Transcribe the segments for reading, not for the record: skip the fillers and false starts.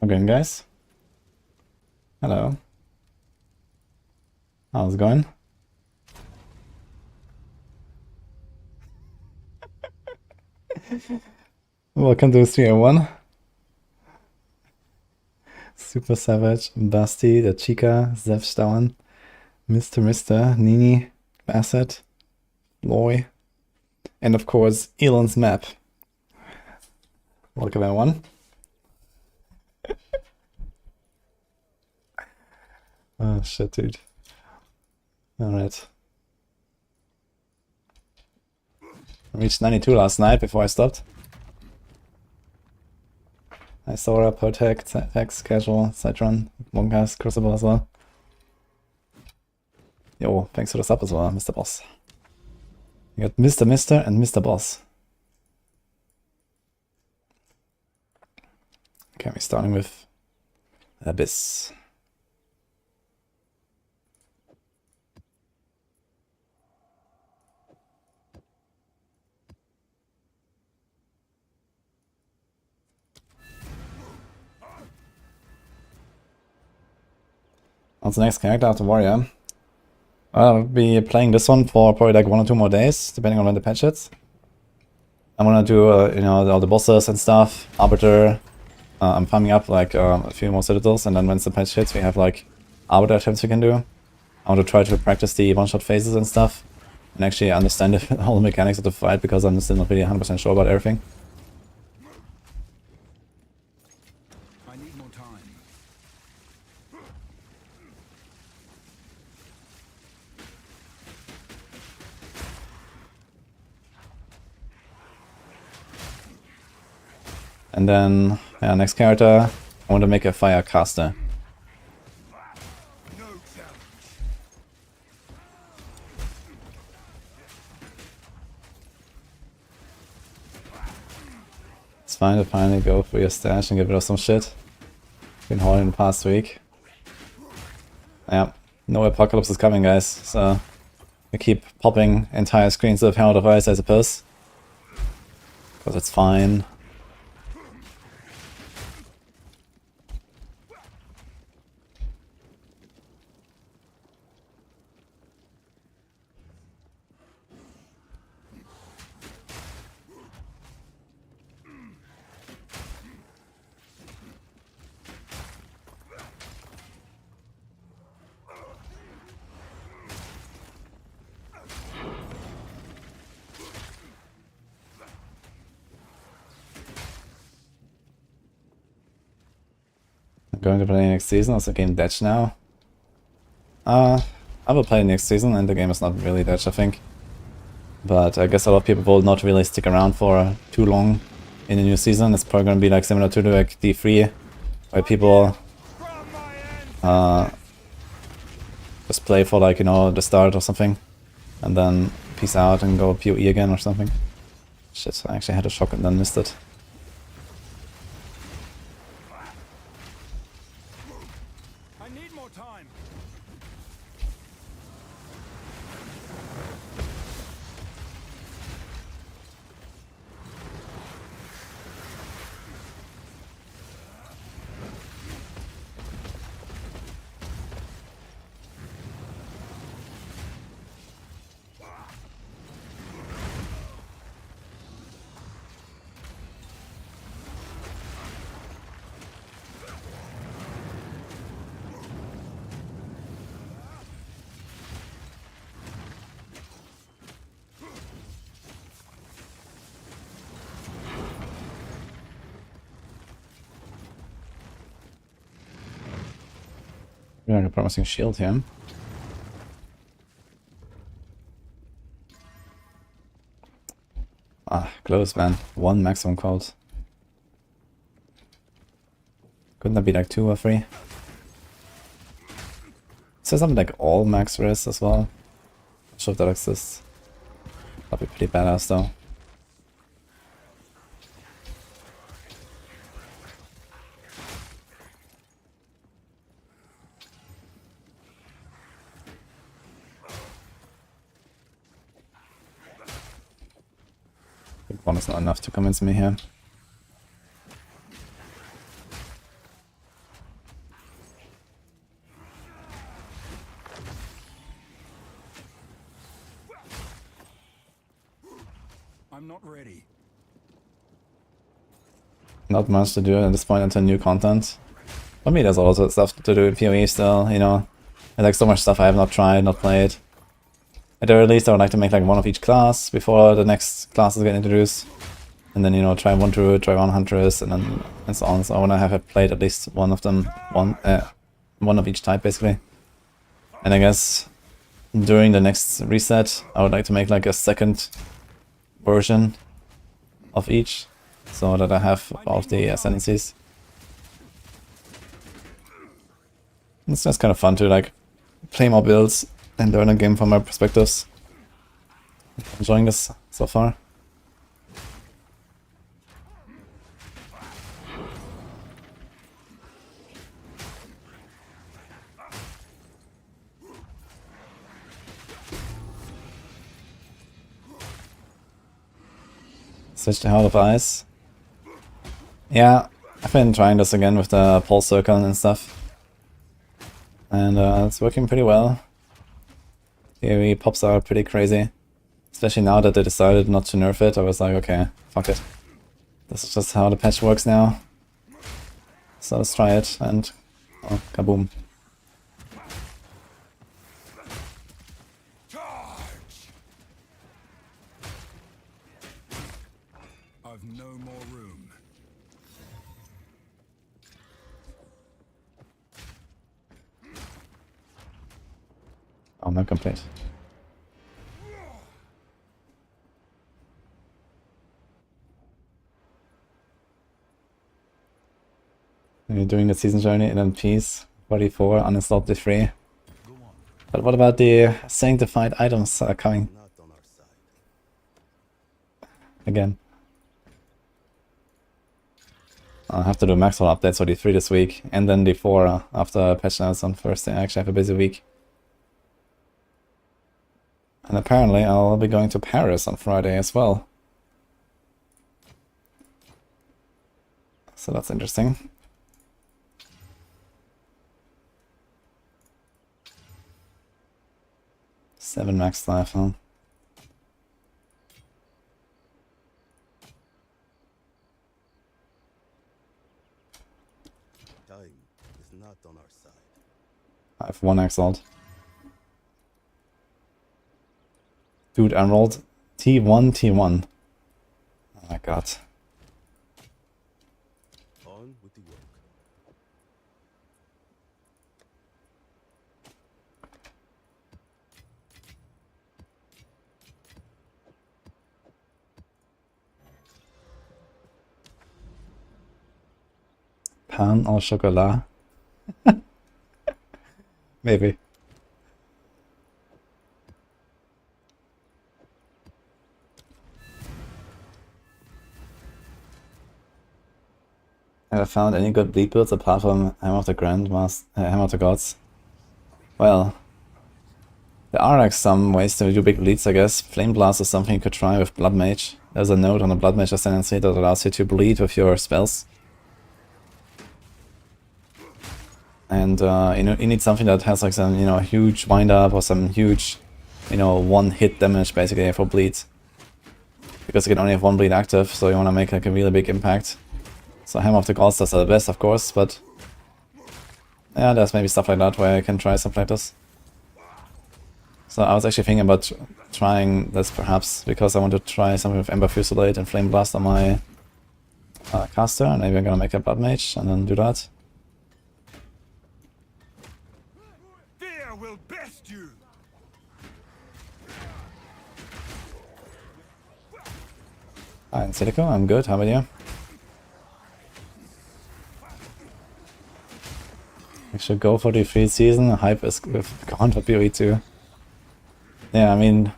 Again, guys. Hello. How's it going? Welcome to 301. Super Savage, Basti, der Chica, Zevstauen, Mr. Nini, Bassett, Loy, and of course Elon's map. Welcome everyone. Oh shit, dude. Alright. I reached 92 last night before I stopped. I saw Protect, Hex, Casual, Sidrun, Mongas, Crucible as well. Yo, thanks for the sub as well, Mr. Boss. You got Mr. and Mr. Boss. Okay, we're starting with Abyss. What's the next character after Warrior? I'll be playing this one for probably like 1 or 2 more days, depending on when the patch hits. I'm gonna do, you know, all the bosses and stuff, Arbiter. I'm farming up like a few more citadels, and then once the patch hits, we have like Arbiter attempts we can do. I want to try to practice the one-shot phases and stuff, and actually understand all the mechanics of the fight, because I'm still not really 100% sure about everything. I need more time. And then, yeah, next character, I want to make a fire caster. It's fine to finally go for your stash and get rid of some shit. Been hauling the past week. Yeah, no apocalypse is coming, guys, so we keep popping entire screens of Herald of Ice, I suppose. Because it's fine. Going to play next season, also game Detch now. I will play next season, and the game is not really Detch, I think. But I guess a lot of people will not really stick around for too long in the new season. It's probably going to be like similar to like D3, where people just play for like, you know, the start or something, and then peace out and go PoE again or something. Shit, I actually had a shock and then missed it. I need more time. We have a promising shield here. Ah, close, man. 1 maximum cold. Couldn't that be like 2 or 3? So something like all max res as well. Not sure if that exists. That'd be pretty badass though. I think 1 is not enough to convince me here. I'm not ready. Not much to do at this point until new content. For me, there's also stuff to do in PoE still, you know. There's like so much stuff I have not tried, not played. At the very least, I would like to make like one of each class before the next classes get introduced. And then, you know, try one druid, try one huntress, and then and so on. So I want to have played at least one of them, one of each type basically. And I guess during the next reset, I would like to make like a second version of each, so that I have all of the ascendancies. It's just kind of fun to like play more builds and learn a game from my perspectives. Enjoying this so far. Switch to Heart of Ice. Yeah, I've been trying this again with the pulse circle and stuff. And it's working pretty well. Theory pops out pretty crazy. Especially now that they decided not to nerf it, I was like, okay, fuck it. This is just how the patch works now. So let's try it, and oh, kaboom. I've no more room. Oh, not complete. You're doing the season journey in peace. 44, uninstalled the free. But what about the sanctified items coming? Again. I'll have to do Maxroll updates for D3 this week, and then D4 after patch notes on Thursday. I actually have a busy week. And apparently I'll be going to Paris on Friday as well. So that's interesting. Seven max life, huh? Time is not on our side. I have one exalt. Dude, Emerald. T1, T1. Oh my god. On with the work. Pan au chocolat? Maybe. Have I found any good bleed builds apart from Hammer of the Hammer of the Gods? Well, there are like some ways to do big bleeds, I guess. Flame Blast is something you could try with Blood Mage. There's a node on the Blood Mage ascendancy that allows you to bleed with your spells. And you need something that has like some, you know, huge wind up or some huge, you know, one hit damage basically for bleed. Because you can only have one bleed active, so you want to make like a really big impact. So Hammer of the Gods does the best, of course, but yeah, there's maybe stuff like that where I can try something like this. So I was actually thinking about trying this perhaps, because I want to try something with Ember Fusilade and Flame Blast on my caster, and maybe I'm gonna make a Blood Mage and then do that. Fear will best you. Hi, Silico, I'm good, how about you? I should go for the free season, hype is gone for PoE 2. Yeah, I mean,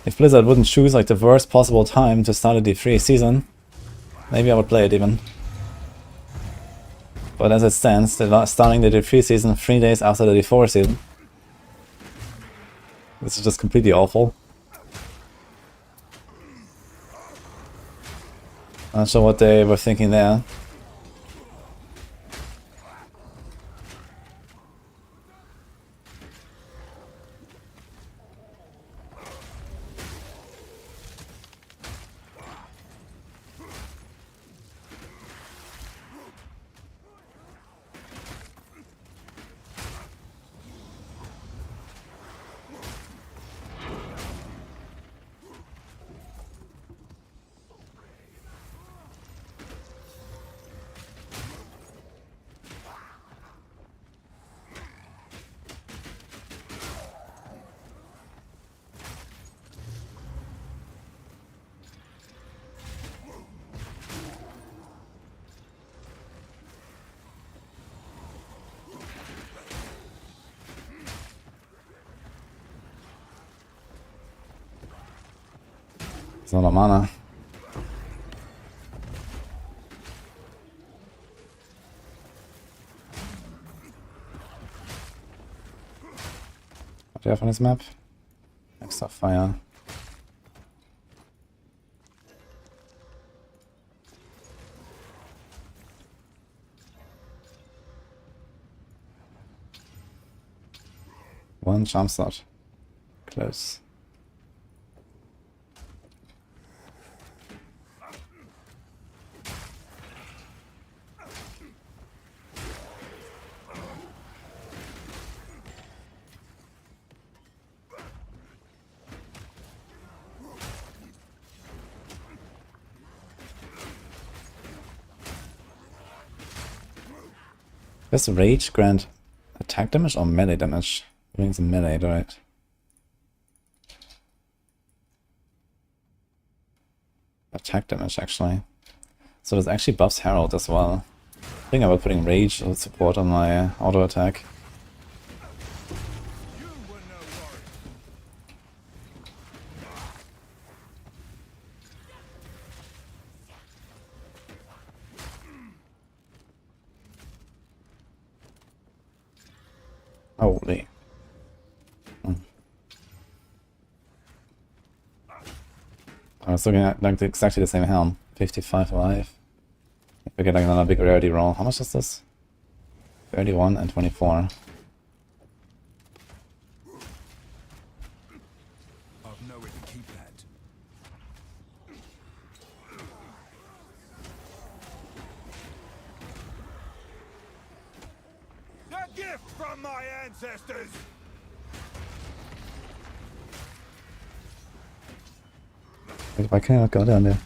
if Blizzard wouldn't choose like the worst possible time to start a D3 season, maybe I would play it even. But as it stands, they're starting the D3 season 3 days after the D4 season. This is just completely awful. I'm not sure what they were thinking there. It's not a mana. What do you have on this map? Extra fire. One jump shot. Close. Does Rage grant attack damage or melee damage? I think it's melee, right? Attack damage, actually. So this actually buffs Herald as well. I think about putting Rage as support on my auto attack. You were no worry. Holy. I was looking at like exactly the same helm. 55 alive. If we get like another big rarity roll. How much is this? 31 and 24. I've nowhere to keep that. A gift from my ancestors. Wait, why can't I go down there?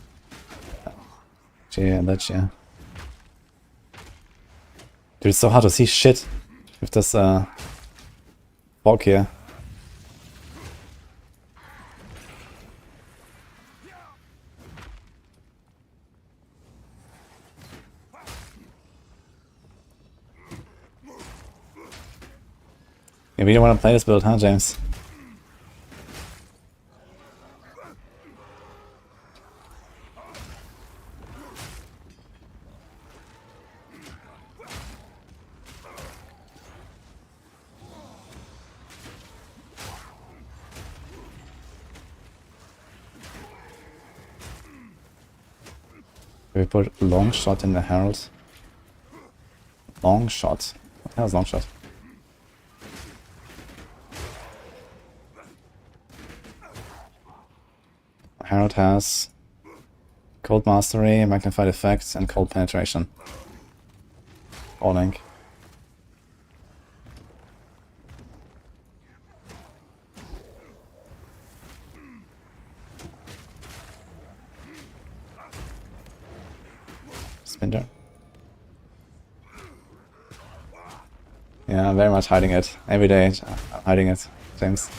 Yeah, that's yeah. Dude, it's so hard to see shit with this fog here. Yeah, we don't want to play this build, huh, James? We put long shot in the Herald. Long shot. What the hell is long shot? Herald has cold mastery, magnified effects, and cold penetration. Falling. Spinner. Yeah, I'm very much hiding it. Every day I'm hiding it, James.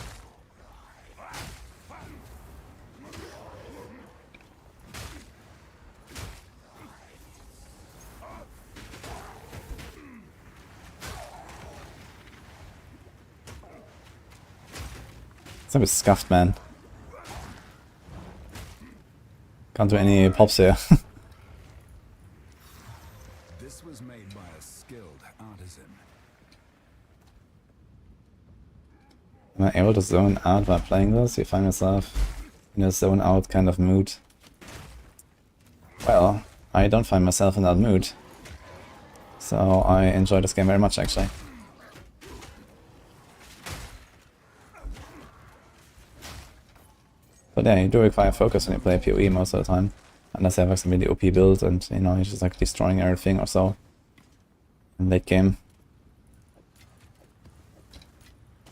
It's a bit scuffed, man. Can't do any pops here. This was made by a skilled artisan. Am I able to zone out while playing this? You find myself in a zone out kind of mood. Well, I don't find myself in that mood. So I enjoy this game very much, actually. But yeah, you do require focus when you play PoE most of the time. Unless you have like some really OP build and, you know, you're just like destroying everything or so in late game.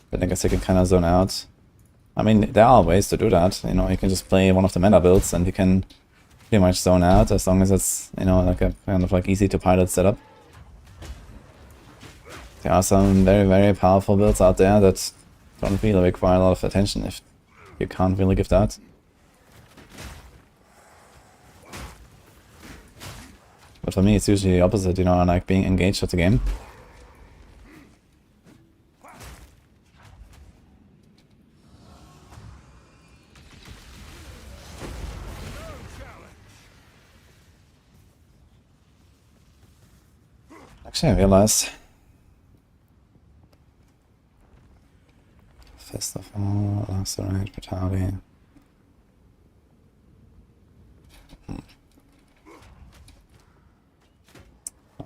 Then I guess you can kind of zone out. I mean, there are ways to do that. You know, you can just play one of the meta builds and you can pretty much zone out as long as it's, you know, like a kind of like easy to pilot setup. There are some very, very powerful builds out there that don't really require a lot of attention if you can't really give that. But for me, it's usually the opposite, you know, I like being engaged with the game. Actually, I realized. Fist of all, Accelerate, Brutality.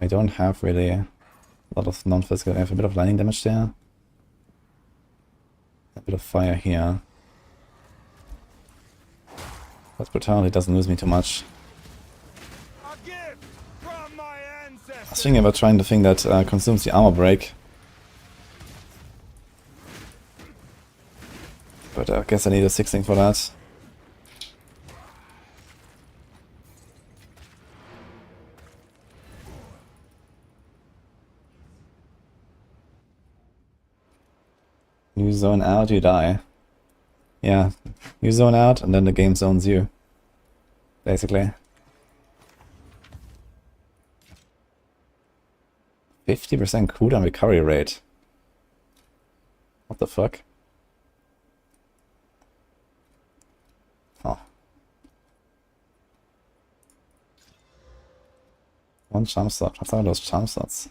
I don't have really a lot of non-physical. I have a bit of lightning damage there. A bit of fire here. But Brutality doesn't lose me too much. I was thinking about trying the thing that consumes the armor break. But I guess I need a 16 for that. You zone out, you die. Yeah, you zone out and then the game zones you. Basically. 50% cooldown recovery rate. What the fuck? Oh. One jump slot. What's all those jump slots?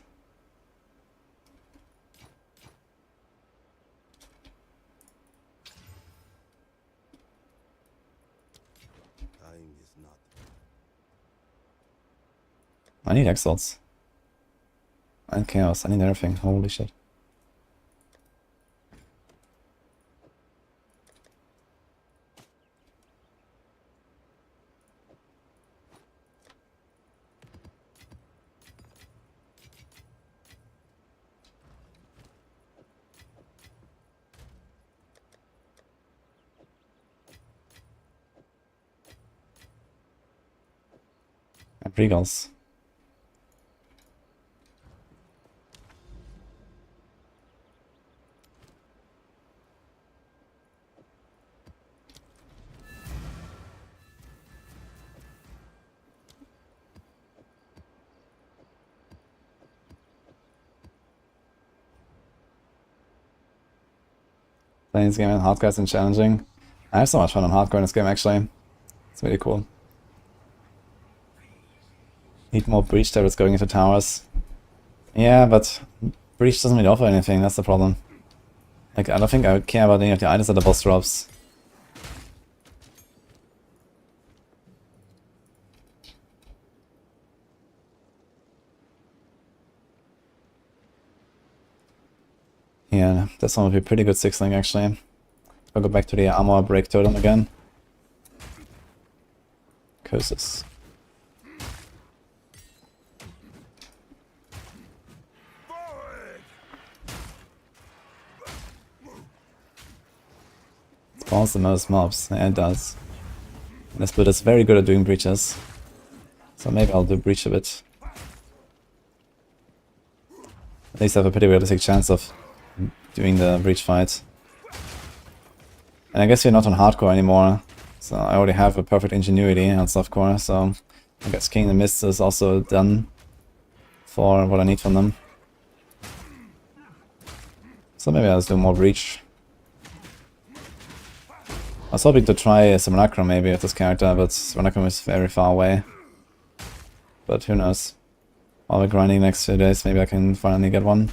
Time is not. I need Exiles. And Chaos. I need everything. Holy shit. And Regals. Playing this game in hardcore is challenging. I have so much fun on hardcore in this game actually. It's really cool. Need more breach turrets going into towers. Yeah, but breach doesn't really offer anything, that's the problem. Like, I don't think I would care about any of the items that the boss drops. Yeah, this one would be a pretty good 6-link actually. I'll go back to the armor break totem again. Curses. Spawns the most mobs, yeah it does. This build is very good at doing breaches. So maybe I'll do breach a bit. At least I have a pretty realistic chance of doing the breach fight. And I guess we're not on hardcore anymore. So I already have a perfect ingenuity on softcore, so I guess King the Mist is also done for what I need from them. So maybe I'll just do more breach. I was hoping to try Simulacrum maybe with this character, but Simulacrum is very far away. But who knows. While we're grinding next few days, maybe I can finally get one.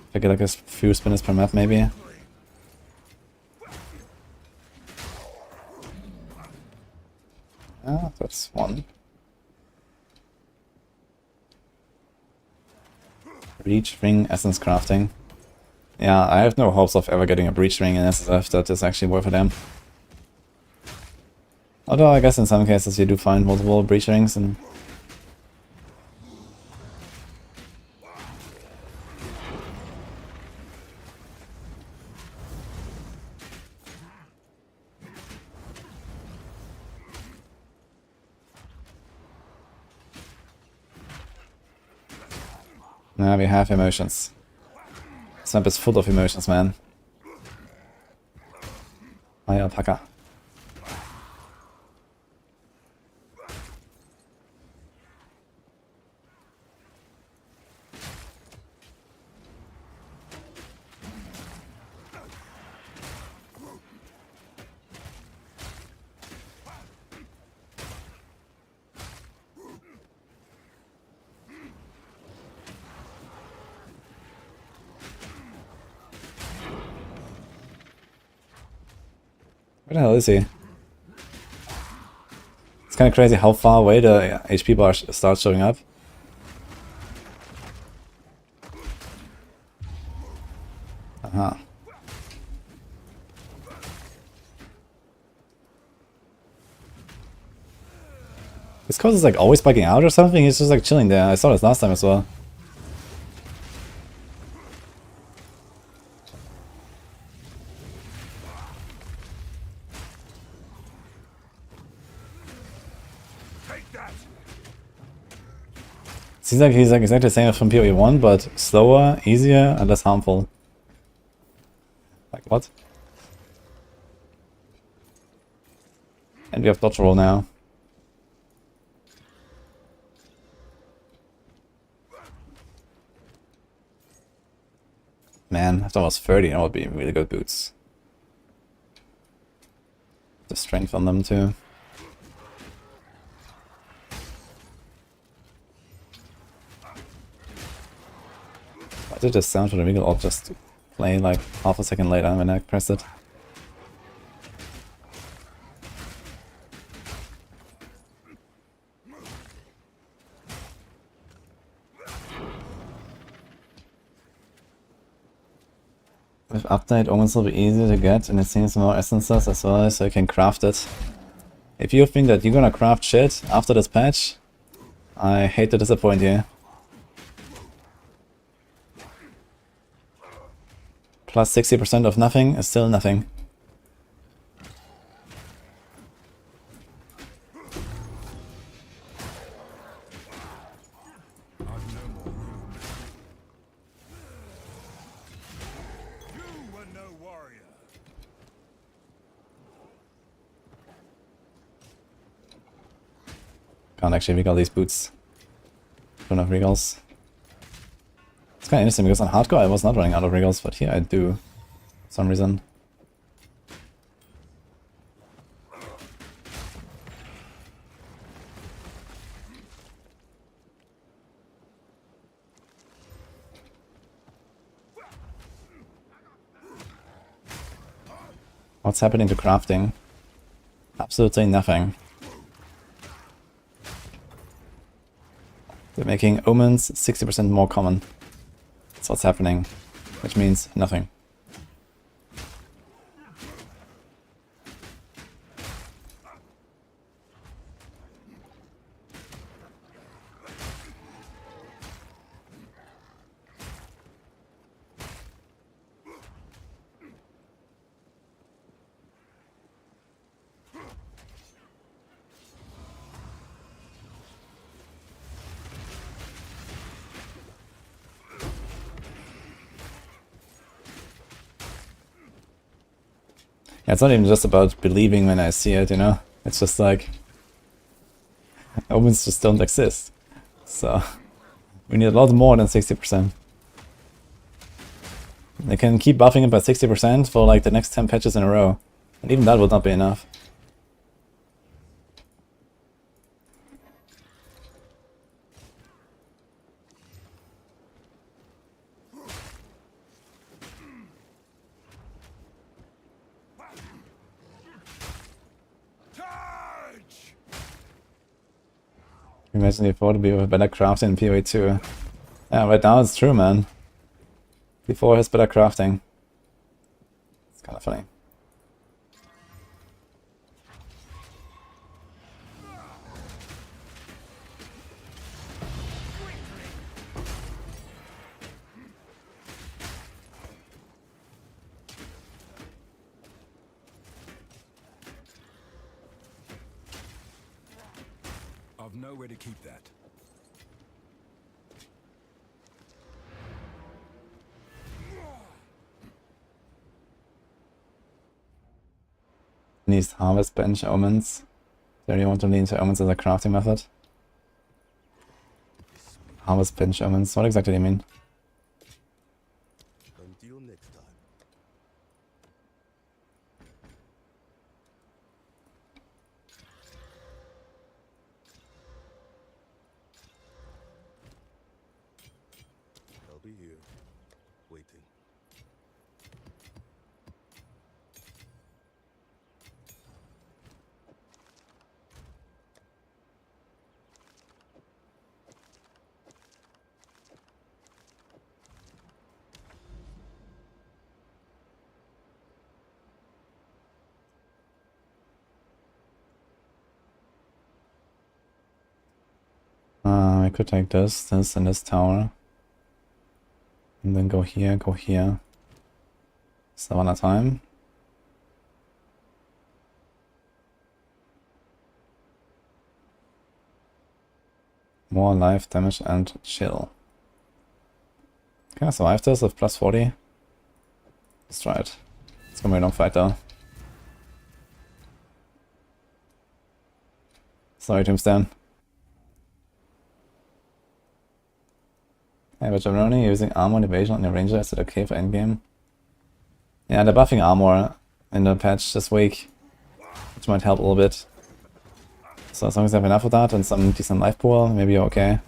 If I get like a few spinners per map maybe. Ah, that's one. Breach ring essence crafting. Yeah, I have no hopes of ever getting a breach ring in SSF that is actually worth a damn. Although I guess in some cases you do find multiple breach rings and... Now we have emotions. This map is full of emotions, man. My alpaca. Where the hell is he? It's kind of crazy how far away the HP bar starts showing up. Uh-huh. This coast is like always bugging out or something. He's just like chilling there. I saw this last time as well. Seems like he's like exactly the same as from PoE 1, but slower, easier, and less harmful. Like what? And we have dodge roll now. Man, if that was 30, that would be really good boots. The strength on them too. Why did this sound for the Regal alt just play like half a second later when I pressed it? With update, omens will be easier to get, and it seems more essences as well, so you can craft it. If you think that you're gonna craft shit after this patch, I hate to disappoint you. Plus 60% of nothing is still nothing. Can't actually rig all these boots. Don't have regals. It's kind of interesting because on hardcore I was not running out of regals, but here I do. For some reason. What's happening to crafting? Absolutely nothing. They're making omens 60% more common. That's what's happening, which means nothing. Yeah, it's not even just about believing when I see it, you know? It's just like... omens just don't exist. So... we need a lot more than 60%. They can keep buffing it by 60% for like the next 10 patches in a row. And even that would not be enough. Imagine before to be with better crafting in PoE 2. Yeah, right now it's true, man. Before has better crafting. It's kind of funny. I've nowhere to keep that. Needs harvest bench omens. Do you want to lean to omens as a crafting method? Harvest bench omens. What exactly do you mean? Until next time. I'll be here, waiting. I could take this, and this tower. And then go here, go here. Savannah time. More life damage and chill. Can I survive this with plus 40? Let's try it. It's gonna be a long fight though. Sorry, Tombstone. Hey, but Jabroni using armor and evasion on your ranger, is it okay for endgame? Yeah, they're buffing armor in the patch this week, which might help a little bit. So as long as you have enough of that and some decent life pool, maybe you're okay.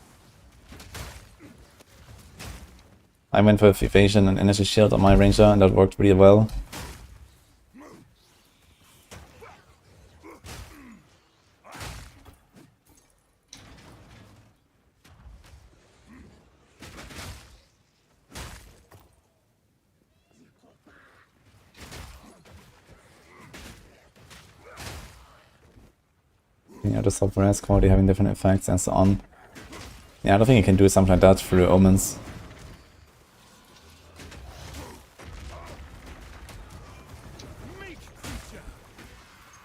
I went with evasion and energy shield on my ranger and that worked really well. Yeah, the software has quality having different effects and so on. Yeah, I don't think you can do something like that through omens.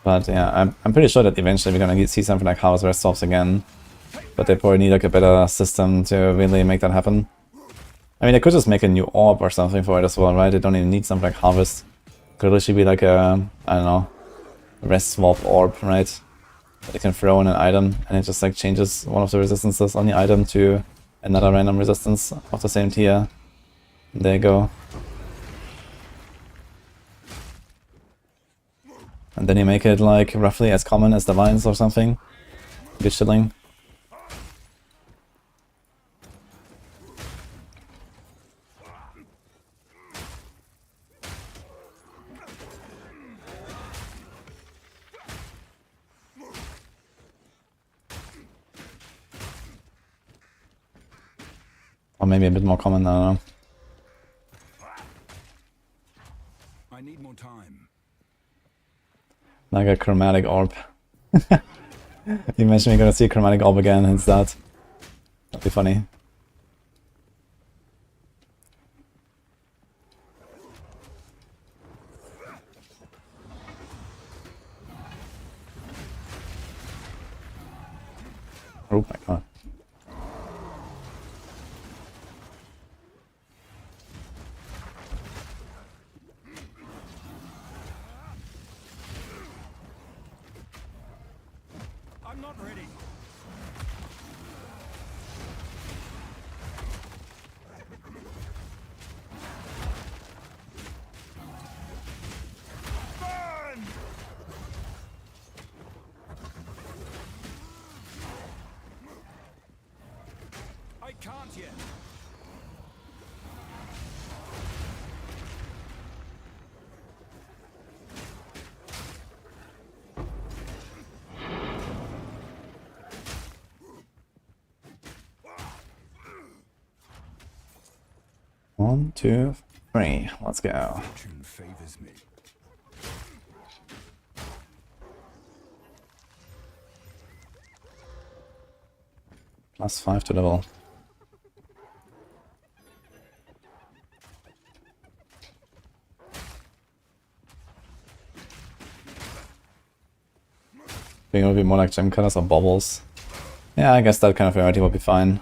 But yeah, I'm pretty sure that eventually we're gonna see something like Harvest Rest Swaps again. But they probably need like a better system to really make that happen. I mean, they could just make a new orb or something for it as well, right? They don't even need something like Harvest. Could literally be like a, I don't know, Rest Swap orb, right? That you can throw in an item and it just like changes one of the resistances on the item to another random resistance of the same tier. There you go. And then you make it like roughly as common as the vines or something. Good chilling. Or maybe a bit more common, I don't know. I need more time. Like a chromatic orb. You mentioned we're gonna see a chromatic orb again instead. That'd be funny. Oh my god. I'm not ready. Burn! I can't yet. One, two, three. Let's go. Fortune favors me. +5 to level. I think it would be more like gem cutters or baubles. Yeah, I guess that kind of variety would be fine.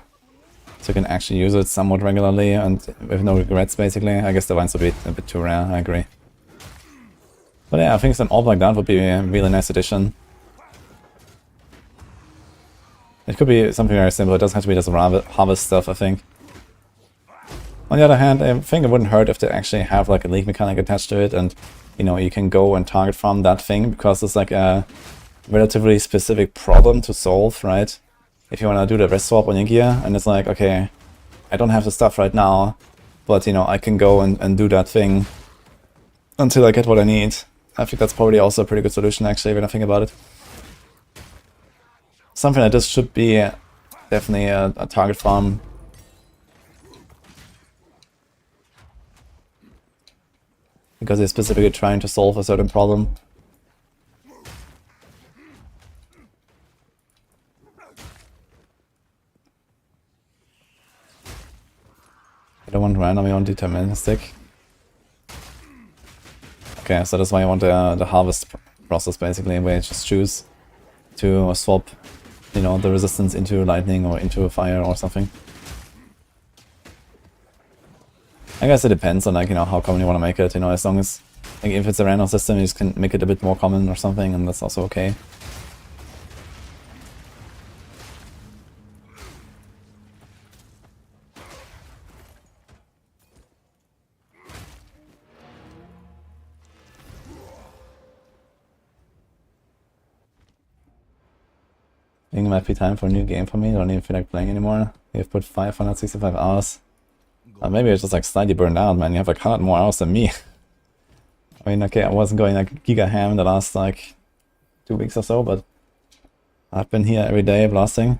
So you can actually use it somewhat regularly and with no regrets, basically. I guess the vines would be a bit too rare, I agree. But yeah, I think an orb like that would be a really nice addition. It could be something very simple, it doesn't have to be just harvest stuff, I think. On the other hand, I think it wouldn't hurt if they actually have like a league mechanic attached to it and, you know, you can go and target farm that thing because it's like a relatively specific problem to solve, right? If you want to do the rest swap on your gear and it's like, okay, I don't have the stuff right now, but you know, I can go and do that thing until I get what I need. I think that's probably also a pretty good solution actually when I think about it. Something like this should be definitely a target farm. Because you're specifically trying to solve a certain problem. want random, I want deterministic. Okay, so that's why I want the harvest process basically, where you just choose to swap, you know, the resistance into lightning or into fire or something. I guess it depends on, like, you know, how common you want to make it, you know, as long as, like, if it's a random system, you just can make it a bit more common or something, and that's also okay. I think it might be time for a new game for me. I don't even feel like playing anymore. You've put 565 hours. Maybe it's just like slightly burned out, man. You have like 100 more hours than me. I mean, okay, I wasn't going like giga ham in the last like 2 weeks or so, but I've been here every day blasting.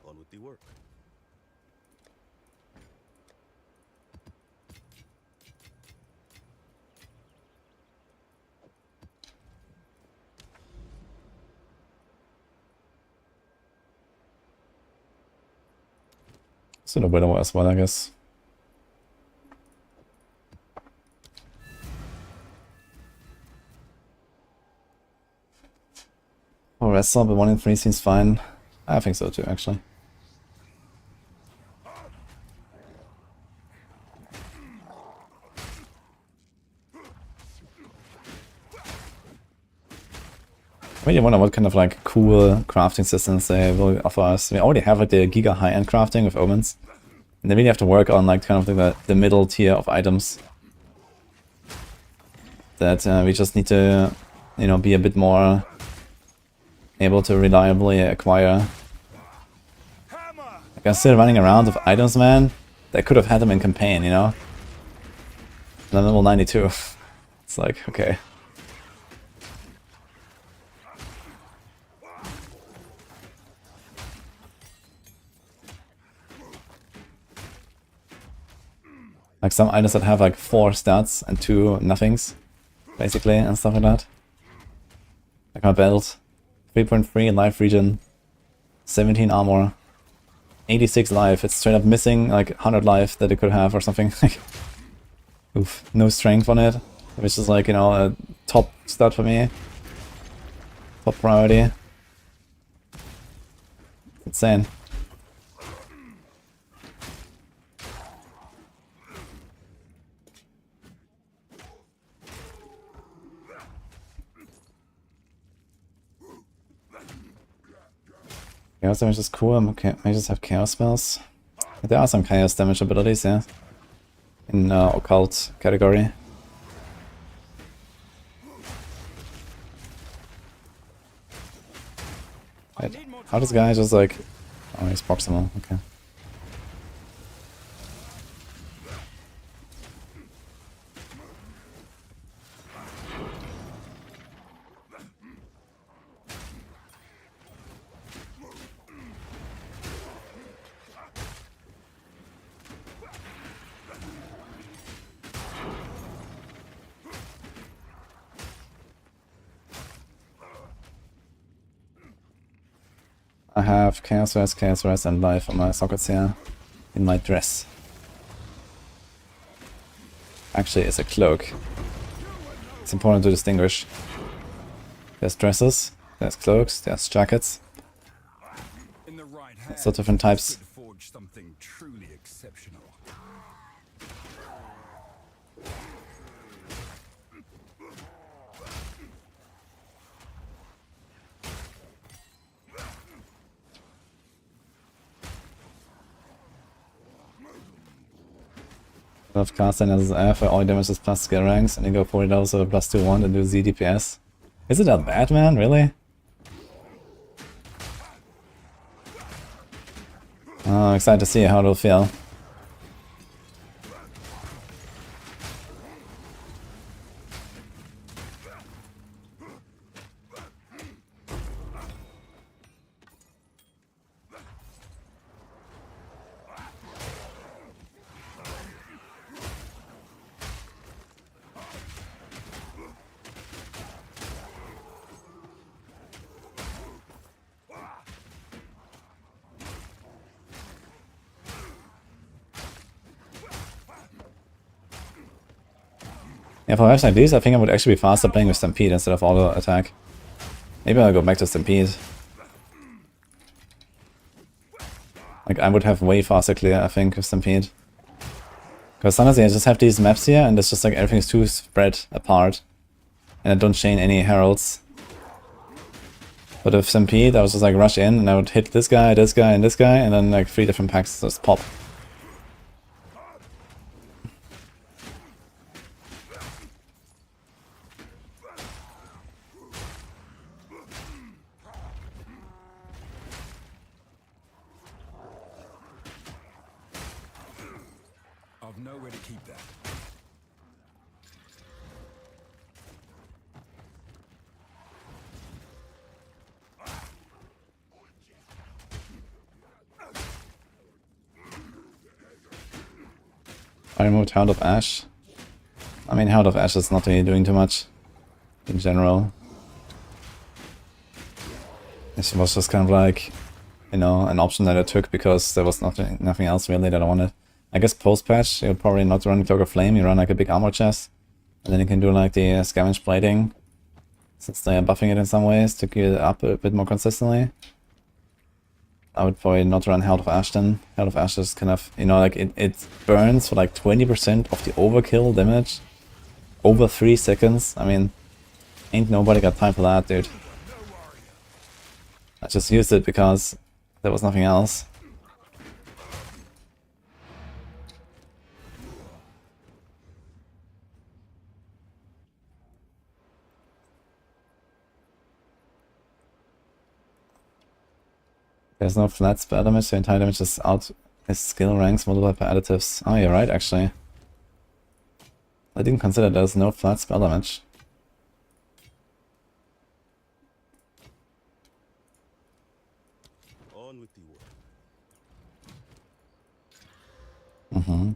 On with the work. Still a widow as well, I guess. Oh, wrestler, but 1 in 3 seems fine. I think so too, actually. I really wonder what kind of like cool crafting systems they will offer us. We already have like the giga high-end crafting with omens. And they really have to work on like kind of the middle tier of items. That we just need to, you know, be a bit more able to reliably acquire. Like, I'm still running around with items, man. They could have had them in campaign, you know? And I'm level 92. It's like, okay. Like some items that have like 4 stats and 2 nothings, basically, and stuff like that. Like my belt, 3.3 life regen, 17 armor, 86 life. It's straight up missing like 100 life that it could have or something. Oof, no strength on it, which is like, you know, a top stat for me. Top priority. Insane. Chaos damage is cool. Okay, I just have chaos spells. There are some chaos damage abilities, yeah. In occult category. Wait, how does guy just like... Oh, he's proximal, okay. I have Chaos Rest, and Life on my sockets here. In my dress. Actually, it's a cloak. It's important to distinguish. There's dresses, there's cloaks, there's jackets. In the right So different types. could forge something truly exceptional. Of casting SSF where all damage is plus skill ranks, and you go for it also plus 2-1 and do Z DPS. Is it that bad, man? Really? Oh, I'm excited to see how it'll feel. Yeah, for maps like these, I think I would actually be faster playing with Stampede instead of auto attack. Maybe I'll go back to Stampede. Like, I would have way faster clear, I think, with Stampede. Because sometimes I just have these maps here, and it's just like everything is too spread apart. And I don't chain any heralds. But with Stampede, I was just like rush in, and I would hit this guy, this guy, and this guy, and then like 3 different packs just pop. I've nowhere to keep that. I removed Hound of Ash. I mean, Hound of Ash is not really doing too much in general. This was just kind of like, you know, an option that I took because there was nothing else really that I wanted. I guess post-patch, you'll probably not run Cloak of Flame, you run like a big armor chest. And then you can do like the scavenge plating, since they are buffing it in some ways to get it up a bit more consistently. I would probably not run Hound of Ash then. Hound of Ash is kind of, you know, like it burns for like 20% of the overkill damage over 3 seconds. I mean, ain't nobody got time for that, dude. I just used it because there was nothing else. There's no flat spell damage, the entire damage is out his skill ranks multiplied by additives. Oh, you're right, actually. I didn't consider there's no flat spell damage. On with the work. Mm-hmm.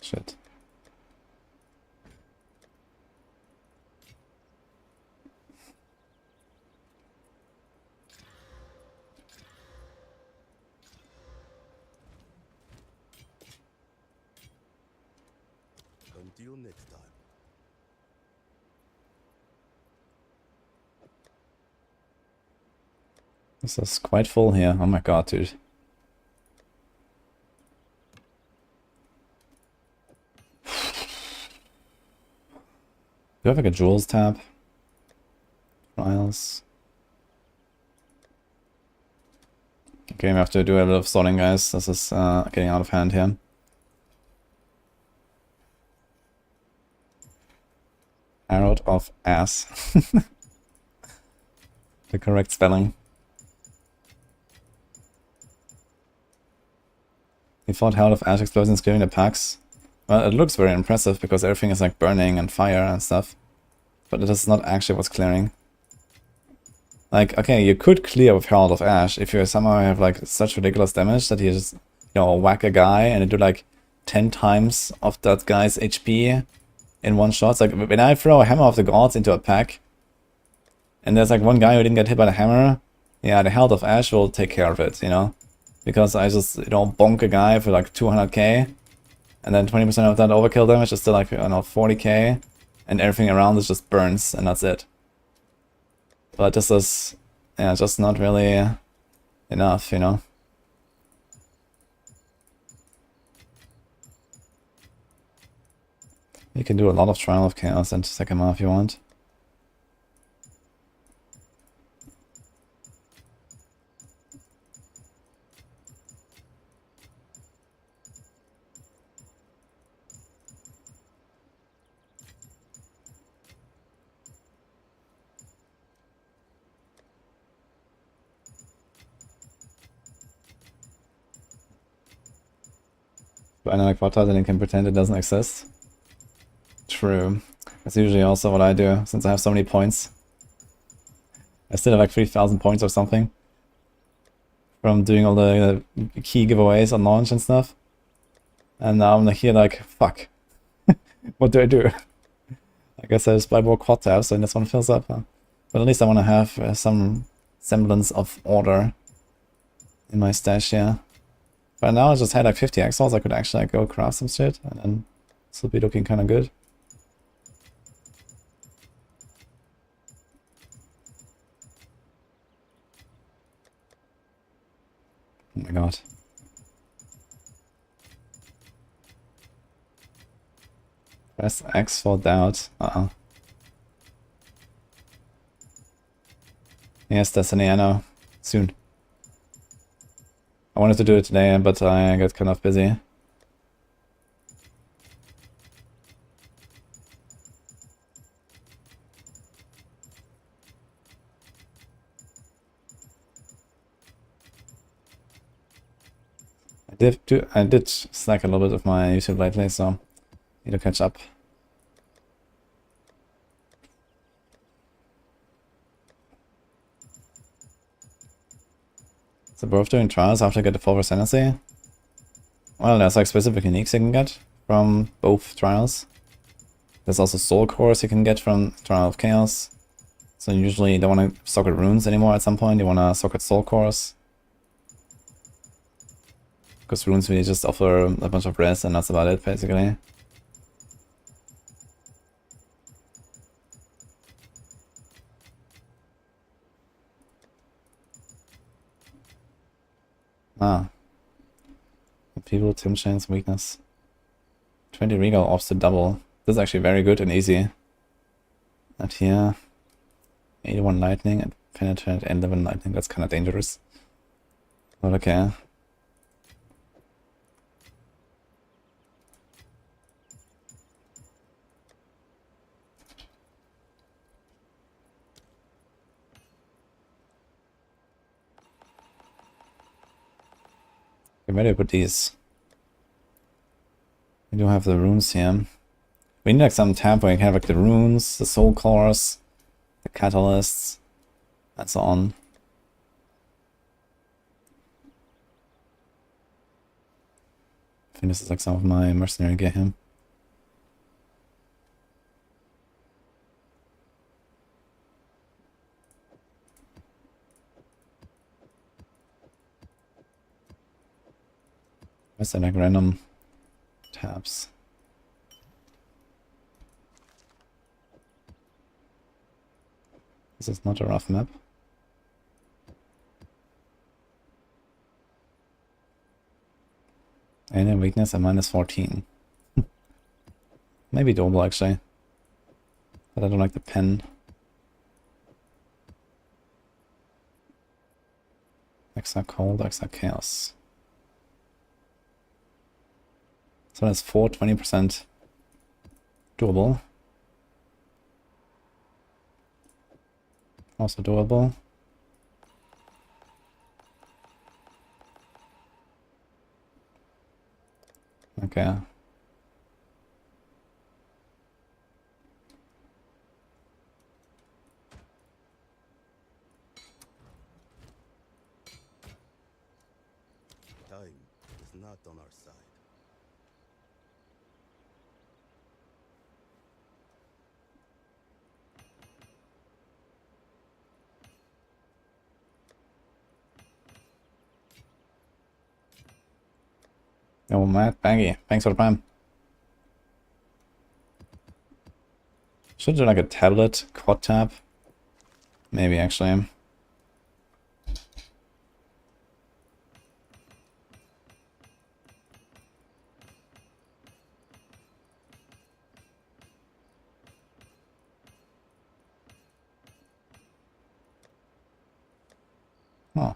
Shit. Until next time. This is quite full here. Oh my god, dude. Do I have like a jewels tab? Trials. Okay, we have to do a bit of sorting, guys. This is getting out of hand here. Arrow of ass. The correct spelling. He fought Hell of Ash explosions clearing the packs. Well, it looks very impressive because everything is like burning and fire and stuff. But it is not actually what's clearing. Like, okay, you could clear with Herald of Ash if you somehow have like such ridiculous damage that you just, you know, whack a guy and you do like 10 times of that guy's HP in one shot. It's like when I throw a Hammer of the Gods into a pack and there's like one guy who didn't get hit by the hammer, yeah, the Herald of Ash will take care of it, you know? Because I just, you know, bonk a guy for like 200k and then 20% of that overkill damage is still like, I don't know, 40k and everything around it just burns and that's it. But this is, yeah, just not really enough, you know? You can do a lot of Trial of Chaos and sack him off if you want. Dynamic water, then you can pretend it doesn't exist. True. That's usually also what I do, since I have so many points. I still have like 3,000 points or something. From doing all the key giveaways on launch and stuff. And now I'm here like, fuck. What do I do? I guess I just buy more quad tabs and this one fills up. Huh? But at least I want to have some semblance of order in my stash here. But now I just had like 50 exiles, I could actually like, go craft some shit and then this will be looking kind of good. Oh my god. Press X for doubt. Uh-oh. Yes, Destiny, I know. Soon. I wanted to do it today, but I got kind of busy. I did slack a little bit of my YouTube lately, so need to catch up. Is it worth doing trials after I get the full ascendancy? Well, there's like specific uniques you can get from both trials. There's also soul cores you can get from Trial of Chaos. So usually you don't want to socket runes anymore at some point, you want to socket soul cores. Because runes really just offer a bunch of res and that's about it, basically. Ah. People, Tim Chain's weakness. 20 Regal ops to double. This is actually very good and easy. Not here. 81 lightning and penetrate 11 lightning, that's kind of dangerous. But okay. Okay, where do I put these? We do have the runes here. We need like some tab where you can have like the runes, the soul cores, the catalysts, and so on. I think this is like some of my mercenary gear here. Where's that like random tabs? This is not a rough map. Alien weakness at -14. Maybe doable actually. But I don't like the pen. Exile cold, exile chaos. So that's 20% doable. Also doable. Okay. Time is not on our side. Yo, Matt, Baggy, thanks for the prime. Should do like a tablet quad tab. Maybe actually. Oh.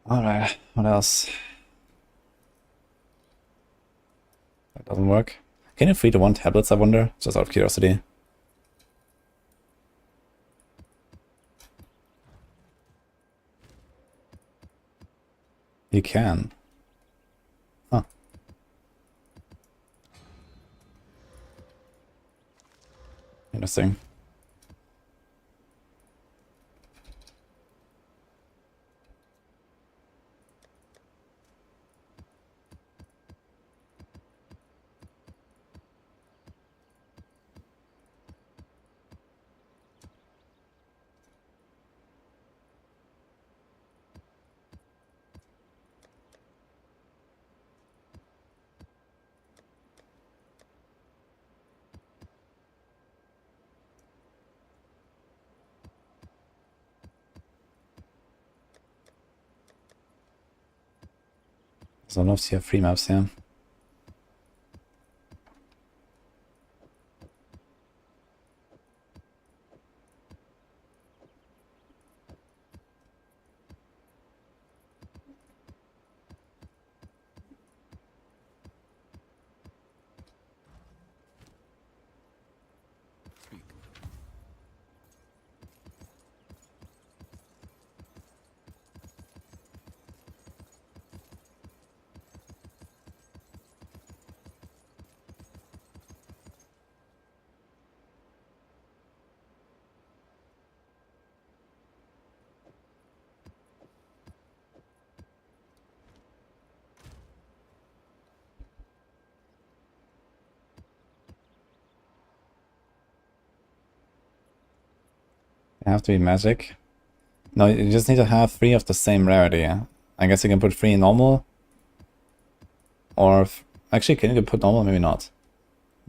Alright, what else? That doesn't work. Can you 3-to-1 tablets, I wonder? Just out of curiosity. You can. Huh. Interesting. So lots here free maps, yeah. They have to be magic. No, you just need to have 3 of the same rarity. I guess you can put 3 in normal. Or... actually, can you put normal? Maybe not.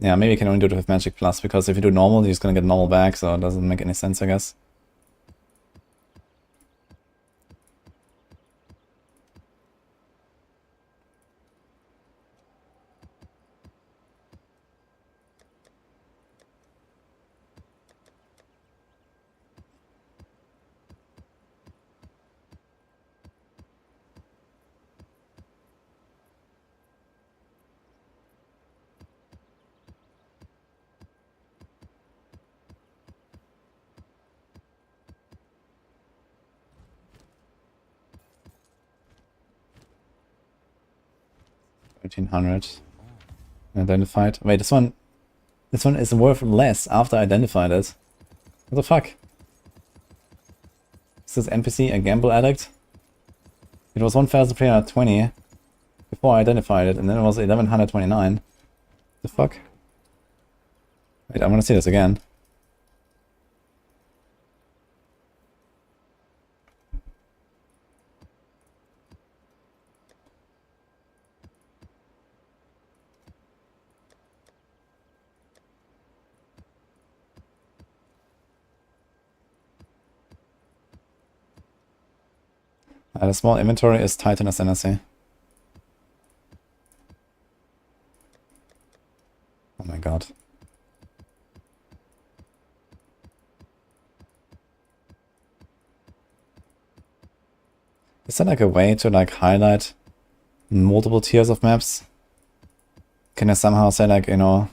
Yeah, maybe you can only do it with magic plus, because if you do normal, you're just gonna get normal back, so it doesn't make any sense, I guess. $1,300. Identified. Wait, this one is worth less after I identified it. What the fuck? Is this NPC a gamble addict? It was 1,320 before I identified it, and then it was 1,129. The fuck? Wait, I want to see this again. The small inventory is Titanous NSA. Oh my god. Is there like a way to like highlight multiple tiers of maps? Can I somehow say like, you know,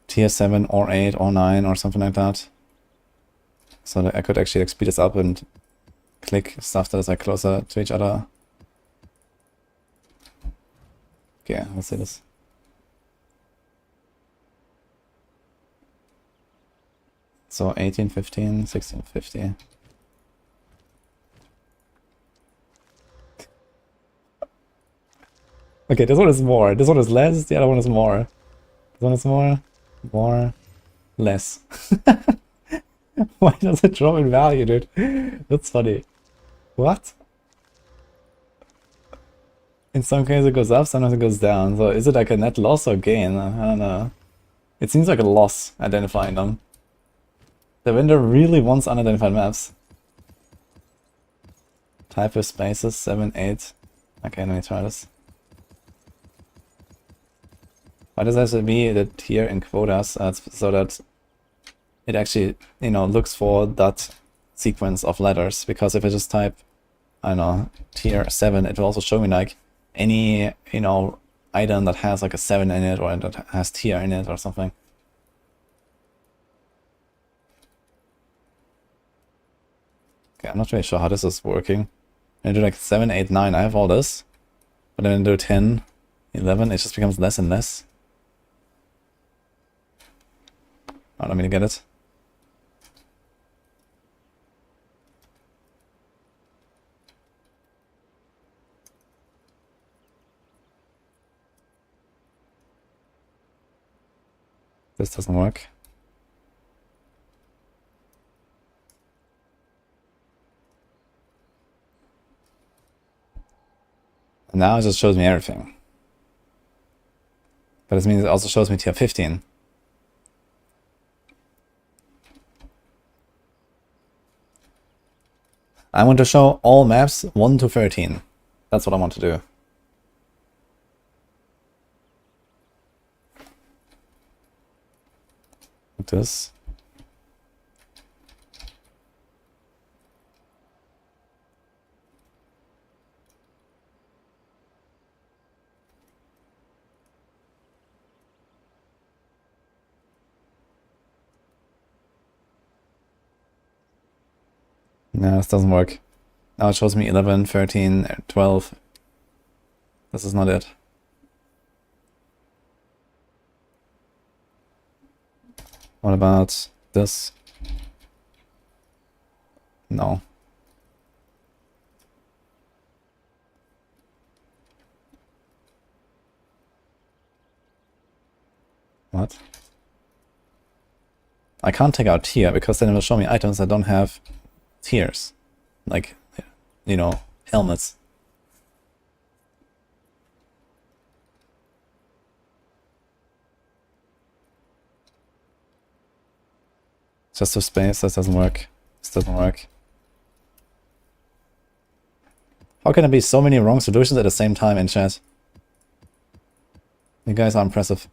tier 7 or 8 or 9 or something like that? So that I could actually like speed this up and click stuff that is like closer to each other. Okay, let's see this. So 1815, 1650. Okay, this one is more. This one is less, the other one is more. This one is more, less. Why does it drop in value, dude? That's funny. What? In some cases it goes up, sometimes it goes down. So is it like a net loss or gain? I don't know. It seems like a loss identifying them. The vendor really wants unidentified maps. Type of spaces, 7, 8. Okay, let me try this. Why does it have to be the tier in quotas so that it actually, you know, looks for that sequence of letters? Because if I just type, I don't know, tier 7, it will also show me like any, you know, item that has like a 7 in it or that has tier in it or something. Okay, I'm not really sure how this is working. I do like 7, 8, 9, I have all this. But then I do 10, 11, it just becomes less and less. Oh, let me get it. This doesn't work. And now it just shows me everything. But this means it also shows me tier 15. I want to show all maps 1 to 13. That's what I want to do. Like this. No, this doesn't work. Now it shows me 11, 13, 12. This is not it. What about this? No. What? I can't take out tier because then it will show me items that don't have tiers. Like, you know, helmets. Just a space, that doesn't work. This doesn't work. How can there be so many wrong solutions at the same time in chat? You guys are impressive.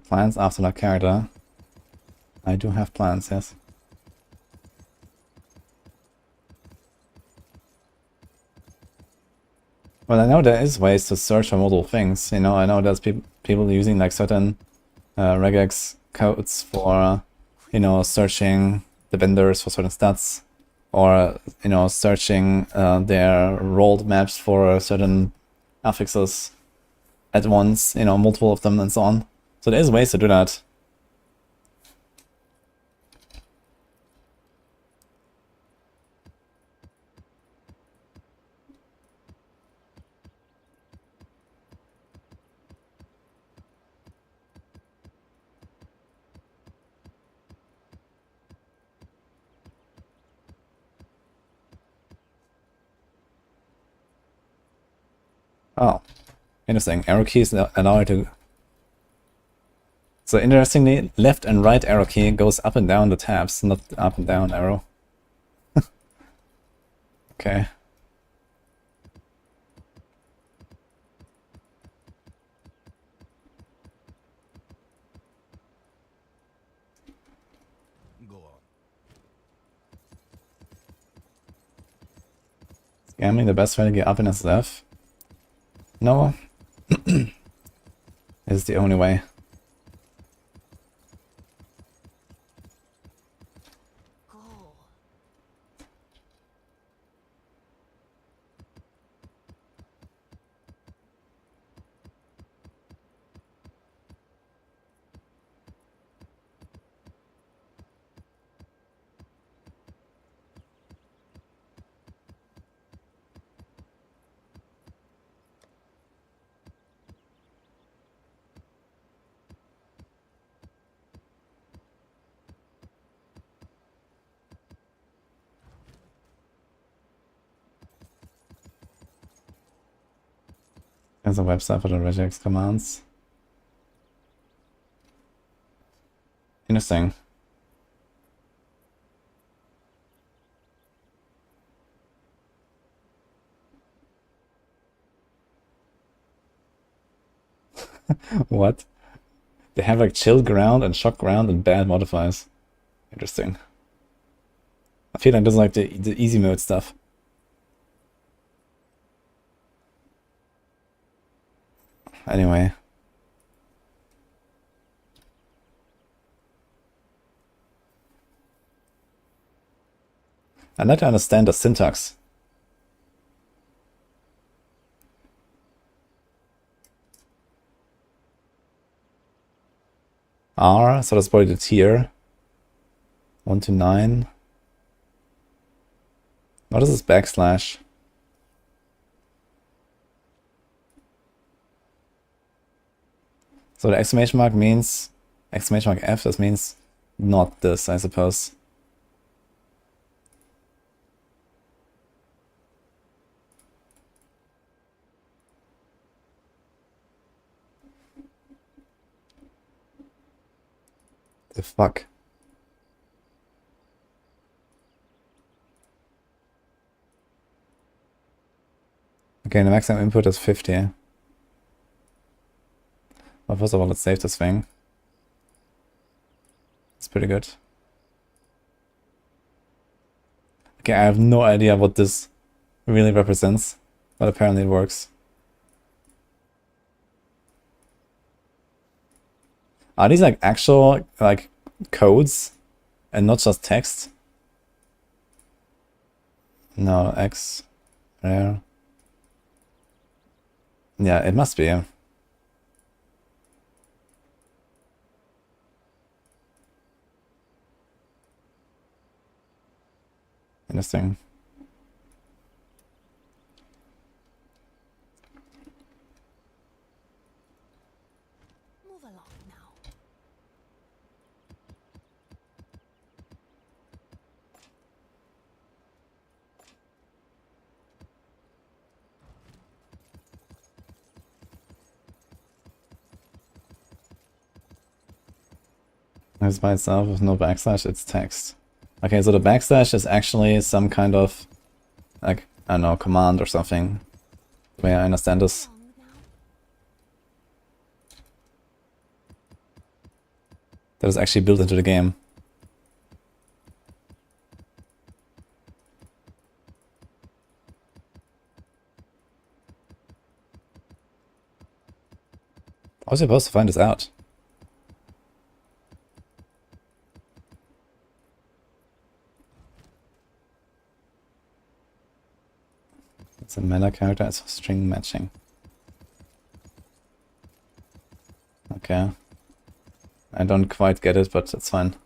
Plans after that character. I do have plans, yes. Well, I know there is ways to search for multiple things. You know, I know there's people using like certain regex codes for, you know, searching the vendors for certain stats, or, you know, searching their rolled maps for certain affixes at once, you know, multiple of them and so on. So there's ways to do that. Oh, interesting. Arrow keys allow you to... So interestingly, left and right arrow key goes up and down the tabs, not up and down arrow. Okay. Go on. Scamming the best way to get up in SSF? No. Is the only way. There's a website for the regex commands. Interesting. What? They have like chill ground and shock ground and bad modifiers. Interesting. I feel like this is like the easy mode stuff. Anyway. I'd like to understand the syntax. R, so that's probably the tier. 1 to 9. What is this backslash? So the exclamation mark means exclamation mark F, this means not this, I suppose. The fuck? Okay, the maximum input is 50. Well, first of all, let's save this thing. It's pretty good. Okay, I have no idea what this really represents, but apparently it works. Are these like actual like codes and not just text? No, X, rare. Yeah, it must be. Interesting. Move along now. It's by itself with no backslash, it's text. Okay, so the backslash is actually some kind of, like, I don't know, command or something. The way I understand this. That is actually built into the game. How was I supposed to find this out? It's a mana character, it's string matching. Okay. I don't quite get it, but it's fine.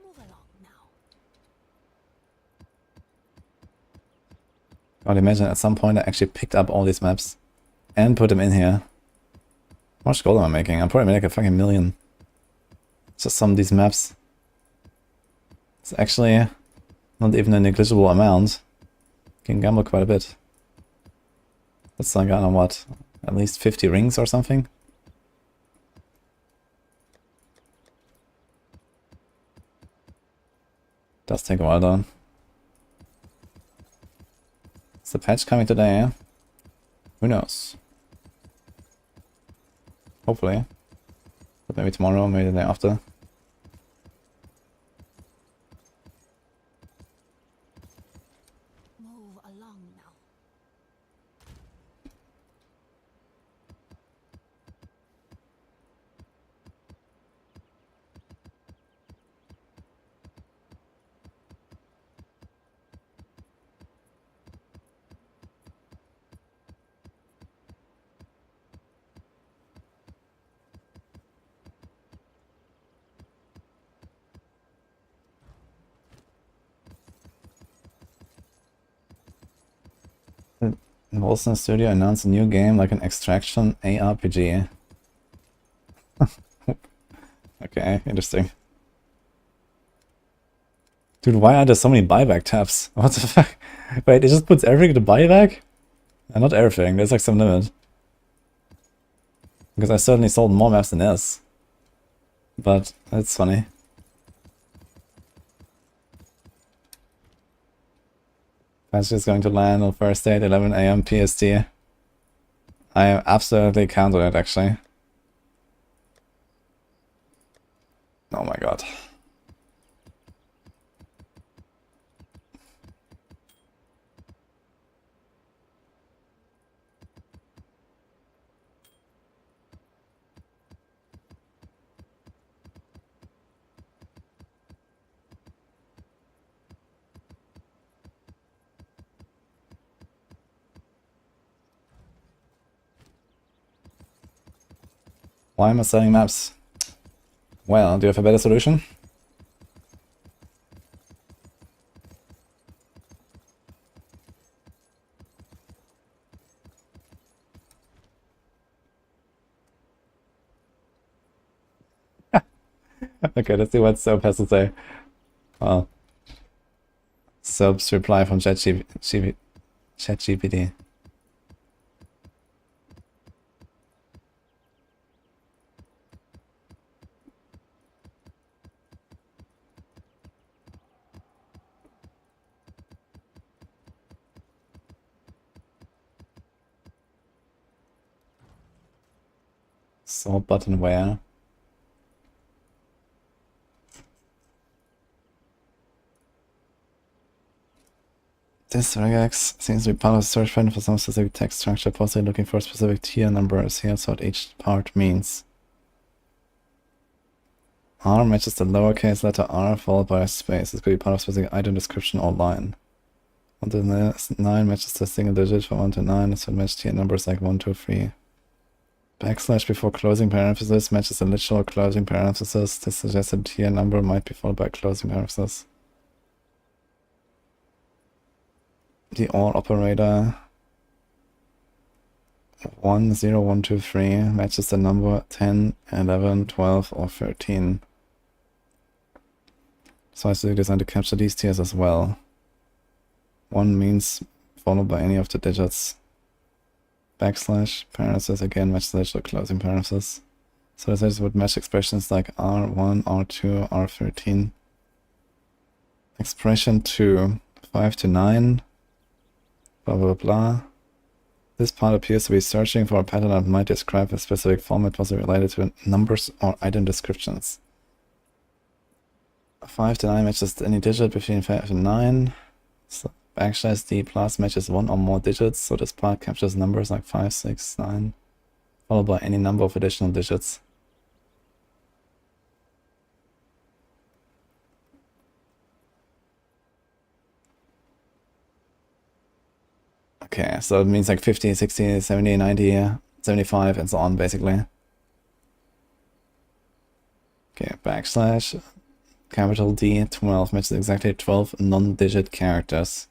Move along now. God, imagine at some point I actually picked up all these maps and put them in here. How much gold am I making? I'm probably making like a fucking million. Just some of these maps. It's actually not even a negligible amount. You can gamble quite a bit. That's like, I don't know what, at least 50 rings or something? Does take a while though. Is the patch coming today? Who knows? Hopefully. But maybe tomorrow, maybe the day after. Move along now. Wilson Studio announced a new game like an extraction ARPG. Okay, interesting. Dude, why are there so many buyback tabs? What the fuck? Wait, it just puts everything to buyback? Not everything, there's like some limit. Because I certainly sold more maps than this. But that's funny. Patch is going to land on first date, 11 AM PST. I am absolutely counted it, actually. Oh my god. Why am I selling maps? Well, do you have a better solution? Okay, let's see what Soap has to say. Well, Soap's reply from ChatGPT. Soap button where? This regex seems to be part of the search pattern for some specific text structure, possibly looking for a specific tier numbers. Here's what each part means. R matches the lowercase letter r followed by a space. This could be part of a specific item description or line. 1 to 9 matches the single digit for 1 to 9. This would match tier numbers like 1, 2, 3. Backslash before closing parenthesis matches the literal closing parenthesis. This suggests a tier number might be followed by a closing parenthesis. The OR operator 1, 0, 1, 2, 3 matches the number 10, 11, 12, or 13. So I still designed to capture these tiers as well. 1 means followed by any of the digits. Backslash parenthesis again matches the literal closing parenthesis. So this would match expressions like R1, R2, R13. Expression 2, 5 to 9. Blah blah blah. This part appears to be searching for a pattern that might describe a specific format possibly related to numbers or item descriptions. 5 to 9 matches any digit between 5 and 9. So backslash D plus matches 1 or more digits, so this part captures numbers like 5, 6, 9, followed by any number of additional digits. Okay, so it means like 50, 60, 70, 90, 75, and so on, basically. Okay, backslash, capital D, 12, matches exactly 12 non-digit characters.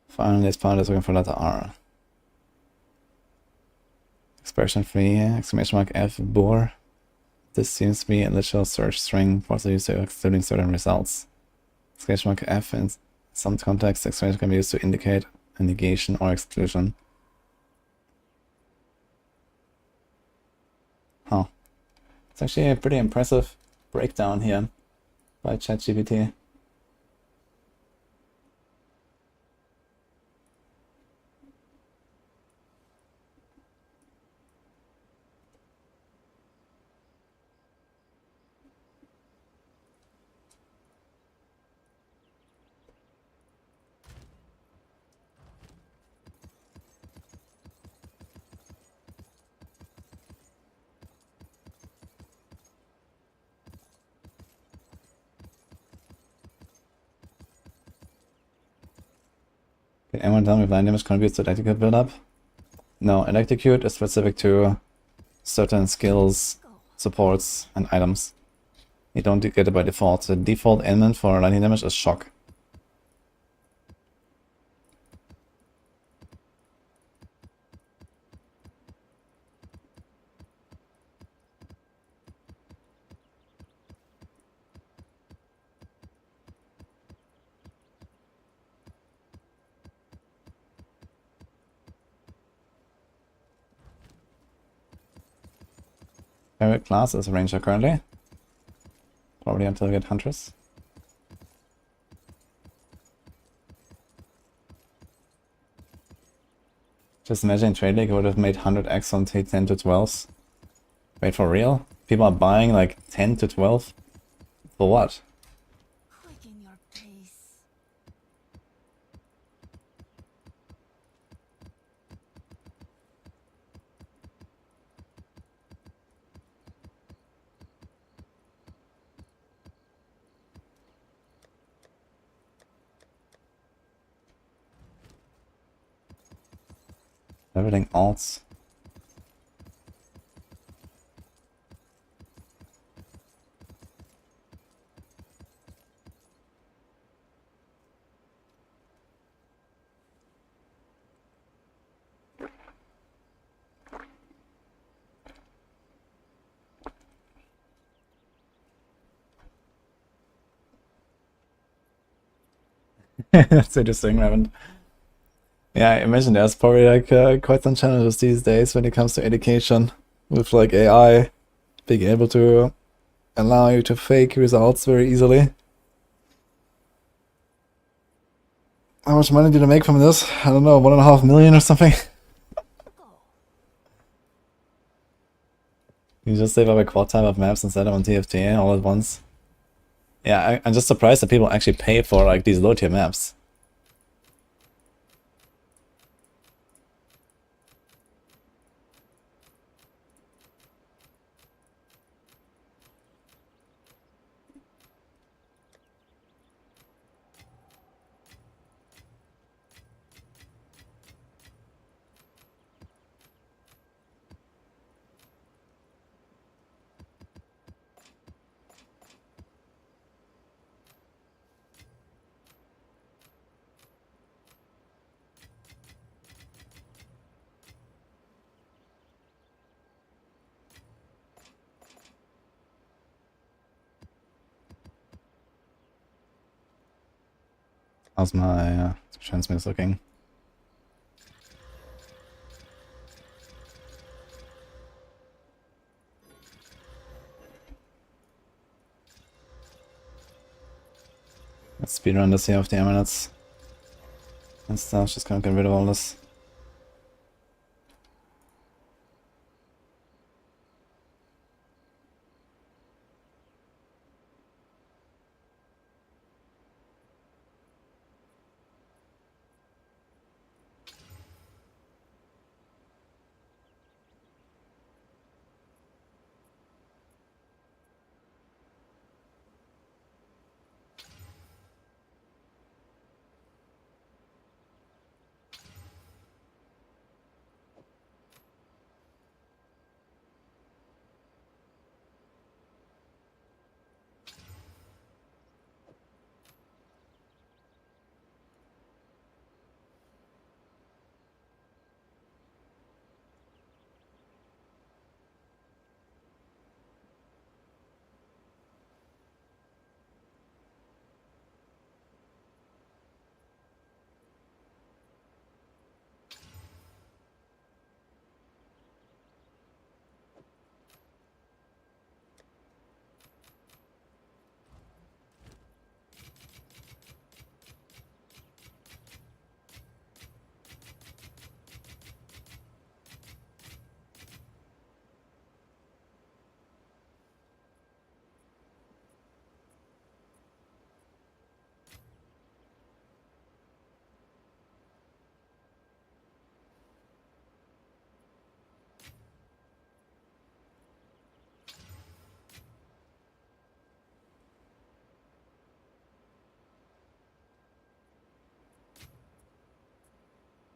Finally, this part is looking for letter R. Expression 3, exclamation mark F, bor. This seems to be a literal search string, possibly used to excluding certain results. Exclamation mark F in some contexts, exclamation can be used to indicate a negation or exclusion. Huh. It's actually a pretty impressive breakdown here by ChatGPT. Can anyone tell me if line damage contributes to electrocute buildup? No, electrocute is specific to certain skills, supports, and items. You don't get it by default. The default ailment for lightning damage is shock. Favorite class is Ranger currently. Probably until I get Huntress. Just imagine Trade League would have made 100x on 10 to 12s. Wait, for real? People are buying like 10 to 12? For what? Quicken your pace. Everything alts. That's interesting, Raven. Yeah, I imagine there's probably like quite some challenges these days when it comes to education, with like AI being able to allow you to fake results very easily. How much money did I make from this? I don't know, 1.5 million or something? Go. You just save up a quad type of maps and set them on TFT all at once. Yeah, I'm just surprised that people actually pay for like these low tier maps. How's my transmitters looking? Let's speedrun this here of the emirates and stuff, just gonna get rid of all this.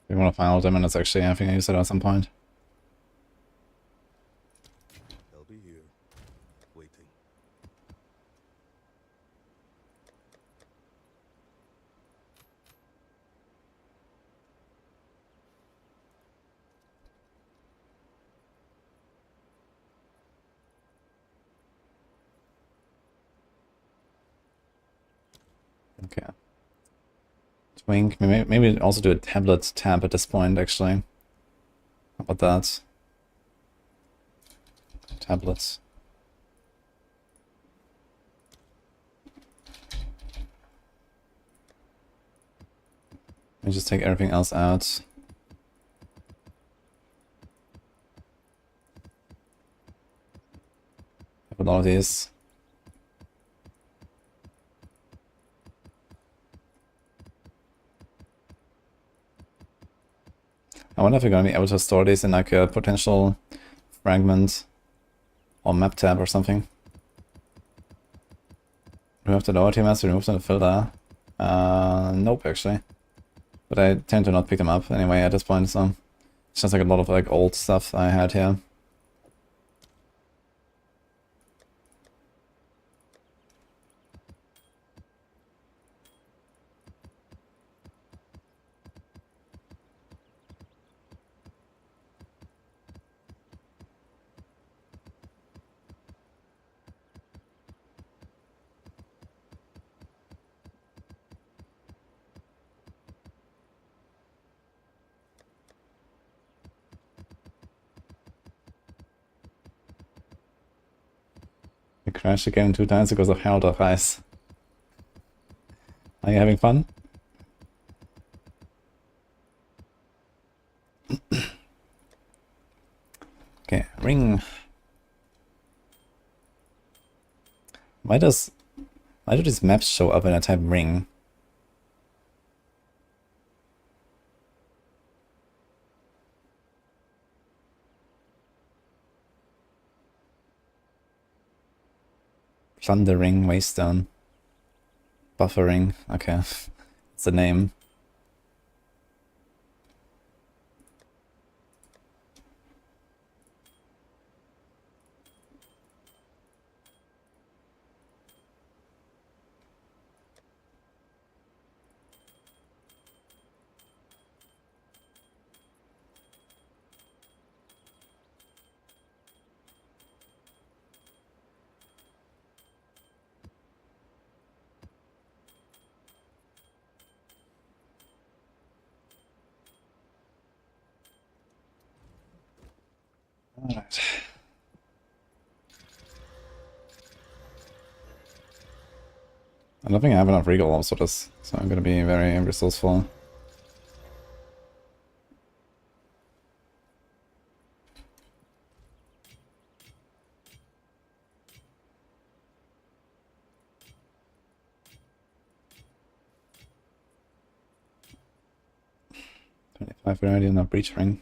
We want to final dominance actually, I think I used it at some point. They'll be here, waiting. Okay. Twink, maybe also do a tablet tab at this point actually. How about that? Tablets. Let me just take everything else out. Put all of these. I wonder if we're gonna be able to store these in like a potential fragment or map tab or something. Remove the lower tier maps, remove the filter. Nope, actually. But I tend to not pick them up anyway at this point, so it's just like a lot of like old stuff I had here. I crashed again 2 times because of Herald of Ice. Are you having fun? Okay, ring. Why do these maps show up when I type ring? Plundering, Waystone. Buffering, okay. It's the name. Alright. I don't think I have enough regal orbs for this, so I'm gonna be very resourceful. I've already enough breach ring.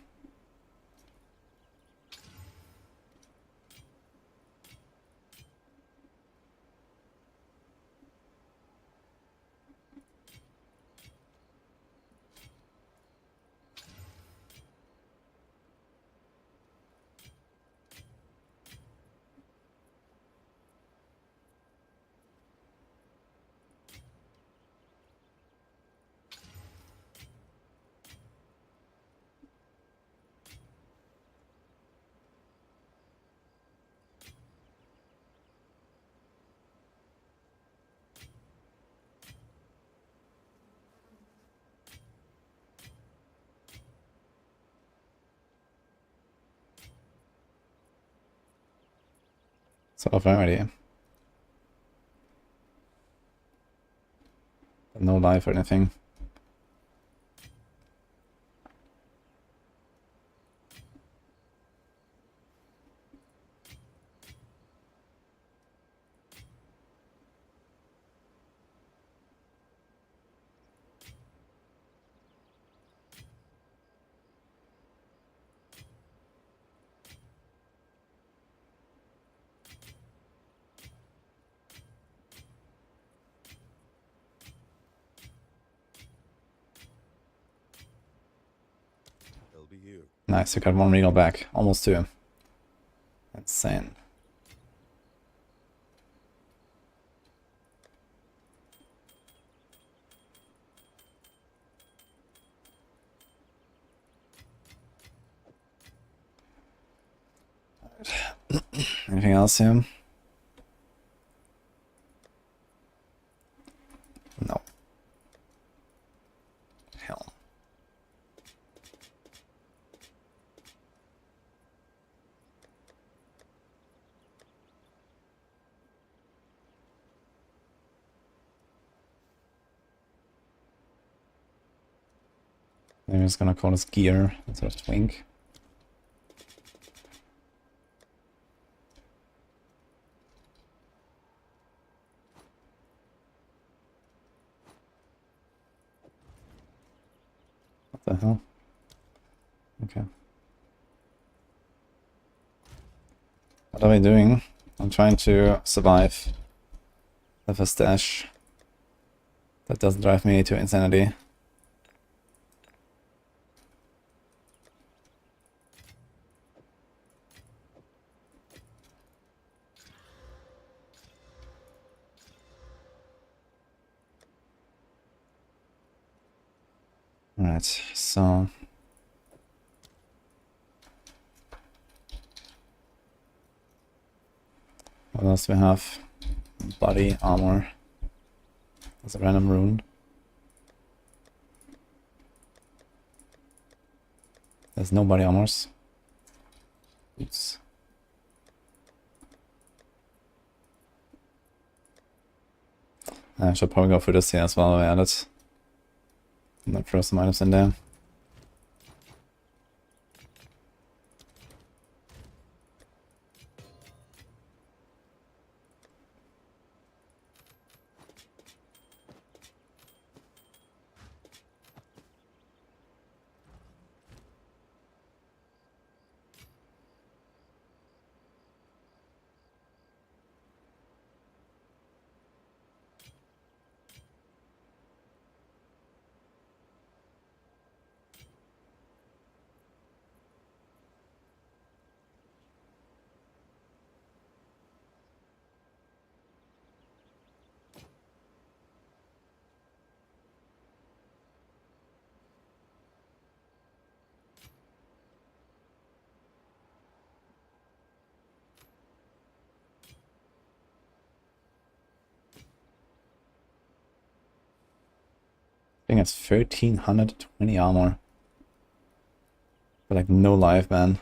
So off already. No life or anything. They'll be here. Nice, we got 1 regal back. Almost 2. Insane. Anything else here? No. Hell. I'm just gonna call this gear instead of twink. What the hell? Okay. What are we doing? I'm trying to survive with a stash that doesn't drive me to insanity. Alright, so what else do we have? Body armor. There's a random rune. There's no body armors. Oops. I should probably go for this here as well. I added. And then throw some items in there. I think it's 1320 armor. But like no life, man.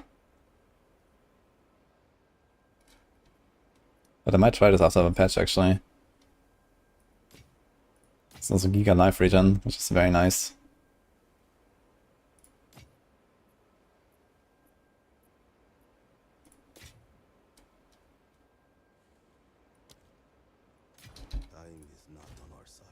But I might try this after the patch actually. It's also Giga life regen, which is very nice. Dying is not on our side.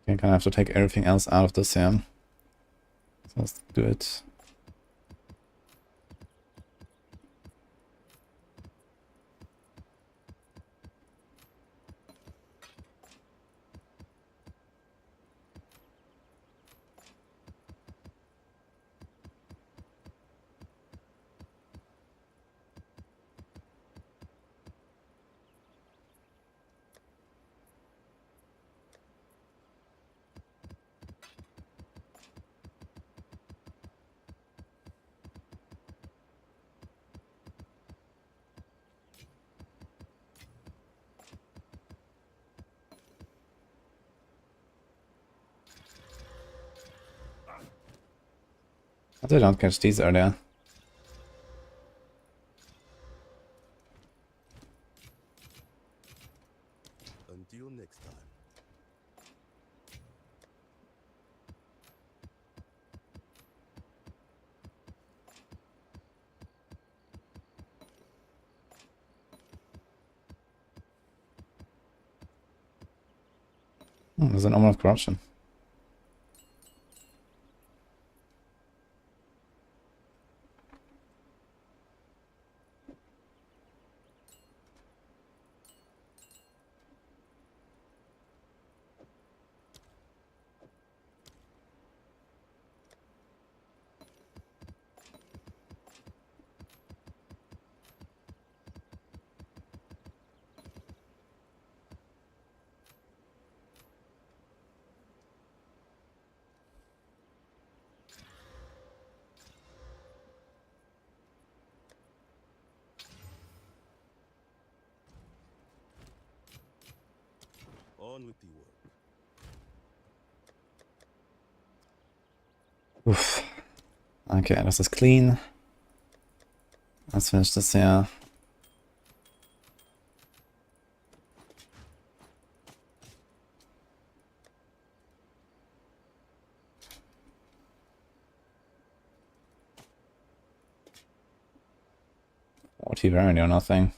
Okay, gonna have to take everything else out of this here. So let's do it. I did not catch these earlier. Until next time. There's an Omen of Corruption. On with the work. Oof. Okay, this is clean. Let's finish this here. Variant or nothing.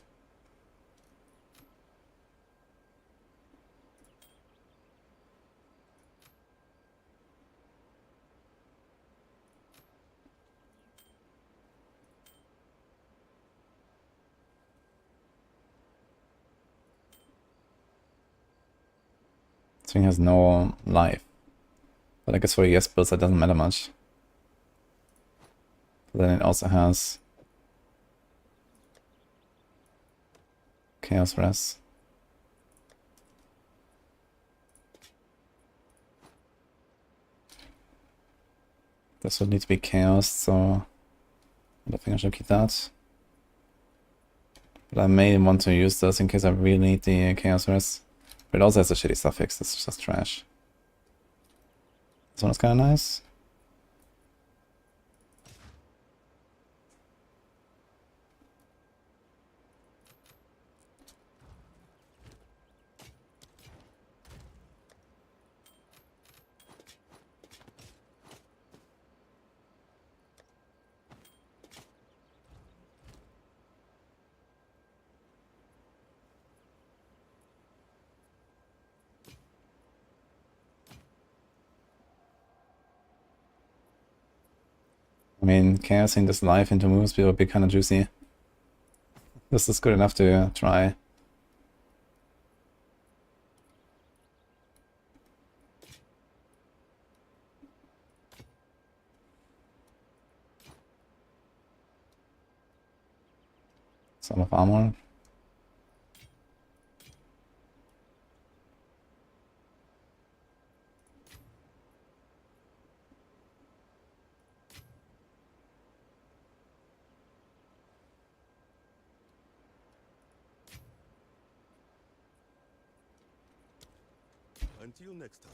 This thing has no life. But I guess for ES builds that doesn't matter much. But then it also has Chaos Res. This would need to be Chaos, so I don't think I should keep that. But I may want to use this in case I really need the Chaos Res. But it also has a shitty suffix, that's just trash. This one is kinda nice. I mean, chaosing this life into moves would be kind of juicy. This is good enough to try. Some of armor. Until next time.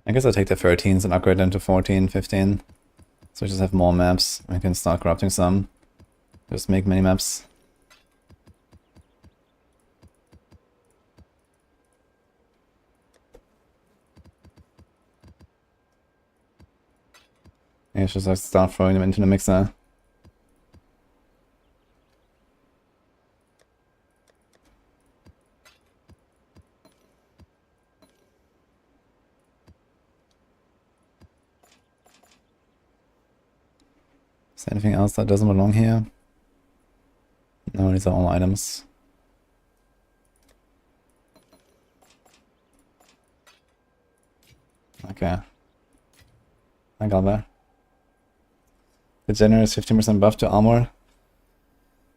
I guess I'll take the 13s and upgrade them to 14, 15. So we just have more maps. We can start corrupting some. Just make mini maps. Yeah, just like start throwing them into the mixer. Is there anything else that doesn't belong here? No, these are all items. Okay. I got that. The generous 15% buff to armor.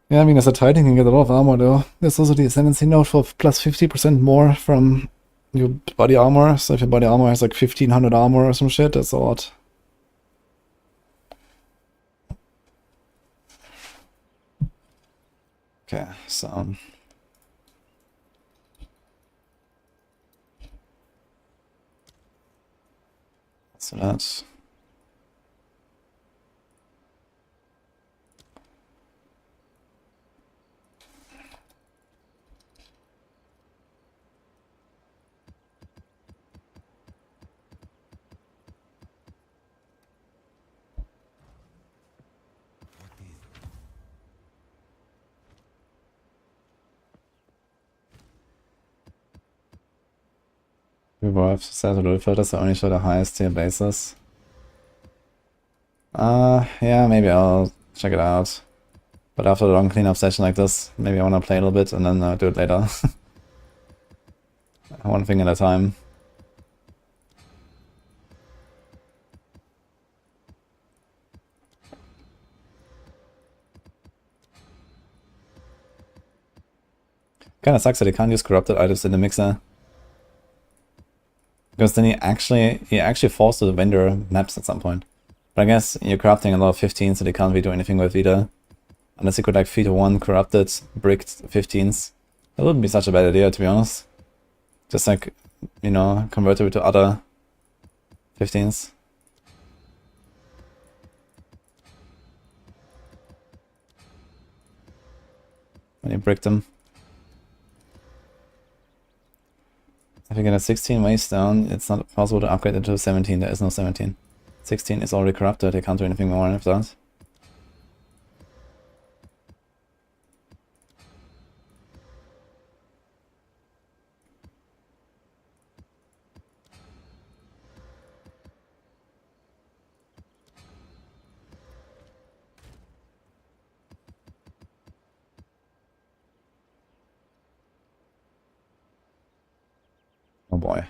Yeah, I mean, as a Titan, you can get a lot of armor though. There's also the Ascendancy note for plus 50% more from your body armor. So if your body armor has like 1500 armor or some shit, that's a lot. Okay, so... So that's... Revolve Satellite, that's only show the highest tier bases. Yeah, maybe I'll check it out. But after a long cleanup session like this, maybe I want to play a little bit and then do it later. One thing at a time. Kinda sucks that he can't use corrupted items in the mixer. Because then he actually forced the vendor maps at some point. But I guess you're crafting a lot of 15s, so they can't really do anything with either. Unless you could like feed one corrupted, bricked 15s. That wouldn't be such a bad idea, to be honest. Just like, you know, convert it to other 15s. When you brick them. If you get a 16 waste down, it's not possible to upgrade it to 17. There is no 17. 16 is already corrupted, they can't do anything more after that. Oh boy.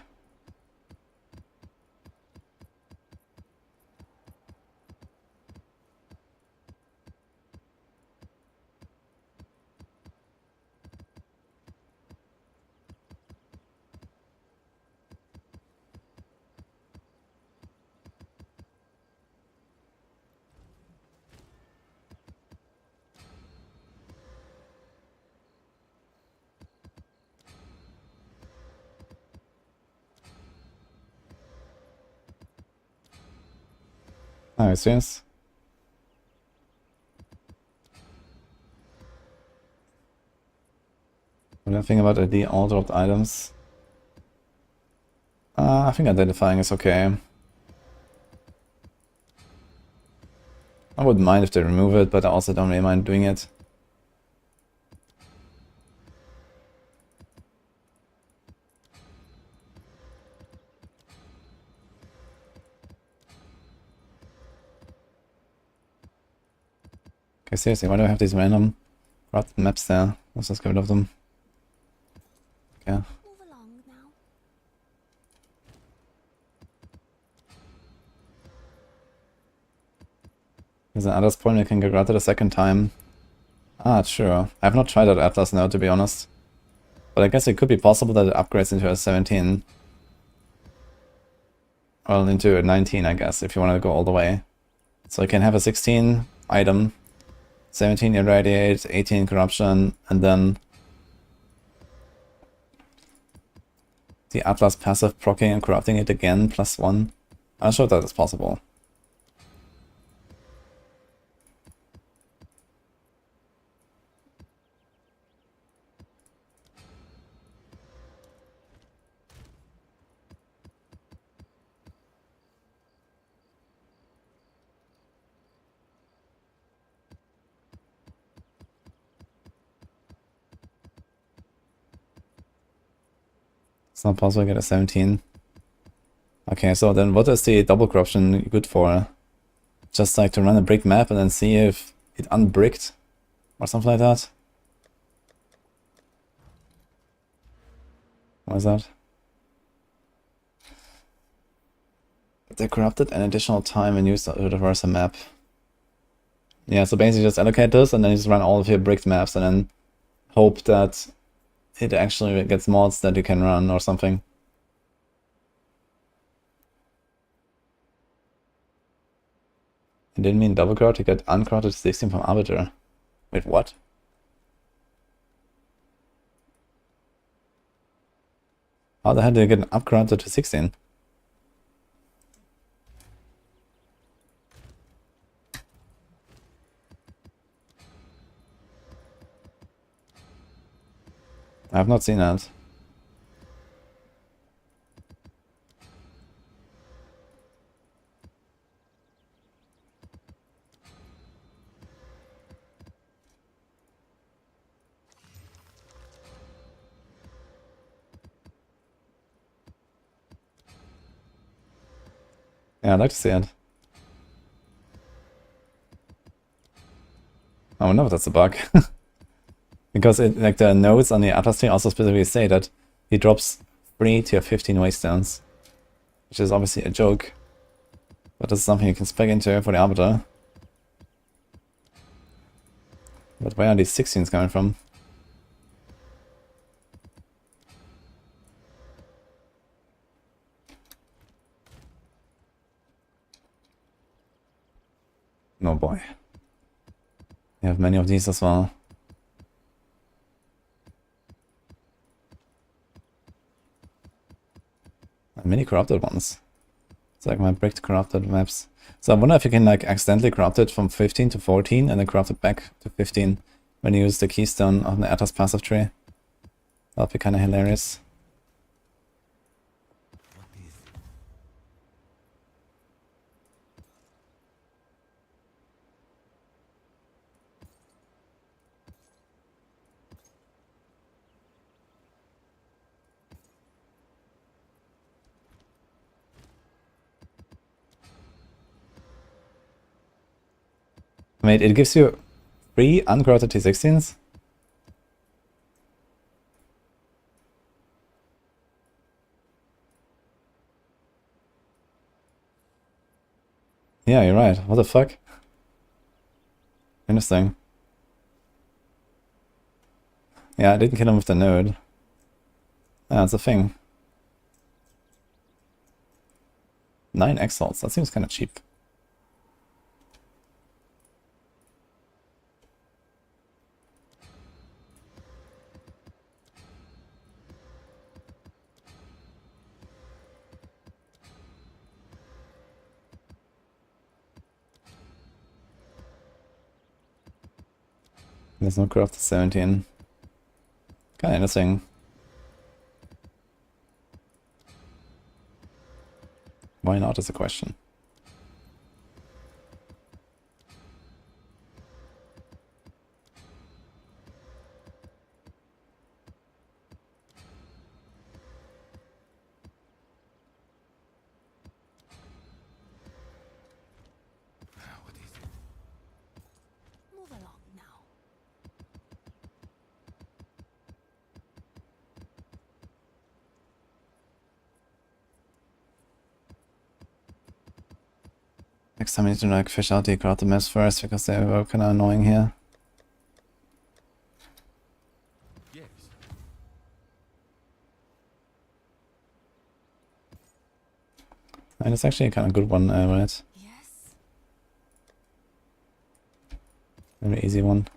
Oh, serious? What do I think about the all dropped items? I think identifying is okay. I wouldn't mind if they remove it, but I also don't really mind doing it. Okay, seriously, why do I have these random corrupted maps there? Let's just get rid of them. Okay. Move along now. There's an Atlas point I can get routed a second time. Ah, sure. I have not tried out Atlas now, to be honest. But I guess it could be possible that it upgrades into a 17. Well, into a 19, I guess, if you want to go all the way. So you can have a 16 item, 17 irradiate, 18 corruption, and then the Atlas passive proccing and corrupting it again, +1. I'm not sure if that is possible. It's not possible to get a 17. Okay, so then what is the double corruption good for? Just like to run a brick map and then see if it unbricked or something like that? What is that? They corrupted an additional time and used to reverse a map. Yeah, so basically just allocate this and then you just run all of your bricked maps and then hope that it actually gets mods that you can run or something. It didn't mean double crowd, he got uncrowded 16 from Arbiter. Wait, what? How the hell did you get an upcrowded to 16? I have not seen that. Yeah, I'd like to see it. I wonder if that's a bug. Because it, like the notes on the Atlas tree also specifically say that he drops 3 to 15 waystones. Which is obviously a joke. But this is something you can spec into for the Arbiter. But where are these 16s coming from? boy. We have many of these as well. Many corrupted ones. It's like my bricked corrupted maps. So I wonder if you can like accidentally corrupt it from 15 to 14 and then corrupt it back to 15 when you use the keystone on the Atos passive tree. That'd be kind of hilarious. Mate, it gives you 3 uncorrupted T16s? Yeah, you're right. What the fuck? Interesting. Yeah, I didn't kill him with the node. Yeah, that's a thing. 9 Exiles, that seems kind of cheap. There's no corrupted 17. Kinda interesting. Why not is a question. Move along now. Next time I need to like fish out the corrupted maps first because they were kinda annoying here. Yes. And it's actually a kind of good one, right? Yes. Very easy one.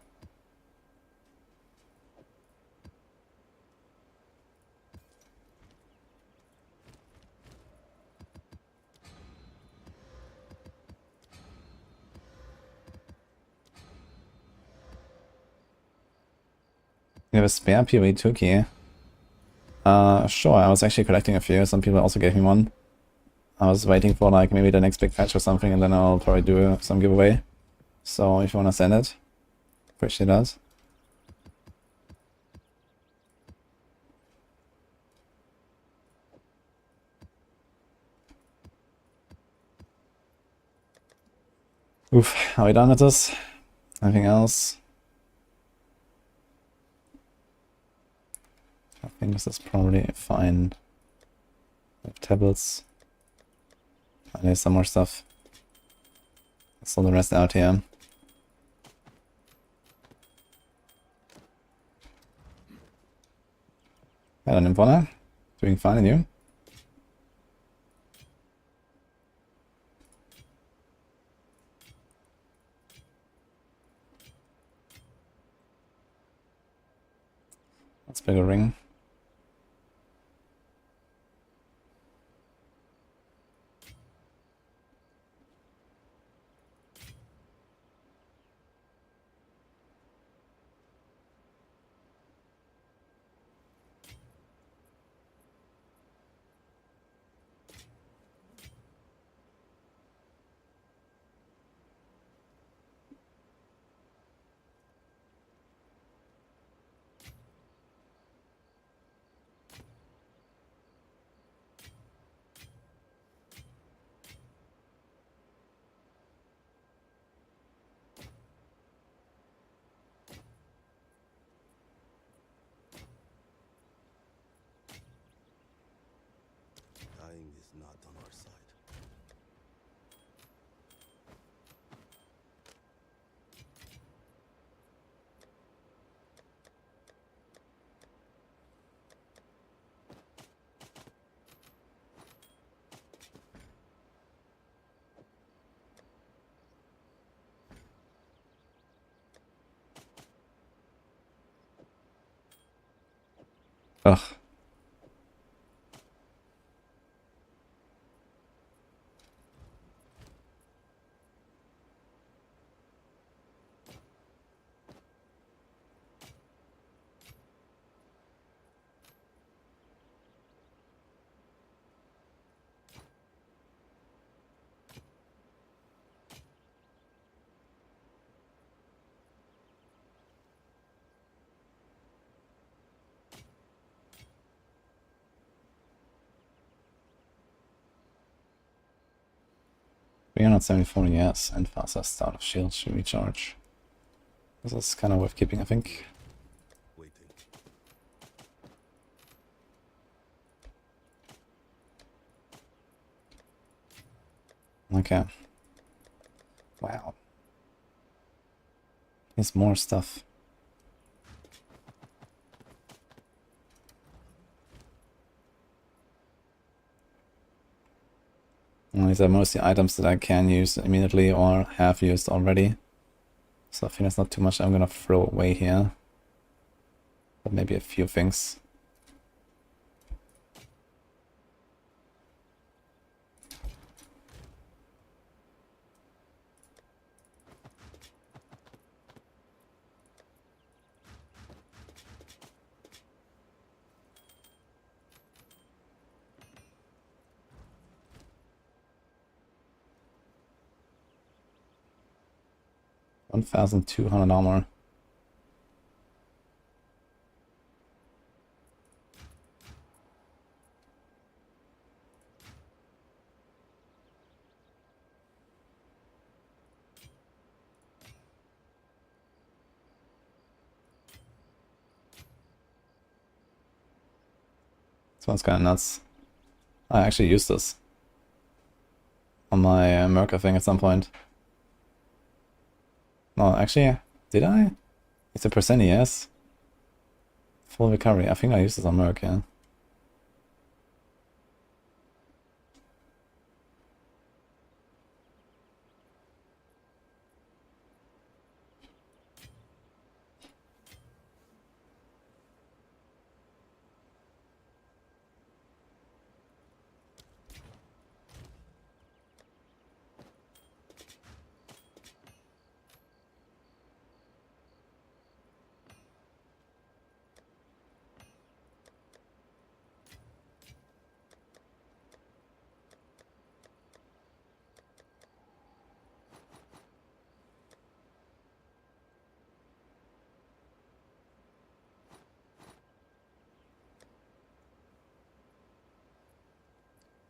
You have a spare PoE2 key? Sure, I was actually collecting a few, some people also gave me one. I was waiting for like maybe the next big patch or something and then I'll probably do some giveaway. So if you wanna send it, appreciate that. Oof, are we done with this? Anything else? I think this is probably fine. We have tablets. There's some more stuff. Let's sort the rest out here. Hello, Nymphona. Doing fine, and you? Let's pick a ring. Dying is not on our side. Ugh. We're not 74 yes, and faster start of shield to recharge. This is kind of worth keeping, I think. Waiting. Okay. Wow. There's more stuff. And these are mostly items that I can use immediately or have used already. So I think there's not too much I'm gonna throw away here. But maybe a few things. $1,200 armor. This one's kind of nuts. I actually used this on my Merca thing at some point. No, actually, did I? It's a percent, yes. Full recovery. I think I used this on Merc, yeah.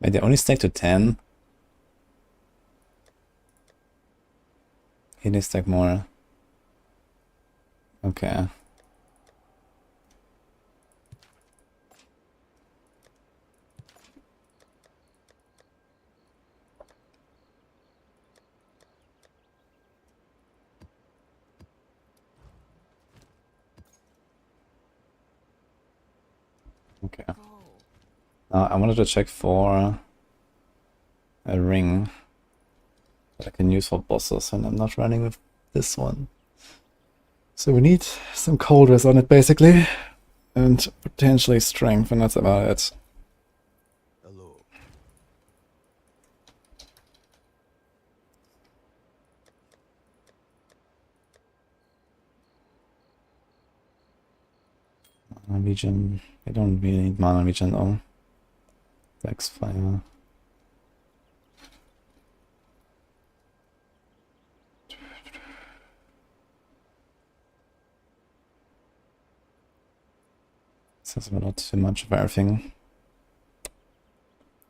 Wait, they only stack to 10? He needs stack more. Okay. Okay. Go. I wanted to check for a ring that I can use for bosses, and I'm not running with this one. So we need some cold res on it, basically, and potentially strength, and that's about it. Hello. Mana regen. I don't really need mana regen though. Dex fire. This is not too much of everything.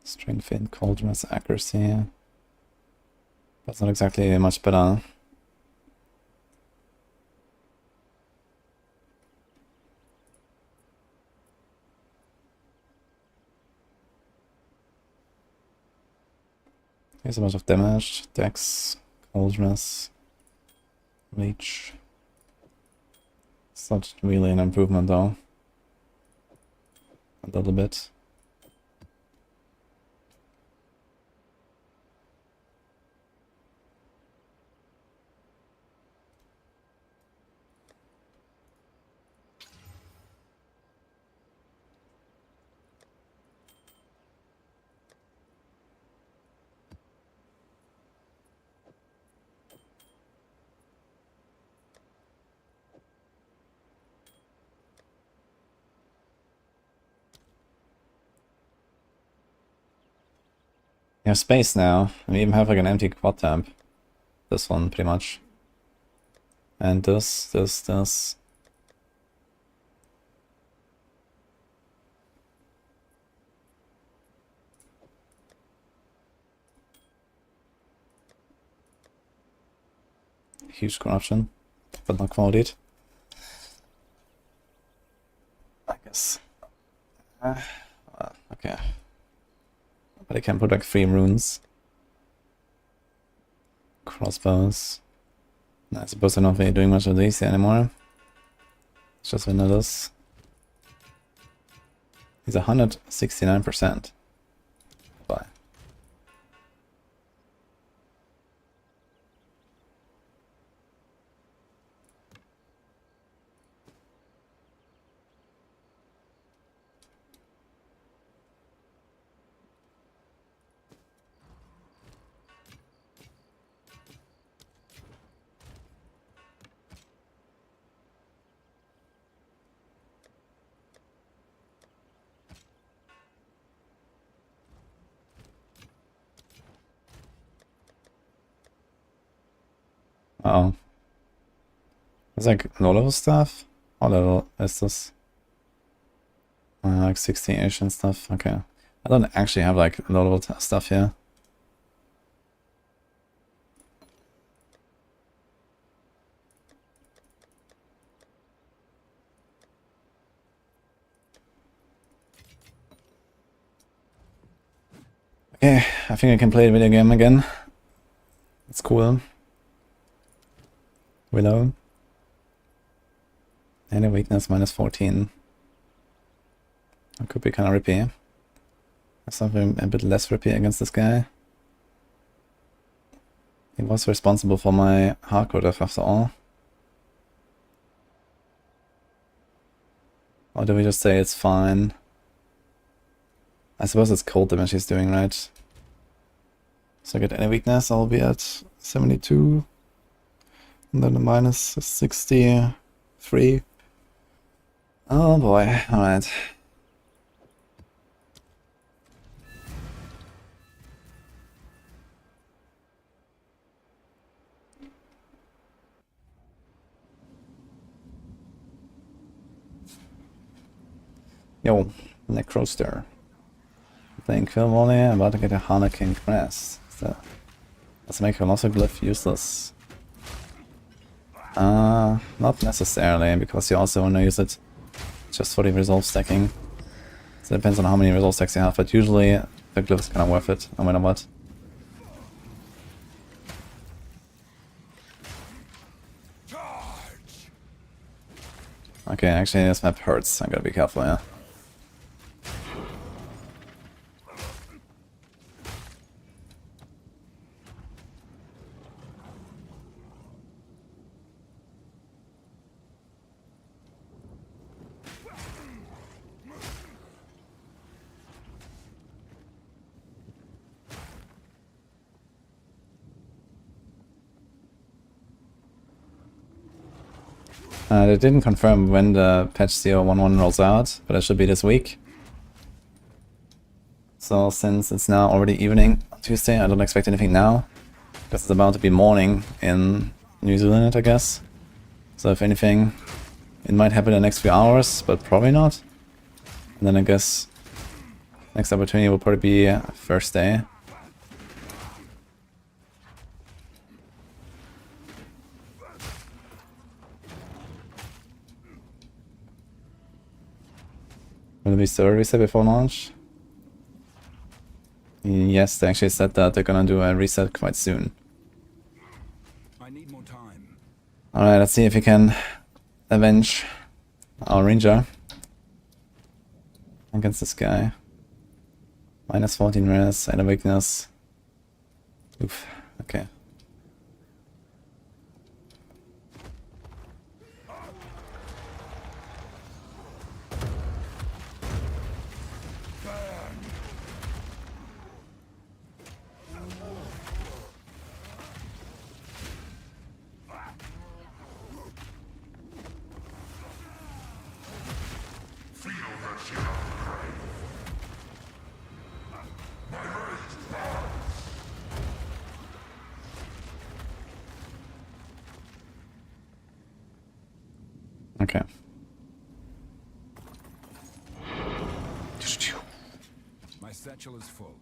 Strength in coldness, accuracy. That's not exactly much better. Here's a bunch of damage, dex, coldness, reach. It's not really an improvement though. A little bit. We have space now. We even have like an empty quad temp. This one, pretty much. And this. Huge corruption, but not qualified. I guess. Okay. But I can put like 3 runes. Crossbows. I suppose I'm not really doing much of these anymore. It's just vanillas. He's 169%. Bye. Uh-oh. There's like low level stuff? What level is this? Like 16-ish and stuff. Okay. I don't actually have like low level stuff here. Okay, I think I can play the video game again. It's cool. Willow. And a weakness minus 14. That could be kind of rippy. Something a bit less rippy against this guy. He was responsible for my hardcore death after all. Or do we just say it's fine? I suppose it's cold damage he's doing, right? So I get any weakness, I'll be at 72. And then a minus 63. Oh boy, alright. Yo, Necroster. Playing Quillvolley, I'm about to get a Harlequin Crest. So, let's make Velociglyph useless. Not necessarily, because you also want to use it just for the resolve stacking. So it depends on how many resolve stacks you have, but usually the glyph is kind of worth it, no matter what. Okay, actually this map hurts, I gotta be careful, yeah. They didn't confirm when the patch 0.11 rolls out, but it should be this week. So since it's now already evening on Tuesday, I don't expect anything now, because it's about to be morning in New Zealand, I guess. So if anything, it might happen in the next few hours, but probably not. And then I guess next opportunity will probably be Thursday. Will it be server reset before launch? Yes, they actually said that they're gonna do a reset quite soon. I need more time. Alright, let's see if we can avenge our ranger against this guy. Minus 14 res, 8 weakness. Oof, okay. Okay. My satchel is full.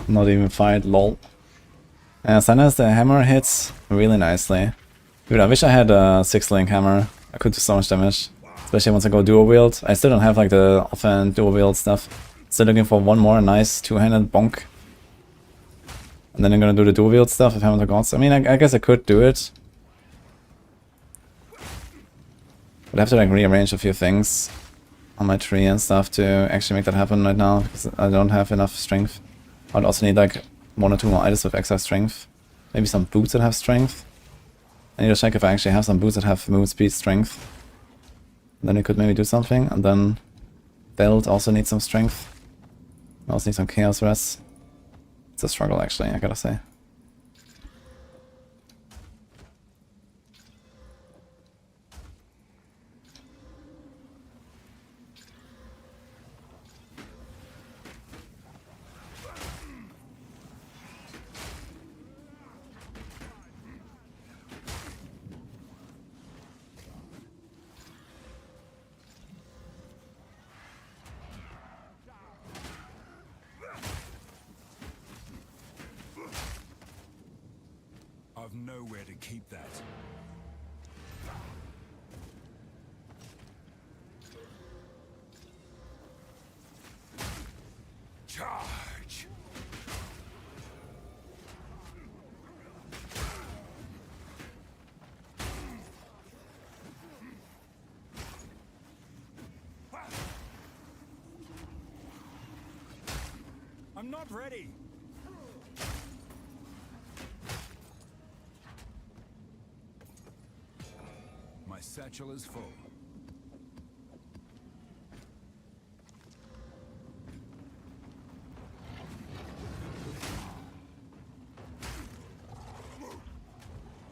Not even fight, lol. Sometimes the hammer hits really nicely. Dude, I wish I had a 6-link hammer. I could do so much damage. Especially once I go dual wield. I still don't have like the offhand dual wield stuff. Still looking for one more nice two-handed bonk. And then I'm gonna do the dual wield stuff with Hammer of the Gods. I mean, I guess I could do it. But I have to like rearrange a few things on my tree and stuff to actually make that happen right now. Because I don't have enough strength. I'd also need like 1 or 2 more items with extra strength. Maybe some boots that have strength. I need to check if I actually have some boots that have move speed strength. Then we could maybe do something. And then belt also needs some strength. I also need some chaos rest. It's a struggle actually, I gotta say. I've nowhere to keep that. Charge! I'm not ready. My satchel is full.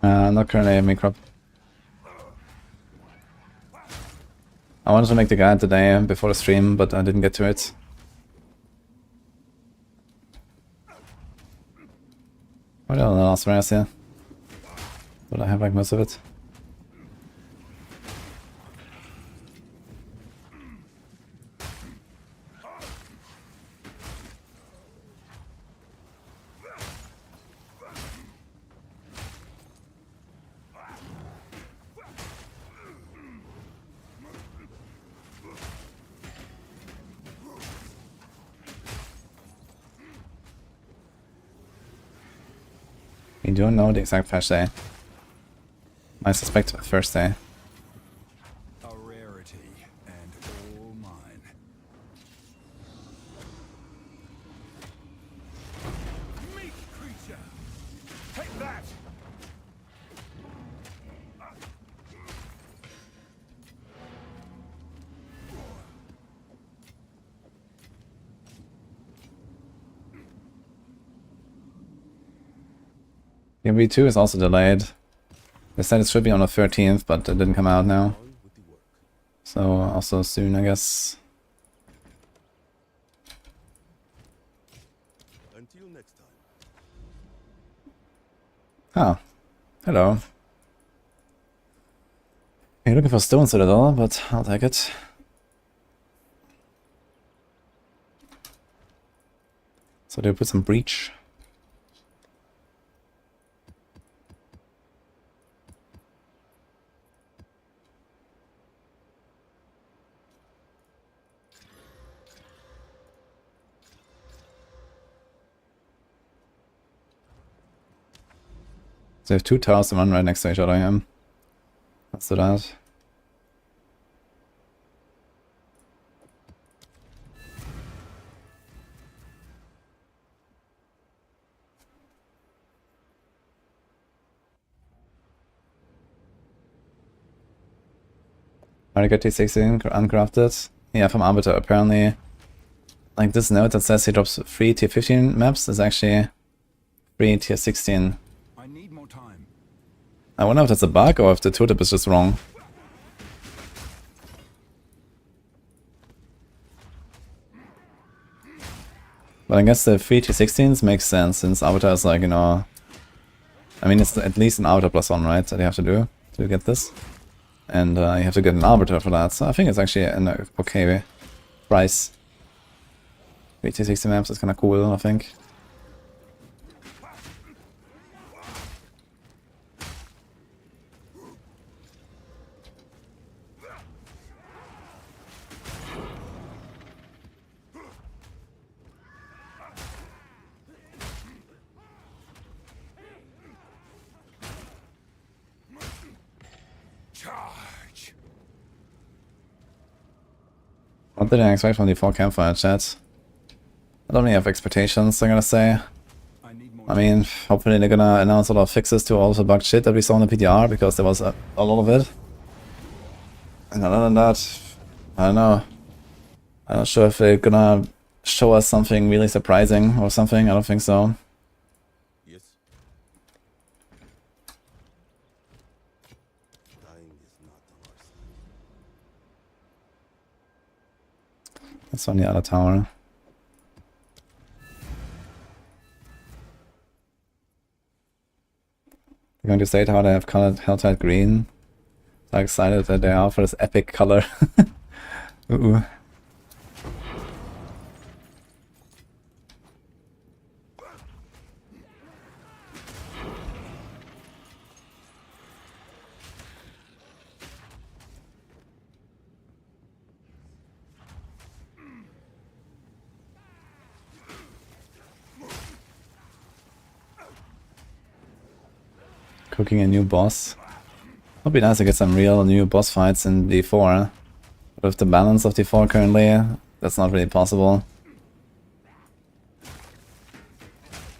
Not currently a microp. I wanted to make the guide today before the stream, but I didn't get to it. What are the last rares here? But I have like most of it. You don't know the exact patch day. I suspect first day. A rarity and all mine. Meat creature! Take that! V2 is also delayed. They said it should be on the 13th, but it didn't come out now. So also soon, I guess. Until next time. Oh, hello. You're looking for stone citadel, but I'll take it. So they put some breach. So they have 2 towers and one right next to each other, yeah. Let's do that. How to get T16 uncrafted? Yeah, from Arbiter. Apparently, like this note that says he drops 3 tier 15 maps is actually 3 tier 16. I need more time. I wonder if that's a bug or if the tooltip is just wrong. But I guess the 3 tier 16s makes sense since Arbiter is like, you know... I mean, it's at least an Arbiter +1, right, that you have to do to get this. And you have to get an Arbiter for that, so I think it's actually an okay price. 3 tier 16 maps is kinda cool, I think. Charge. What did I expect from the 4 campfire chat? I don't really have expectations, I'm gonna say. I need more I mean, hopefully they're gonna announce a lot of fixes to all the bug shit that we saw in the PTR, because there was a lot of it. And other than that, I don't know. I'm not sure if they're gonna show us something really surprising or something, I don't think so. Yes. Dying is not on our side. That's on the other tower. They're going to state how they have colored Helltide green. So excited that they are for this epic color. Ooh. Cooking a new boss. Would be nice to get some real new boss fights in D4. But with the balance of D4 currently, that's not really possible.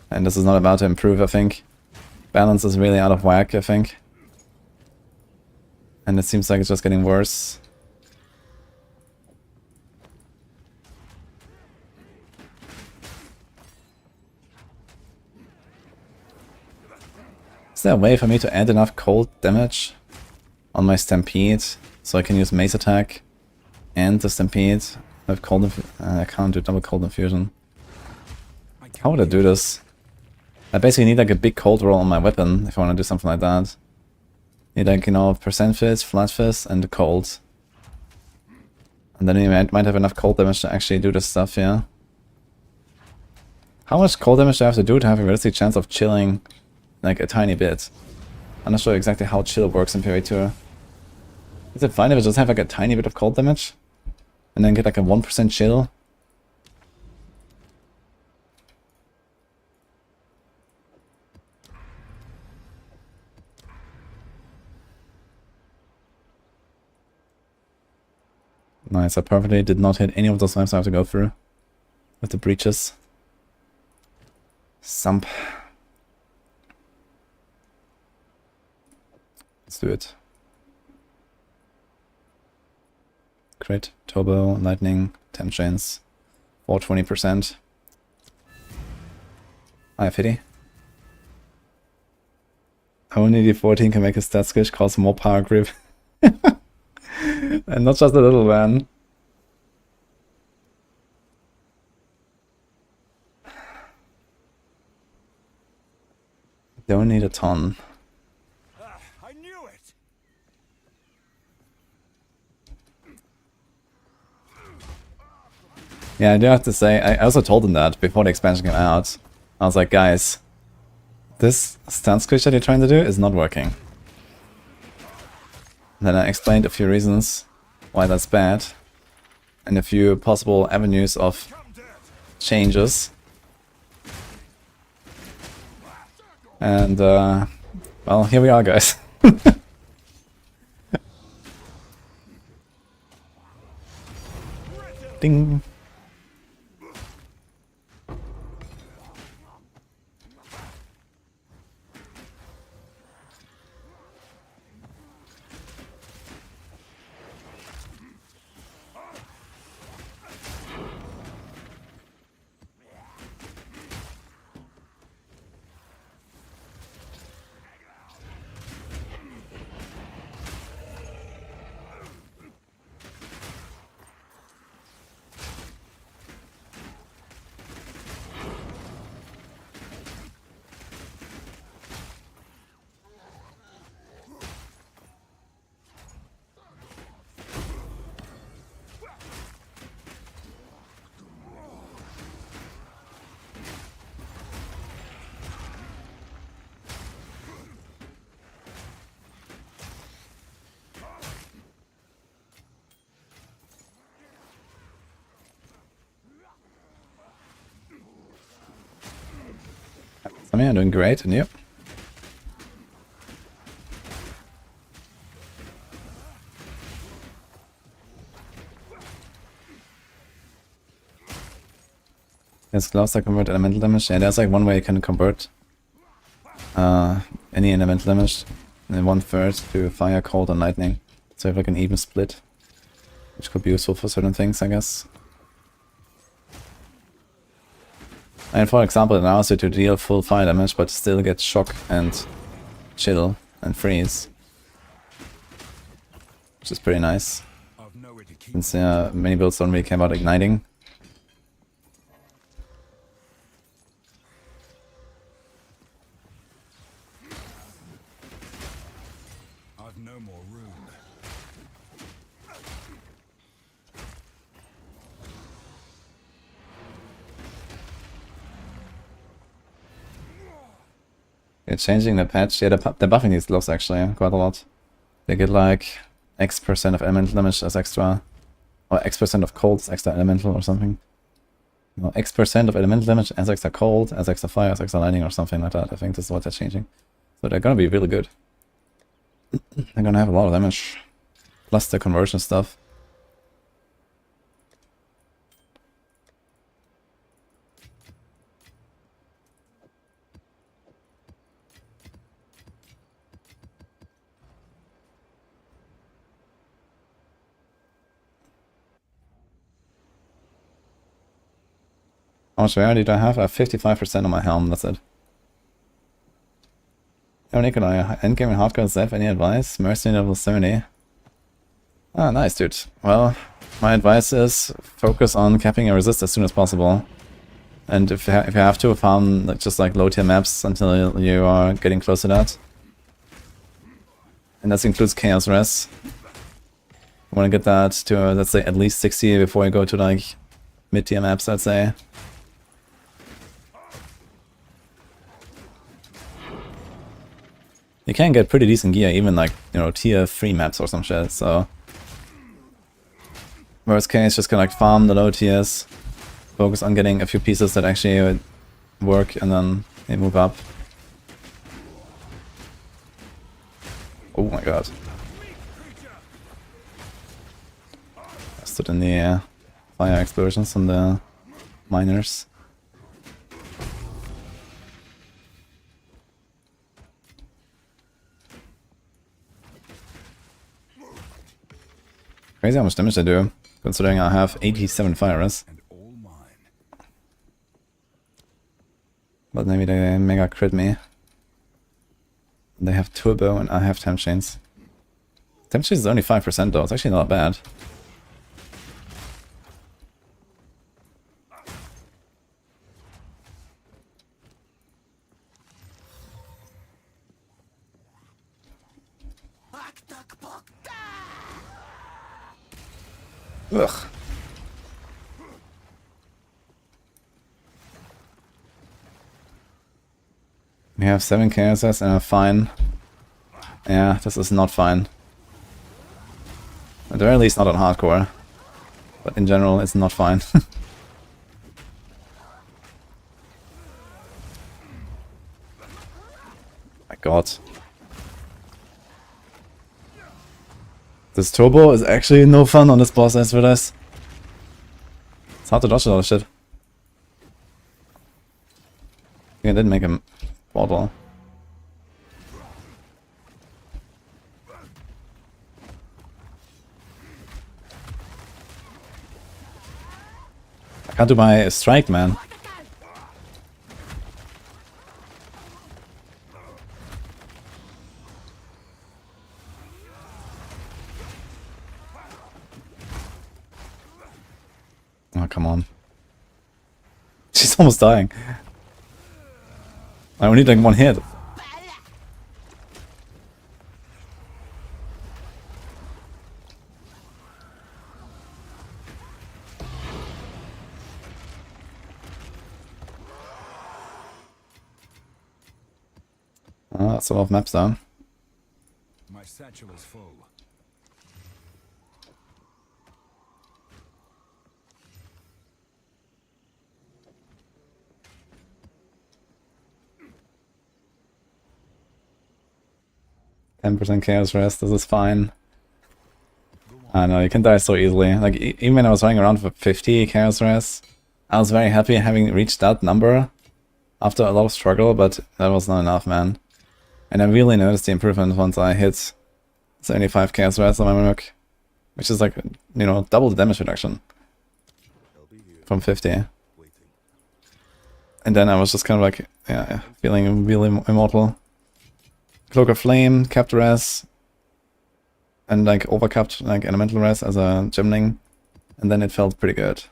And this is not about to improve, I think. Balance is really out of whack, I think. And it seems like it's just getting worse. Is there a way for me to add enough cold damage on my Stampede so I can use Mace Attack and the Stampede with cold I can't do double cold infusion. How would I do this? I basically need like a big cold roll on my weapon if I want to do something like that. Need like, you know, percent fizz, flat fizz, and the cold. And then you might have enough cold damage to actually do this stuff, yeah. How much cold damage do I have to do to have a realistic chance of chilling like a tiny bit? I'm not sure exactly how chill works in PvE2. Is it fine if I just have like a tiny bit of cold damage? And then get like a 1% chill? Nice, I perfectly did not hit any of those maps I have to go through with the breaches. Sump. Let's do it. Crit, turbo, lightning, temp chains, 420%. I have hitty. Only D14 can make a stat switch cause more power grip. And not just a little, man. Don't need a ton. I knew it. Yeah, I do have to say, I also told them that before the expansion came out. I was like, guys, this stun squish that you're trying to do is not working. Then I explained a few reasons why that's bad, and a few possible avenues of changes. And, well, here we are, guys. Ding! Sammy, I'm doing great, and you? Yes, gloves that convert elemental damage. Yeah, there's like one way you can convert any elemental damage in 1/3 to fire, cold, and lightning. So you have like an even split, which could be useful for certain things, I guess. And for example, it allows you to deal full fire damage, but still get shock and chill and freeze, which is pretty nice. I've nowhere to keep Since many builds don't really care about igniting. I've no more room. Yeah, changing the patch. Yeah, they're buffing these gloves actually quite a lot. They get like X% of elemental damage as extra, or X% of cold as extra elemental or something. No, X% of elemental damage as extra cold, as extra fire, as extra lightning or something like that. I think this is what they're changing. So they're gonna be really good. They're gonna have a lot of damage. Plus the conversion stuff. How much rarity do I have? I have 55% on my helm, that's it. Yo, Nikolai, endgame and hardcore SSF, any advice? Mercy level 70. Ah, nice, dude. Well, my advice is focus on capping a resist as soon as possible. And if you have to, farm like, just like low tier maps until you are getting close to that. And that includes Chaos Res. You want to get that to, let's say, at least 60 before you go to like mid tier maps, I'd say. You can get pretty decent gear, even like, you know, tier 3 maps or some shit, so... Worst case, just gonna like farm the low tiers, focus on getting a few pieces that actually work, and then you move up. Oh my god. I stood in the fire explosions on the miners. Crazy how much damage I do, considering I have 87 fire res. And all mine. But maybe they mega crit me. They have turbo and I have temp chains. Temp chains is only 5% though, it's actually not bad. Ugh. We have 7 KSS and a fine. Yeah, this is not fine. At the very least not on hardcore. But in general it's not fine. My god. This turbo is actually no fun on this boss, I realize. It's hard to dodge a lot of shit. I think I did make a bottle. I can't do my strike, man. Oh, come on. She's almost dying. I only need like one hit. Ah, that's a lot of maps though. My satchel is full. 10% chaos rest, this is fine. I know, you can die so easily. Like, even when I was running around for 50 chaos rest, I was very happy having reached that number after a lot of struggle, but that was not enough, man. And I really noticed the improvement once I hit 75 chaos rest on my Merc, which is like, you know, double the damage reduction from 50. And then I was just kind of like, yeah, feeling really immortal. Cloak of Flame, capped res, and like overcapped like elemental res as a gemling, and then it felt pretty good.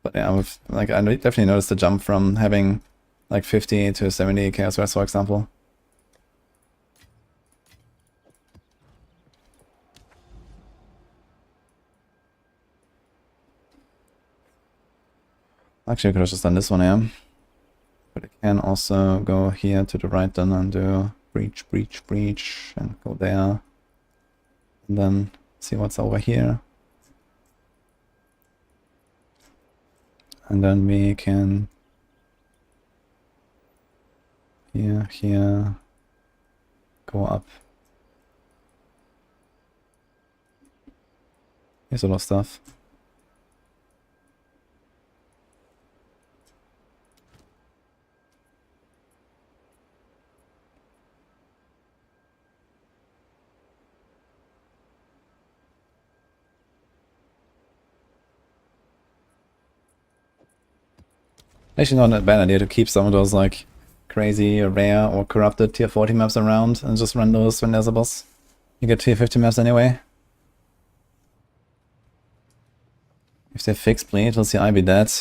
But yeah, I definitely noticed the jump from having like 50 to 70 chaos res, for example. Actually, I could have just done this one here. But I can also go here to the right then and do breach, breach, breach, and go there. And then see what's over here. And then we can here, go up. Here's a lot of stuff. Actually not a bad idea to keep some of those like crazy, rare, or corrupted tier 40 maps around and just run those when there's a boss. You get tier 50 maps anyway. If they fix Bleed, will CI be dead?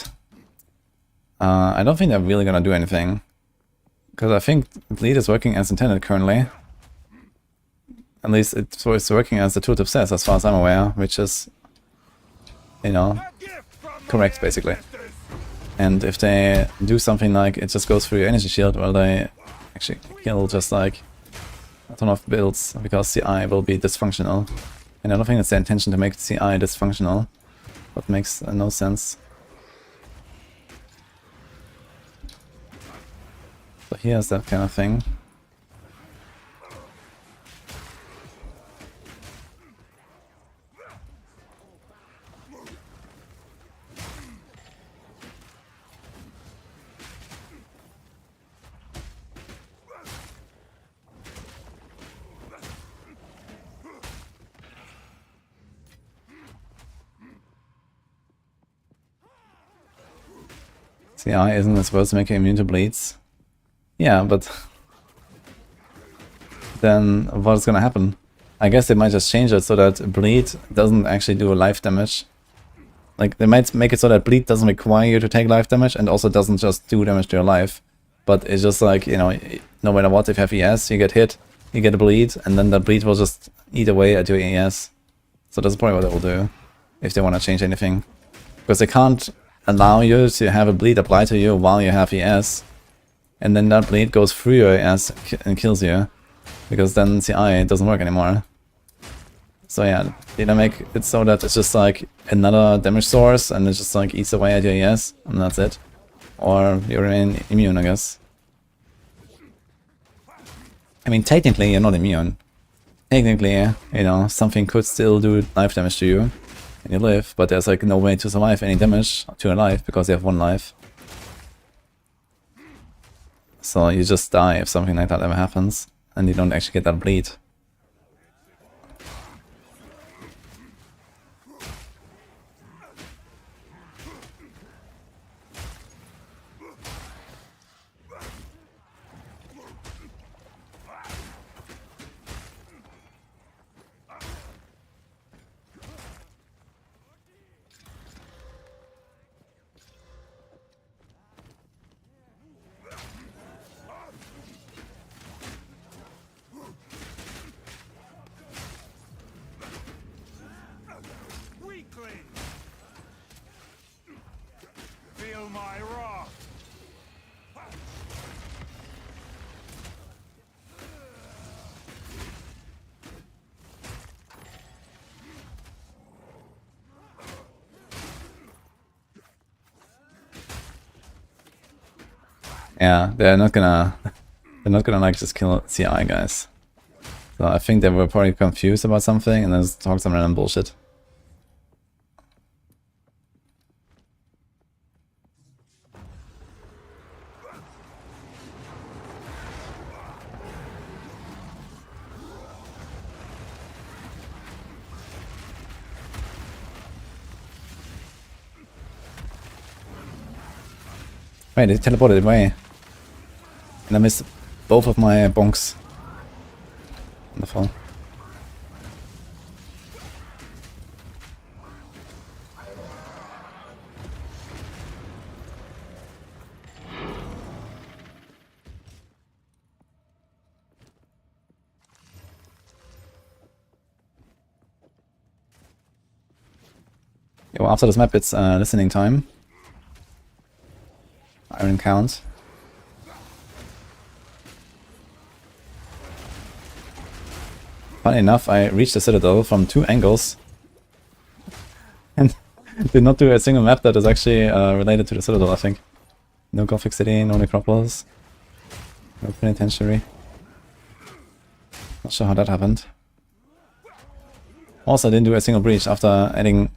I don't think they're really gonna do anything. Because I think Bleed is working as intended currently. At least it's working as the tooltip says, as far as I'm aware, which is, you know, correct basically. And if they do something like it just goes through your energy shield, well, they actually kill just like a ton of builds because CI will be dysfunctional. And I don't think it's their intention to make CI dysfunctional. That makes no sense. So here's that kind of thing. CI isn't supposed to make you immune to bleeds. Yeah, but then what's gonna happen? I guess they might just change it so that bleed doesn't actually do life damage. Like, they might make it so that bleed doesn't require you to take life damage and also doesn't just do damage to your life. But it's just like, you know, no matter what, if you have ES, you get hit, you get a bleed, and then the bleed will just eat away at your ES. So that's probably what they will do, if they want to change anything. Because they can't allow you to have a bleed apply to you while you have ES, and then that bleed goes through your ES and kills you, because then CI doesn't work anymore. So yeah, they make it so that it's just like another damage source and it just like eats away at your ES, and that's it. Or you remain immune, I guess. I mean, technically you're not immune. Technically, you know, something could still do life damage to you. And you live, but there's like no way to survive any damage to your life because you have one life. So you just die if something like that ever happens, and you don't actually get that bleed. Feel my wrath. Yeah, they're not gonna like just kill CI, guys. So I think they were probably confused about something and then just talked some random bullshit. Wait, they teleported away. And I missed both of my bonks. Wonderful. Yeah, well, after this map it's listening time. Iron count. Funny enough, I reached the Citadel from 2 angles and did not do a single map that is actually related to the Citadel, I think. No Gothic City, no Necropolis, no Penitentiary. Not sure how that happened. Also, I didn't do a single breach after adding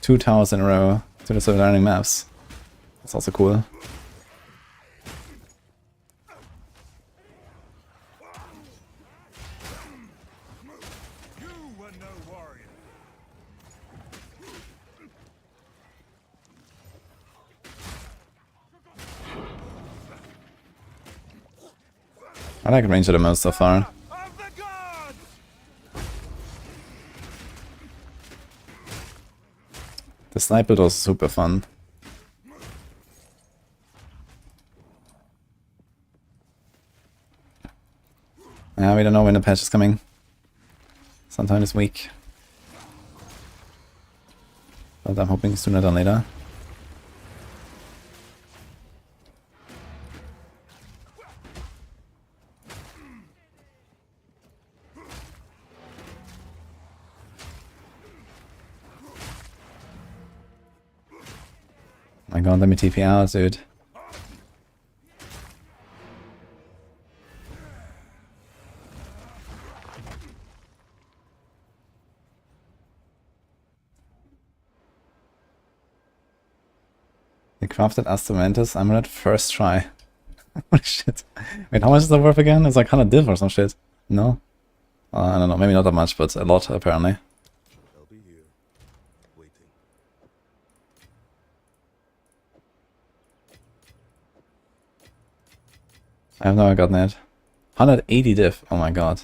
2 towers in a row to the surrounding maps. That's also cool. I like Ranger the most so far. The sniper was super fun. Yeah, we don't know when the patch is coming. Sometime this week. But I'm hoping sooner than later. My god, let me TP out, dude. They crafted Astramantis amulet first try. Holy shit. Wait, how much is that worth again? It's like 100 div or some shit. No? I don't know, maybe not that much, but a lot apparently. I'll be here, waiting. I have never gotten it. 180 div, oh my god.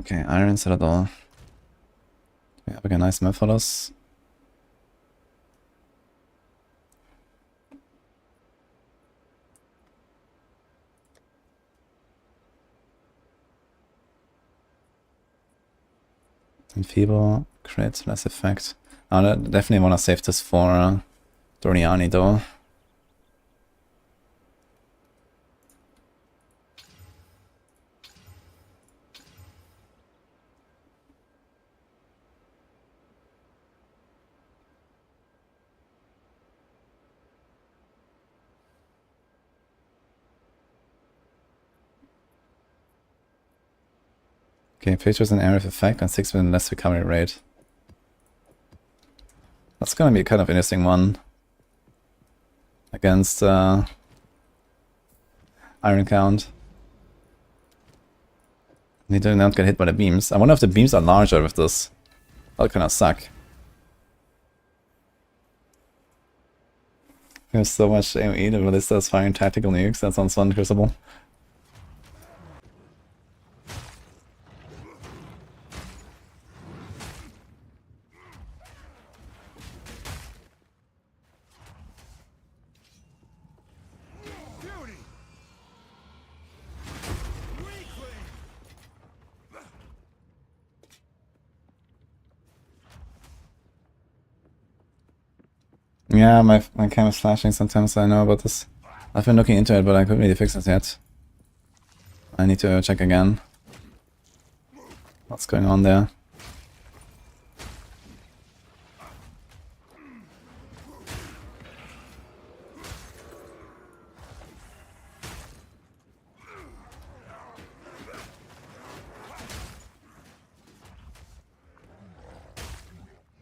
Okay, Iron Citadel. We have a nice map for us. Enfeeble, crit, less effect. I definitely want to save this for Dorniani though. Okay, 50% area of effect and 6% less recovery rate. That's gonna be a kind of interesting one against Iron Count. They do not get hit by the beams. I wonder if the beams are larger with this. That'll kind of suck. There's so much AoE, the Ballista is firing tactical nukes. That sounds fun, Crucible. Yeah, my camera's flashing sometimes, I know about this. I've been looking into it, but I couldn't really fix it yet. I need to check again. What's going on there?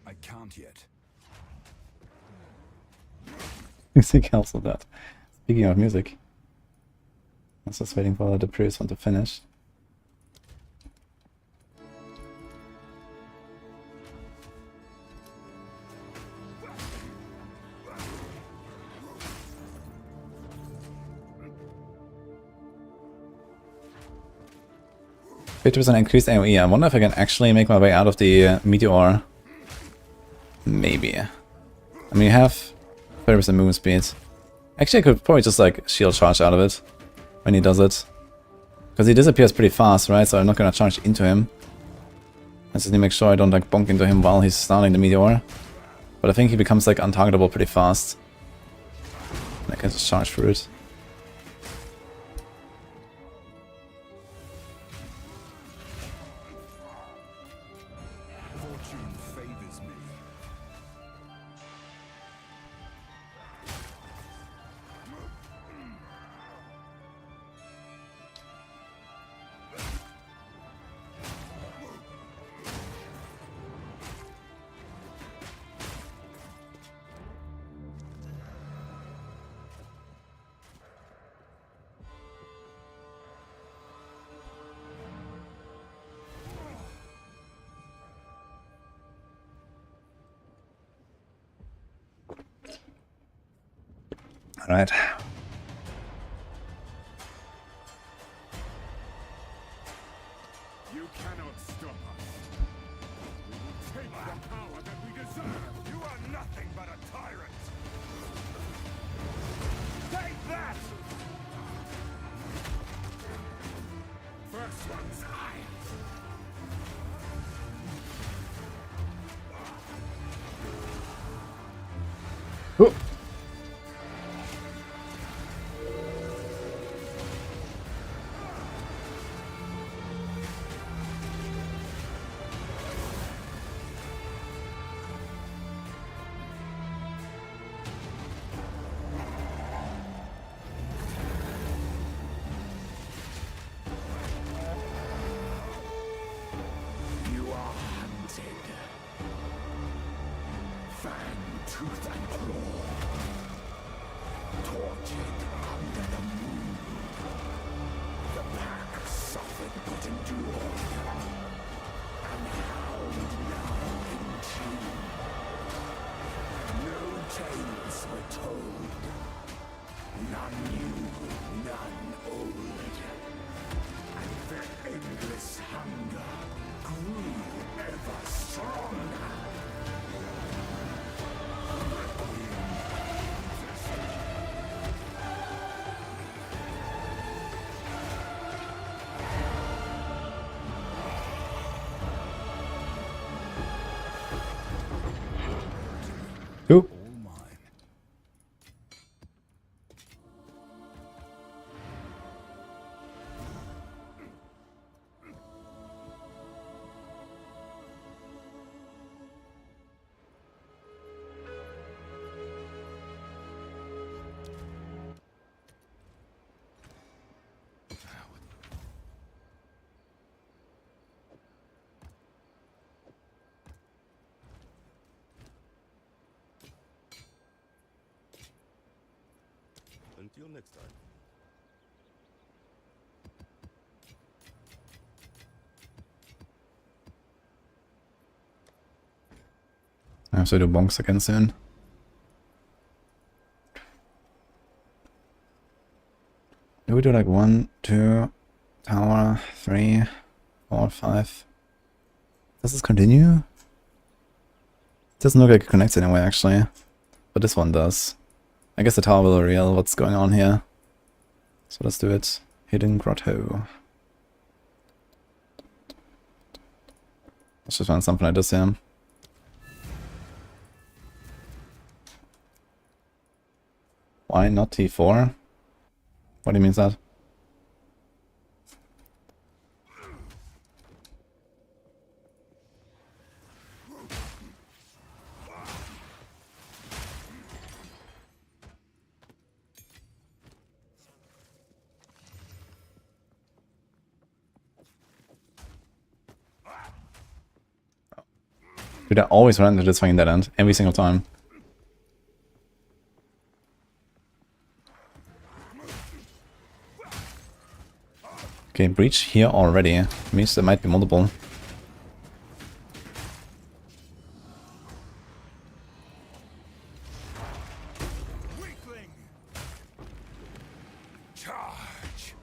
I can't yet. Music helps with that. Speaking of music. I was just waiting for the previous one to finish. An increased AoE. I wonder if I can actually make my way out of the meteor. Maybe. I mean, you have 30% movement speed. Actually, I could probably just like shield charge out of it when he does it. Because he disappears pretty fast, right? So I'm not gonna charge into him. I just need to make sure I don't like bonk into him while he's starting the meteor. But I think he becomes like untargetable pretty fast. And I can just charge through it. Fortune favors me. Alright. You cannot stop us. We will take the power that we deserve. You are nothing but a tyrant. Take that! First one's high. Ooh. You are hunted. Fang, tooth, and claw. Tortured under the moon. The pack suffered but endured. And howled now in tune. No tales were told. None new, none old. And their endless hunger grew ever stronger. Ooh. All mine. Until next time. I have to do bonks again soon. Do we do like 1, 2, tower, 3, 4, 5? Does this continue? Doesn't look like it connects anyway actually. But this one does. I guess the tower will reveal what's going on here. So let's do it. Hidden grotto. Let's just find something like this here. Why not T4? What do you mean that? Dude, I always run into this fucking dead end every single time. Okay, breach here already. Means there might be multiple. Weakling! Charge!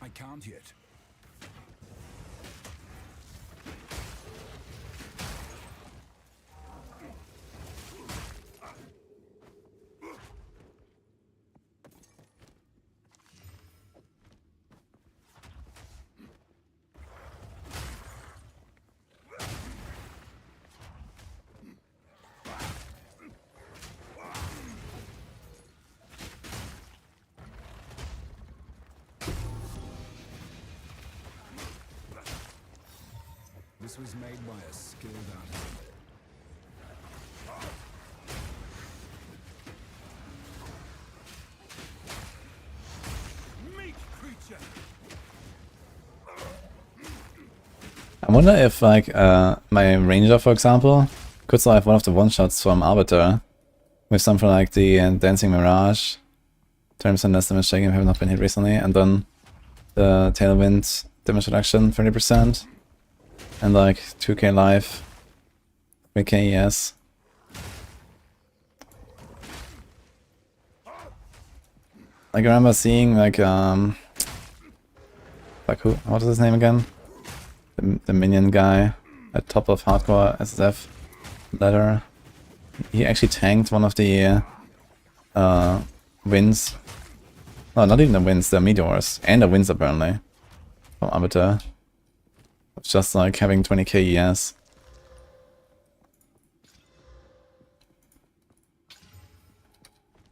I can't yet. This was made by a skilled artisan. Meat creature! I wonder if, like, my Ranger, for example, could survive one of the one-shots from Arbiter with something like the Dancing Mirage, 10% less damage taken, have not been hit recently, and then the Tailwind damage reduction, 30%, and like 2k life, 3k ES. Like, I remember seeing, like who, what is his name again? The minion guy at top of hardcore SSF ladder. He actually tanked one of the wins. No, not even the wins, the meteors. And the wins apparently. From Arbiter. It's just like having 20k ES.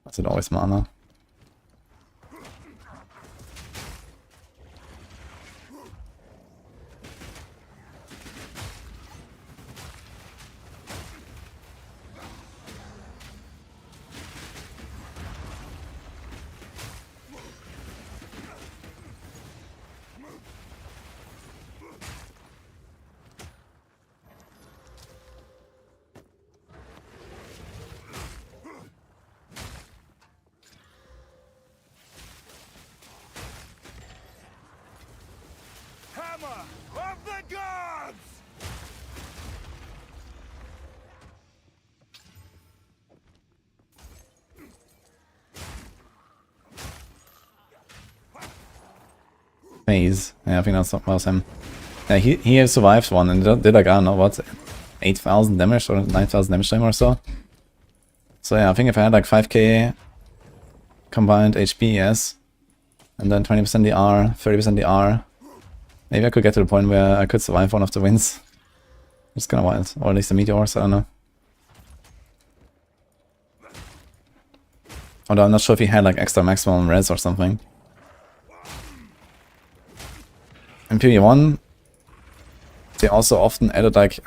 Is it always mana? Hammer of the gods! Phase. Yeah, I think that was him. Yeah, he has survived one and did like, I don't know, what, 8,000 damage or 9,000 damage to him or so. So yeah, I think if I had like 5k combined HP, yes, and then 20% DR, 30% DR, maybe I could get to the point where I could survive one of the wins. It's kind of wild. Or at least the meteors, I don't know. Although I'm not sure if he had like extra maximum res or something. in PvE1, they also often added like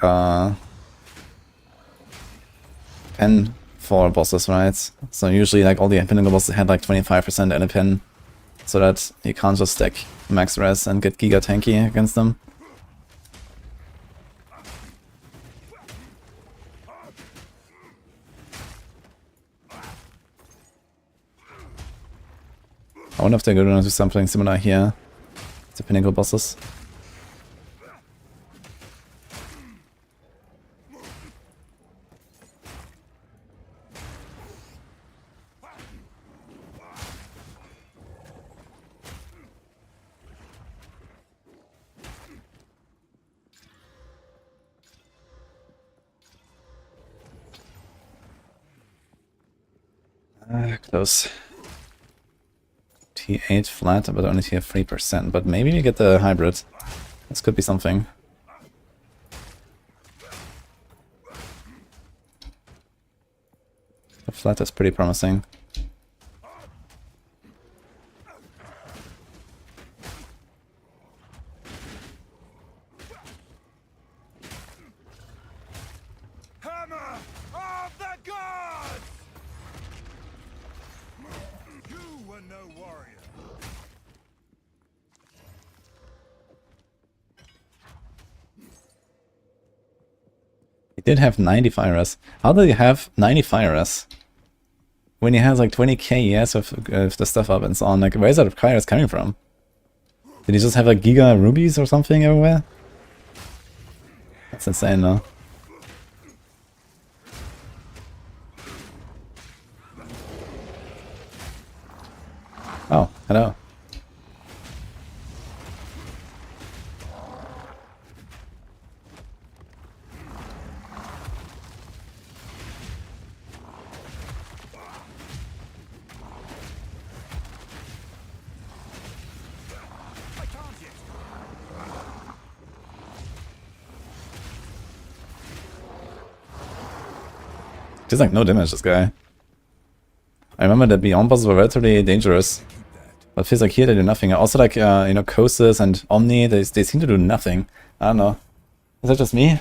pen for bosses, right? So usually like all the pinnacle bosses had like 25% added pen, so that you can't just stack max res and get giga tanky against them. I wonder if they're going to do something similar here to pinnacle bosses. Close. T8 flat, but only tier 3%. But maybe we get the hybrid. This could be something. The flat is pretty promising. Hammer of the gods! You were no warrior. He did have 90 fire res. How did he have 90 fire res? When he has like 20k ES with the stuff up and so on, like where's that fire res coming from? Did he just have like giga rubies or something everywhere? That's insane though. Oh, hello. I can't yet. Does like no damage, this guy. I remember that Beyond bosses were relatively dangerous. But it feels like here they do nothing. Also like, you know, Kosis and Omni, they seem to do nothing. I don't know. Is that just me?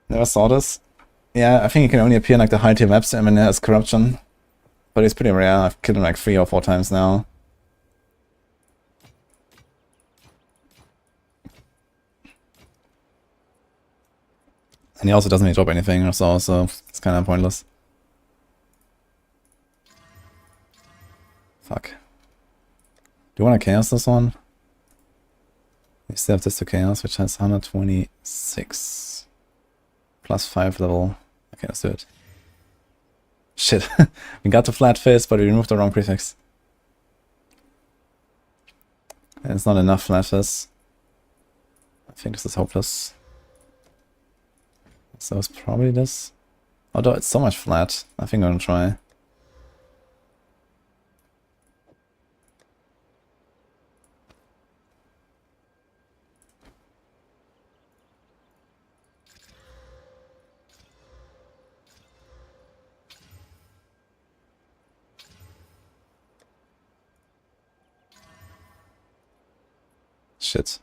Never saw this. Yeah, I think he can only appear in like the high tier maps and when he has corruption. But he's pretty rare. I've killed him like 3 or 4 times now. And he also doesn't really drop anything or so it's kind of pointless. Fuck. Do you want to chaos this one? We still have this to chaos, which has 126. Plus 5 level. Okay, let's do it. Shit. We got to flat face, but we removed the wrong prefix. And it's not enough flat face. I think this is hopeless. So it's probably this. Although it's so much flat. I think I'm gonna try. Shit.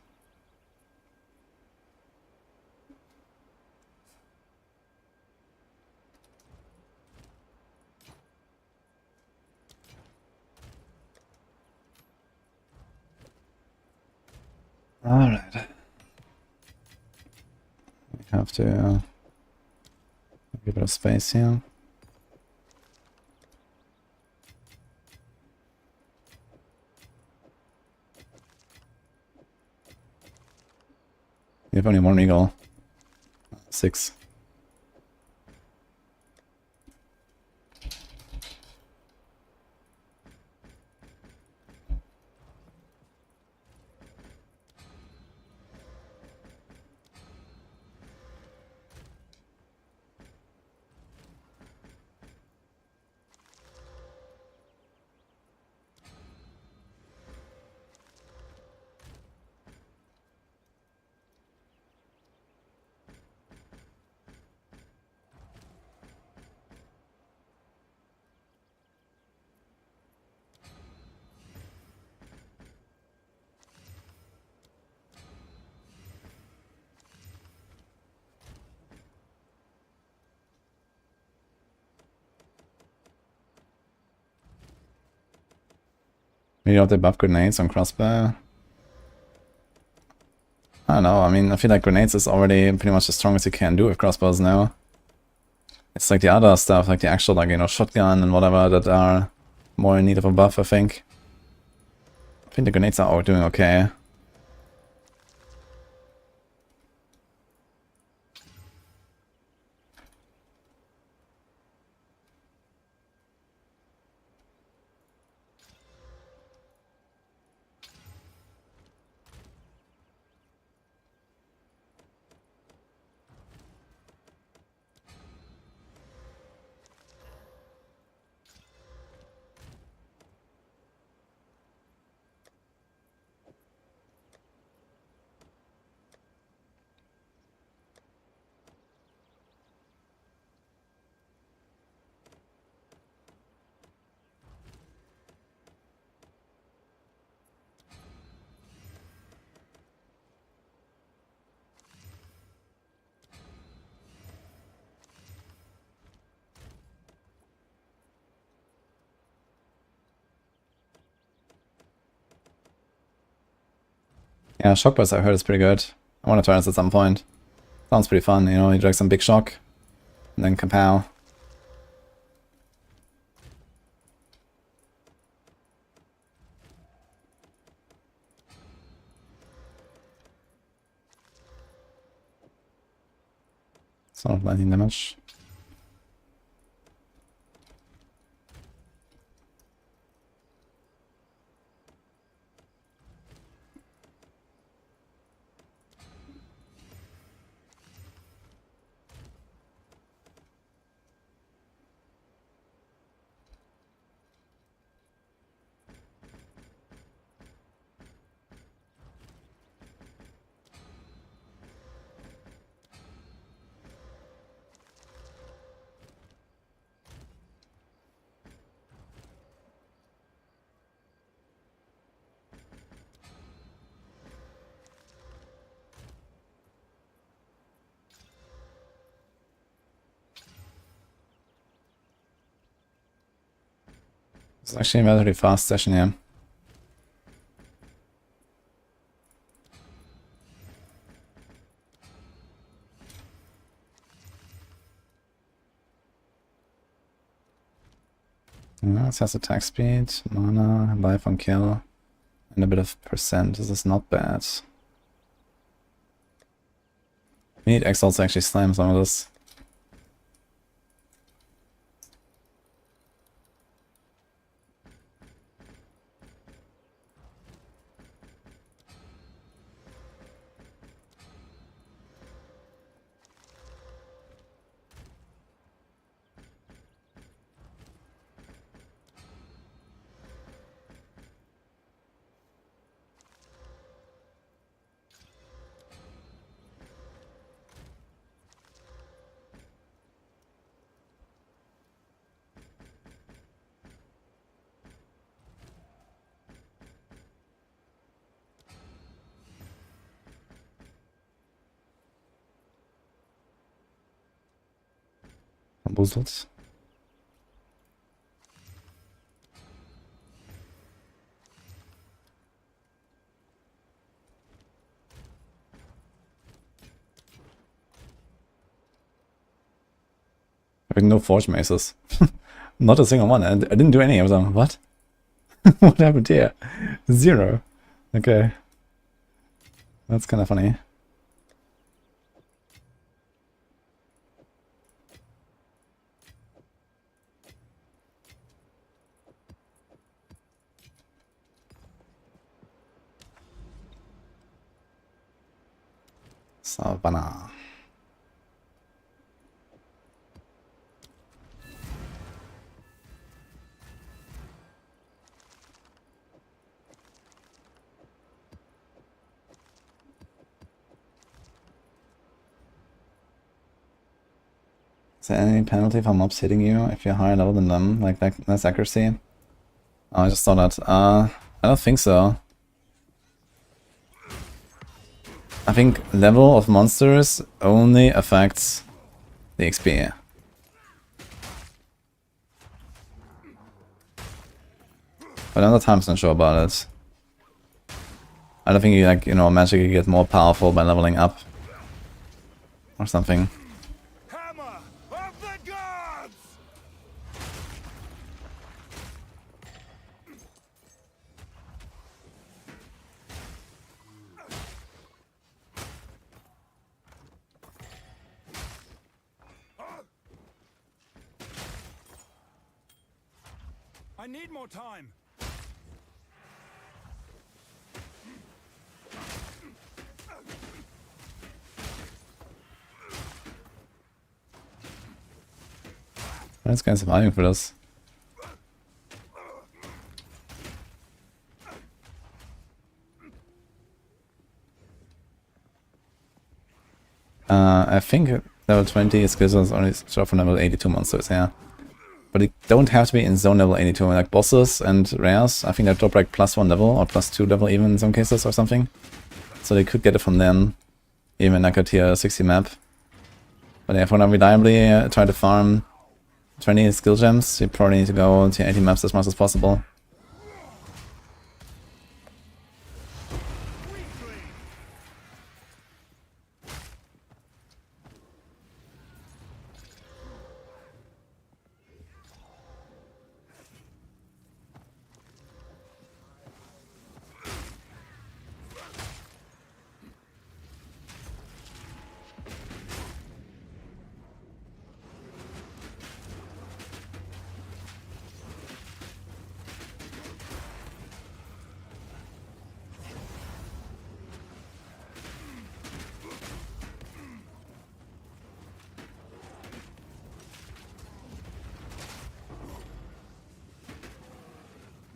Alright. We have to give it a space here. We have only one eagle. 6. Maybe not the buff grenades on crossbow. I don't know, I mean, I feel like grenades is already pretty much the strongest you can do with crossbows now. It's like the other stuff, like the actual, like, you know, shotgun and whatever that are more in need of a buff, I think. I think the grenades are all doing okay. Yeah, shock burst I heard is pretty good. I want to try this at some point. Sounds pretty fun, you know, you drag some big shock, and then kapow. It's not blinding damage. It's actually a relatively fast session here. Yeah, it has attack speed, mana, life on kill, and a bit of percent. This is not bad. We need Exile to actually slam some of this. Bamboozled. Having no forge maces. Not a single one. I didn't do any of them. What? What happened here? 0. Okay. That's kind of funny. Savannah. Is there any penalty for mobs hitting you if you're higher level than them? Like less accuracy? Oh, I just saw that. I don't think so. I think level of monsters only affects the XP. But another time's not sure about it. I don't think you like, you know, magically get more powerful by leveling up. Or something. Hammer of the gods! I need more time. This guy's surviving for this. I think level 20 skills is only short for level 82 monsters, yeah. But they don't have to be in zone level 82, like bosses and rares. I think they drop like +1 level or +2 level even in some cases or something. So they could get it from then, even like a tier 60 map. But yeah, for now reliably try to farm 20 skill gems, you probably need to go tier 80 maps as much as possible.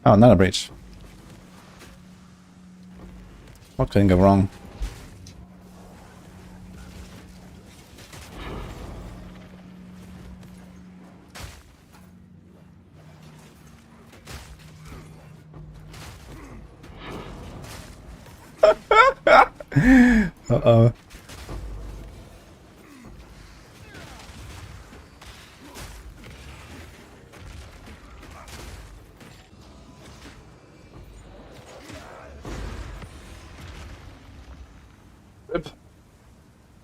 Oh, another breach. What could go wrong? Uh-oh.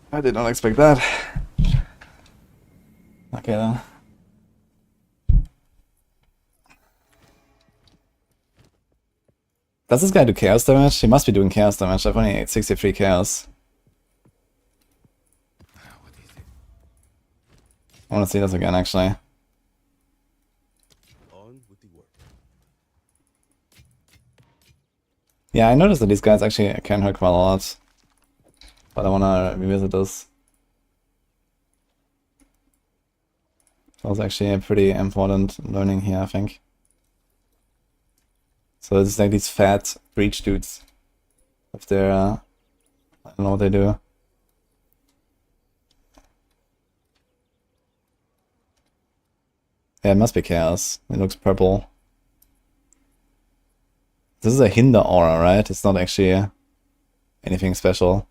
I did not expect that. Okay then. Does this guy do chaos damage? He must be doing chaos damage. I've only 63 chaos. I want to see this again, actually. On with the work. Yeah, I noticed that these guys actually can hurt quite a lot. But I want to revisit this. That was actually a pretty important learning here, I think. So it's like these fat breach dudes. If they're, I don't know what they do. Yeah, it must be chaos. It looks purple. This is a hinder aura, right? It's not actually anything special.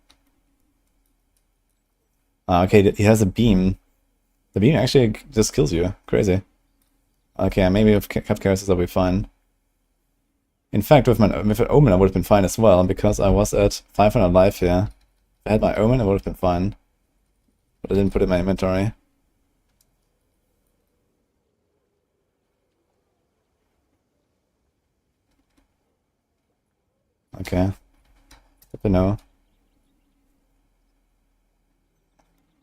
Okay, he has a beam. The beam actually just kills you. Crazy. Okay, maybe with Cap Chaos I'll be fine. In fact, with an Omen I would have been fine as well, because I was at 500 life here. If I had my Omen I would have been fine. But I didn't put it in my inventory. Okay. Good to know.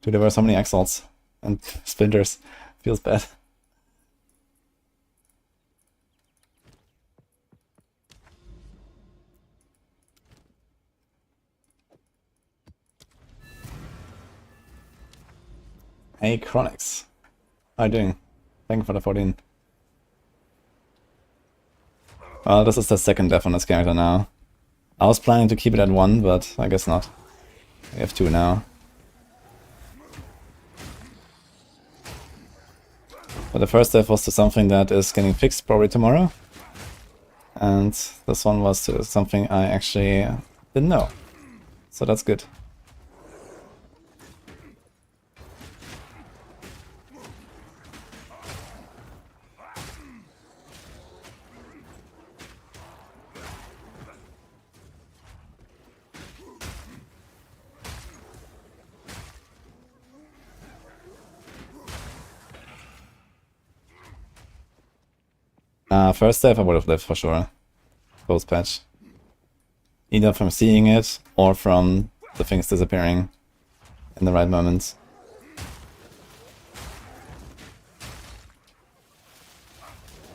Dude, there were so many Exiles and Splinters. Feels bad. Hey, Chronix. How are you doing? Thank you for the 14. Well, this is the second death on this character now. I was planning to keep it at 1, but I guess not. We have 2 now. But the first death was to something that is getting fixed probably tomorrow. And this one was to something I actually didn't know. So that's good. First save I would have lived for sure. Post patch. Either from seeing it or from the things disappearing in the right moments.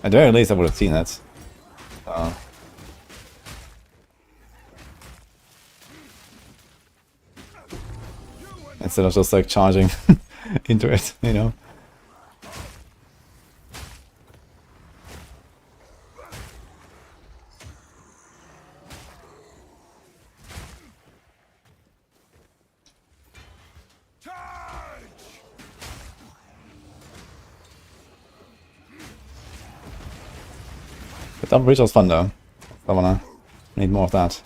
At the very least I would have seen it. Instead of just like charging into it, you know. But that bridge was fun though. I wanna need more of that.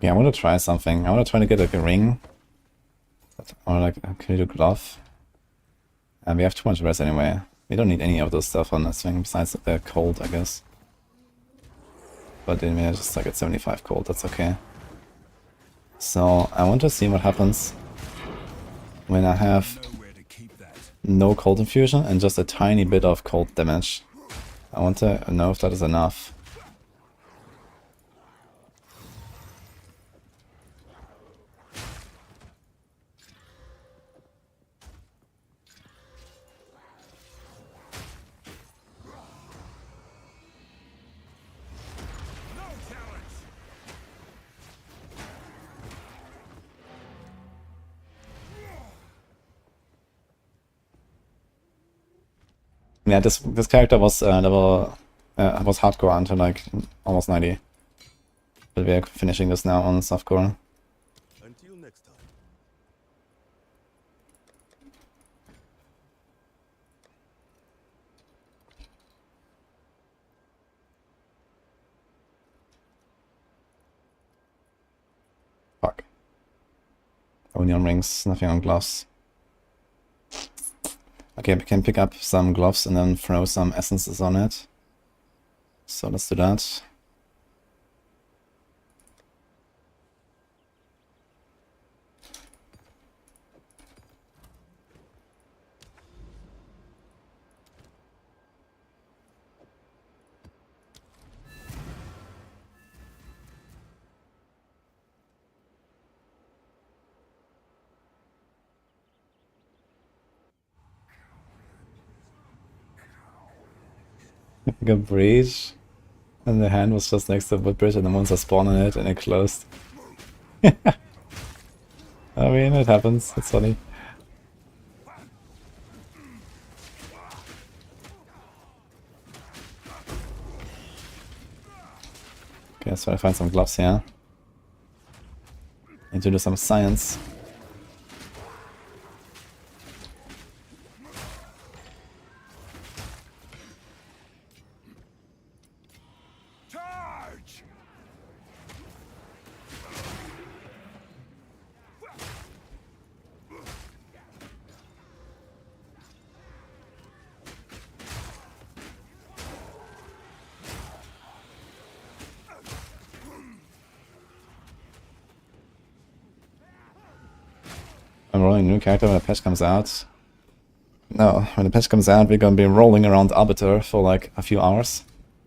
Yeah, I want to try something. I want to try to get like a ring. Or like a Kiryu glove. And we have too much res anyway. We don't need any of those stuff on this thing besides the cold, I guess. But then we're just like at 75 cold, that's okay. So I want to see what happens when I have no cold infusion and just a tiny bit of cold damage. I want to know if that is enough. Yeah, this character was was hardcore until like almost 90. But we are finishing this now on softcore. Until next time. Fuck. Only on rings, nothing on gloves. Okay, we can pick up some gloves and then throw some essences on it. So let's do that. Like a breach, and the hand was just next to the woodbridge and the monster spawned on it and it closed. I mean, it happens, it's funny. Okay, let's try to find some gloves here. Need to do some science. I'm rolling a new character when the patch comes out. No, when the patch comes out, we're gonna be rolling around Arbiter for like a few hours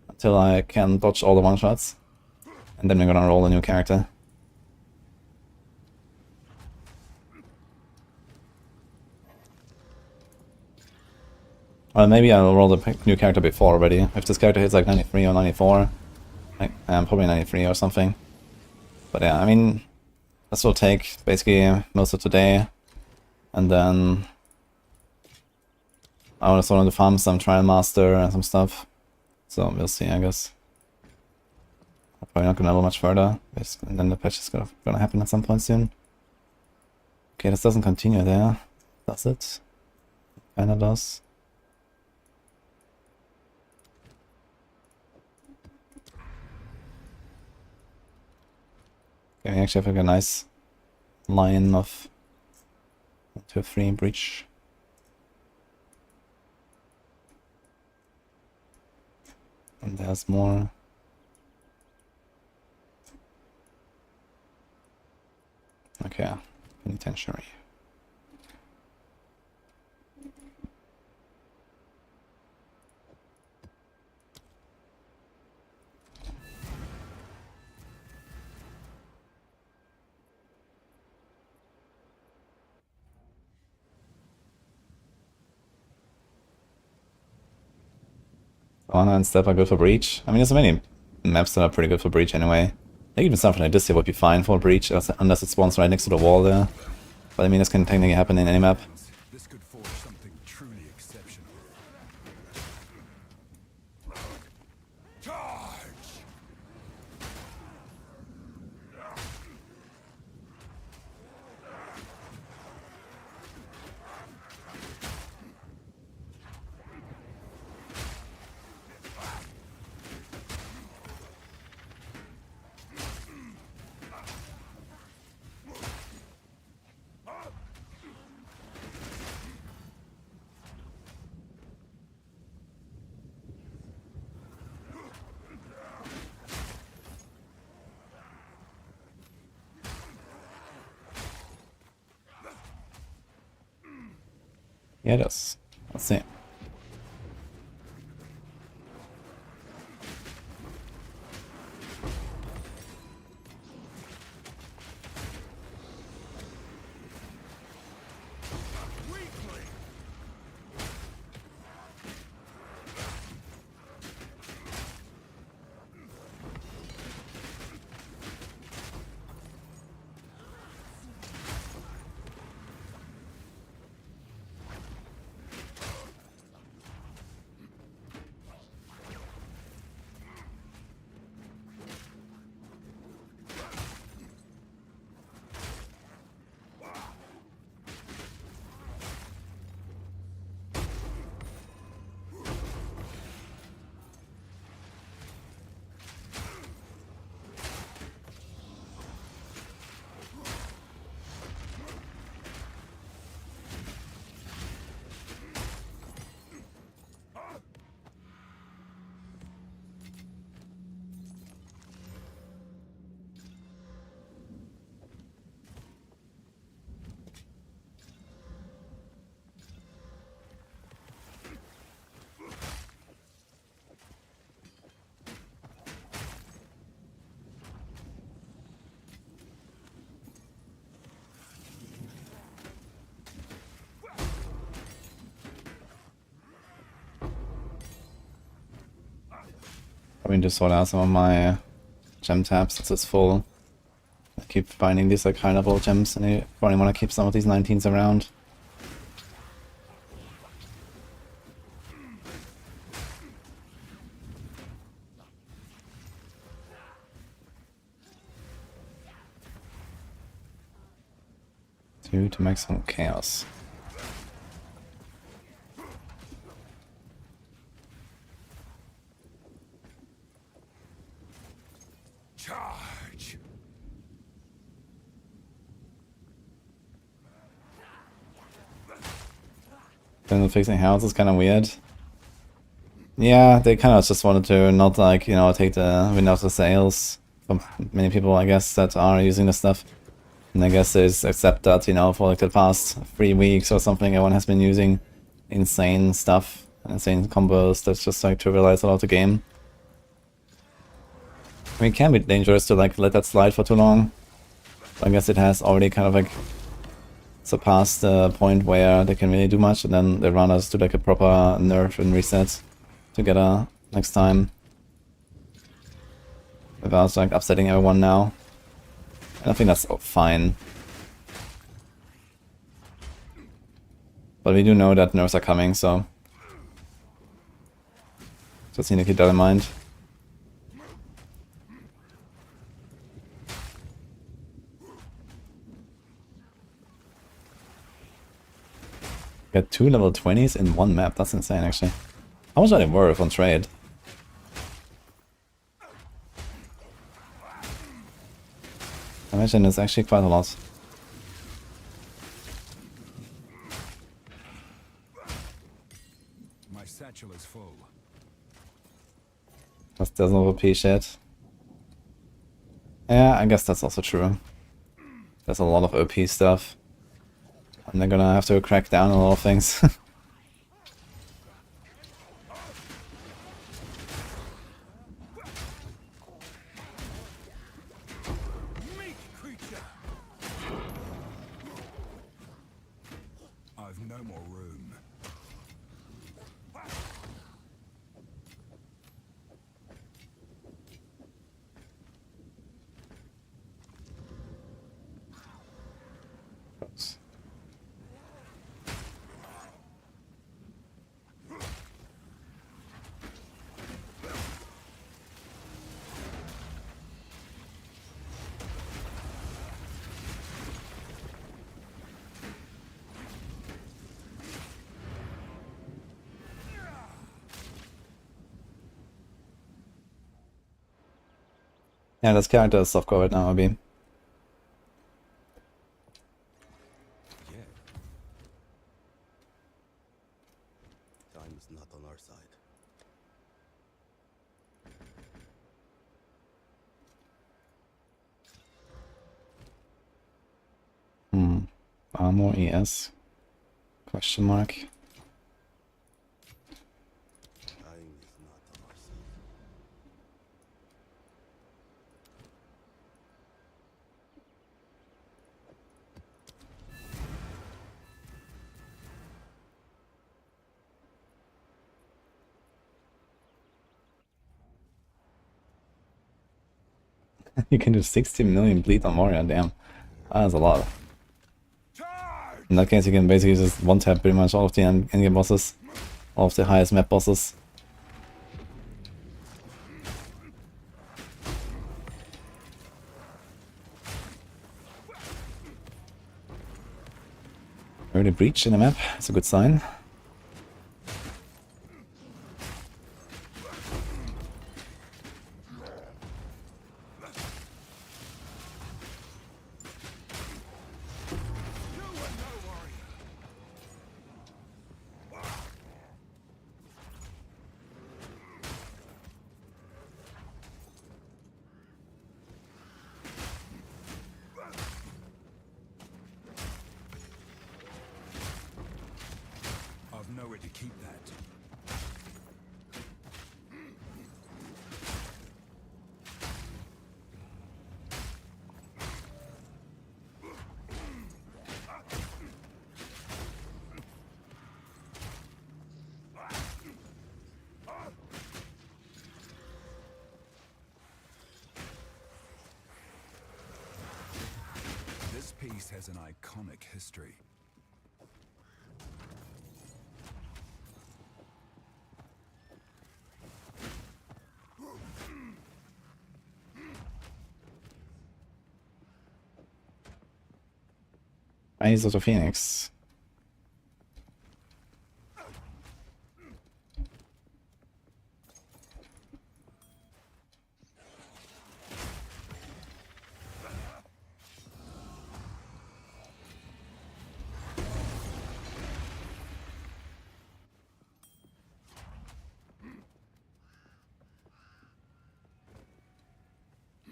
until I can dodge all the one-shots. And then we're gonna roll a new character. Or maybe I'll roll the new character before already. If this character hits like 93 or 94, like, probably 93 or something. But yeah, I mean, this will take basically most of today. And then I also want to farm some Trial Master and some stuff. So we'll see, I guess. I'm probably not gonna go much further. And then the patch is gonna happen at some point soon. Okay, this doesn't continue there. Does it? Kinda does. Okay, we actually have like a nice line of 1, 2, 3 breach. And there's more. Okay, penitentiary. Honor and Step are good for Breach. I mean, there's many maps that are pretty good for Breach anyway. I think even something like this here would be fine for Breach, unless it spawns right next to the wall there. But I mean, this can technically happen in any map. This could forge something truly exceptional. Charge! Yeah, it does. Let's see. Probably just sort out some of my gem tabs since it's full. I keep finding these like high level gems and I probably want to keep some of these 19s around. To maximum chaos. Charge! Then fixing houses is kind of weird. Yeah, they kind of just wanted to not like, you know, take the wind out of the sails from many people, I guess, that are using this stuff. And I guess they just accept that, you know, for like the past 3 weeks or something, everyone has been using insane stuff, insane combos that's just like trivialize a lot of the game. I mean, it can be dangerous to like let that slide for too long. But I guess it has already kind of like surpassed the point where they can really do much, and then the runners do like a proper nerf and reset together next time. Without like upsetting everyone now. And I think that's fine. But we do know that nerfs are coming, so just need to keep that in mind. Got 2 level 20s in one map, that's insane actually. How much are they worth on trade? imagine it's actually quite a lot. My satchel is full. That doesn't OP shit. Yeah, I guess that's also true. There's a lot of OP stuff. And they're gonna have to crack down on a lot of things. Meat creature. I've no more room. Yeah, this character is softcore right now, Abi. Yeah. Time is not on our side. Armor ES? Question mark. Time is not on our side. You can do 60 million bleed on Warrior, damn. That's a lot. Charge! In that case, you can basically just one-tap pretty much all of the endgame bosses. All of the highest map bosses. Early breach in the map, that's a good sign. I've nowhere to keep that. This piece has an iconic history. Eyes of the Phoenix.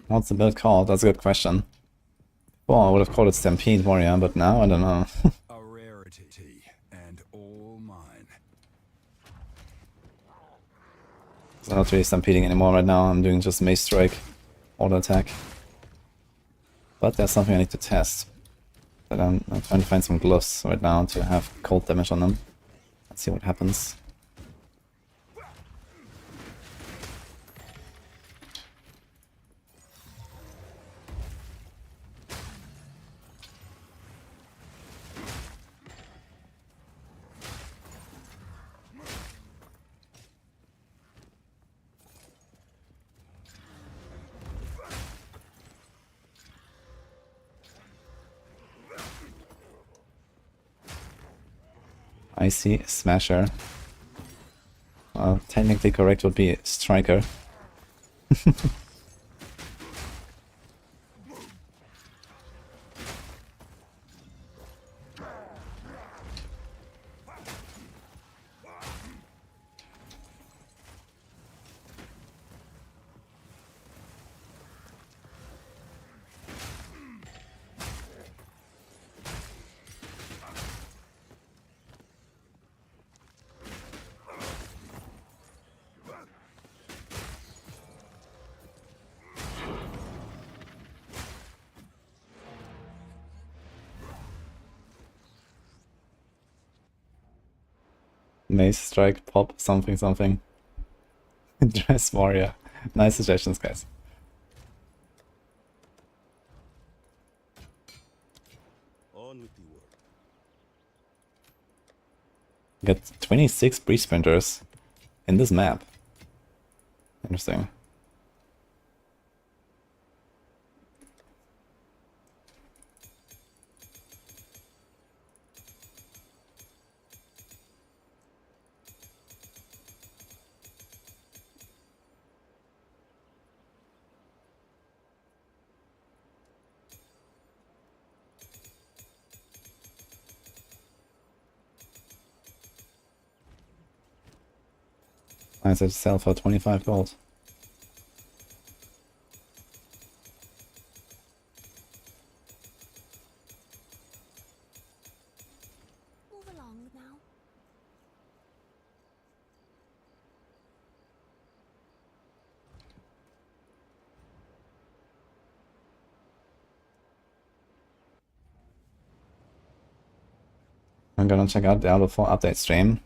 What's the build called? That's a good question. Well, I would have called it Stampede Warrior, but now I don't know. A rarity, and all mine. I'm not really stampeding anymore right now. I'm doing just Mace Strike, auto attack. But there's something I need to test. But I'm trying to find some gloves right now to have cold damage on them. Let's see what happens. I see Smasher. Well, technically correct would be Striker. Mace strike, pop, something, something. Dress warrior. Nice suggestions, guys. On with the work. Get 26 breeze sprinters in this map. Interesting. I said sell for 25 gold. Move along now. I'm gonna check out the Diablo 4 update stream.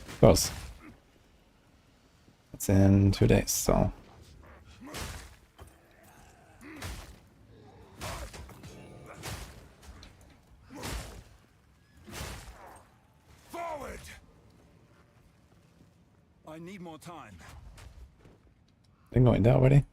Of course. It's in 2 days, so... Forward! I need more time. Didn't go in there already?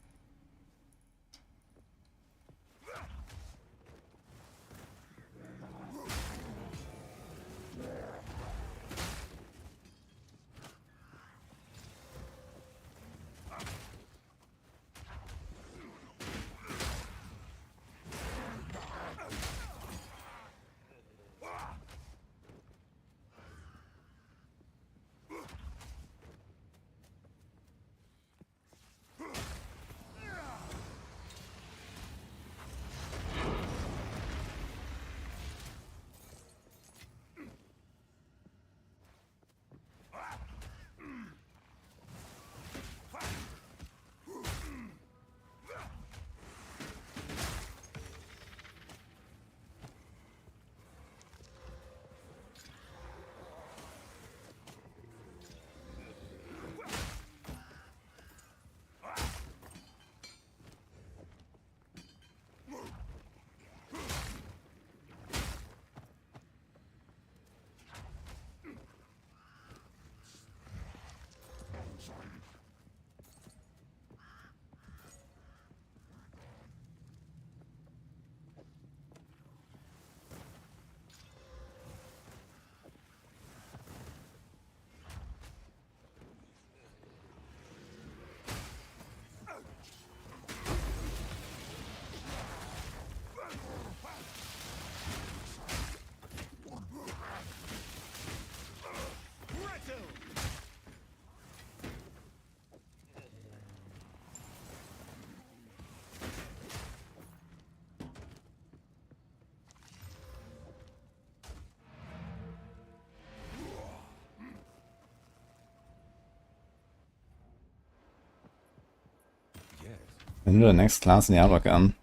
Into the next class in the Diablo gun.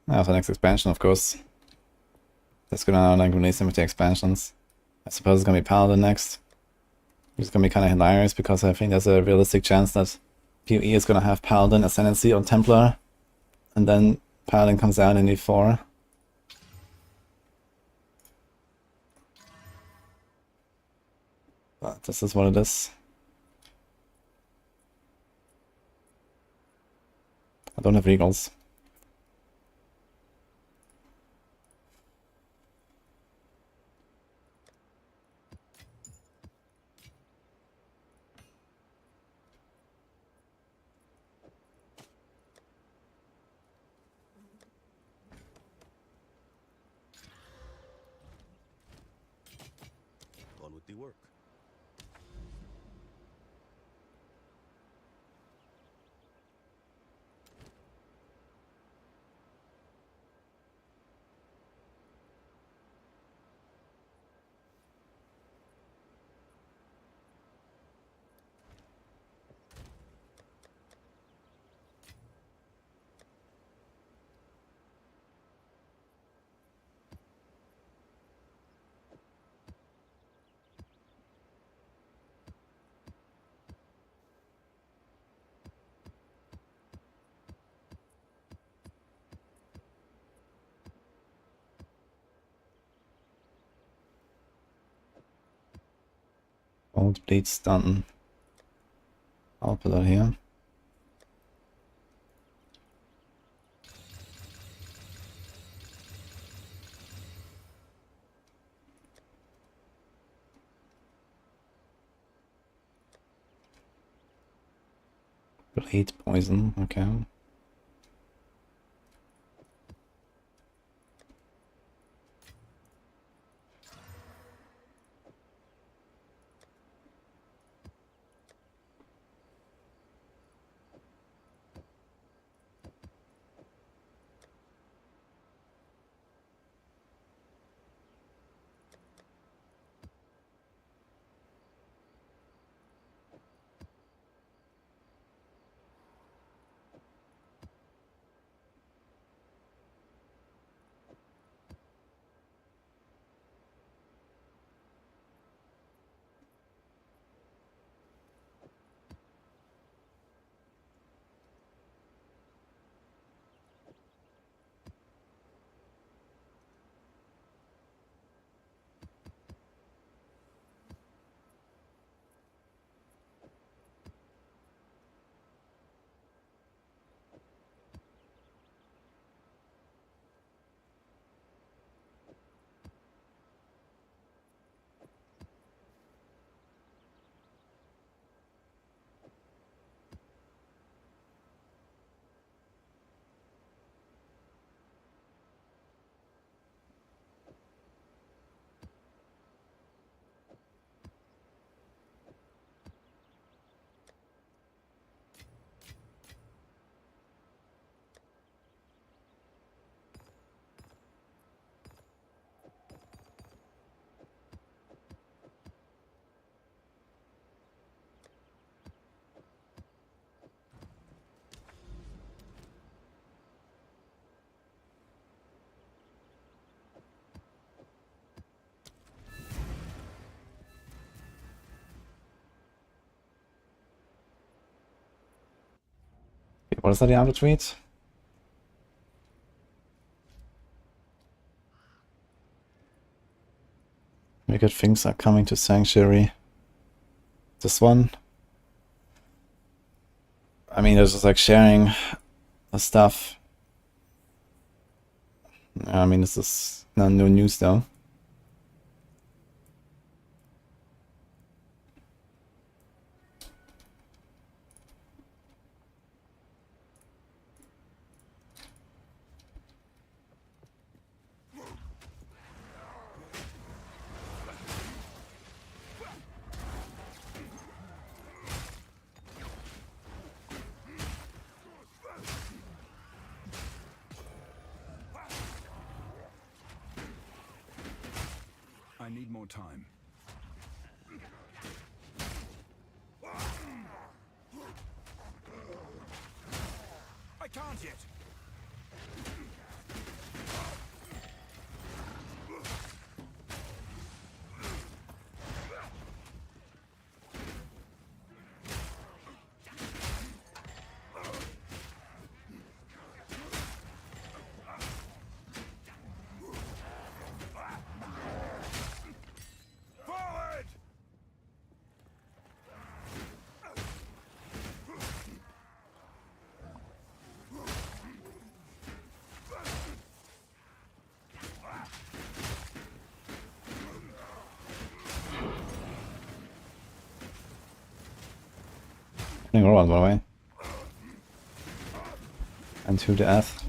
For the next expansion, of course. That's gonna like release them with the expansions. I suppose it's gonna be Paladin next. It's gonna be kind of hilarious because I think there's a realistic chance that PoE is gonna have Paladin Ascendancy on Templar, and then Paladin comes out in E4. But this is what it is. I don't have regals. On with the work. Old bleed stun. I'll put that here. Blade poison, okay. What is that Diablo tweet? Wicked things are coming to Sanctuary. This one? I mean, there's just like sharing the stuff. I mean, this is not no news though. I need more time. I can't yet. Roll, by the way. And to death.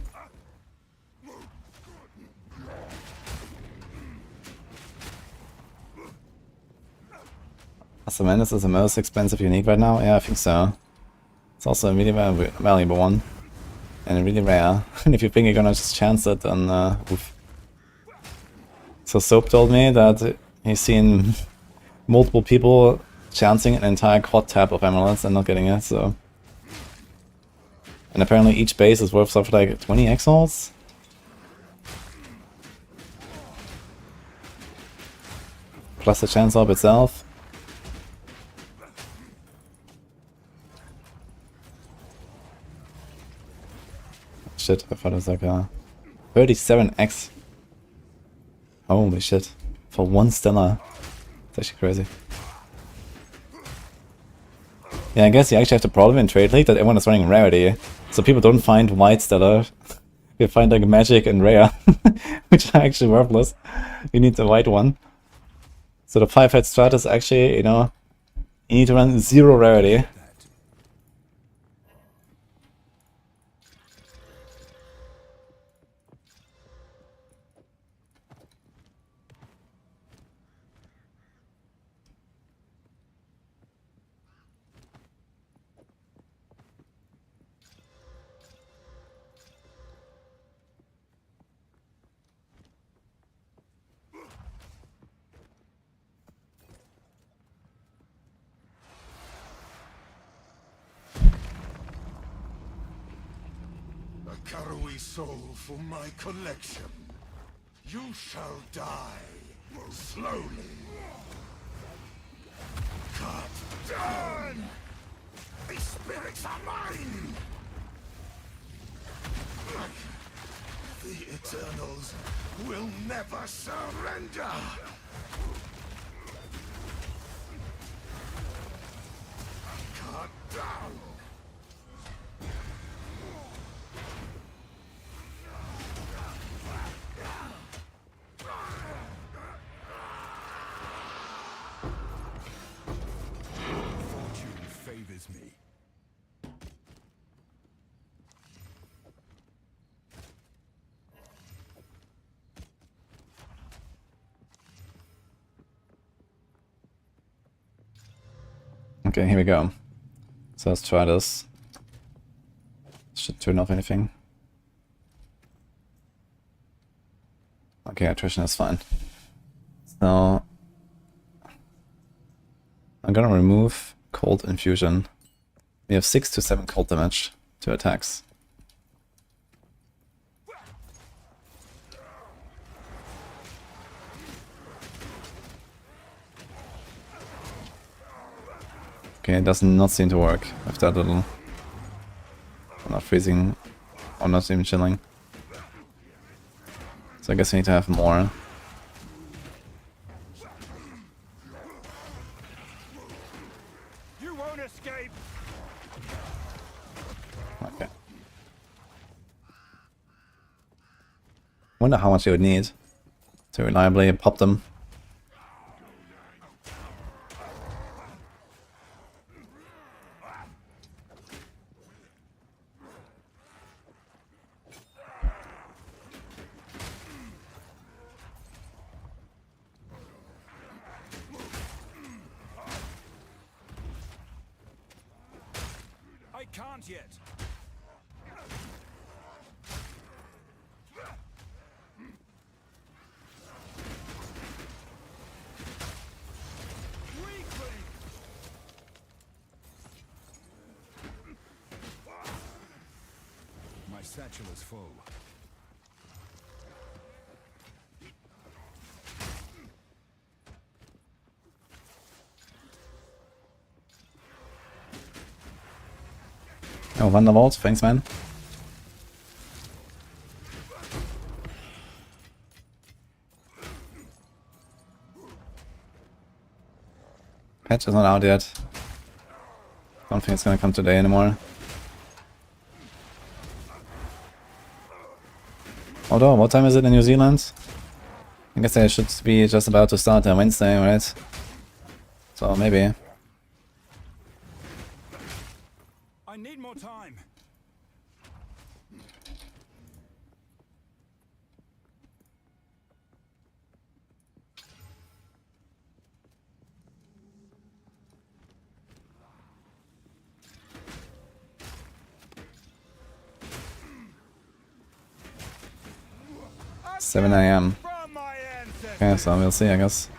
Master Menace is the most expensive unique right now? Yeah, I think so. It's also a really valuable one. And really rare. And if you think you're gonna just chance it, then oof. So Soap told me that he's seen multiple people chancing an entire quad tab of emeralds and not getting it, so... And apparently each base is worth something like 20 exiles? Plus the chance orb itself. Shit, I thought it was like a 37x. Holy shit. For one stellar. It's actually crazy. Yeah, I guess you actually have the problem in Trade League that everyone is running rarity. So people don't find whites that are... They find like magic and rare, which are actually worthless. You need the white one. So the 5-head strat is actually, you know, you need to run 0 rarity. A Karui soul for my collection. You shall die slowly. Cut down! These spirits are mine! The Eternals will never surrender! Cut down! Fortune favors me. Okay, here we go. So let's try this. Should turn off anything. Okay, attrition is fine. So I'm gonna remove cold infusion. We have 6 to 7 cold damage to attacks. Okay, it does not seem to work with that little... I'm not freezing, or not even chilling. So I guess we need to have more. You won't escape! Okay. Wonder how much you would need to reliably pop them. I can't yet. Weakling! My satchel is full. Oh, Wondervault, thanks man. Patch is not out yet. Don't think it's gonna come today anymore. Although, what time is it in New Zealand? I guess I should be just about to start on Wednesday, right? So maybe. I need more time. A 7 AM. gift from my ancestors. Okay, so we'll see, I guess.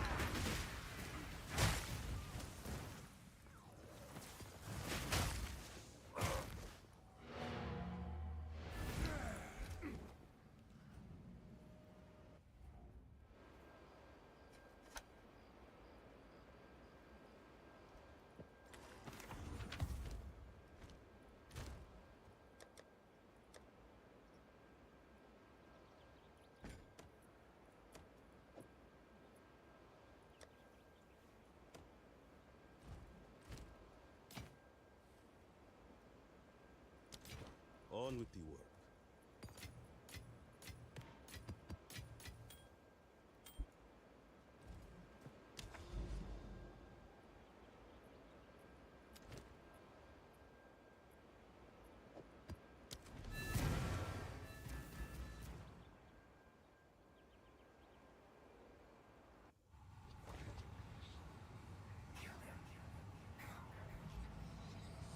On with the work.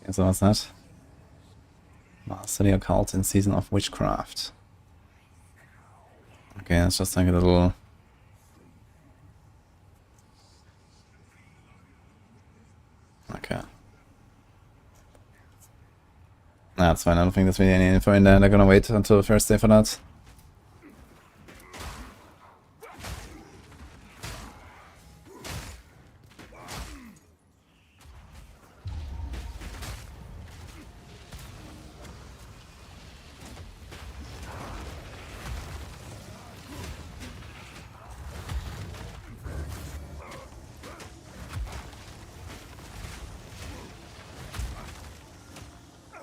Okay, so what's that? Master the occult in season of witchcraft. Okay, that's just like a little... Okay. That's fine, I don't think there's really any info in there. They're gonna wait until the first day for that.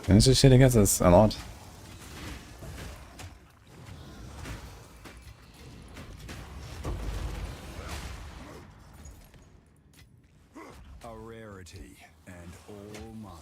Finish this shit against us a lot. A rarity and all mine.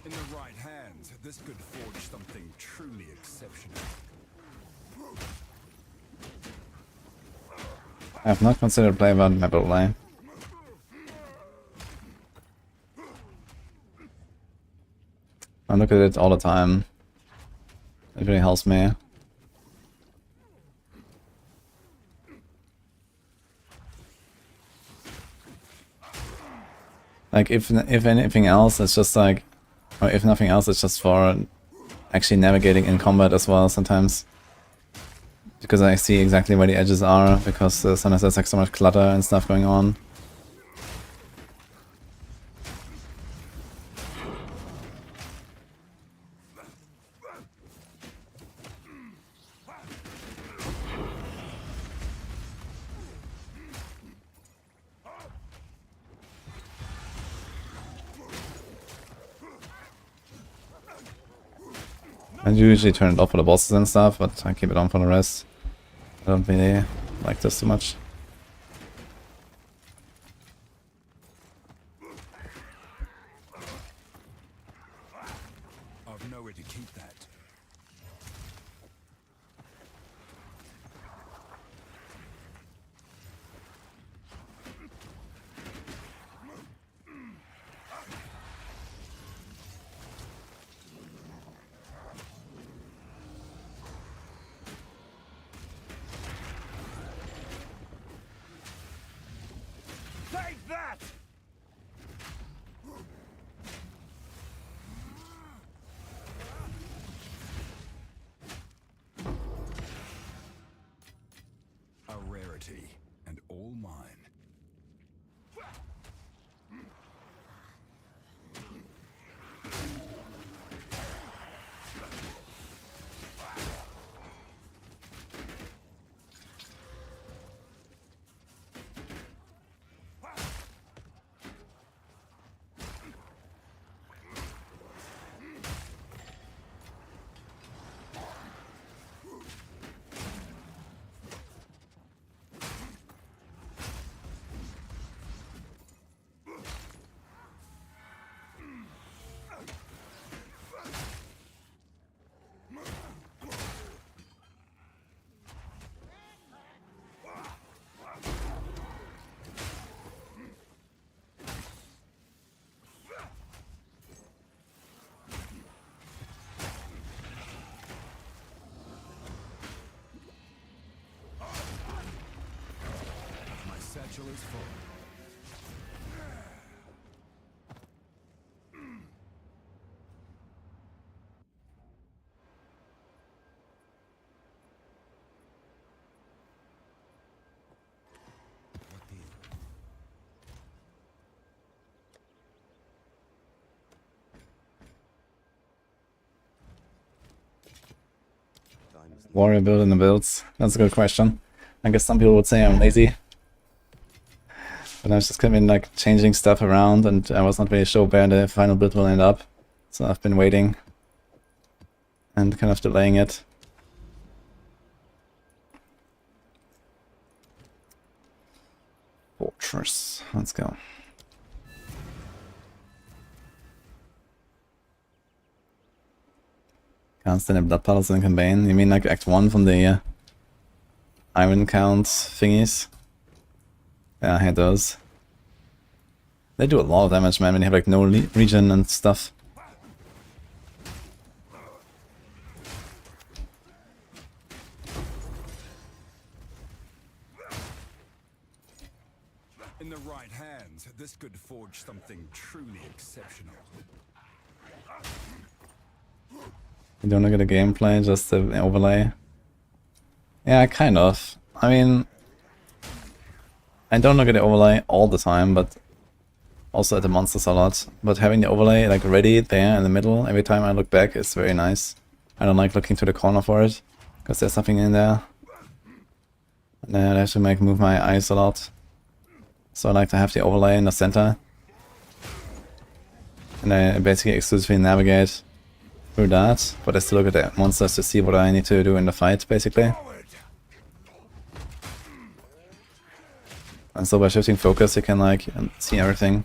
In the right hands, this could forge something truly exceptional. I have not considered playing one map online. I look at it all the time. It really helps me. Like if anything else, it's just like, or if nothing else, it's just for actually navigating in combat as well sometimes. Because I see exactly where the edges are, because sometimes there's like so much clutter and stuff going on. I usually turn it off for the bosses and stuff, but I keep it on for the rest. I don't really like this too much. I've nowhere to keep that. authority, and all mine. Satchel is full. Warrior build in the builds? That's a good question. I guess some people would say I'm lazy. But I've just been like changing stuff around and I was not really sure where the final build will end up. So I've been waiting and kind of delaying it. Fortress, let's go. Can't stand the blood puddles in campaign. You mean like Act 1 from the Iron Count thingies? Yeah, I hate those. They do a lot of damage, man, when you have like no regen and stuff. In the right hands, this could forge something truly exceptional. You don't look at the gameplay, just the overlay. Yeah, kind of. I mean, I don't look at the overlay all the time, but also at the monsters a lot. But having the overlay like ready there in the middle every time I look back is very nice. I don't like looking to the corner for it, because there's something in there. And then I have to move my eyes a lot. So I like to have the overlay in the center. And I basically exclusively navigate through that, but I still look at the monsters to see what I need to do in the fight, basically. And so by shifting focus you can like see everything.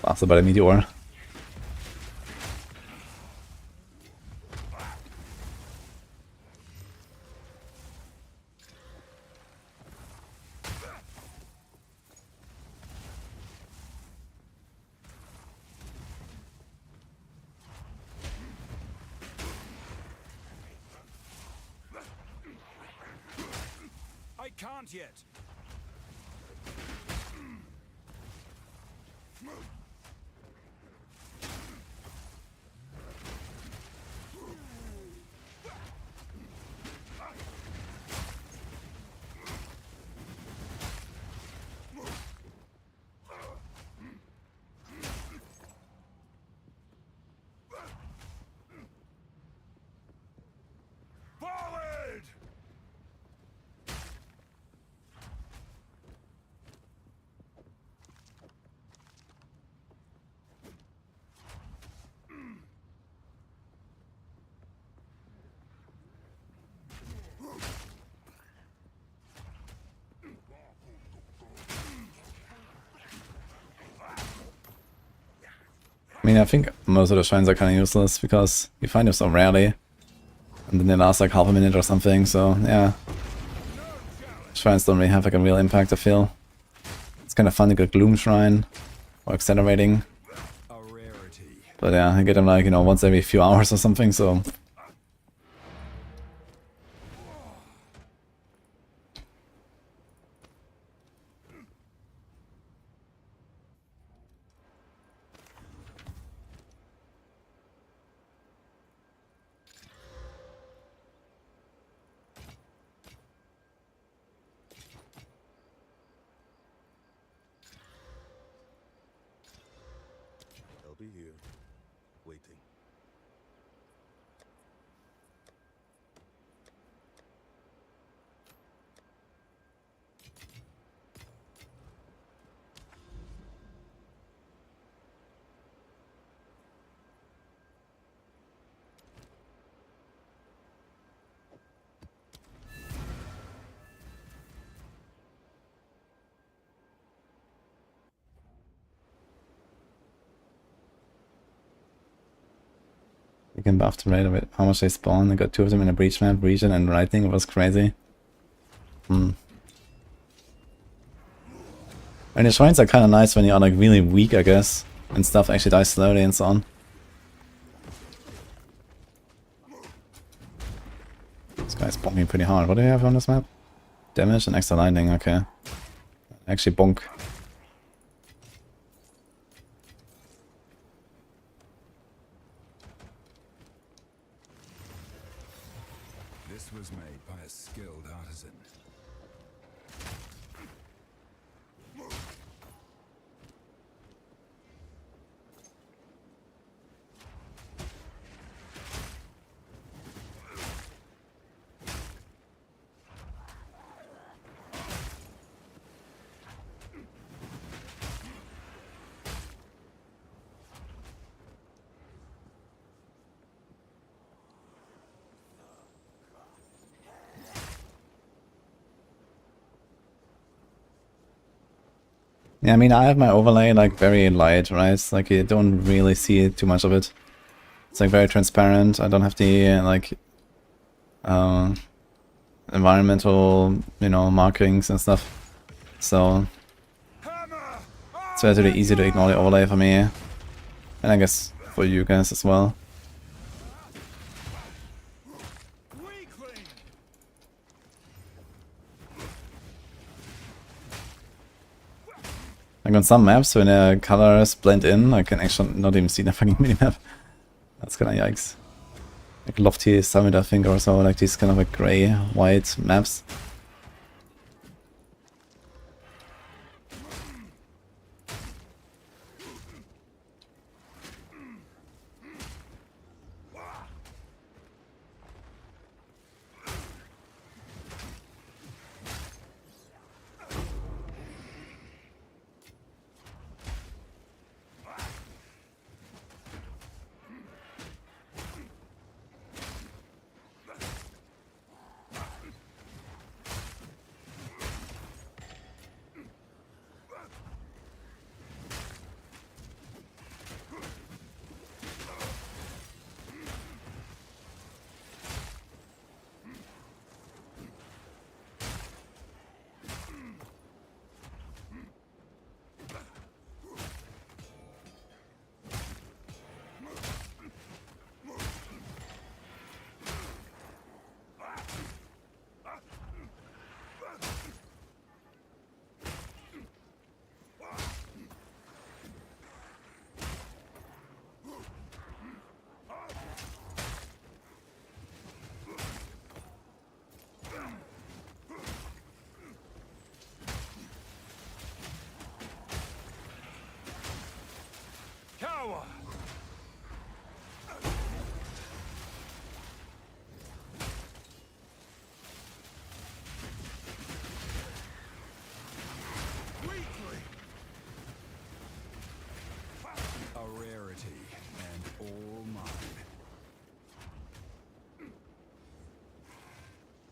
Blasted by the meteor. I can't yet. Forward! mean, I think most of the shrines are kind of useless because you find them so rarely. And then they last like half a minute or something, so yeah. Shrines don't really have like a real impact, I feel. It's kind of fun to get Gloom Shrine or Accelerating. But yeah, I get them like, you know, once every few hours or something, so... I'll be here, waiting. You can buff the rate of it, how much they spawn. I got 2 of them in a breach map, region and writing. It was crazy. And the shrines are kind of nice when you're like really weak, I guess. And stuff actually dies slowly and so on. This guy's bonking pretty hard. What do you have on this map? Damage and extra lightning, okay. Actually bonk. This was made by a skilled artisan. Yeah, I mean, I have my overlay like very light, right? Like you don't really see too much of it. It's like very transparent. I don't have the like environmental, you know, markings and stuff. So it's relatively easy to ignore the overlay for me, and I guess for you guys as well. Like on some maps, when the colors blend in, I can actually not even see the fucking minimap. That's kinda yikes. Like Lofty Summit, I think, or so, like these kind of like grey, white maps.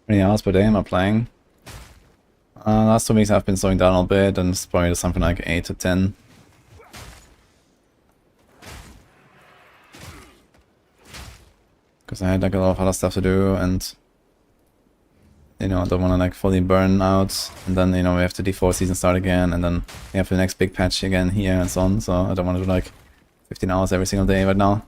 How many hours per day am I playing? Last 2 weeks I've been slowing down a bit, and it's probably something like 8 to 10. Because I had like a lot of other stuff to do, and you know, I don't want to like fully burn out, and then, you know, we have the D4 season start again, and then we have the next big patch again here and so on, so I don't want to do like 15 hours every single day right now.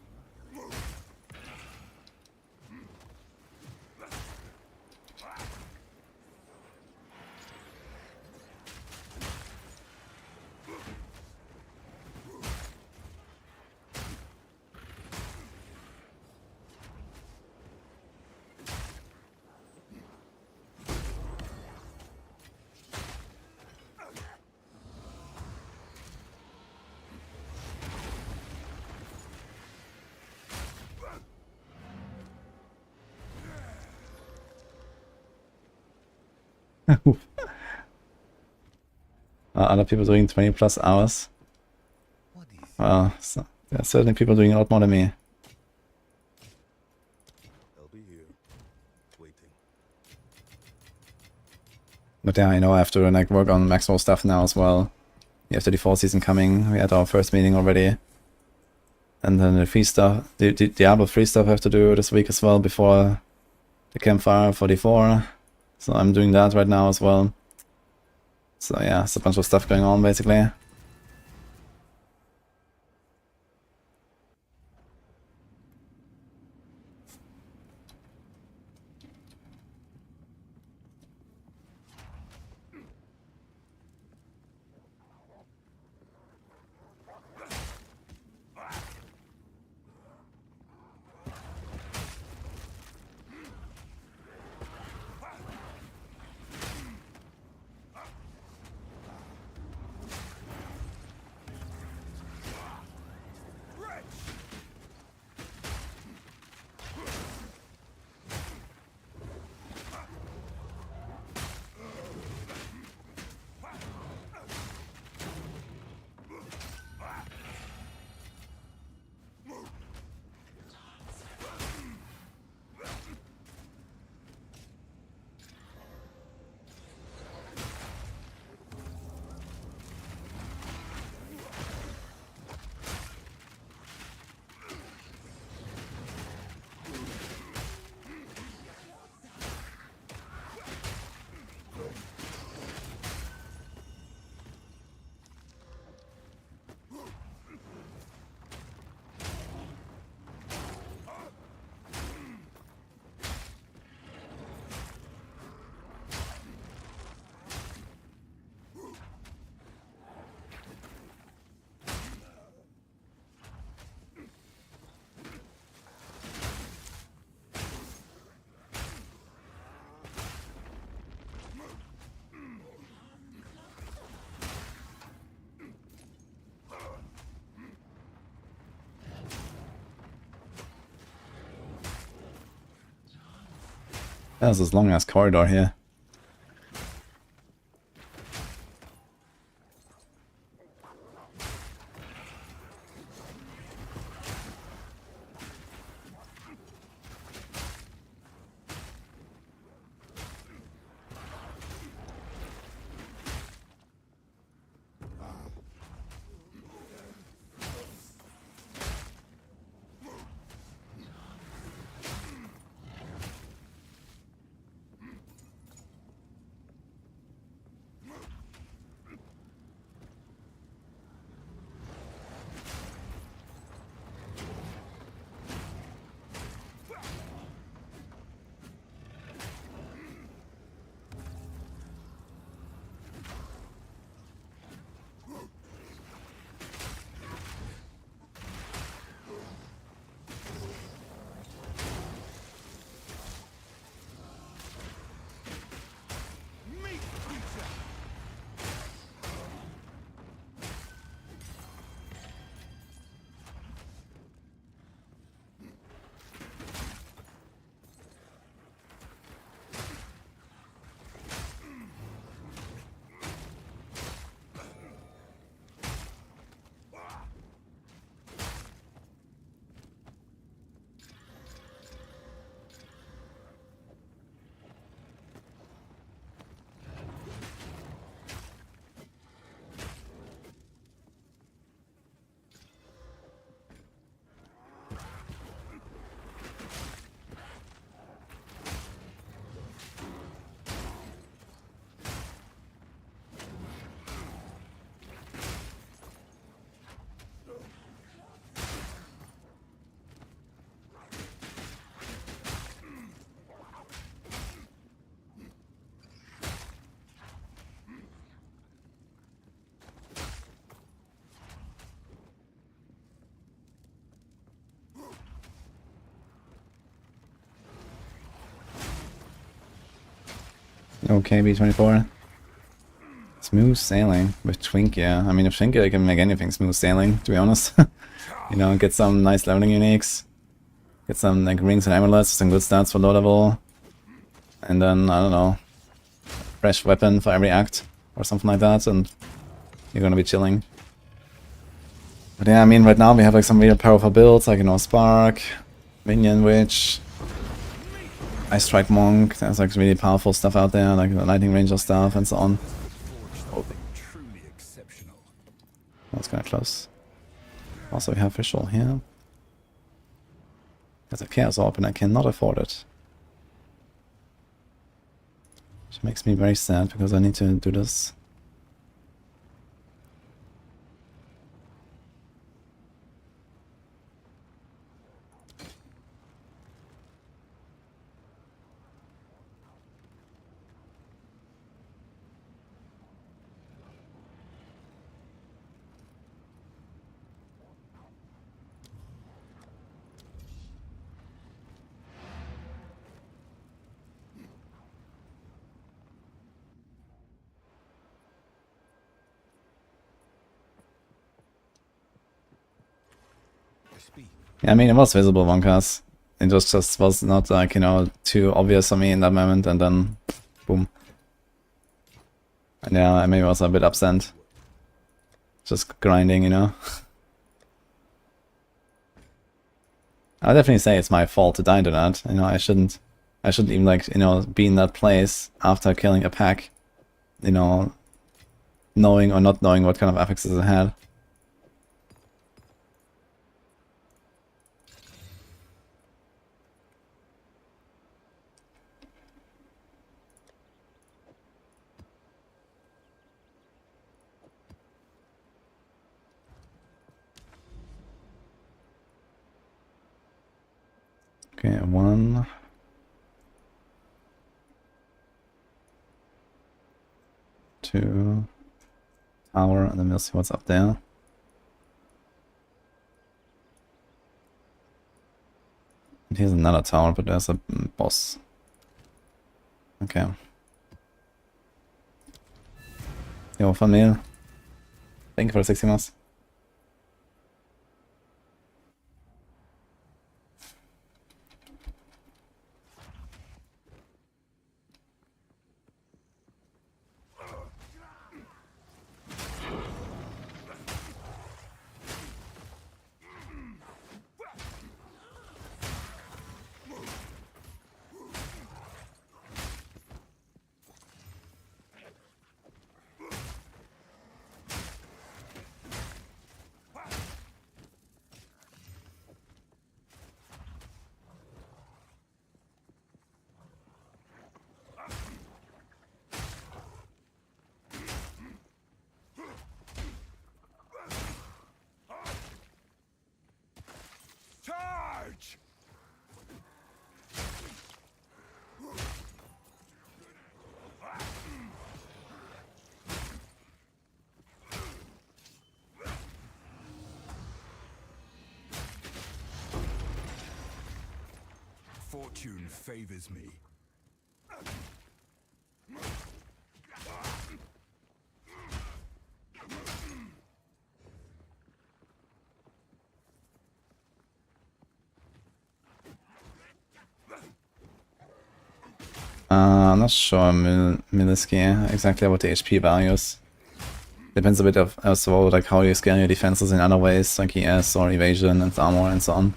Other people doing 20 plus hours. Well, so there are certainly people doing a lot more than me. I'll be here, waiting. But yeah, you know, I have to like work on Maxroll stuff now as well. We have the default season coming. We had our first meeting already. And then the free stuff, the Diablo free stuff I have to do this week as well before the campfire for D4. So I'm doing that right now as well. So yeah, it's a bunch of stuff going on basically. There's this long ass corridor here. Okay, B24. Smooth sailing with Twink, yeah. I mean, if Twink I can make anything smooth sailing, to be honest. You know, get some nice leveling uniques. Get some like rings and amulets, some good stats for low level. And then, I don't know, fresh weapon for every act or something like that, and you're gonna be chilling. But yeah, I mean, right now we have like some real powerful builds, like, you know, Spark, Minion Witch, Ice Strike Monk. There's like really powerful stuff out there, like the Lightning Ranger stuff and so on. Truly exceptional. That's kind of close. Also, we have Visual here. There's a Chaos Orb and I cannot afford it. Which makes me very sad because I need to do this. Yeah, I mean, it was visible Wonkas. It just was not like, you know, too obvious for me in that moment, and then boom. And yeah, I maybe was a bit absent. Just grinding, you know. I'll definitely say it's my fault to die to that. You know, I shouldn't even, like, you know, be in that place after killing a pack. You know, knowing or not knowing what kind of affixes it had. Okay, 1, 2, tower, and then we'll see what's up there. And here's another tower, but there's a boss. Okay. Yo, Famil. Thank you for the 60 months. Charge! Fortune favors me. I'm not sure, Miliski, exactly what the HP value is. Depends a bit of as well, like how you scale your defenses in other ways, like ES or evasion and armor and so on.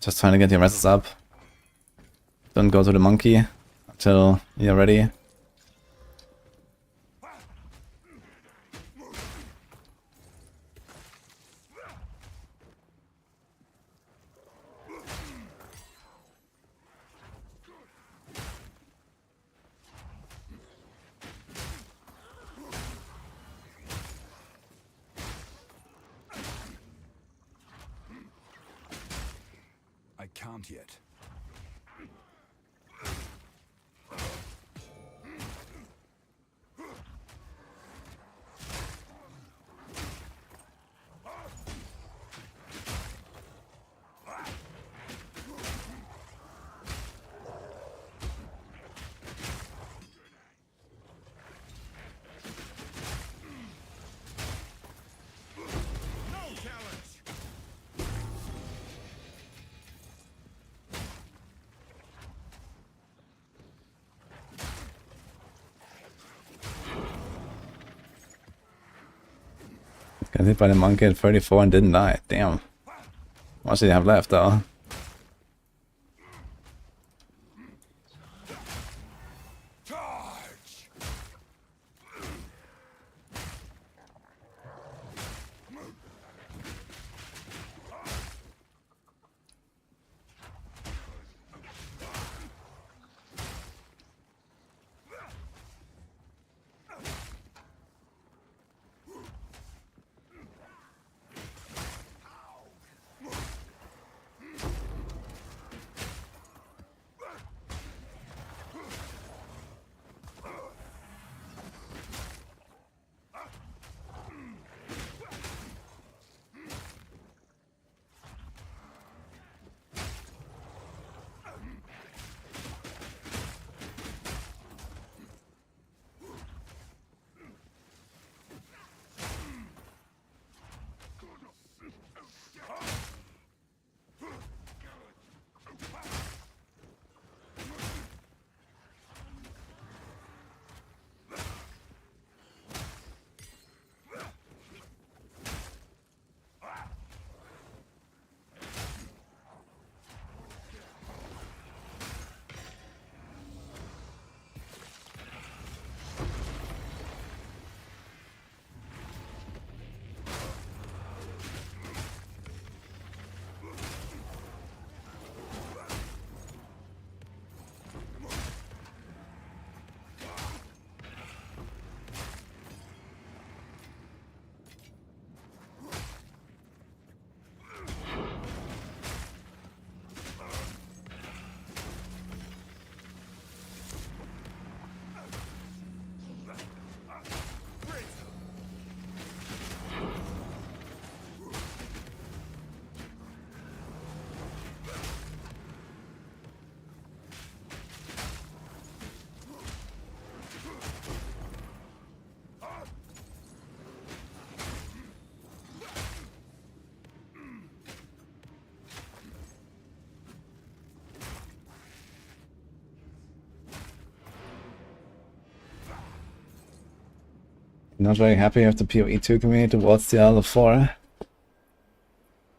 Just trying to get your rests up. Don't go to the monkey until you're ready. I can't yet. Got hit by the monkey at 34 and didn't die. Damn. How much did he have left though? Charge! Not very happy with the PoE2 community towards Diablo 4.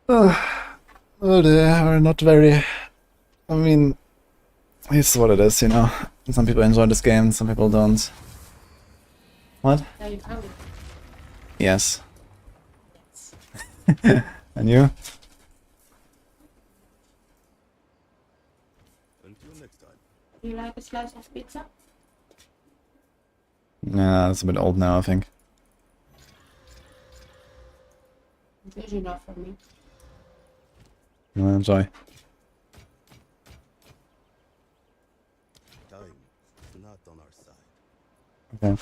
Oh, they are not very... I mean, it's what it is, you know. Some people enjoy this game, some people don't. What? Are you coming? Yes. And you? Until next time. Do you like a slice of pizza? Nah, it's a bit old now, I think. It's usually not for me. You wanna enjoy? Time is not on our side. Okay.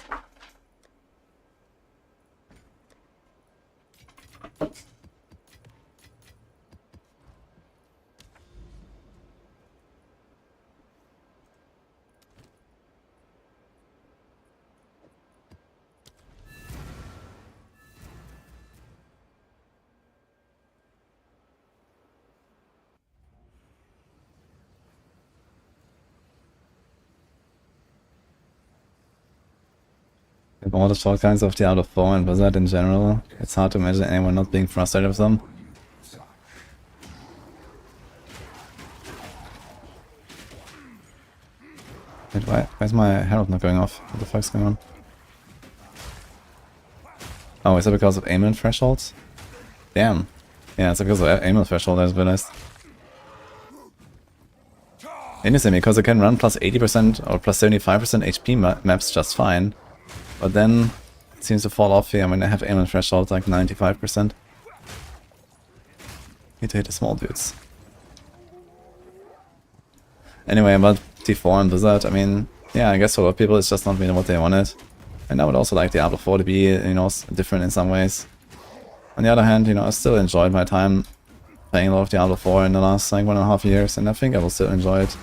With all the shortcomings of Diablo 4 and Blizzard in general, it's hard to imagine anyone not being frustrated with them. Wait, why's my herald not going off? What the fuck's going on? Oh, is that because of aimment thresholds? Damn. Yeah, it's because of aimment threshold, I just realized. Interesting, because I can run plus 80% or plus 75% HP maps just fine. But then it seems to fall off here when I have aimment threshold like 95%. Need to hit the small dudes. Anyway, about T4 and Blizzard, I mean, yeah, I guess for a lot of people it's just not really what they wanted. And I would also like Diablo 4 to be, you know, different in some ways. On the other hand, you know, I still enjoyed my time playing a lot of Diablo 4 in the last like 1.5 years, and I think I will still enjoy it.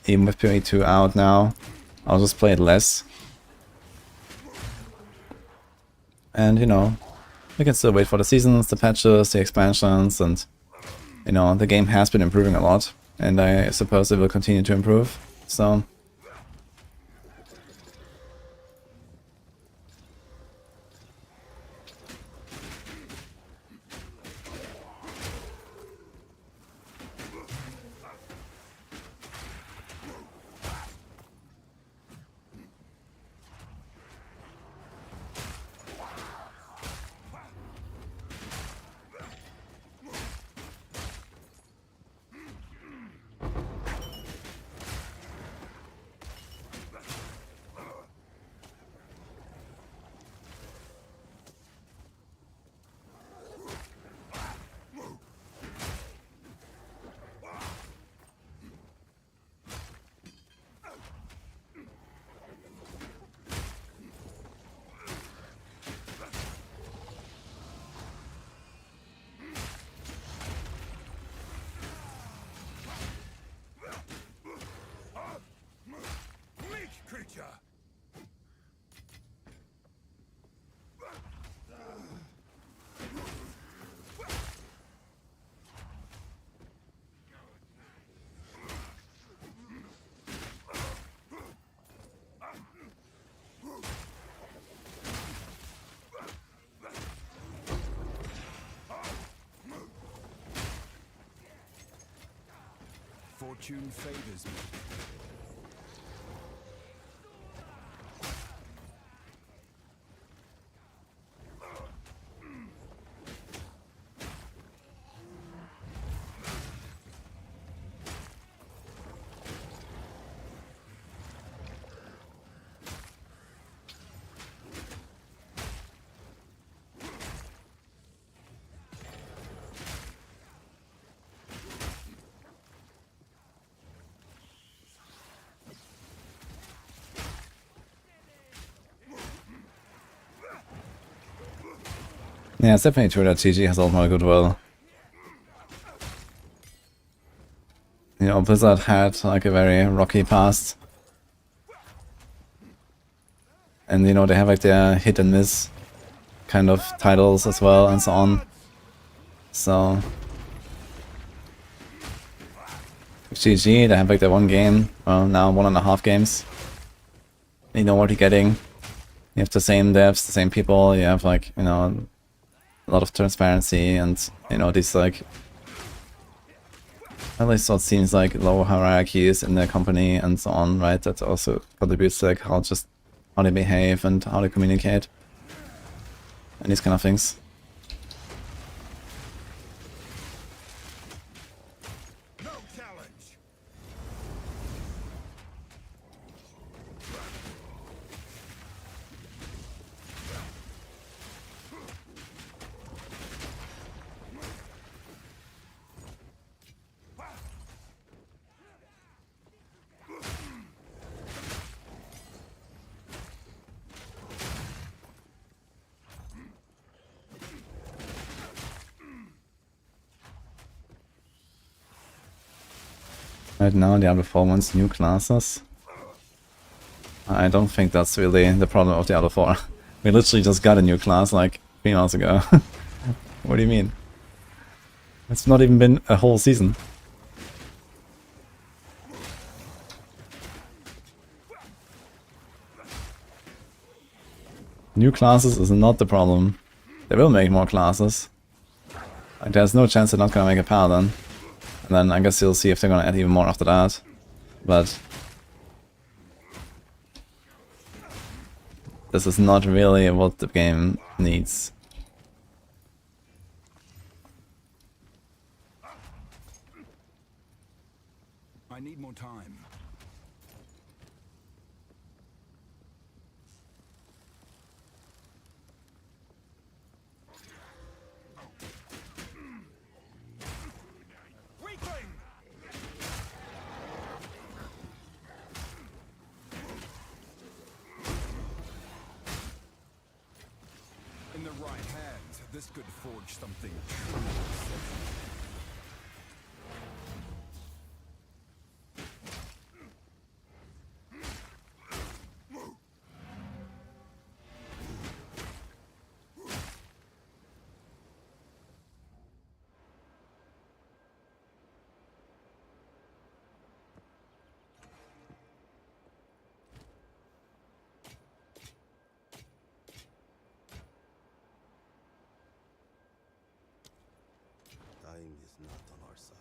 Even with PoE2 out now, I'll just play it less. And, you know, we can still wait for the seasons, the patches, the expansions, and, you know, the game has been improving a lot. And I suppose it will continue to improve, so... Fortune favors me. Yeah, it's definitely true that GG has a lot more goodwill. You know, Blizzard had like a very rocky past. And you know, they have like their hit and miss kind of titles as well and so on. So GG, they have like their one game, well now 1.5 games. You know what you're getting. You have the same devs, the same people, you have like, you know, a lot of transparency and, you know, these like, at least what seems like low hierarchies in the company and so on, right? That also contributes to like how they behave and how they communicate. And these kind of things. No challenge. Right now, Diablo 4 wants new classes. I don't think that's really the problem of Diablo 4. We literally just got a new class like 3 months ago. What do you mean? It's not even been a whole season. New classes is not the problem. They will make more classes. Like, there's no chance they're not gonna make a paladin. And then I guess you'll see if they're gonna add even more after that. But this is not really what the game needs. I need more time. Weakling! In the right hands, this could forge something truly exceptional. Time is not on our side.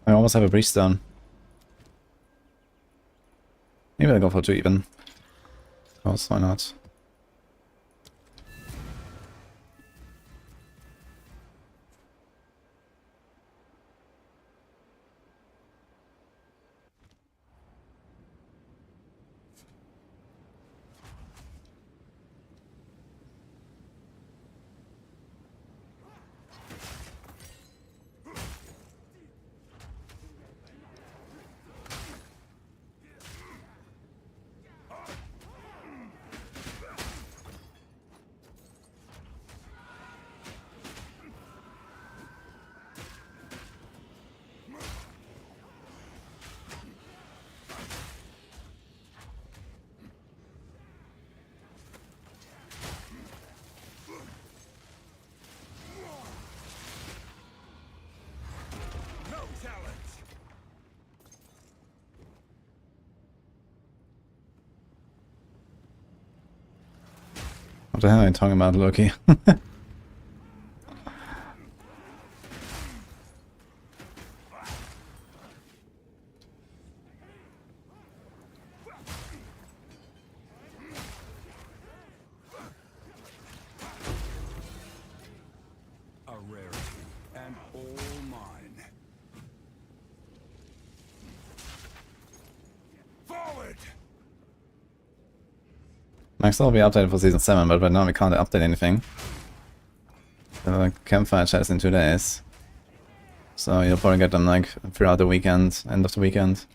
I almost have a breach stone. Maybe I'll go for 2 even. Oh, why not? What the hell are you talking about, Loki? A rarity, and all mine. Forward! Maxroll will be updated for Season 7, but right now we can't update anything. The campfire chat is in 2 days. So you'll probably get them like throughout the weekend, end of the weekend.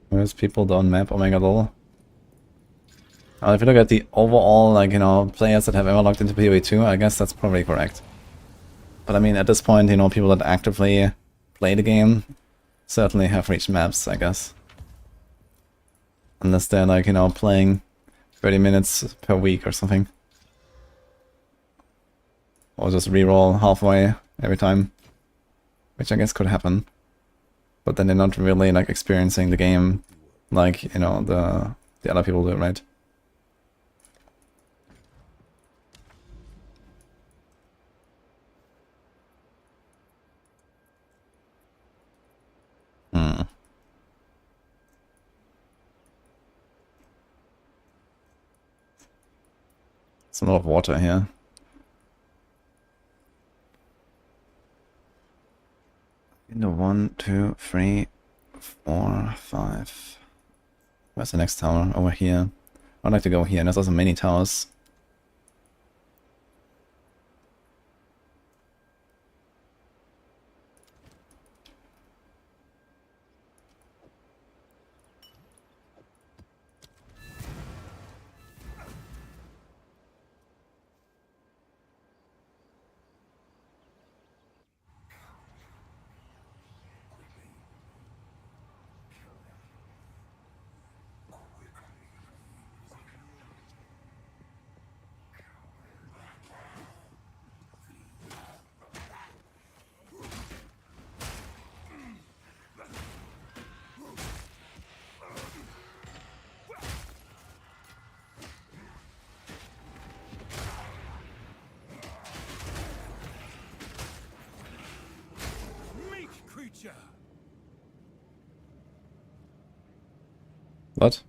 Where's people down map? Oh my god, lol. If you look at the overall, like, you know, players that have ever logged into PoE2, I guess that's probably correct. But I mean, at this point, you know, people that actively play the game certainly have reached maps, I guess. Unless they're, like, you know, playing 30 minutes per week or something. Or just reroll halfway every time. Which I guess could happen. But then they're not really, like, experiencing the game like, you know, the other people do, right? Hmm. There's a lot of water here. Into 1, 2, 3, 4, 5. Where's the next tower? Over here. I'd like to go here. There's also many towers. Meat creature! What?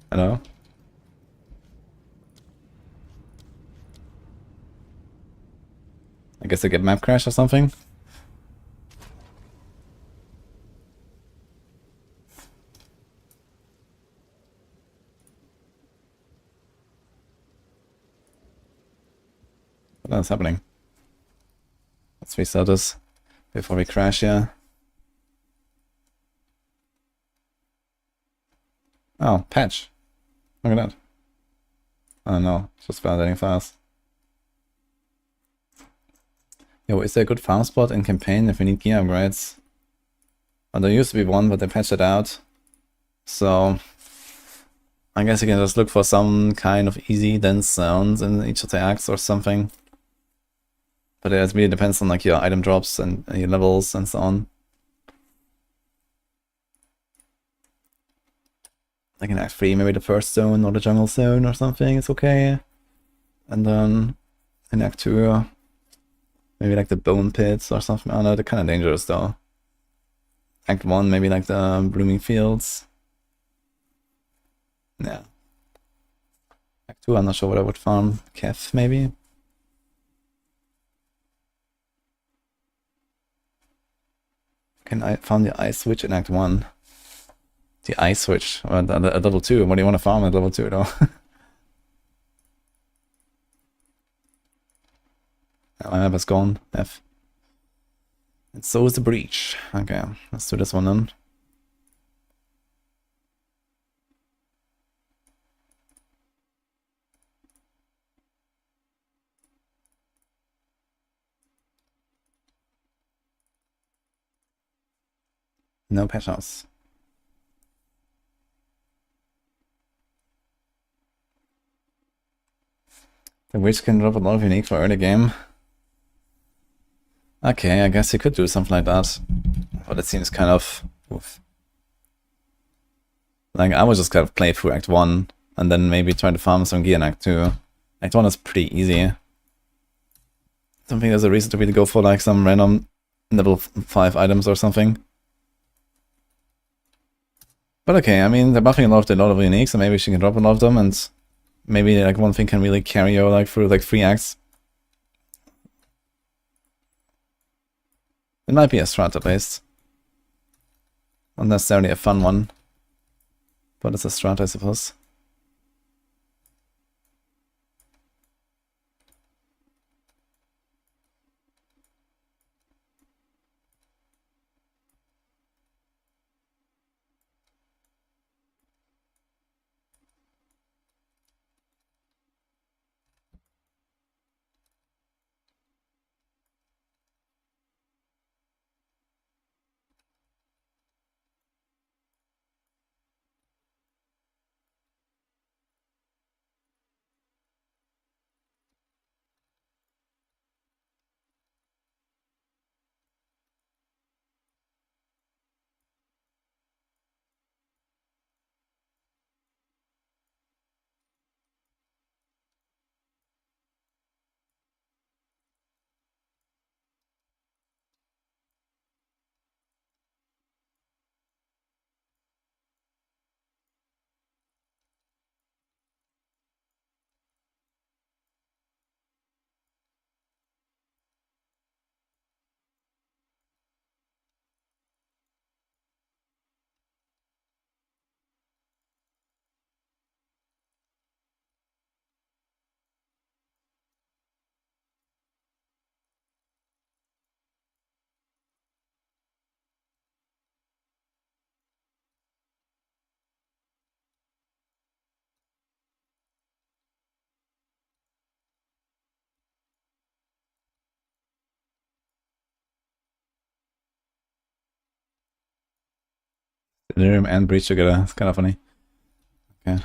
Hello? I guess I get map crash or something? What is happening? Let's restart this before we crash here. Oh, patch. Look at that. Oh no, it's just validating files. Yo, is there a good farm spot in campaign if we need gear upgrades? Well, there used to be one, but they patched it out. So I guess you can just look for some kind of easy dense zones in each of the acts or something. But it really depends on like your item drops and your levels and so on. Like in Act 3, maybe the first zone or the jungle zone or something is okay. And then in Act 2, maybe like the bone pits or something. I don't know, they're kind of dangerous though. Act 1, maybe like the blooming fields. Yeah. Act 2, I'm not sure what I would farm. Kef, maybe? Can I farm the ice switch in Act 1? The ice switch at level 2. What do you want to farm at level 2 though? My map is gone. F. And so is the breach. Okay, let's do this one then. No patch house. The witch can drop a lot of unique for early game. Okay, I guess you could do something like that. But it seems kind of... Oof. Like, I would just kind of play through Act 1, and then maybe try to farm some gear in Act 2. Act 1 is pretty easy. I don't think there's a reason to really go for like some random level 5 items or something. But okay, I mean, they're buffing a lot of uniques, so maybe she can drop a lot of them, and maybe like one thing can really carry you like through like 3 acts. It might be a strat at least. Not necessarily a fun one, but it's a strat, I suppose. Delirium and Breach together, it's kind of funny. Okay.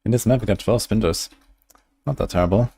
In this map we got 12 spindles. Not that terrible.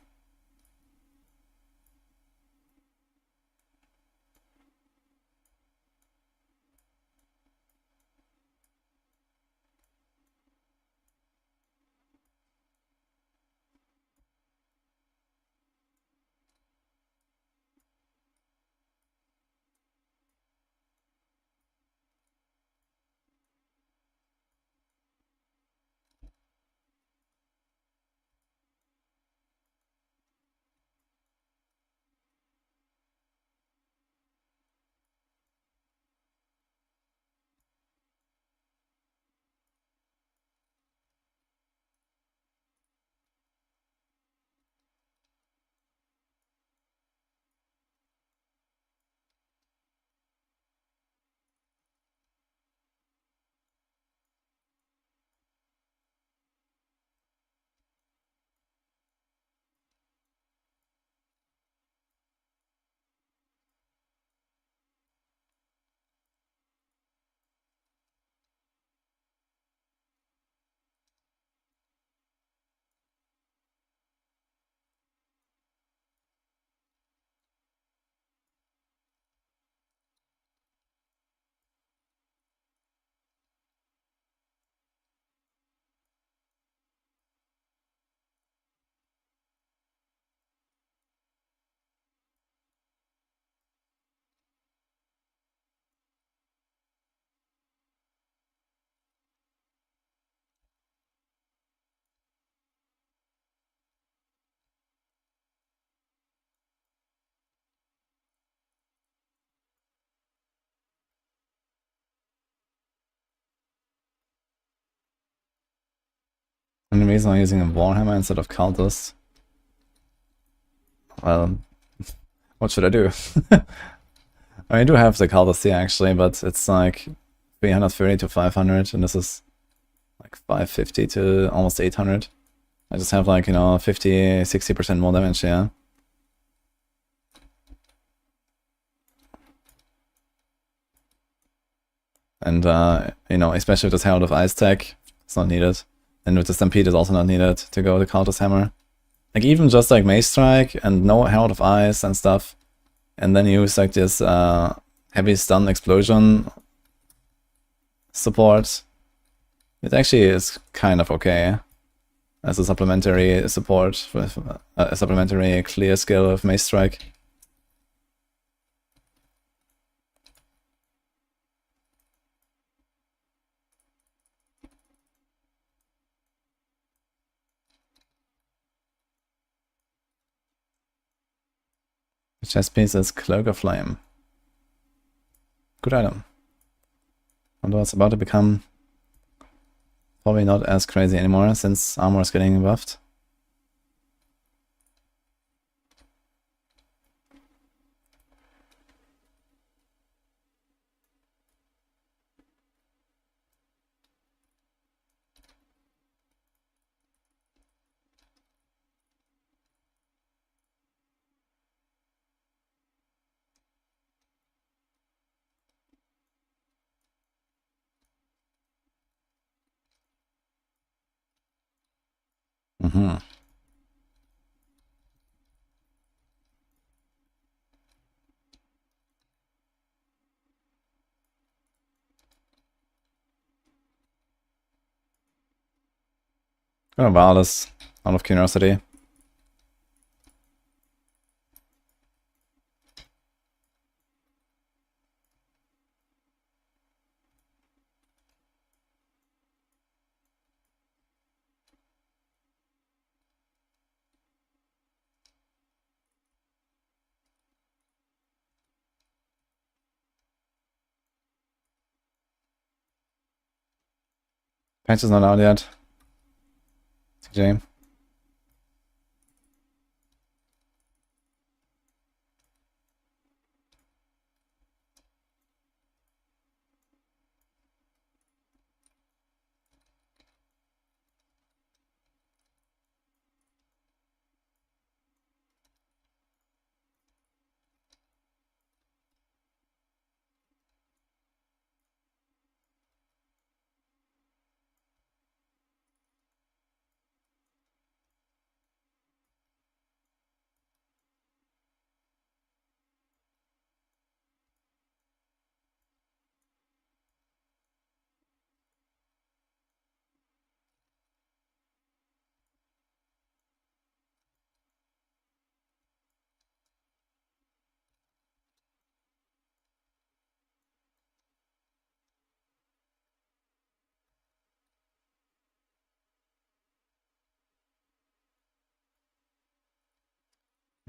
And the reason I'm using a Warhammer instead of Cultist. Well, what should I do? I do have the Cultist here actually, but it's like 330 to 500, and this is like 550 to almost 800. I just have like, you know, 50-60% more damage, yeah. And, you know, especially with this Herald of Ice tech, it's not needed. And with the Stampede is also not needed to go to Cultist Hammer. Like even just like Mace Strike and no Herald of Ice and stuff. And then use like this heavy stun explosion support. It actually is kind of okay as a supplementary support with a supplementary clear skill of Mace Strike. The chest piece is Cloak of Flame. Good item. Although it's about to become probably not as crazy anymore since armor is getting buffed. Mm-hmm. Gonna vow this out of curiosity. Patch is not out yet. TJ.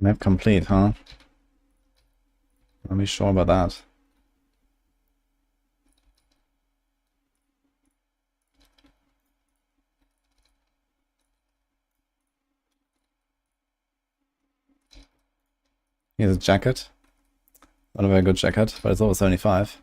Map complete, huh? Not be sure about that. Here's a jacket. Not a very good jacket, but it's over 75.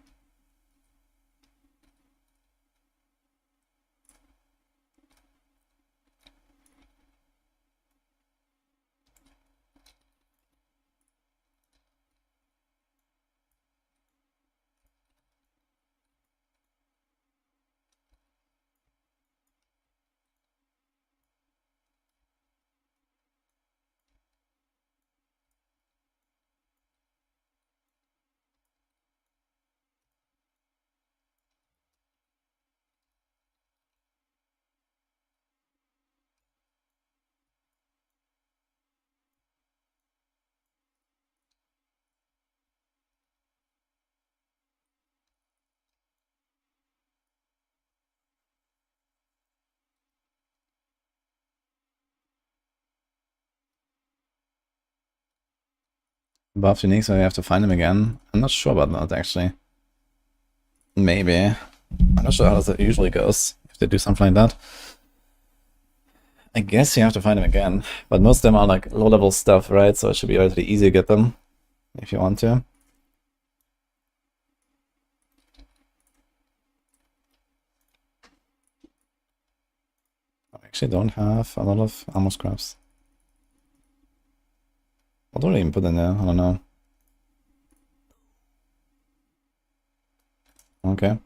Buff unique, so you have to find him again. I'm not sure about that actually. Maybe. I'm not sure how that usually goes, if they do something like that. I guess you have to find them again, but most of them are like low-level stuff, right? So it should be relatively easy to get them, if you want to. I actually don't have a lot of armor scraps. What do I even put in there? I don't know. Okay.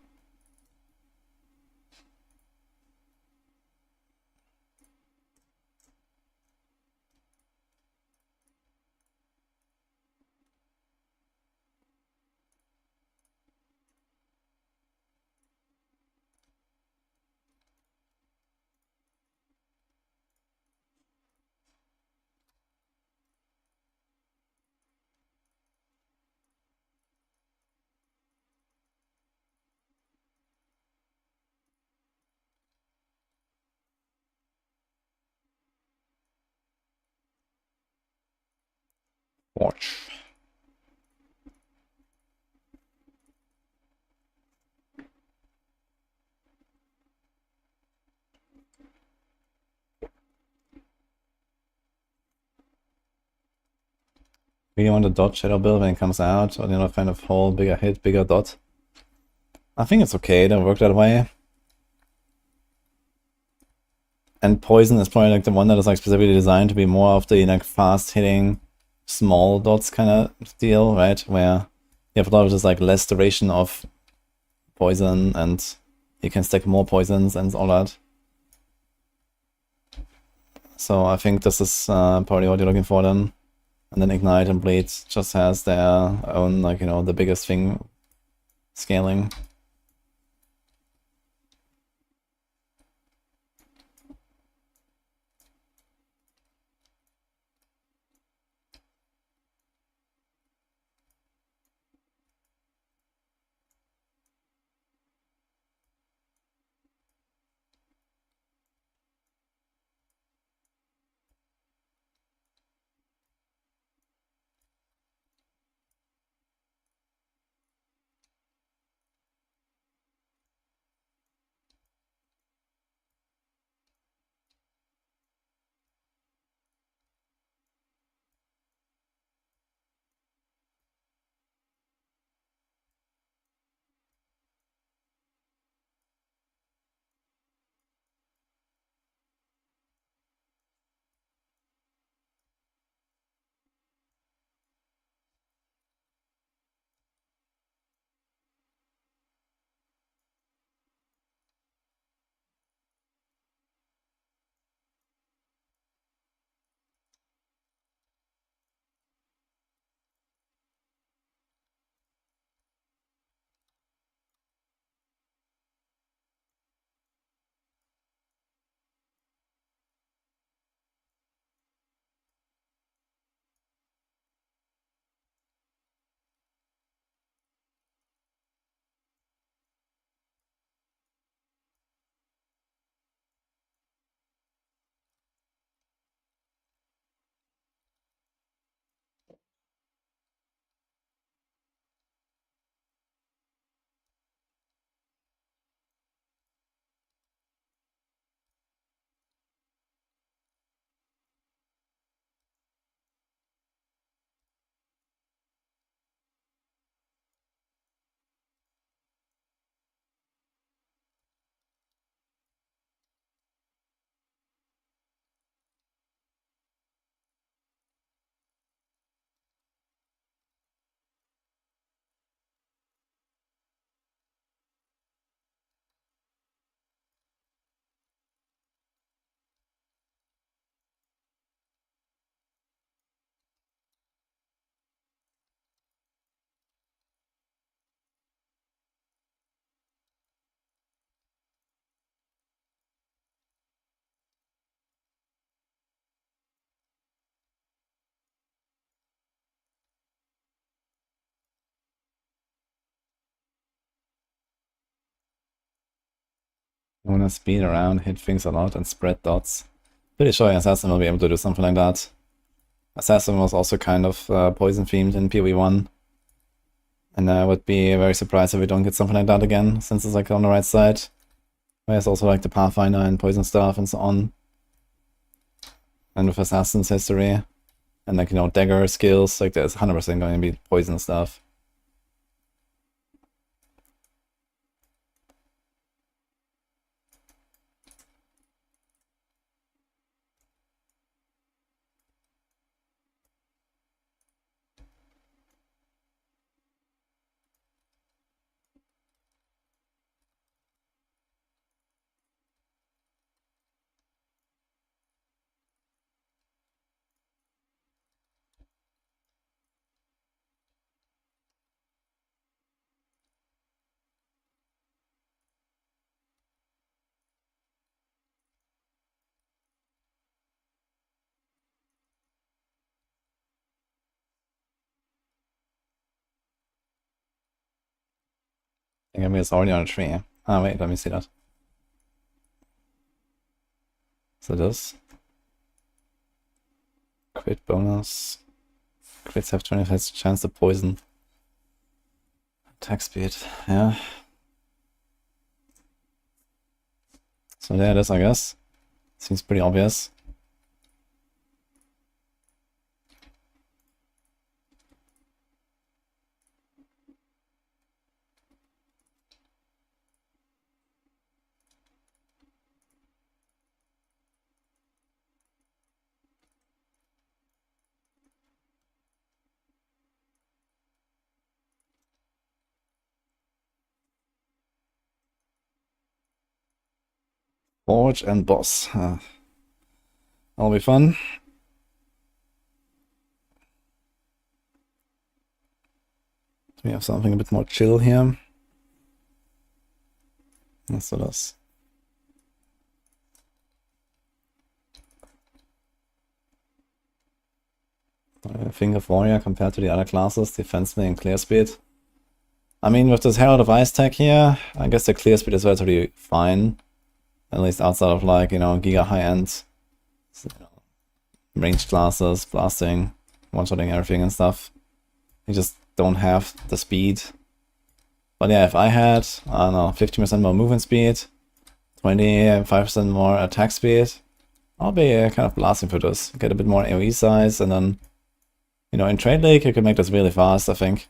Watch. Really want to dodge Shadow Build when it comes out, or kind of whole bigger hit, bigger dot. I think it's okay, it don't work that way. And Poison is probably like the one that is like specifically designed to be more of the like fast hitting small dots kind of deal, right? Where you have a lot of just like less duration of poison and you can stack more poisons and all that. So I think this is probably what you're looking for then. And then Ignite and Bleed just has their own, like, the biggest thing scaling. I want to speed around, hit things a lot, and spread dots. Pretty sure Assassin will be able to do something like that. Assassin was also kind of poison themed in PoE1. And I would be very surprised if we don't get something like that again, since it's like on the right side. There's also like the Pathfinder and poison stuff and so on. And with Assassin's history. And like, dagger skills, like there's 100% going to be poison stuff. I think it's already on a tree. Ah, wait, let me see that. So this. Crit bonus. Crits have 20% chance to poison. Attack speed, yeah. So there it is, I guess. Seems pretty obvious. Forge and boss. That'll be fun. Do we have something a bit more chill here? Yes, it is. Finger Warrior compared to the other classes, defensively and clear speed. I mean, with this Herald of Ice tech here, I guess the clear speed is relatively fine. At least outside of, like, you know, giga high-end ranged classes, blasting, one-shotting everything and stuff. You just don't have the speed. But yeah, if I had, I don't know, 50% more movement speed, 25% more attack speed, I'll be kind of blasting for this. Get a bit more AoE size, and then, you know, in Trade League you can make this really fast, I think.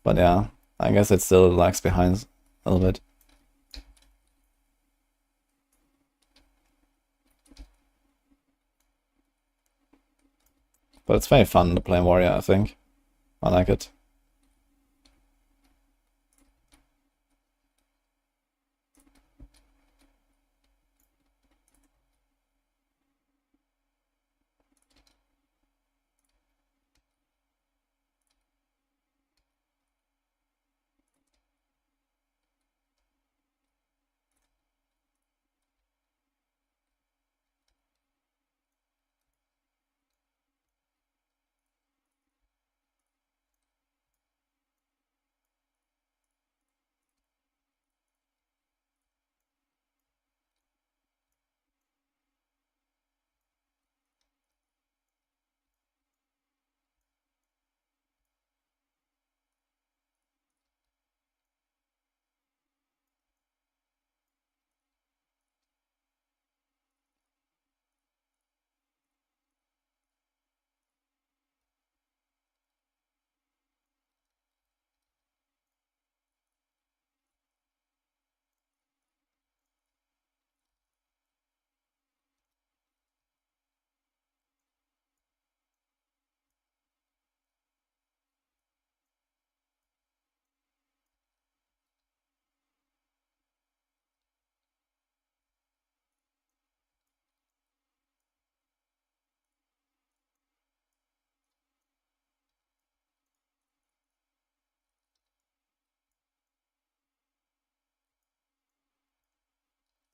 But yeah, I guess it still lags behind a little bit. But it's very fun to play Warrior, I think. I like it.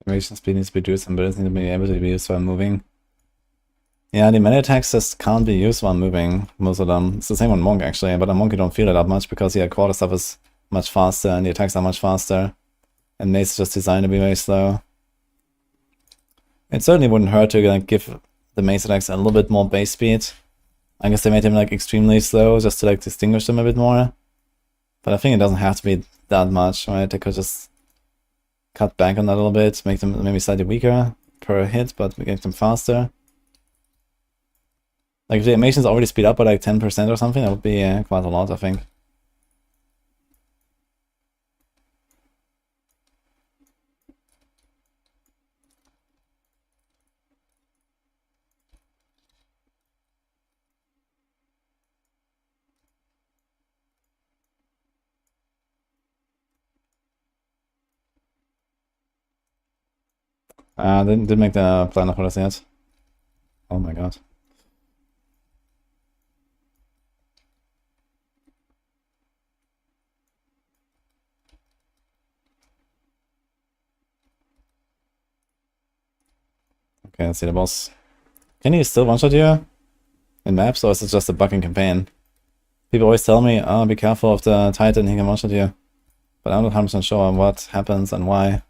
Animation speed needs to be reduced and bullets need to be able to be used while moving. Yeah, the melee attacks just can't be used while moving, most of them. It's the same on Monk actually, but on Monk you don't feel it that much because the quarter stuff is much faster and the attacks are much faster. And Mace is just designed to be very slow. It certainly wouldn't hurt to like give the Mace attacks a little bit more base speed. I guess they made him like extremely slow just to like distinguish them a bit more. But I think it doesn't have to be that much, right? They could just cut back on that a little bit, make them maybe slightly weaker per hit, but make them faster. Like if the animations already speed up by like 10% or something, that would be quite a lot, I think. Didn't make the planner for this yet. Oh my god. Okay, let's see the boss. Can he still one-shot you in maps, or is it just a bug in campaign? People always tell me, oh, be careful of the Titan, he can one-shot you. But I'm not 100% sure on what happens and why.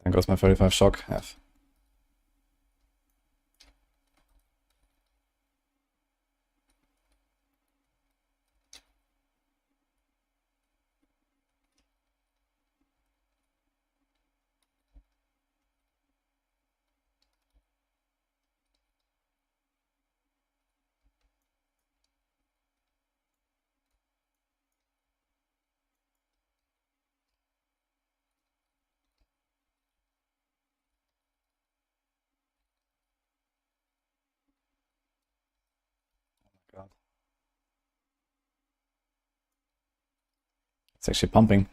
There goes my 35 shock. F. God. It's actually pumping.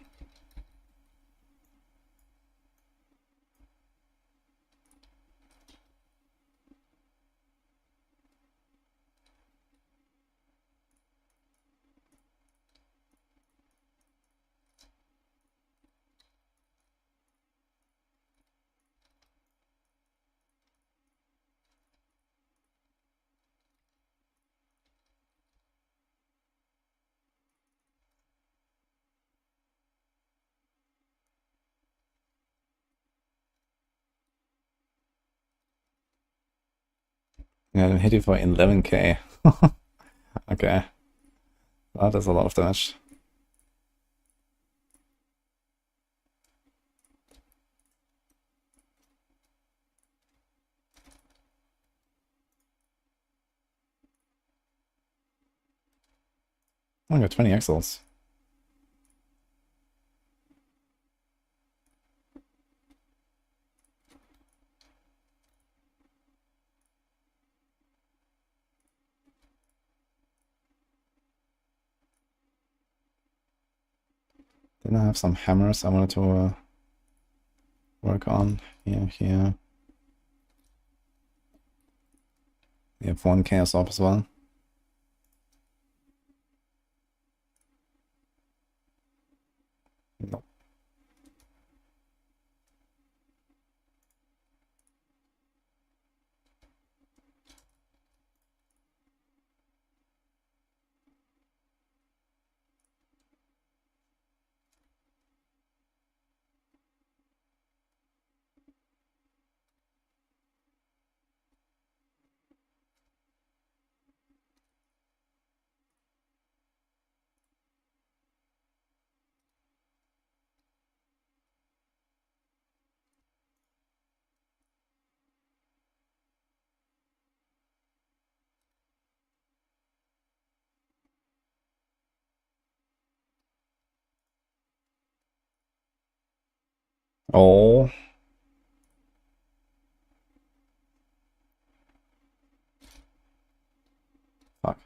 Yeah, I hit you for 11k. Okay. That is a lot of damage. I got 20 Exiles. Didn't I have some hammers I wanted to work on? Here. We have 1 Chaos Orb as well. Nope. Oh. Fuck.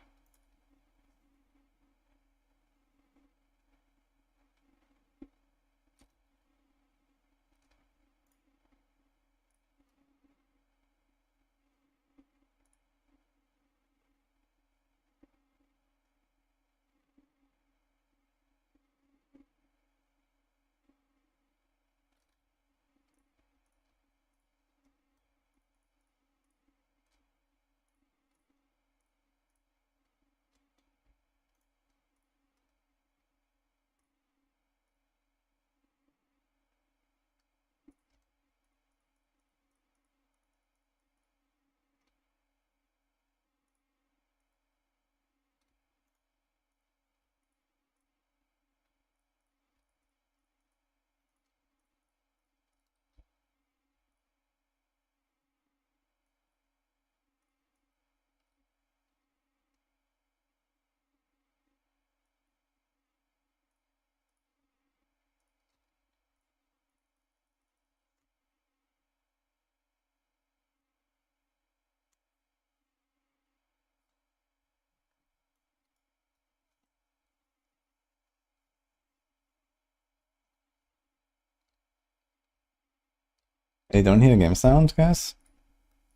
Hey, don't hear the game sound, guys?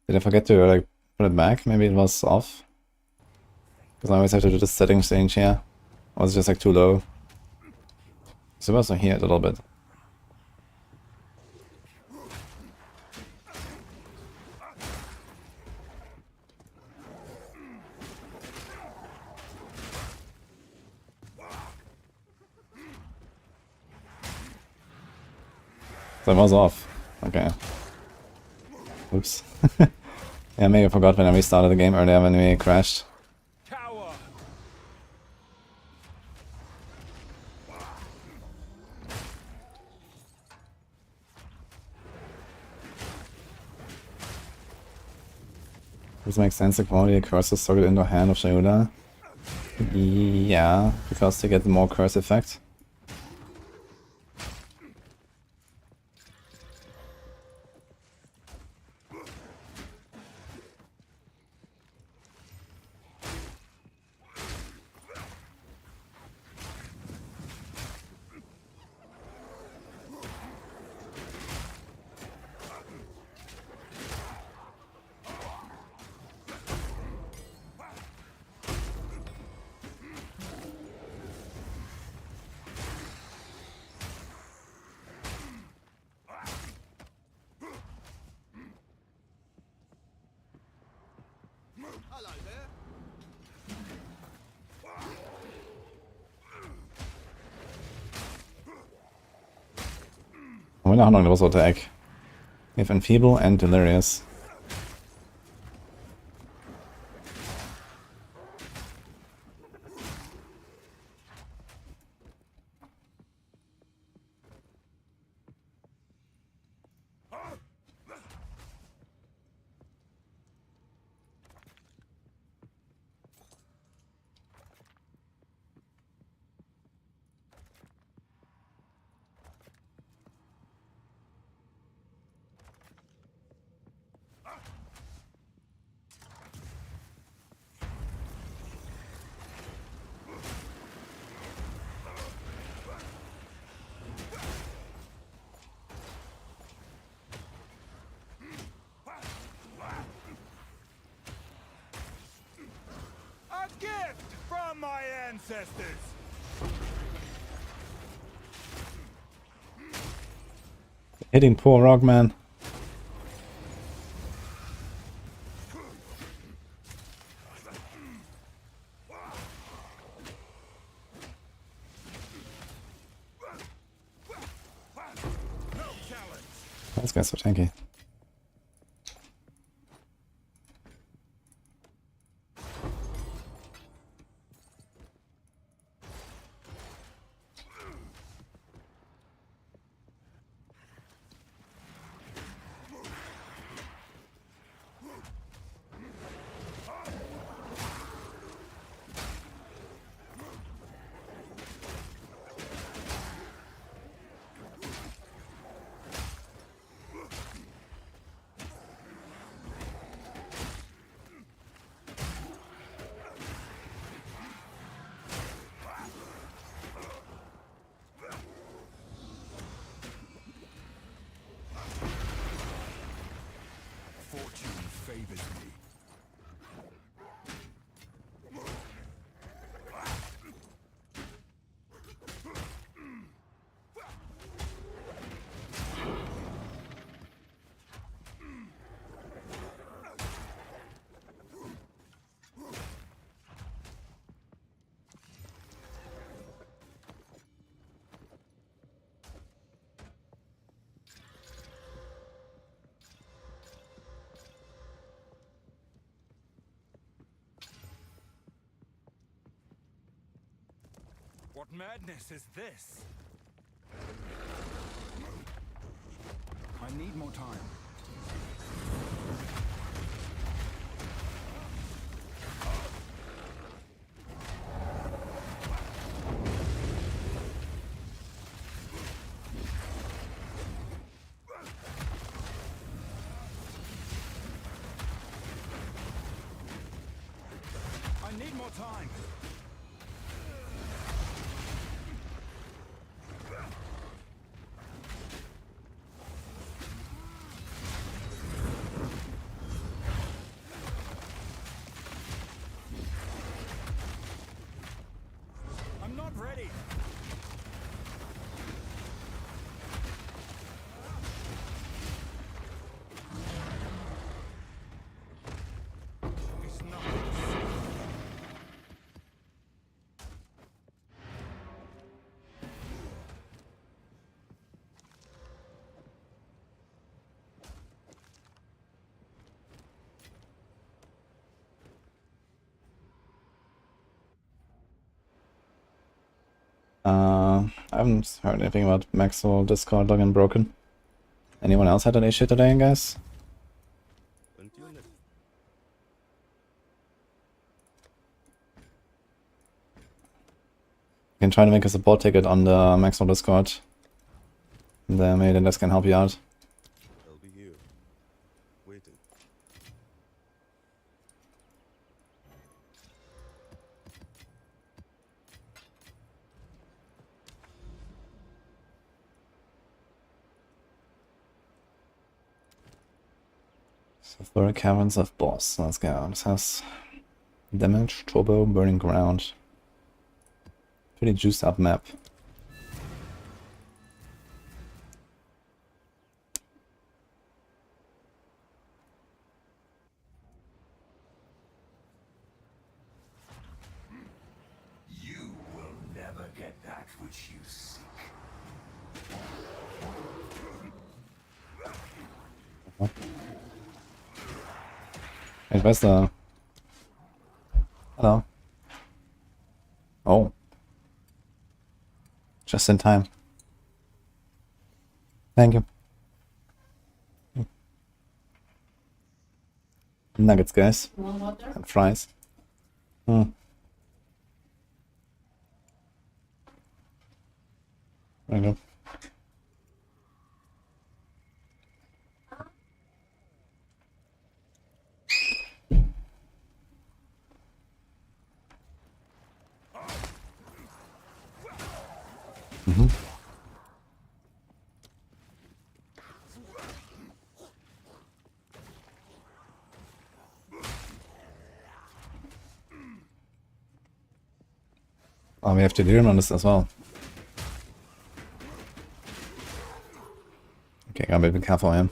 Did I forget to like put it back? Maybe it was off. Because I always have to do the settings change here. Or it's just like too low. It's supposed to hear it a little bit. That was off. Okay. Oops. Yeah, maybe I forgot when I restarted the game earlier when we crashed. Cower! Does it make sense the quality of curses toggled into hand of Shayuda? Yeah, because they get the more curse effect. Hello there. I wonder how long those will take. We have Enfeeble and Delirious. A gift from my ancestors! Hitting poor Rockman. This guy's so tanky. Fortune favors me. What madness is this? I need more time. I need more time. I'm not ready. It's not. I haven't heard anything about Maxroll Discord login broken. Anyone else had an issue today, guys? You can try to make a support ticket on the Maxroll Discord. And then maybe this can help you out. I'll be here, waiting. So Third Caverns of Boss. Let's go. This has damage, turbo, burning ground. Pretty juiced up map. You will never get that which you seek. Hey, Schwester. Hello. Oh. Just in time. Thank you. Nuggets, guys. More water? And fries. Hmm. There you go. Mm-hmm. Oh, we have to learn on this as well. Okay, gotta be careful of him.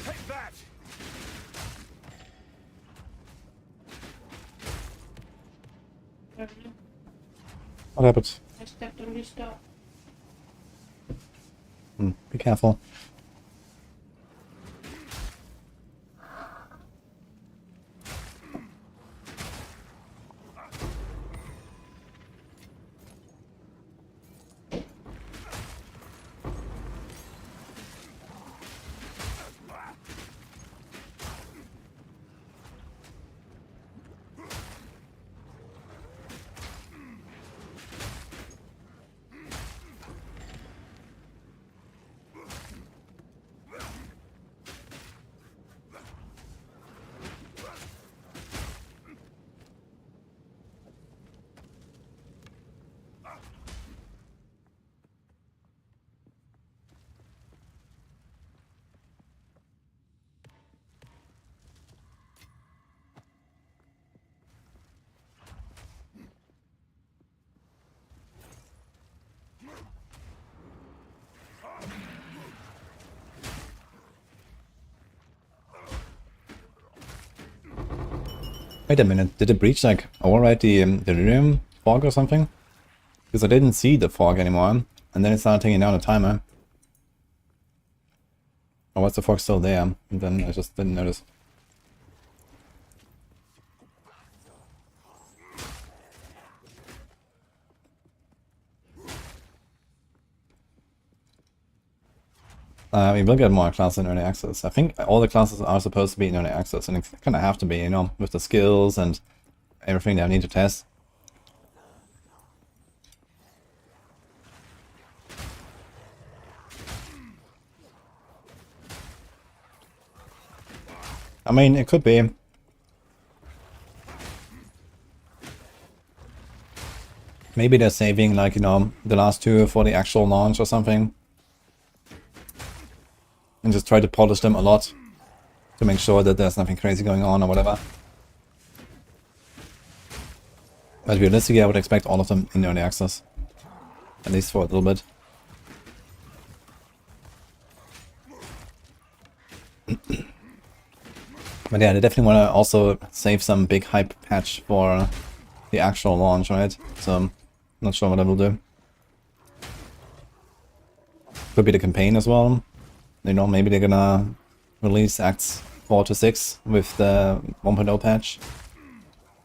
Take that! What happened? I stepped on this door. Be careful. Wait a minute, did the breach like override the delirium fog or something? Because I didn't see the fog anymore, and then it started taking down the timer. Or was the fog still there? And then I just didn't notice. We will get more classes in early access. I think all the classes are supposed to be in early access, and they kind of have to be, you know, with the skills and everything that I need to test. I mean, it could be. Maybe they're saving, like, you know, the last two for the actual launch or something. And just try to polish them a lot to make sure that there's nothing crazy going on or whatever. But realistically, I would expect all of them in early access. At least for a little bit. But yeah, they definitely want to also save some big hype patch for the actual launch, right? So, I'm not sure what I will do. Could be the campaign as well. You know, maybe they're gonna release Acts 4 to 6 with the 1.0 patch.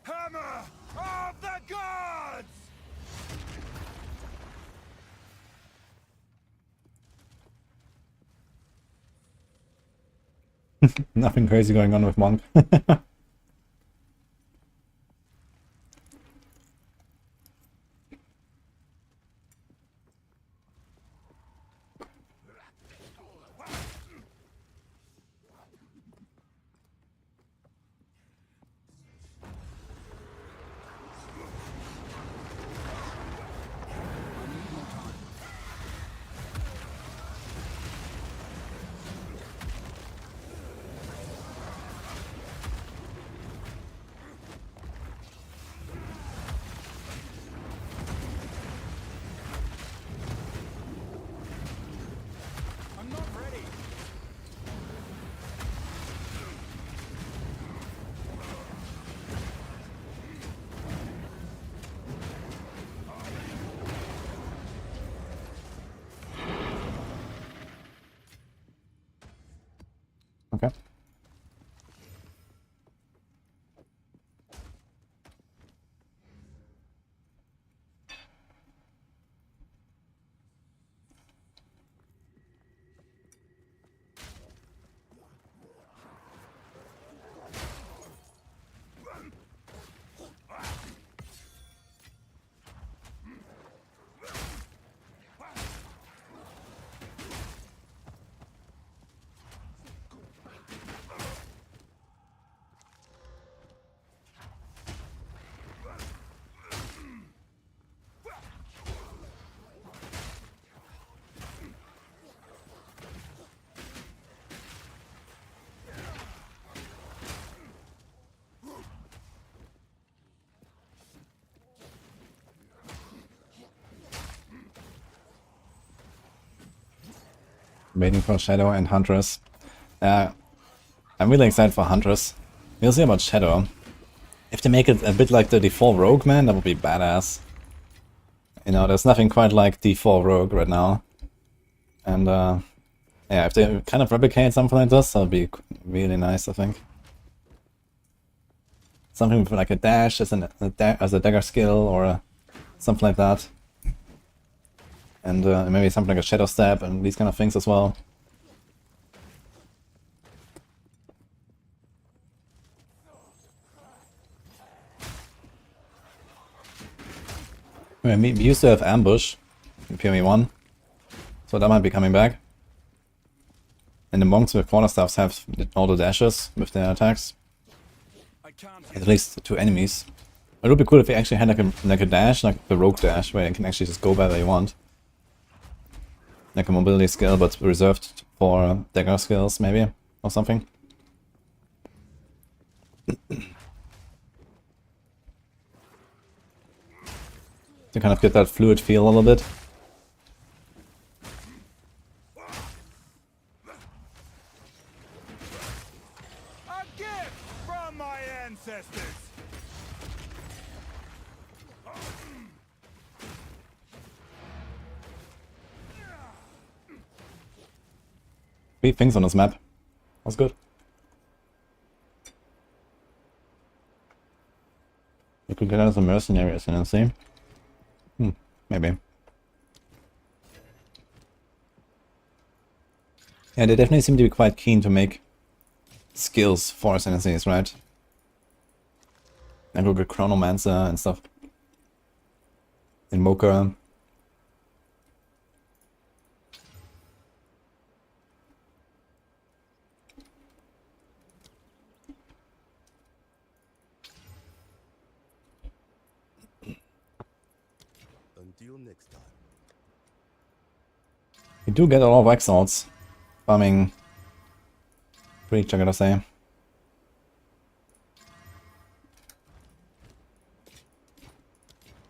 Hammer of the gods! Nothing crazy going on with Monk. I'm not ready. Okay. Waiting for Shadow and Huntress. I'm really excited for Huntress. We'll see about Shadow. If they make it a bit like the D4 Rogue, man, that would be badass. You know, there's nothing quite like D4 Rogue right now. And yeah, if they kind of replicate something like this, that would be really nice, I think. Something with like a dash as a dagger skill or something like that. And maybe something like a Shadow Step and these kind of things as well. I mean, we used to have Ambush in PoE1, so that might be coming back. And the monks with quarterstaffs have all the dashes with their attacks. I can't. At least 2 enemies. It would be cool if they actually had like a dash, like the rogue dash, where you can actually just go wherever you want. Like a mobility skill, but reserved for dagger skills, maybe, or something. To kind of get that fluid feel a little bit. A gift from my ancestors. Three things on this map. That's good. You could get out as a mercenary as an NC. Maybe. Yeah, they definitely seem to be quite keen to make skills for SNCs, right? And go get Chronomancer and stuff. Invoker. Until next time. You do get a lot of Exiles. Farming Breach, I gotta say.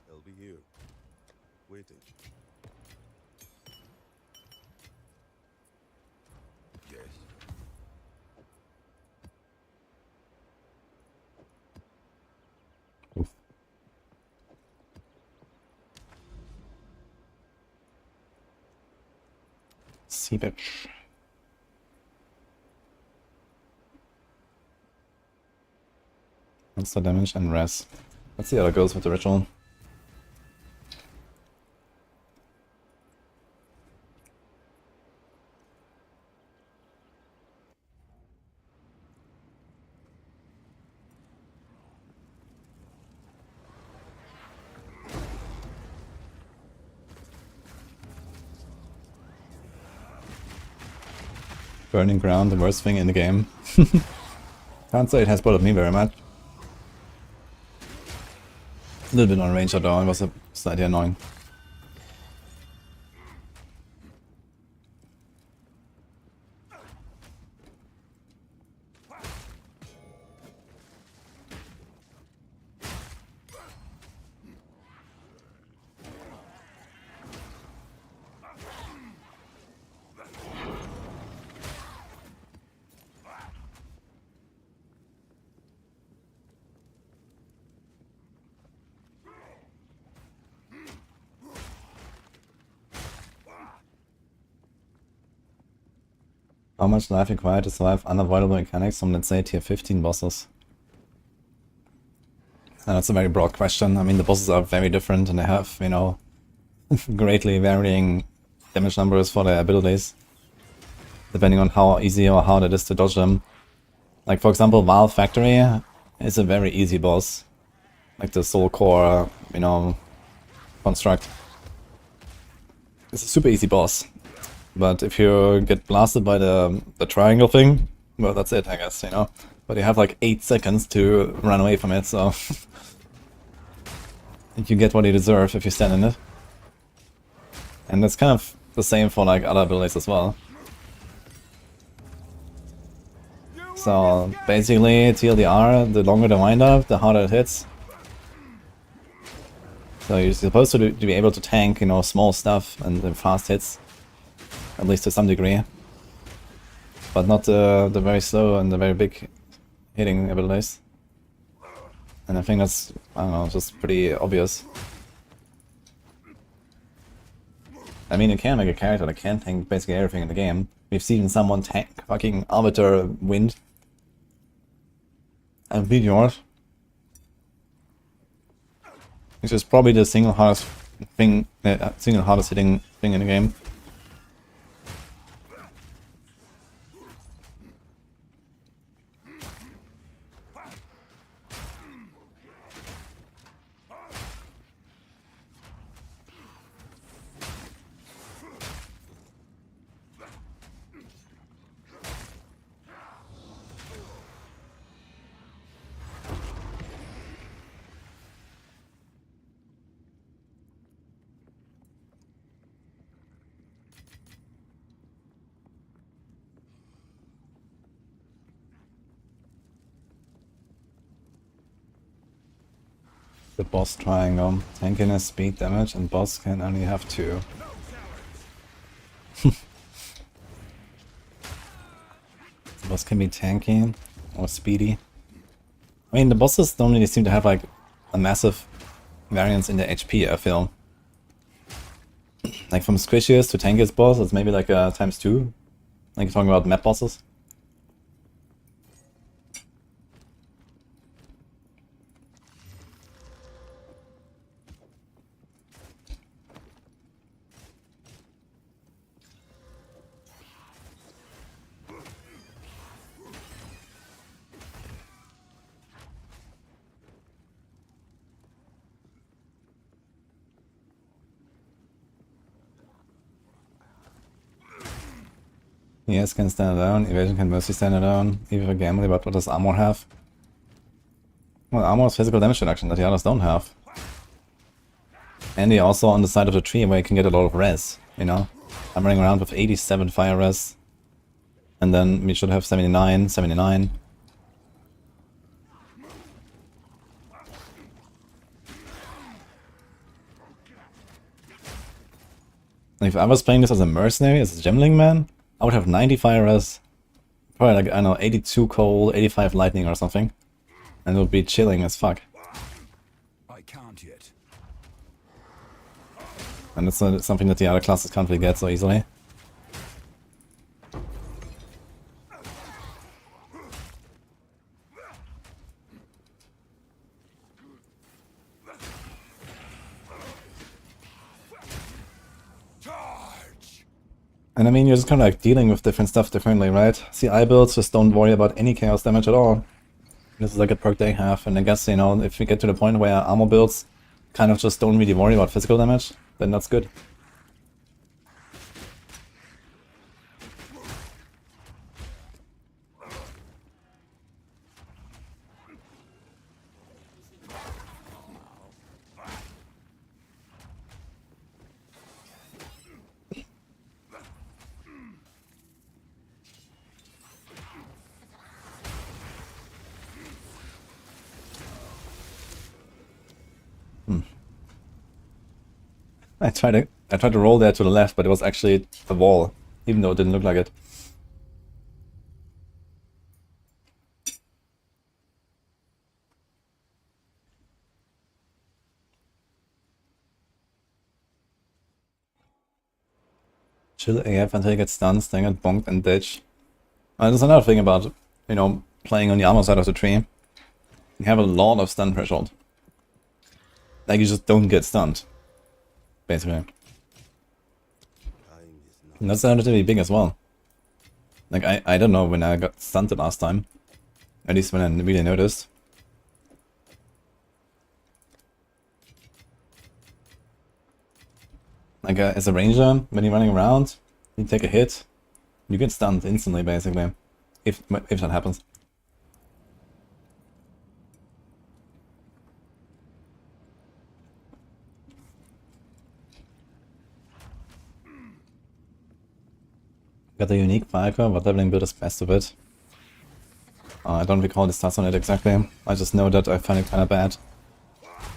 I'll be here, waiting. Yes. Oof. See, bitch. Monster damage and res. Let's see how it goes with the ritual. Burning ground, the worst thing in the game. Can't say it has bothered me very much. A little bit on range though, it was slightly annoying. How much life required to survive unavoidable mechanics from, let's say, tier 15 bosses? And that's a very broad question. I mean, the bosses are very different and they have, you know, greatly varying damage numbers for their abilities, depending on how easy or hard it is to dodge them. Like, for example, Valve Factory is a very easy boss. Like the Soul Core, you know, construct. It's a super easy boss. But if you get blasted by the triangle thing, well, that's it, I guess, you know. But you have like 8 seconds to run away from it, so... you get what you deserve if you stand in it. And that's kind of the same for like other abilities as well. So basically, TLDR, the longer the windup, the harder it hits. So you're supposed to be able to tank, you know, small stuff and fast hits. At least to some degree. But not the very slow and the very big hitting abilities. And I think that's, I don't know, just pretty obvious. I mean, you can make a character that can tank basically everything in the game. We've seen someone tank fucking Arbiter Wind. And Meteor. Which is probably the single hardest hitting thing in the game. The boss triangle. Tankiness, speed, damage, and boss can only have 2. The boss can be tanky or speedy. I mean, the bosses don't really seem to have like a massive variance in the HP, I feel. Like from squishiest to tankiest boss, it's maybe like a ×2. Like you're talking about map bosses. ES can stand alone, evasion can mostly stand alone, even for gambling, but what does armor have? Well, armor is physical damage reduction that the others don't have. And they're also on the side of the tree where you can get a lot of res, you know? I'm running around with 87 fire res. And then we should have 79, 79. If I was playing this as a mercenary, as a gemling man, I would have 90 fire res, probably like, I don't know, 82 cold, 85 lightning or something. And it would be chilling as fuck. I can't yet. And it's something that the other classes can't really get so easily. And I mean, you're just kind of like dealing with different stuff differently, right? CI builds just don't worry about any chaos damage at all. This is like a perk they have, and I guess, you know, if we get to the point where armor builds kind of just don't really worry about physical damage, then that's good. I tried to roll there to the left, but it was actually the wall, even though it didn't look like it. Chill AF until he gets stunned, then get bonked and ditch. There's another thing about, you know, playing on the armor side of the tree. You have a lot of stun threshold. Like, you just don't get stunned, basically. And that's relatively big as well. Like, I don't know when I got stunned the last time. At least when I really noticed. Like, as a ranger, when you're running around, you take a hit, you get stunned instantly, basically. If that happens. Got the unique firecracker, what leveling build is best of it? I don't recall the stats on it exactly. I just know that I find it kind of bad.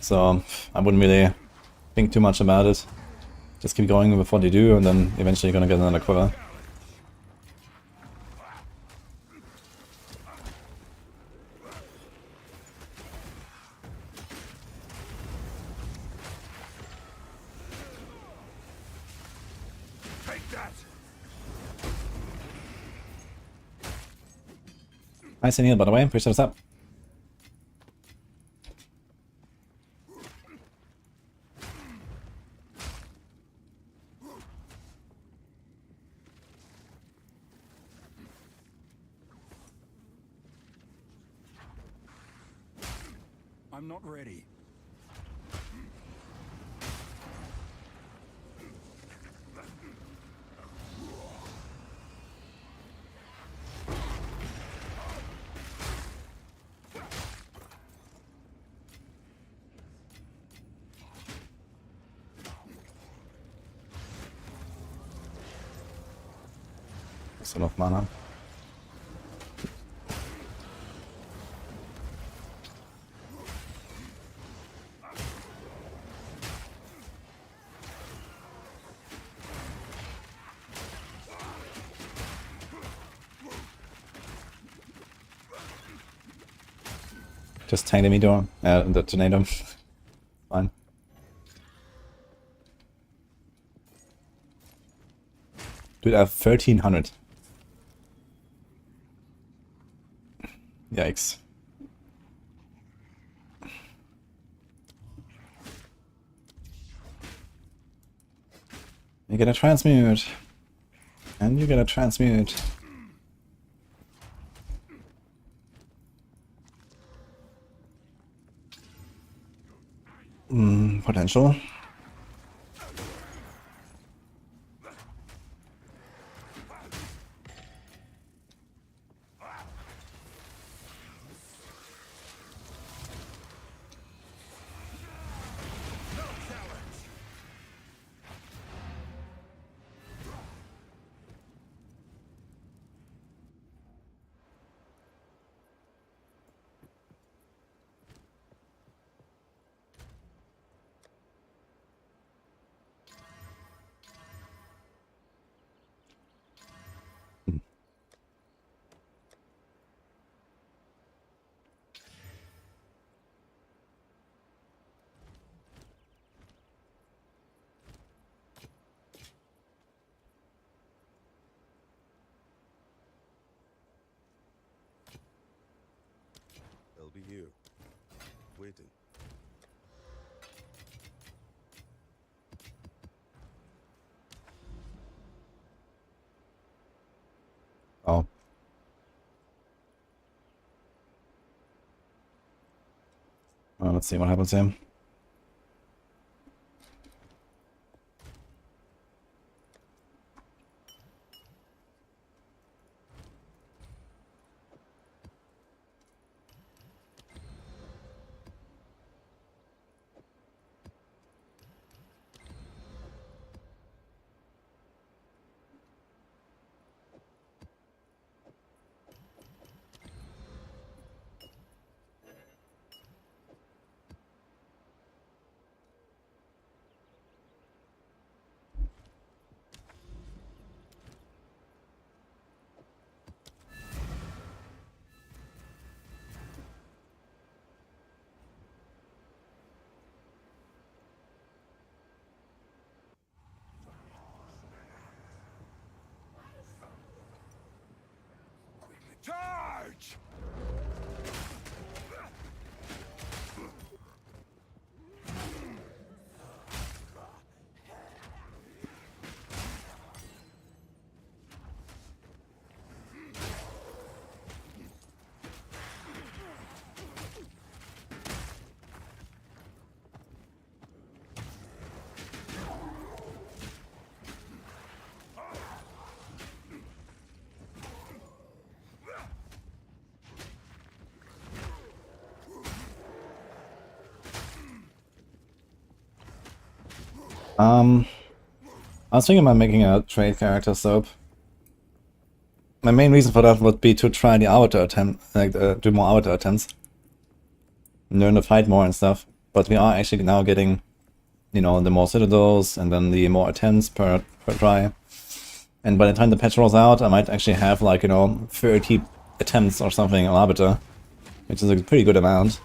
So I wouldn't really think too much about it. Just keep going with what you do, and then eventually you're gonna get another quiver. Take that! Nice Neil, by the way. Appreciate what's up. I'm not ready. Still enough mana. Just tank the meteor, the tornado. Fine. Dude, I have 1300. Yikes. You gotta transmute. And you gotta transmute. Potential. I'll be here, waiting. let's see what happens here. Charge! I was thinking about making a trade character soap. My main reason for that would be to try the avatar attempt, like do more avatar attempts, learn to fight more and stuff. But we are actually now getting, you know, the more citadels and then the more attempts per try. And by the time the patch rolls out, I might actually have like, you know, 30 attempts or something on Arbiter, which is a pretty good amount.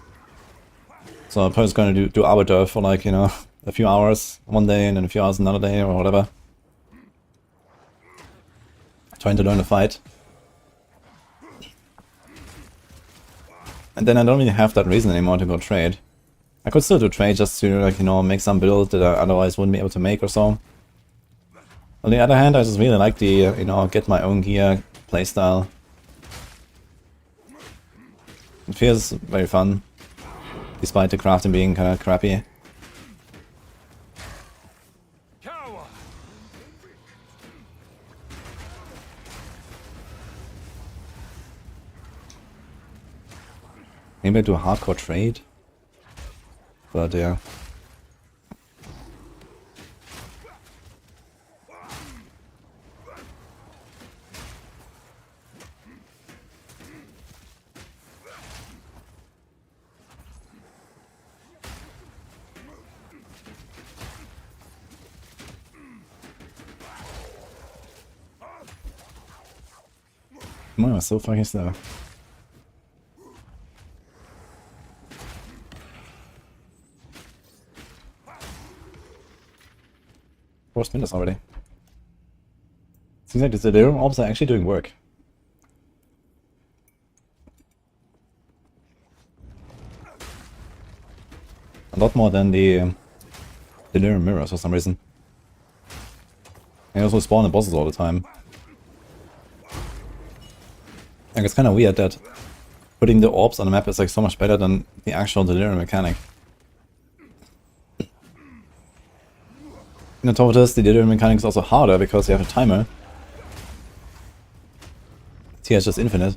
So I'm probably going to do Arbiter for like, you know, a few hours one day and then a few hours another day or whatever. Trying to learn to fight. And then I don't really have that reason anymore to go trade. I could still do trade just to, like, you know, make some build that I otherwise wouldn't be able to make or so. On the other hand, I just really like the, you know, get my own gear playstyle. It feels very fun, despite the crafting being kind of crappy. Coward! Maybe I do a hardcore trade. But yeah. Man, was so fucking slow. Four spinners already. Seems like the Delirium orbs are actually doing work. A lot more than the Delirium mirrors for some reason. They also spawn the bosses all the time. Like, it's kind of weird that putting the orbs on the map is like so much better than the actual Delirium mechanic. And on top of this, the Delirium mechanic is also harder because you have a timer. Here it's just infinite.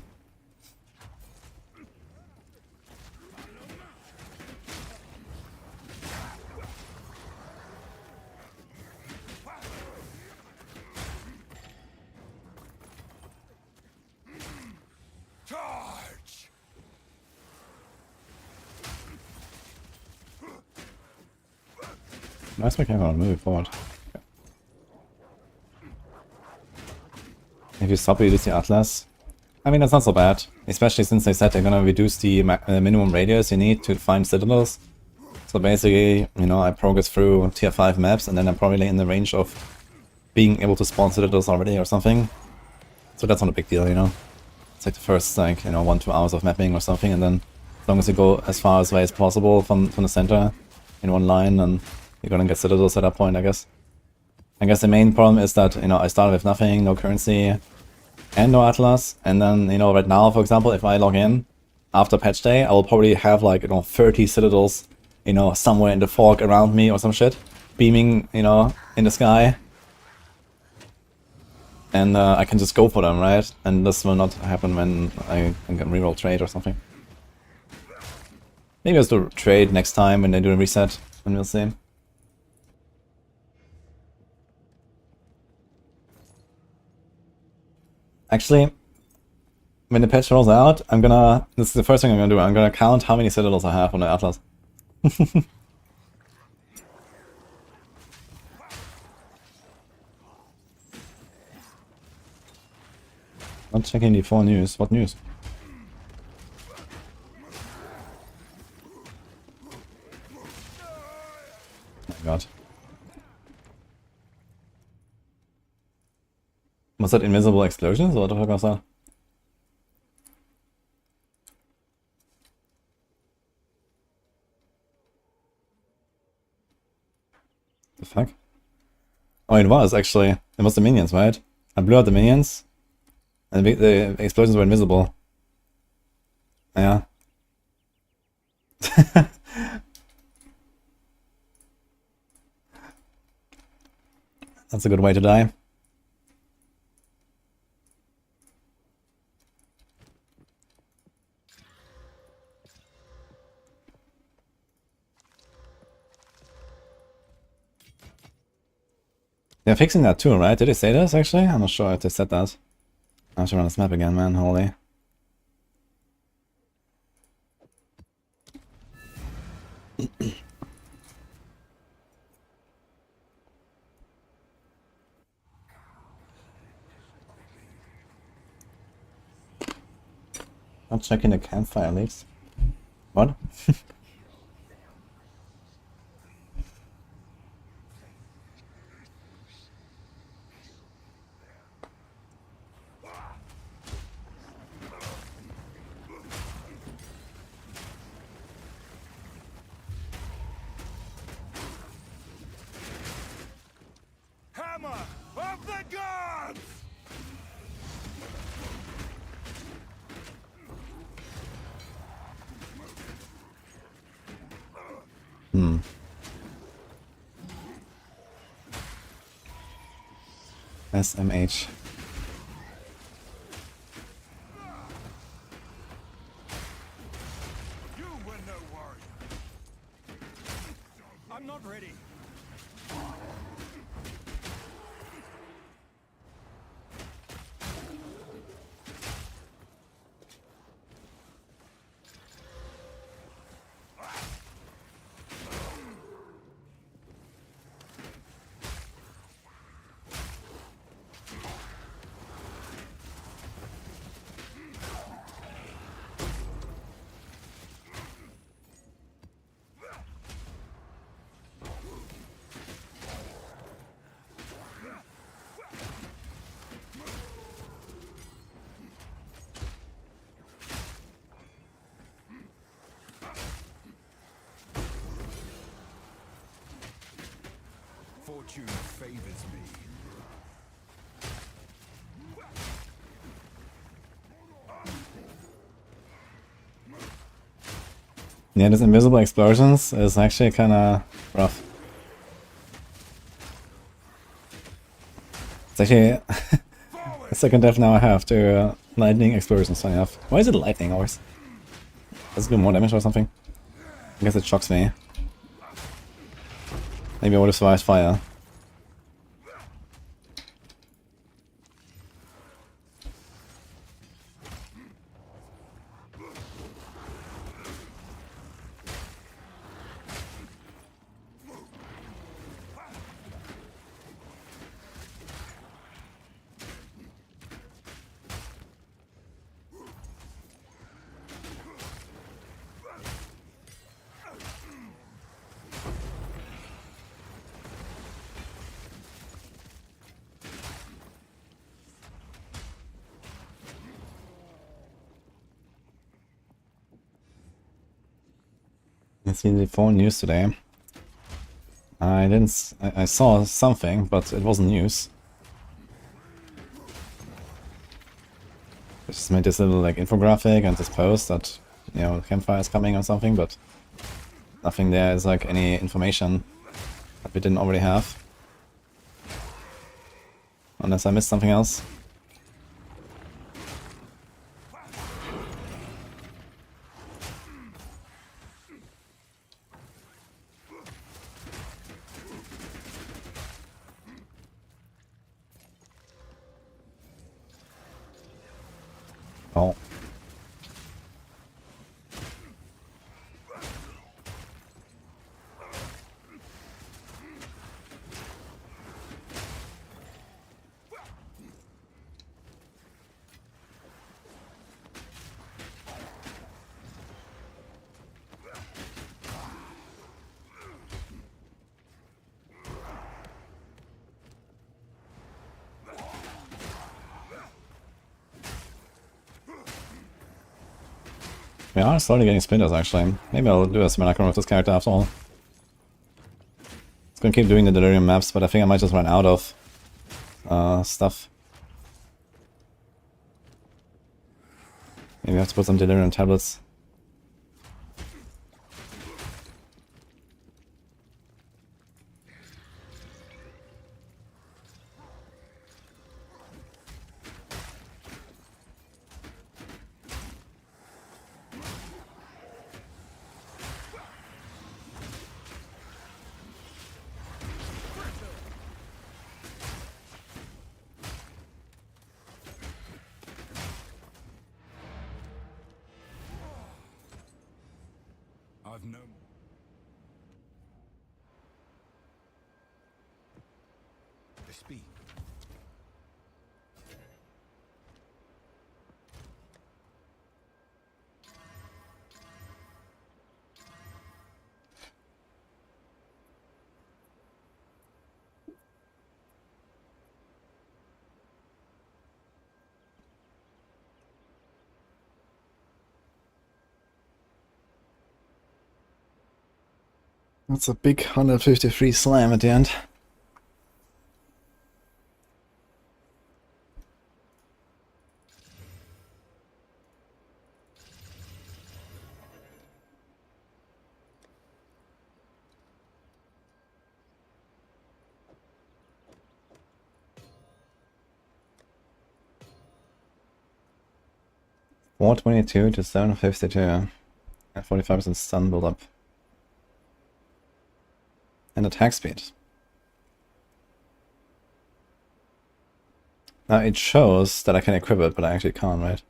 Charge! Nice mechanic on move forward. Okay. If you stop, you lose the Atlas. I mean, that's not so bad. Especially since they said they're gonna reduce the minimum radius you need to find citadels. So basically, you know, I progress through tier 5 maps and then I'm probably in the range of being able to spawn citadels already or something. So that's not a big deal, you know. It's like the first, like, you know, 1-2 hours of mapping or something, and then as long as you go as far away as possible from the center in one line, and you're gonna get citadels at that point, I guess. I guess the main problem is that, you know, I started with nothing, no currency, and no Atlas, and then, you know, right now, for example, if I log in, after patch day, I will probably have like, you know, 30 citadels, you know, somewhere in the fog around me or some shit, beaming, you know, in the sky. And I can just go for them, right? And this will not happen when I can reroll trade or something. Maybe I'll do trade next time when they do a reset, and we'll see. Actually, when the patch rolls out, this is the first thing I'm gonna do, I'm gonna count how many citadels I have on the Atlas. Not checking the 4 news. What news? Oh my god. Was that invisible explosions? What the fuck was that? The fuck? Oh, it was actually. It was the minions, right? I blew out the minions, and the explosions were invisible. Yeah. That's a good way to die. They're fixing that too, right? Did they say this actually? I'm not sure if they said that. I have to run this map again, man. Holy. Not checking the campfire leaks. What? Hammer of the gods! SMH. You were no warrior. I'm not ready. Fortune favors me. Yeah, this invisible explosions is actually kinda rough. It's actually the second death now I have to lightning explosions I have. Why is it lightning always? Does it do more damage or something? I guess it shocks me. Maybe I would have survived fire. I've seen the phone news today. I saw something, but it wasn't news. I just made this little like infographic and this post that you know, campfire is coming or something, but nothing there is like any information that we didn't already have. Unless I missed something else. Oh. We are slowly getting splinters actually. Maybe I'll do a simulacrum with this character after all. It's gonna keep doing the delirium maps, but I think I might just run out of stuff. Maybe I have to put some delirium tablets. I've no... Speed. That's a big 153 slam at the end. $422 to $752. And 45% stun build up. And attack speed. Now it shows that I can equip it, but I actually can't, right?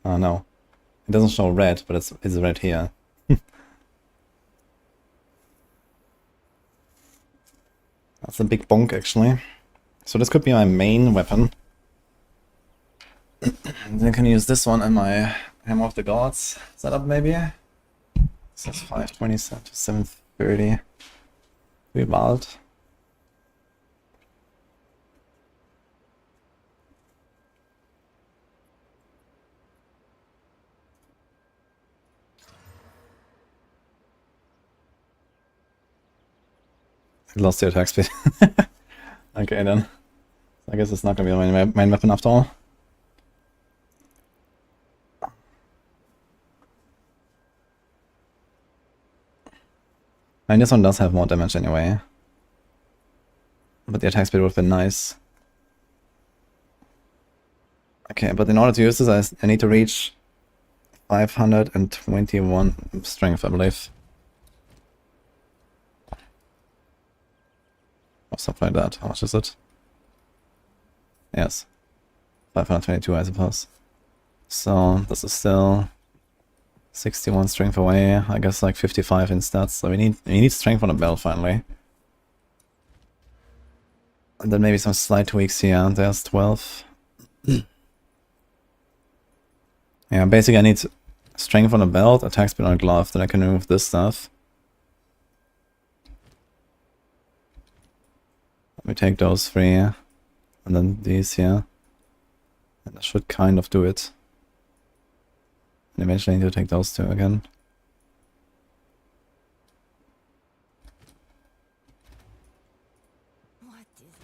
Oh no. It doesn't show red, but it's red here. That's a big bonk actually. So this could be my main weapon. And then I can use this one in my Hammer of the Gods setup maybe. This is 527 to 730. Wie wild. I lost the attack speed. Okay then. I guess it's not gonna be my main weapon after all. And this one does have more damage anyway. But the attack speed would have been nice. Okay, but in order to use this I need to reach 521 strength, I believe. Or something like that. How much is it? Yes. 522 I suppose. So this is still 61 strength away, I guess like 55 in stats, so we need strength on the belt finally. And then maybe some slight tweaks here, there's 12. Yeah, basically I need strength on the belt, attack speed on the glove, then I can remove this stuff. Let me take those three, and then these here. And that should kind of do it. And eventually I need to take those two again. What is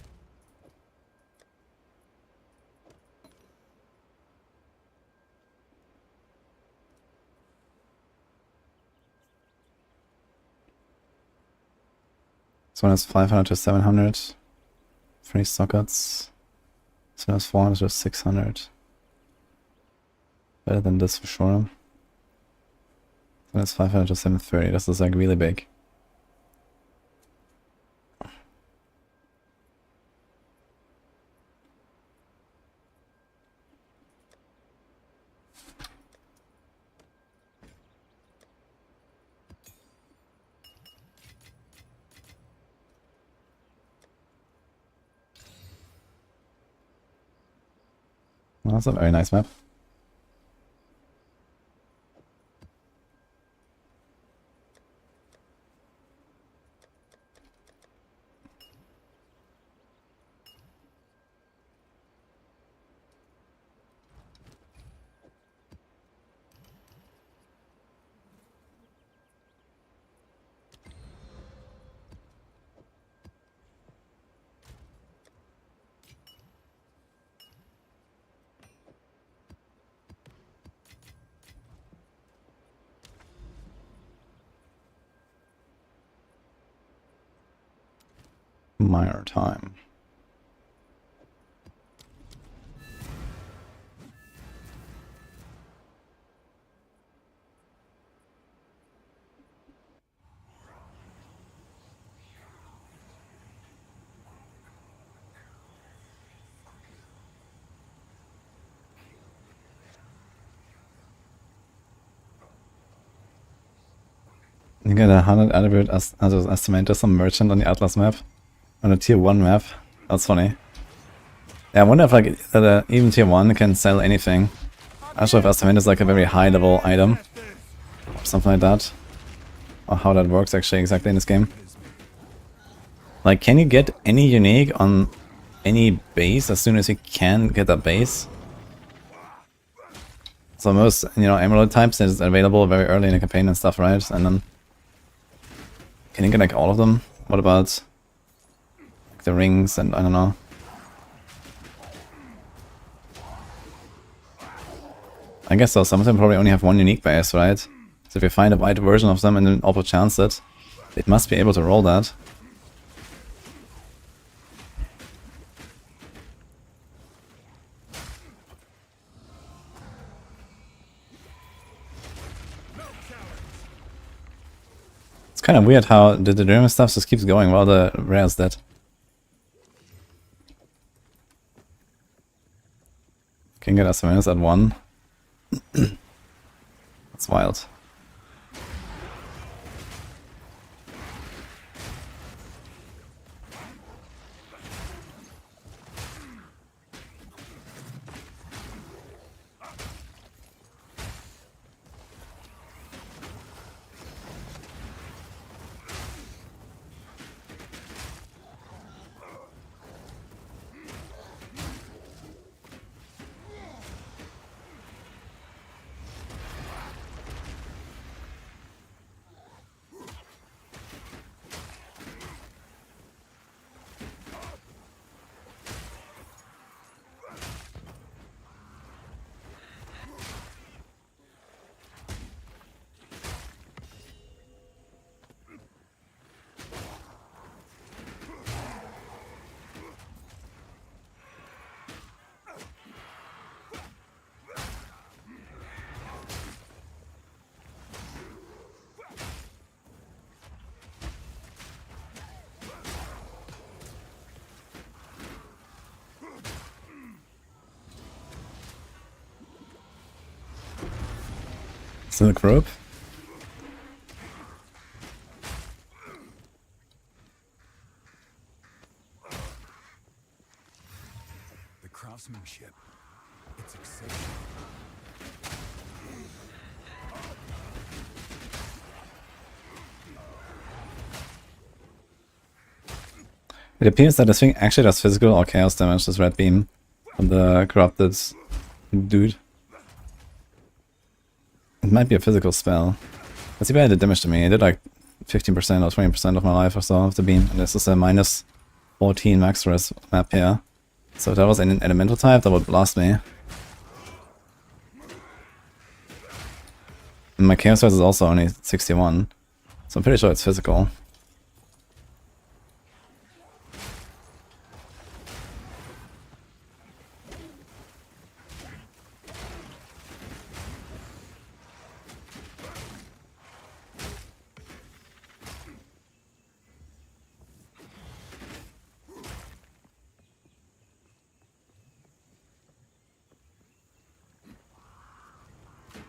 This one has 500 to 700. 3 sockets. This one has 400 to 600. Better than this for sure. So that's 500 to 730. This is like really big. Well, that's a very nice map. Mire time. You get 100 attribute as estimator, some merchant on the Atlas map. On a tier 1 map. That's funny. Yeah, I wonder if like even tier 1 can sell anything. I'm not sure if estimate is like a very high level item. Or something like that. Or how that works actually exactly in this game. Like, can you get any unique on any base as soon as you can get that base? So most, you know, emerald types is available very early in the campaign and stuff, right? And then can you get like all of them? What about the rings and I don't know. I guess so, some of them probably only have one unique base, right? So if you find a white version of them and then auto chance it, it must be able to roll that. It's kind of weird how the German stuff just keeps going while the rare's dead. Can get us a minus at 1. That's wild. Silk rope. The craftsmanship, it's exceptional. It appears that this thing actually does physical or chaos damage, this red beam from the corrupted dude. It might be a physical spell. Let's see if it did damage to me. It did like 15% or 20% of my life or so of the beam. And this is a minus 14 max res map here. So if that was an elemental type, that would blast me. And my chaos res is also only 61. So I'm pretty sure it's physical.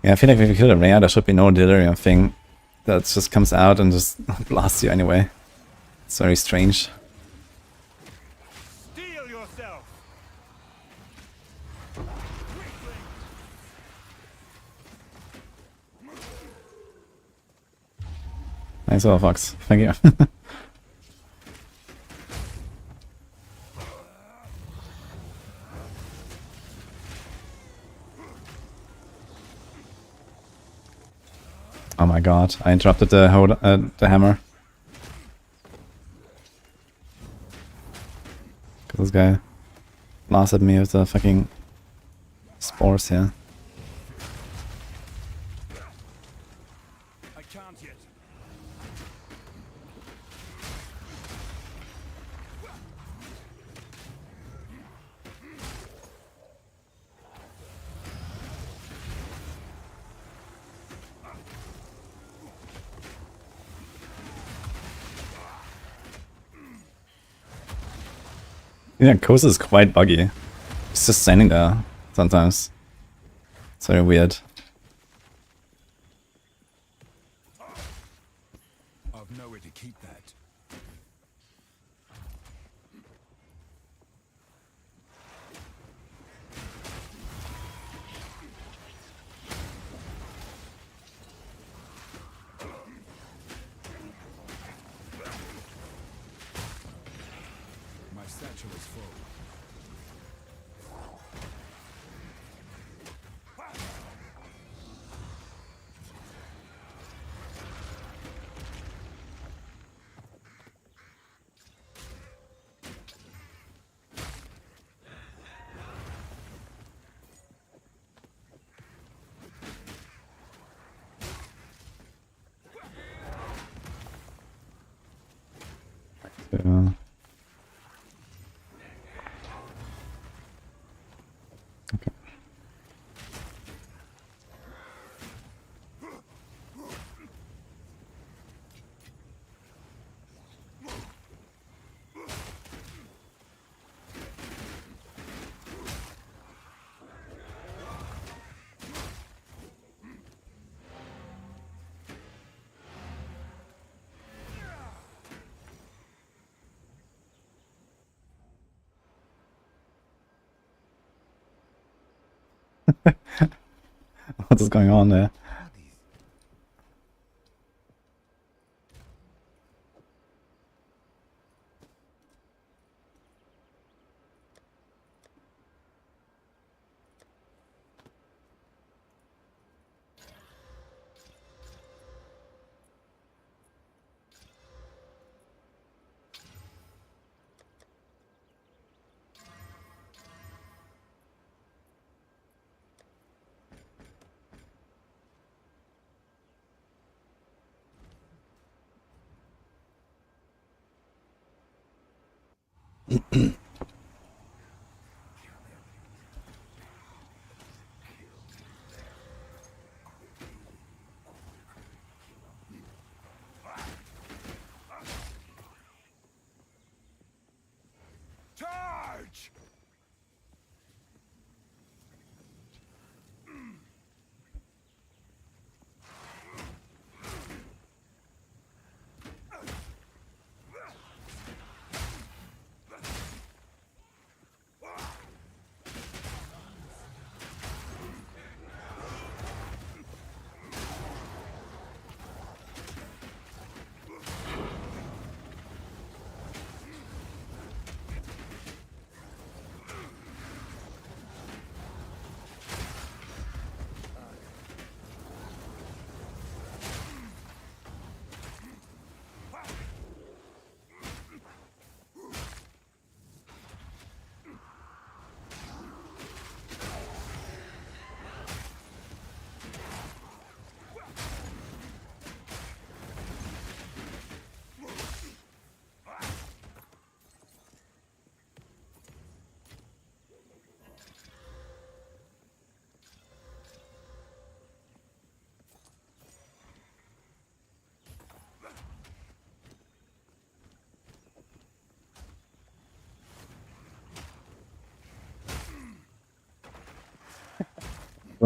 Yeah, I feel like if you kill a rare, there should be no delirium thing that just comes out and just blasts you anyway. It's very strange. Steel yourself. Nice little fox. Thank you. Oh my god, I interrupted the the hammer. Cause this guy blasted me with the fucking spores here. I can't yet. Yeah, Kosa is quite buggy. He's just standing there sometimes. It's very weird. I've nowhere to keep that. My satchel is full. Yeah. Okay. What is going on there? Charge!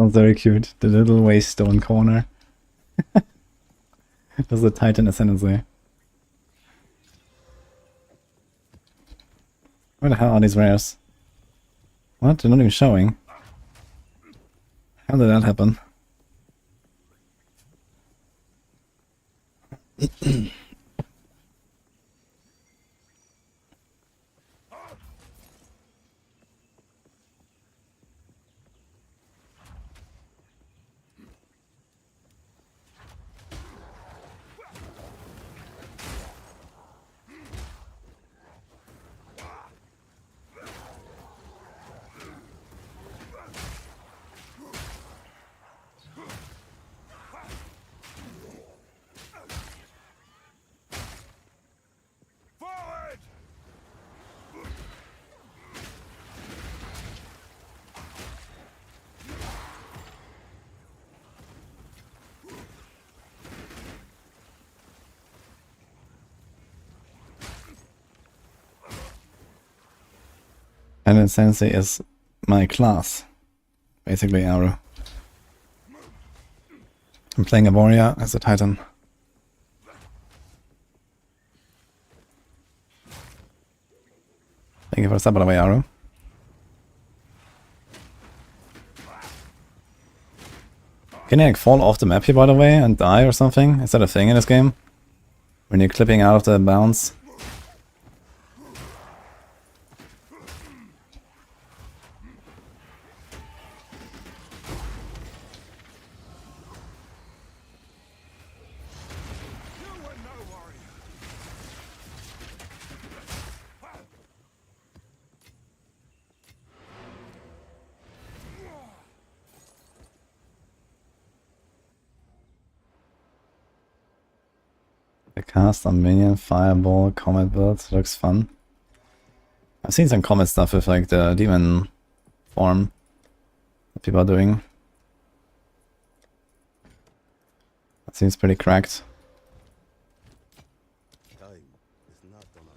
Sounds very cute. The little waystone corner. There's the Titan ascendancy. Where the hell are these rares? What? They're not even showing. How did that happen? Forward! And then Sensei is my class. Basically arrow. I'm playing a warrior as a Titan. Thank you for the sub, by the way, Arrow. Can you like fall off the map here, by the way, and die or something? Is that a thing in this game? When you're clipping out of the bounds? You were no warrior. The cast on minion, fireball, comet build, looks fun. I've seen some comet stuff with like the demon form that people are doing. That seems pretty cracked. Time is not on our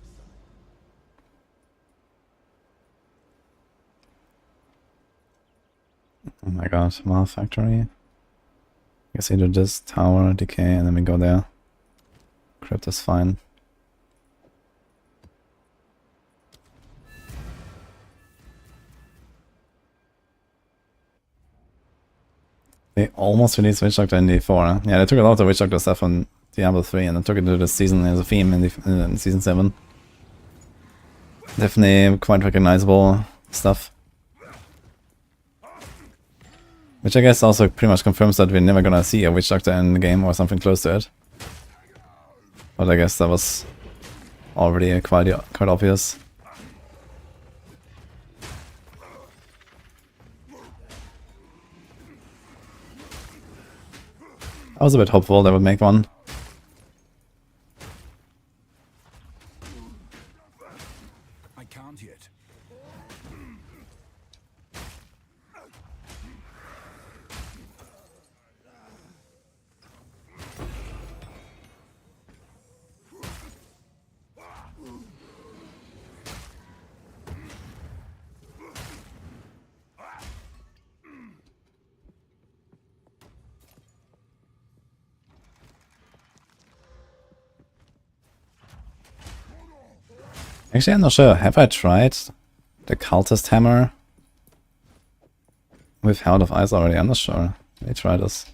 side. Oh my god, Mar Factory. Guess either this tower, decay, and then we go there. Crypt is fine. They almost released Witch Doctor in D4. Yeah, they took a lot of the Witch Doctor stuff from Diablo 3 and they took it to the season as a theme in Season 7. Definitely quite recognizable stuff. Which I guess also pretty much confirms that we're never gonna see a Witch Doctor in the game or something close to it. But I guess that was already quite obvious. I was a bit hopeful they would make one. I can't yet. Actually, I'm not sure. Have I tried the Cultist Hammer with Herald of Ice already? I'm not sure. Let me try this.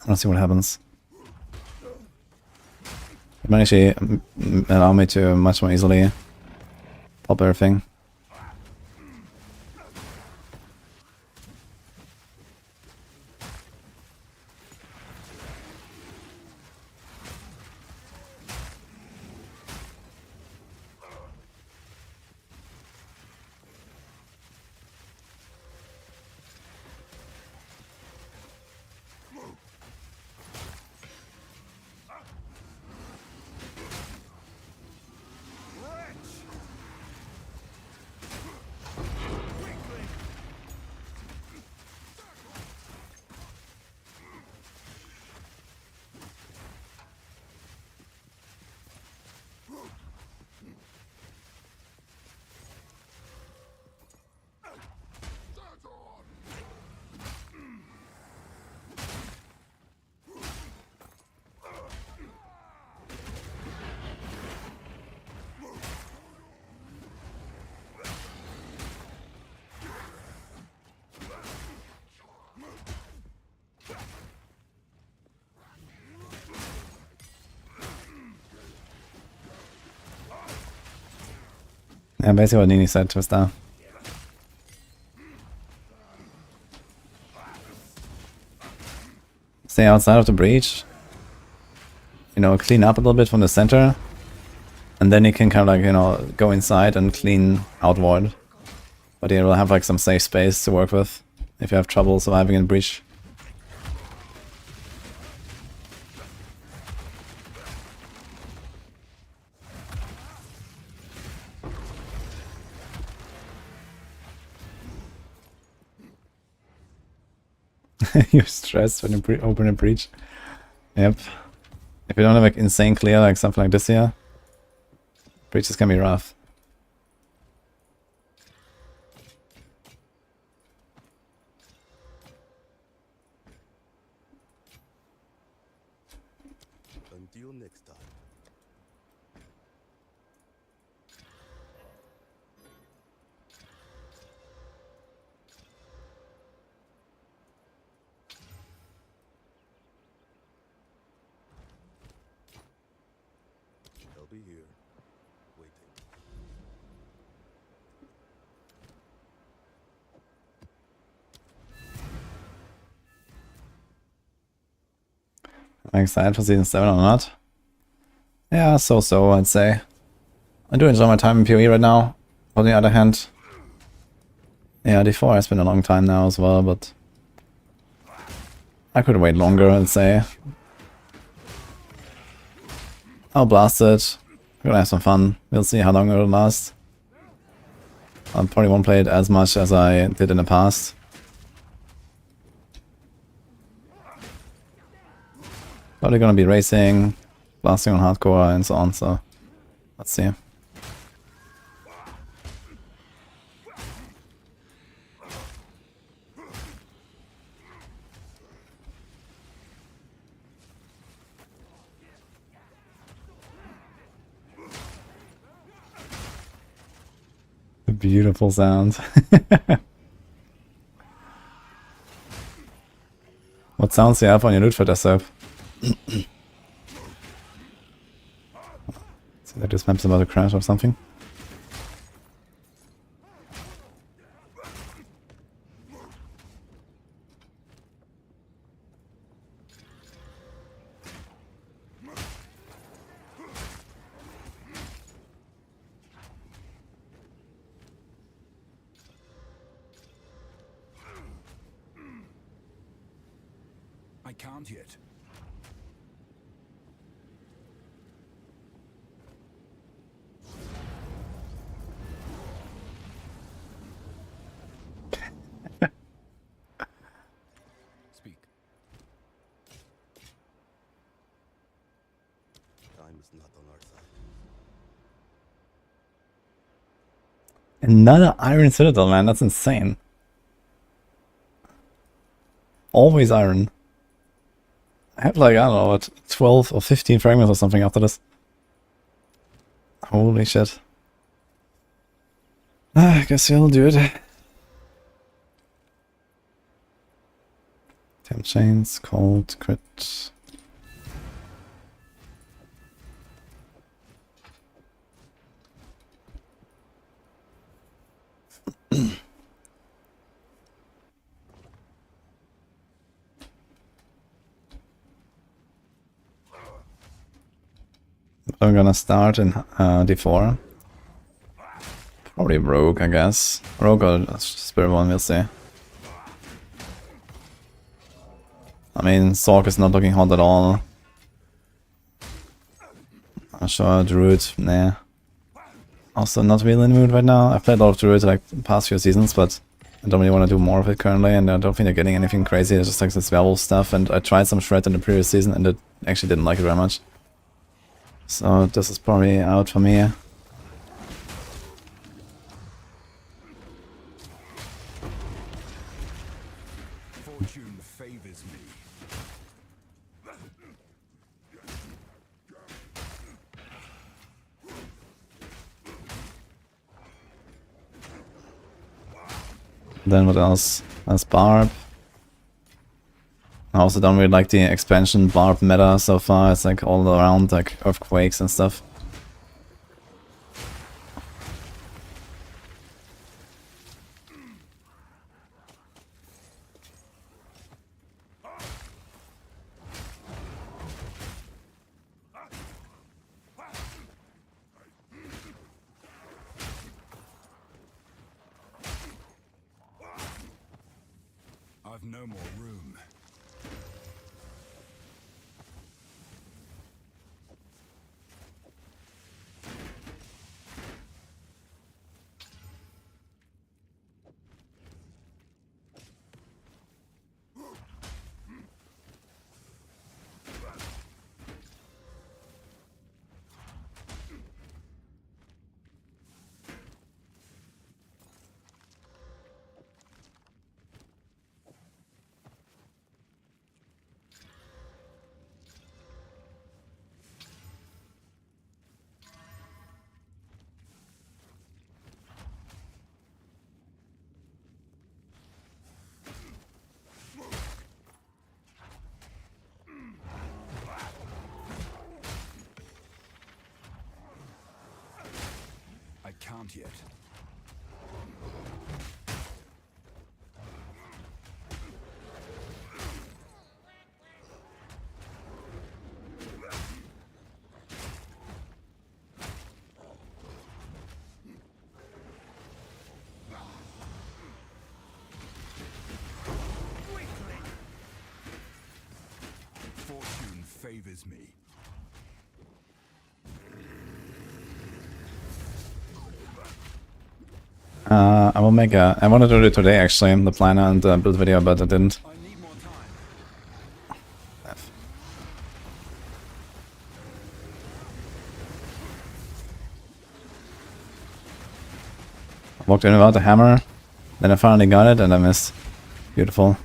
Let's see what happens. It might actually allow me to much more easily pop everything. And basically what Nini said was that. Stay outside of the breach. You know, clean up a little bit from the center. And then you can kind of like, you know, go inside and clean outward. But you will have like some safe space to work with if you have trouble surviving in breach. You're stressed when you open a breach. Yep. If you don't have like insane clear like something like this here, breaches can be rough. Until next time. I'll be here, waiting. I'm excited for season 7 or not. Yeah, so I'd say. I do enjoy my time in PoE right now. On the other hand, yeah, D4 has been a long time now as well, but I could wait longer, I'd say. I'll blast it. We're gonna have some fun. We'll see how long it'll last. I probably won't play it as much as I did in the past. Probably gonna be racing, blasting on hardcore and so on, so let's see. The beautiful sound. What sounds do you have on your loot for SSF? So that just map's about to crash or something. I can't yet. Speak. Time is not on our side. Another Iron Citadel, man, that's insane. Always iron. I have like, I don't know, what, 12 or 15 fragments or something after this. Holy shit. I guess you'll do it. Temp chains, cold, crit. I'm gonna start in D4. Probably Rogue, I guess. Rogue or Spiritborn, we'll see. I mean, Sork is not looking hot at all. I'm sure Druid, nah. Also not really in the mood right now. I've played a lot of Druid like the past few seasons, but I don't really want to do more of it currently, and I don't think they're getting anything crazy. It's just like this werewolf stuff, and I tried some Shred in the previous season and it actually didn't like it very much. So this is probably out for me. Fortune favors me. Then what else? There's Barb. I also don't really like the expansion Barb meta so far. It's like all around like earthquakes and stuff. I've no more room. I can't yet. Fortune favors me. I will make a... I wanted to do it today actually, the planner and build video, but I didn't. I need more time. I walked in without the hammer, then I finally got it and I missed. Beautiful.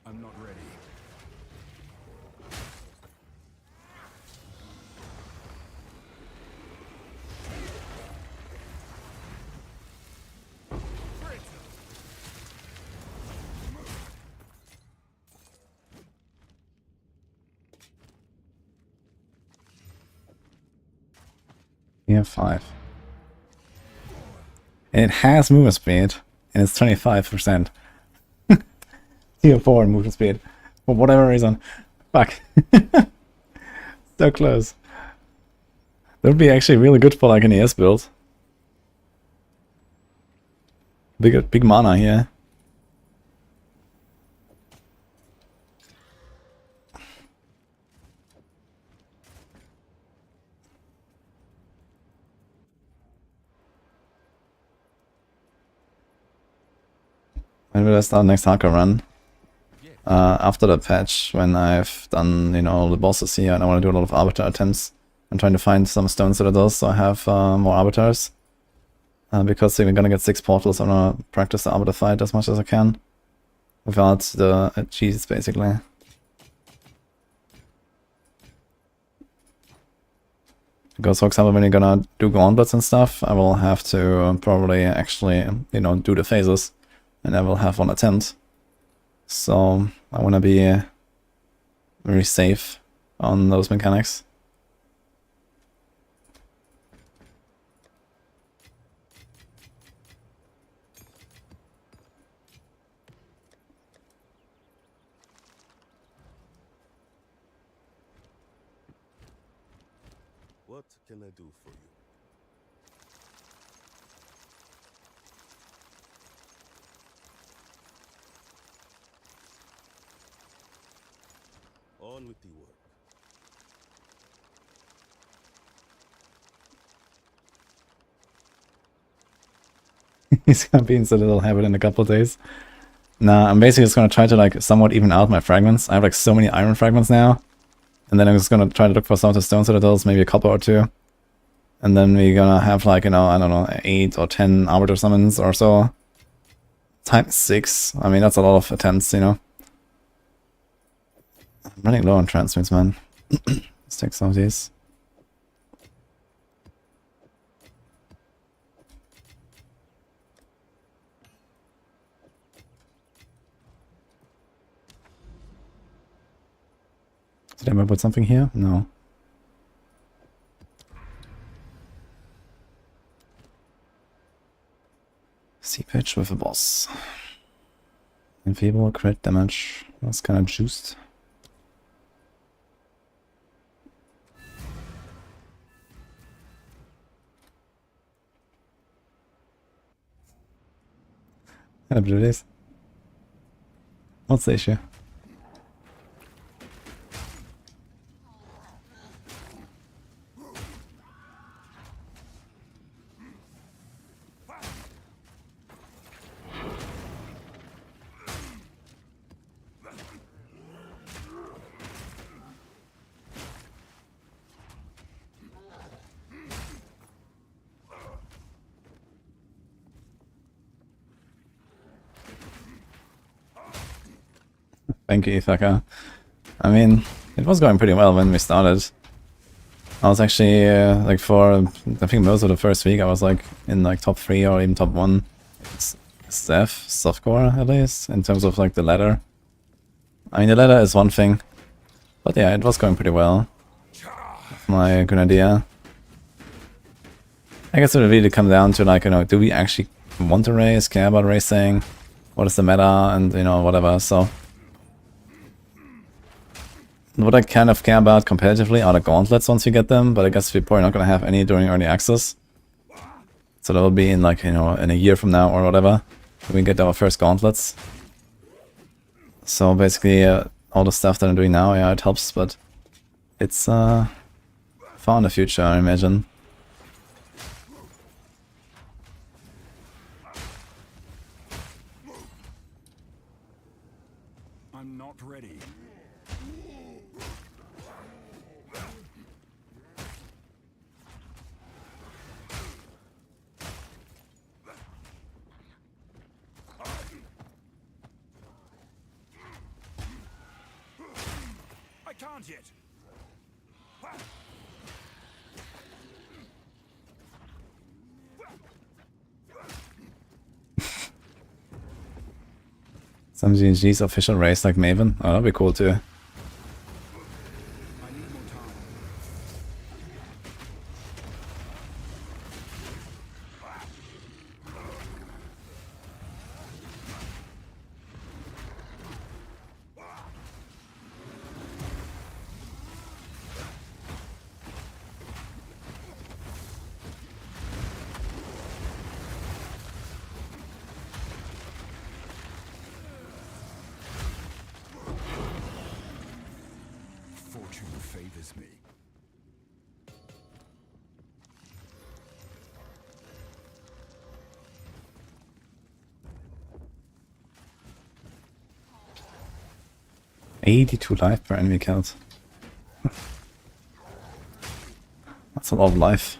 I'm not ready. Yeah, 5. It has movement speed, and it's 25%. Tier 4 movement speed. For whatever reason. Fuck. So close. That would be actually really good for like an ES build. Big mana here. When will I start next hardcore run? After the patch, when I've done, you know, all the bosses here, and I want to do a lot of arbiter attempts. I'm trying to find some stone citadels, so I have more arbiters. Because we're gonna get 6 portals, I wanna practice the arbiter fight as much as I can. Without the cheese, basically. Because, for example, when you're gonna do gauntlets and stuff, I will have to probably actually, you know, do the phases. And I will have one attempt. So, I wanna be very safe on those mechanics. What can I do for you? On with the work. He's gonna be in a little habit in a couple of days. Nah, I'm basically just gonna try to like somewhat even out my fragments. I have like so many iron fragments now. And then I'm just gonna try to look for some of the stone citadels, maybe a couple or two. And then we're gonna have like, you know, I don't know, 8 or 10 arbiter summons or so. Times 6. I mean, that's a lot of attempts, you know. I'm running low on transmits, man. Let's take some of these. Did I ever put something here? No. Sea pitch with a boss. Enfeeble, crit damage. That's kind of juiced. Hello, blue days. What's the issue? Thank you, Ithaka. I mean, it was going pretty well when we started. I was actually, like for, I think most of the first week I was like in like top 3 or even top 1. It's SSF, softcore at least, in terms of like the ladder. I mean, the ladder is one thing. But yeah, it was going pretty well. My Grenadier. I guess it would really come down to like, you know, do we actually want to race, care about racing? What is the meta and, you know, whatever, so... What I kind of care about competitively are the gauntlets once you get them, but I guess we're probably not going to have any during early access. So that will be in like, you know, in a year from now or whatever, when we get our first gauntlets. So basically, all the stuff that I'm doing now, yeah, it helps, but it's far in the future, I imagine. I'm not ready. I can't yet. Some GG's official race like Maven. Oh, that'd be cool too. I need more time. Fortune favors me. $82 life per enemy killed. That's a lot of life.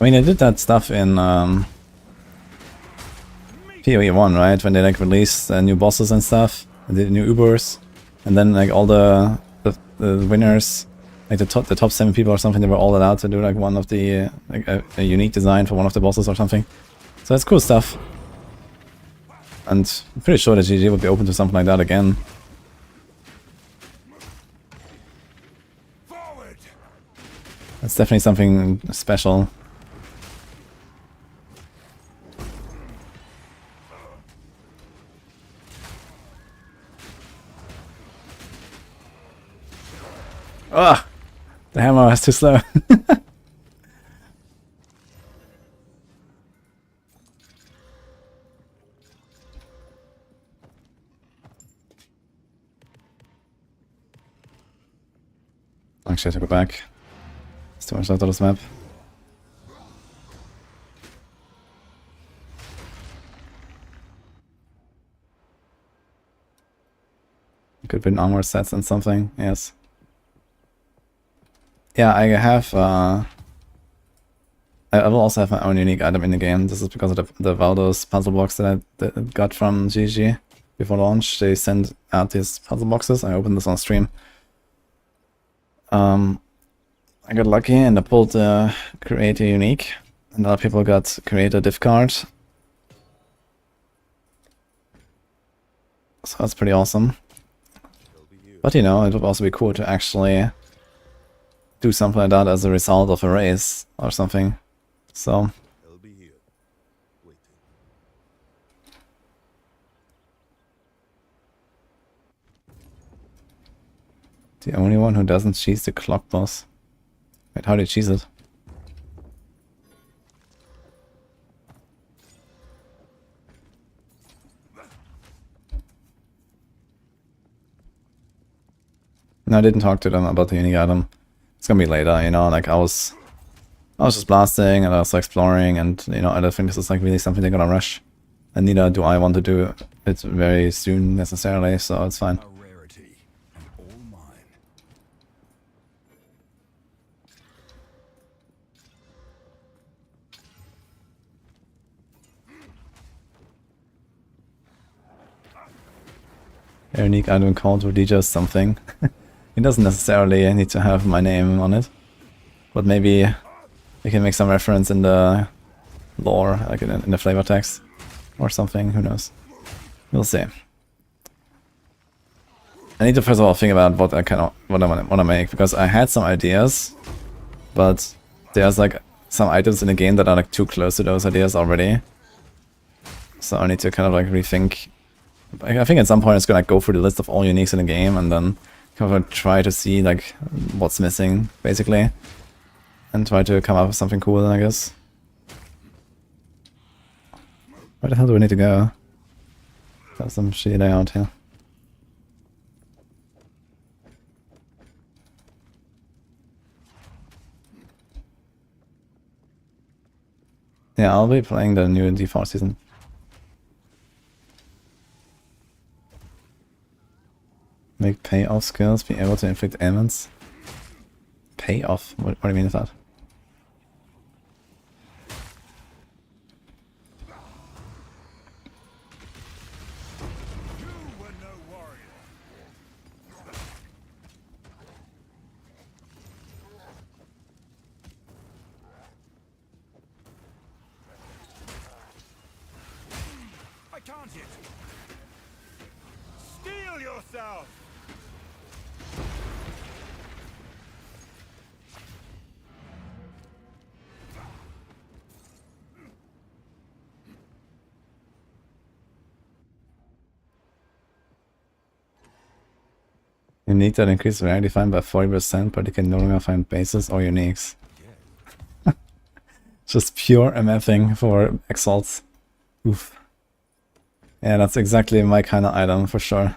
I mean, I did that stuff in PoE 1, right? When they like released new bosses and stuff, and did new Ubers, and then like all the winners, like the top 7 people or something, they were all allowed to do like one of the like a unique design for one of the bosses or something. So that's cool stuff. And I'm pretty sure that GG would be open to something like that again. Forward! That's definitely something special. Ugh! The hammer was too slow. Actually, I have to go back. There's too much left of this map. Could be armor sets and something, yes. Yeah, I have, I will also have my own unique item in the game. This is because of the Valdos puzzle box that I got from GG before launch. They sent out these puzzle boxes. I opened this on stream. I got lucky and I pulled create a unique, and other people got create a diff card. So that's pretty awesome. But you know, it would also be cool to actually do something like that as a result of a race or something. So I'll be here, waiting. the only one who doesn't cheese the clock boss. Wait, how do you cheese it? No, I didn't talk to them about the unique item. It's gonna be later, you know, like I was just blasting and I was exploring, and you know, I don't think this is like really something they're gonna rush. And neither do I want to do it very soon necessarily, so it's fine. A rarity, and all mine. A unique item called wudijo something. It doesn't necessarily need to have my name on it, but maybe we can make some reference in the lore, like in the flavor text or something, who knows. We'll see. I need to first of all think about what I want to make, because I had some ideas, but there's like some items in the game that are like too close to those ideas already. So I need to kind of like rethink. I think at some point it's gonna go through the list of all uniques in the game and then kind of try to see like what's missing, basically, and try to come up with something cool, I guess. Where the hell do we need to go? There's some shitty layout here. Yeah, I'll be playing the new D4 season. Make payoff skills be able to inflict ailments. Payoff? What do you mean with that? You were no warrior. I can't yet. Steel yourself! Unique that increases rarity find by 40%, but you can no longer find bases or uniques. Just pure MFing for exalts. Oof. Yeah, that's exactly my kind of item for sure.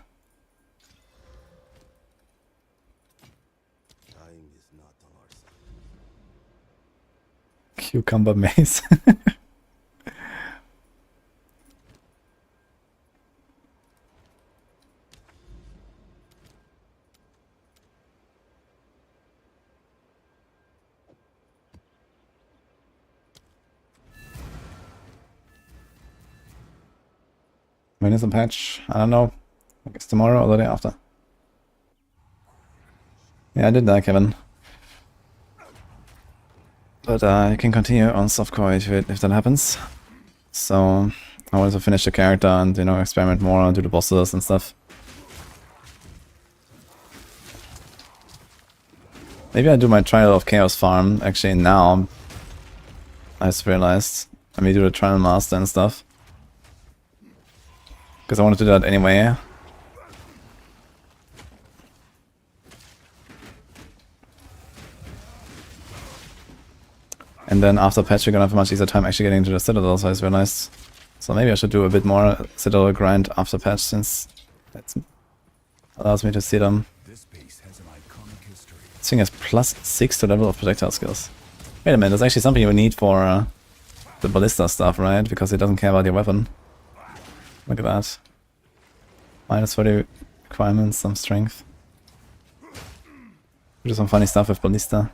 Time is not on our side. Cucumber maze. When is the patch? I don't know. I guess tomorrow or the day after. Yeah, I did that, Kevin. But I can continue on softcore if that happens. So I wanted to finish the character and, you know, experiment more and do the bosses and stuff. Maybe I do my Trial of Chaos farm actually now. I just realized. I may do the Trial Master and stuff. Because I wanted to do that anyway. And then after patch we're gonna have a much easier time actually getting into the Citadel, so I just realized. So maybe I should do a bit more Citadel grind after patch, since that allows me to see them. This piece has an iconic history. This thing has +6 to level of projectile skills. Wait a minute, that's actually something you need for the ballista stuff, right? Because it doesn't care about your weapon. Look at that. -40 requirements, some strength. Do some funny stuff with ballista.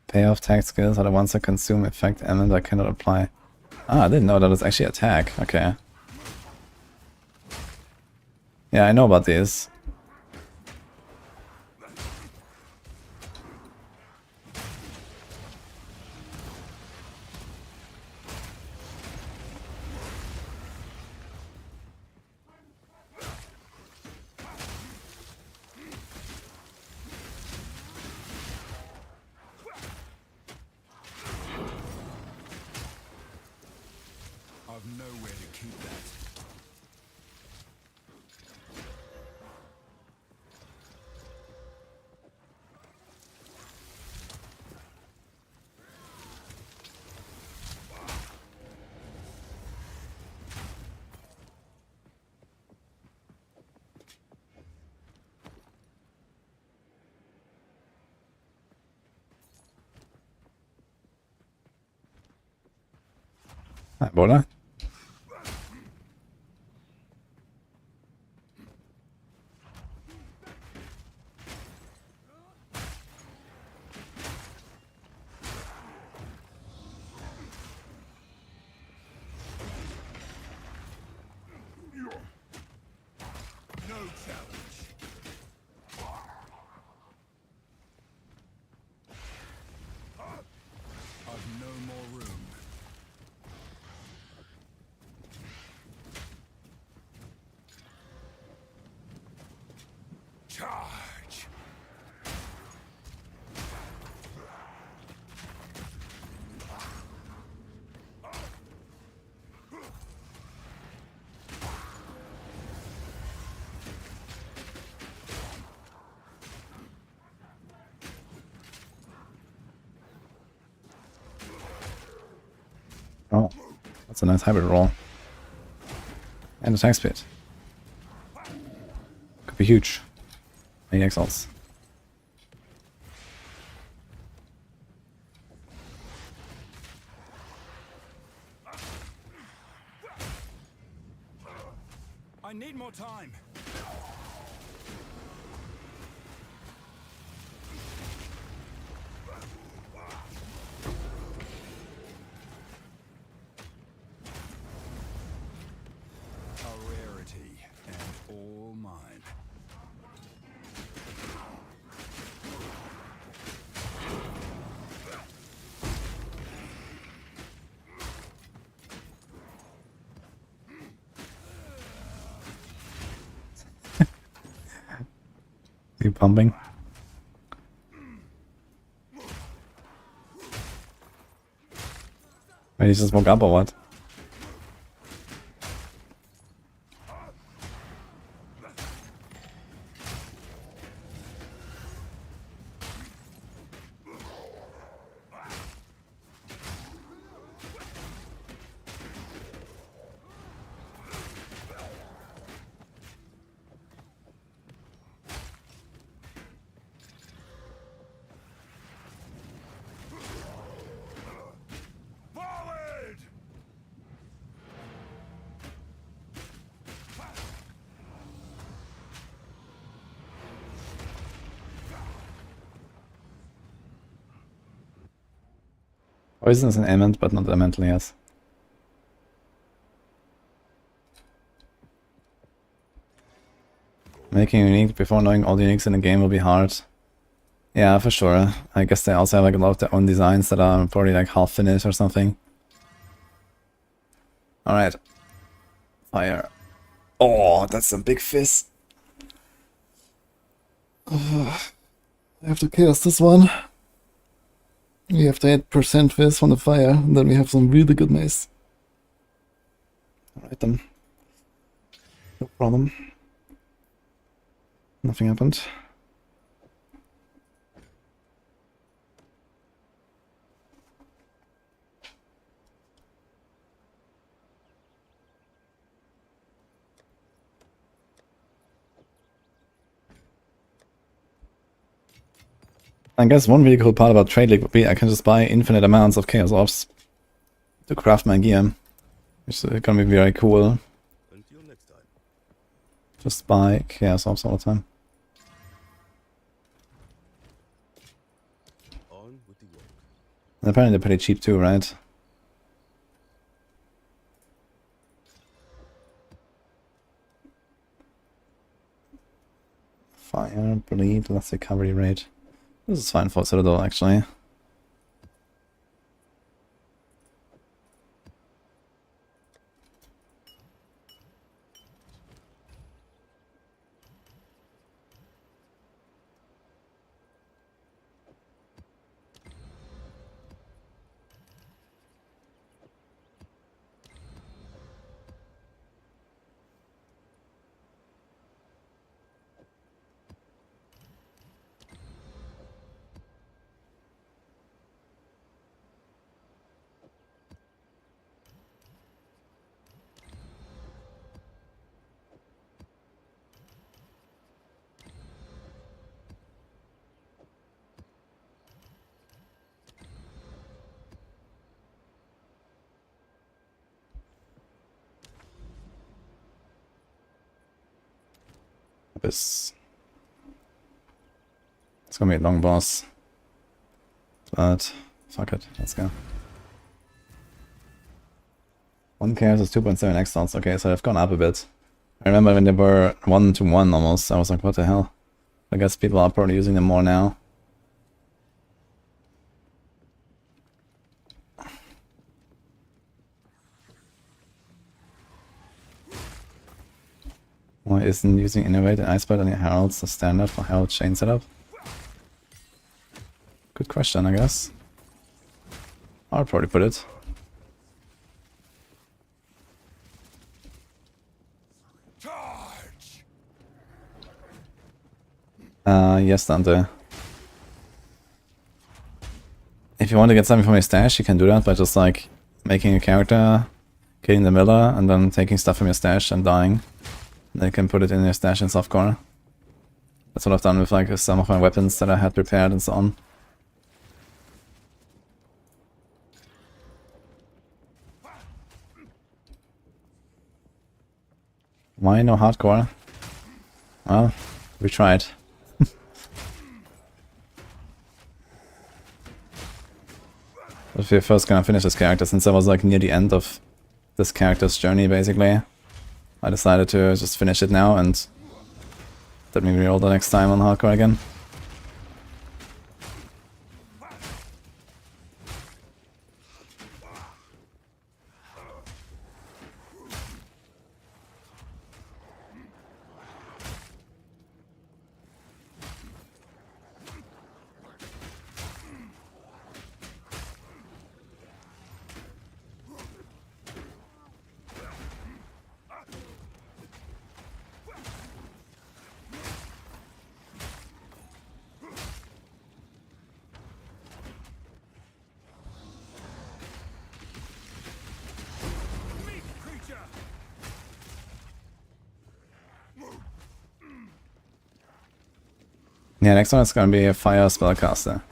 Payoff tag skills are the ones that consume effect element I cannot apply. Ah, I didn't know that was actually attack. Okay. Yeah, I know about these. I've nowhere to keep that. Hi, Bola. No challenge. I've no more room. Charge. Oh, that's a nice hybrid roll. And attack speed. Could be huge. 8 exiles. I need more time. A rarity and all mine. You pumping? Wait, he just woke up or what? Forward! Poison is an element, but not elemental, yes. Making unique before knowing all the uniques in the game will be hard. Yeah, for sure. I guess they also have like a lot of their own designs that are probably like half finished or something. Alright. Fire. Oh, that's a big fizz. I have to chaos this one. We have the 8% fizz from the fire, and then we have some really good mace. Alright then. No problem. Nothing happened. I guess one really cool part about Trade League would be I can just buy infinite amounts of Chaos Orbs to craft my gear, which is gonna be very cool. Until next time. Just buy Chaos Orbs all the time. On with the work. And apparently they're pretty cheap too, right? Fire, bleed, less recovery rate. This is fine for Citadel actually. It's gonna be a long boss. But fuck it, let's go. 1 chaos is 2.7 X-Dots. Okay, so they've gone up a bit. I remember when they were 1 to 1 almost, I was like, what the hell? I guess people are probably using them more now. Why isn't using Innovate and Icebite and Heralds the standard for Herald chain setup? Good question, I guess. I'll probably put it. Charge! Yes, Dante. If you want to get something from your stash, you can do that by just like making a character, killing the miller, and then taking stuff from your stash and dying. Then you can put it in your stash in softcore. That's what I've done with like some of my weapons that I had prepared and so on. Why no hardcore? Well, we tried. If we're first gonna finish this character, since I was like near the end of this character's journey basically, I decided to just finish it now and let me reroll the next time on hardcore again. Yeah, next one is gonna be a fire spellcaster.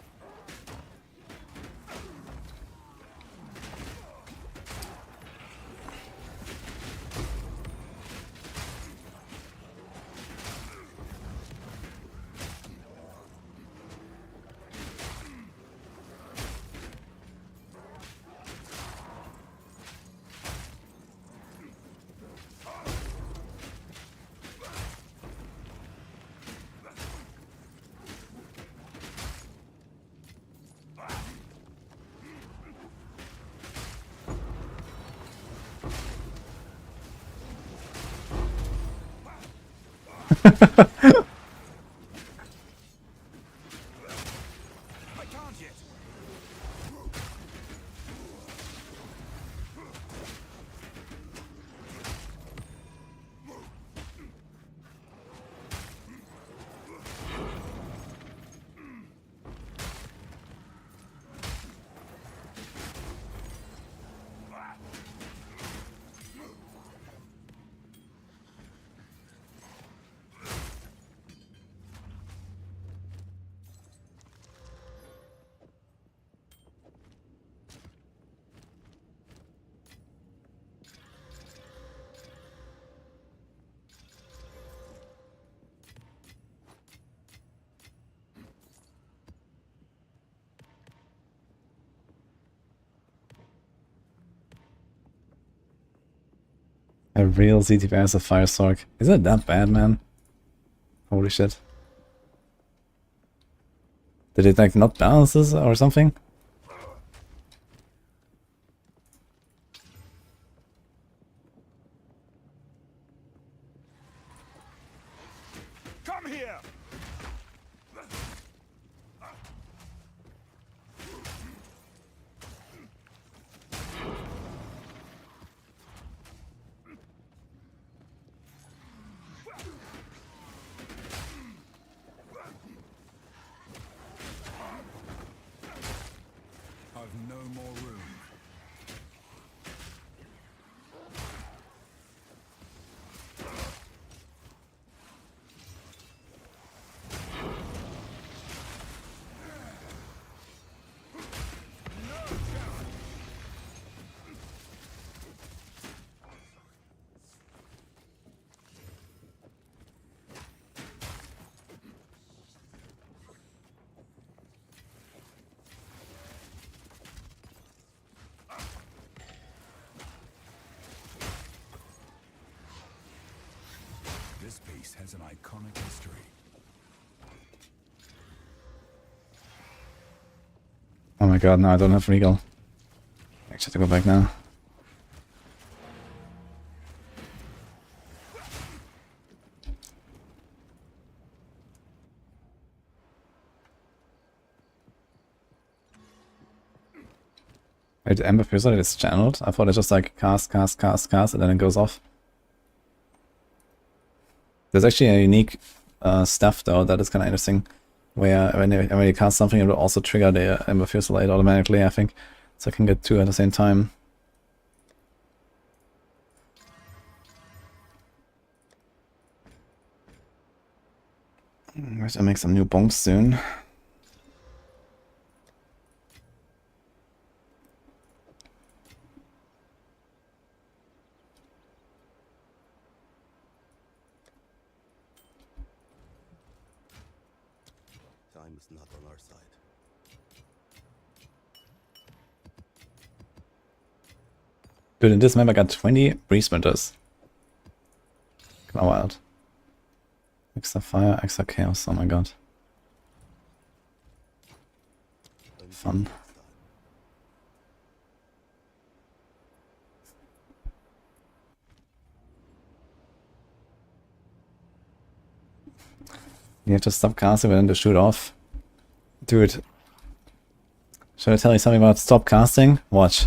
I can't yet. A real CTPS of Firestork. Is it that bad, man? Holy shit. Did it like not balance this or something? Come here! I've no more room. This piece has an iconic history. Oh my god, no, I don't have Regal. I actually have to go back now. Wait, the Ember Fuser is channeled? I thought it just like cast, and then it goes off. There's actually a unique stuff though that is kind of interesting, where when you cast something, it will also trigger the Ember Fusilade automatically, I think. So I can get two at the same time. I have to make some new bonks soon. Time is not on our side. Dude, in this map I got 20 Breeze Sprinters. Kinda wild. Extra fire, extra chaos, oh my god. Fun. You have to stop casting and then to shoot off. Dude. Should I tell you something about stop casting? Watch.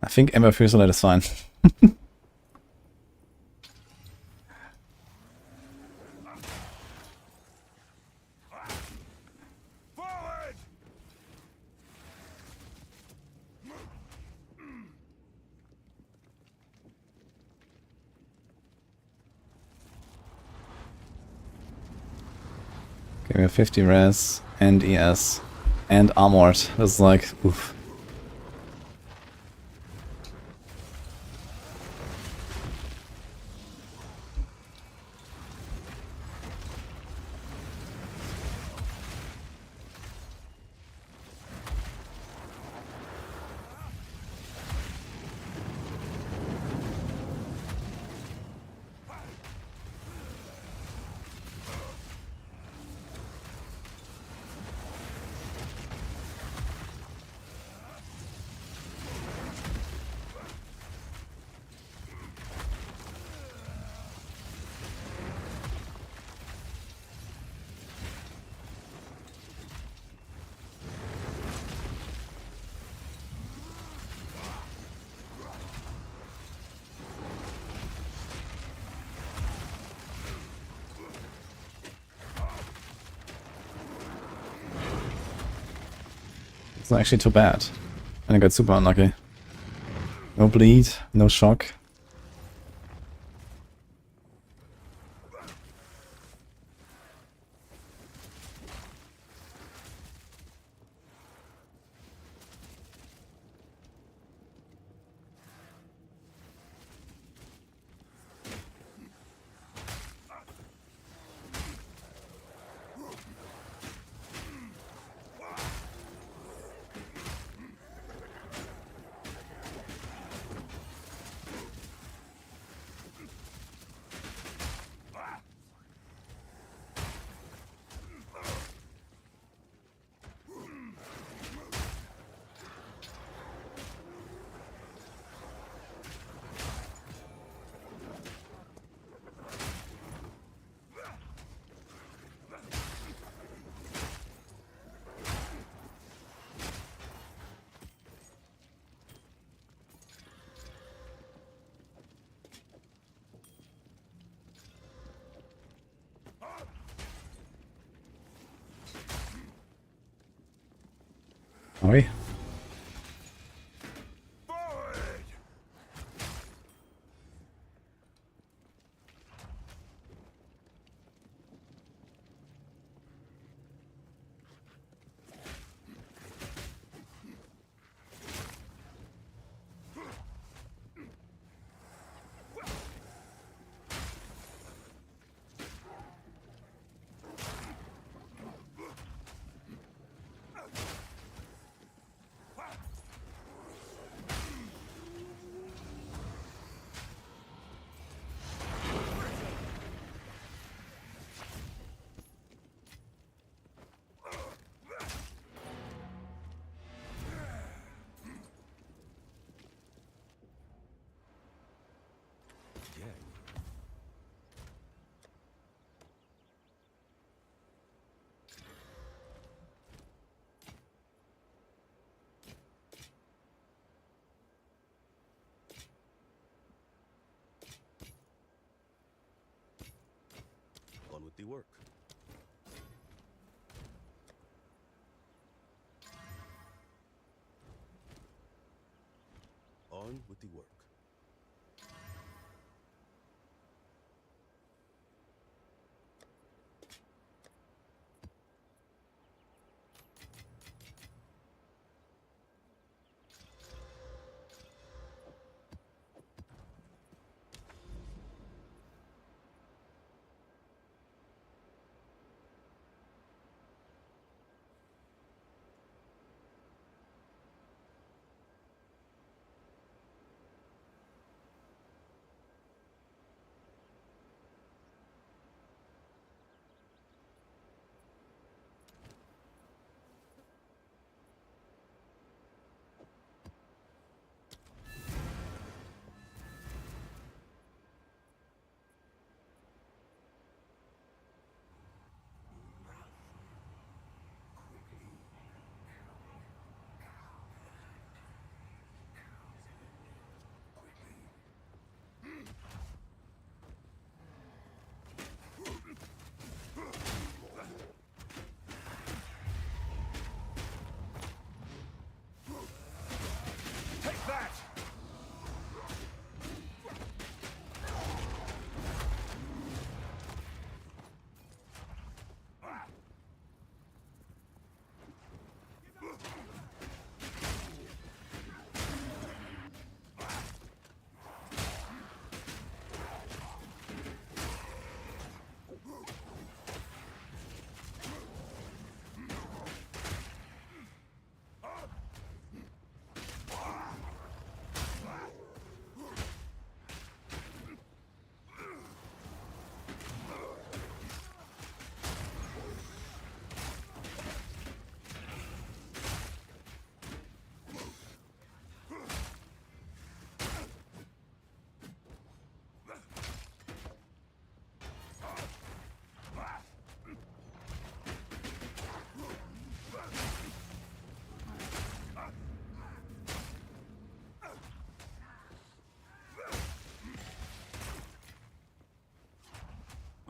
I think Ember Fusilade is fine. Forward! Okay, we have 50 res and ES and armored. This is like, oof. It's not actually too bad. And I got super unlucky. No bleed, no shock. work. On with the work. Take that!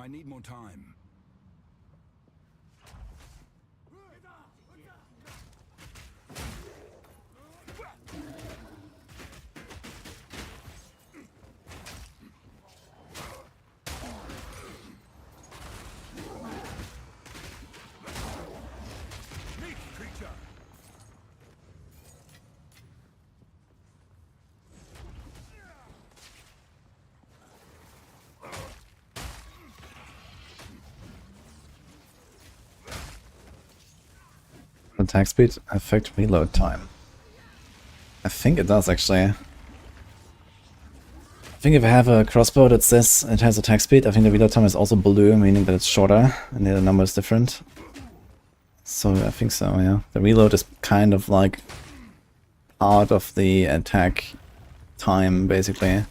I need more time. Meet, creature! Attack speed affect reload time. I think it does actually. I think if I have a crossbow that says it has attack speed, I think the reload time is also blue, meaning that it's shorter and the number is different. So I think so, yeah. The reload is kind of like part of the attack time, basically.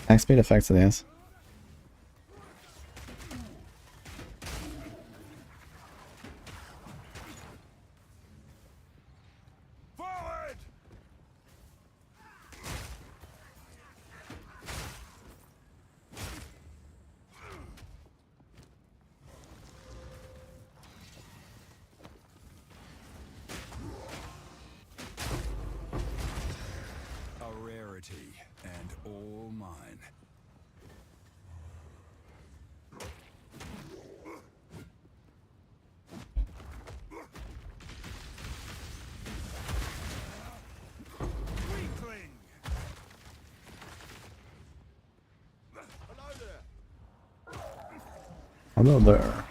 Attack speed affects it, yes. Forward! A rarity, and all mine. Weakling! Hello there.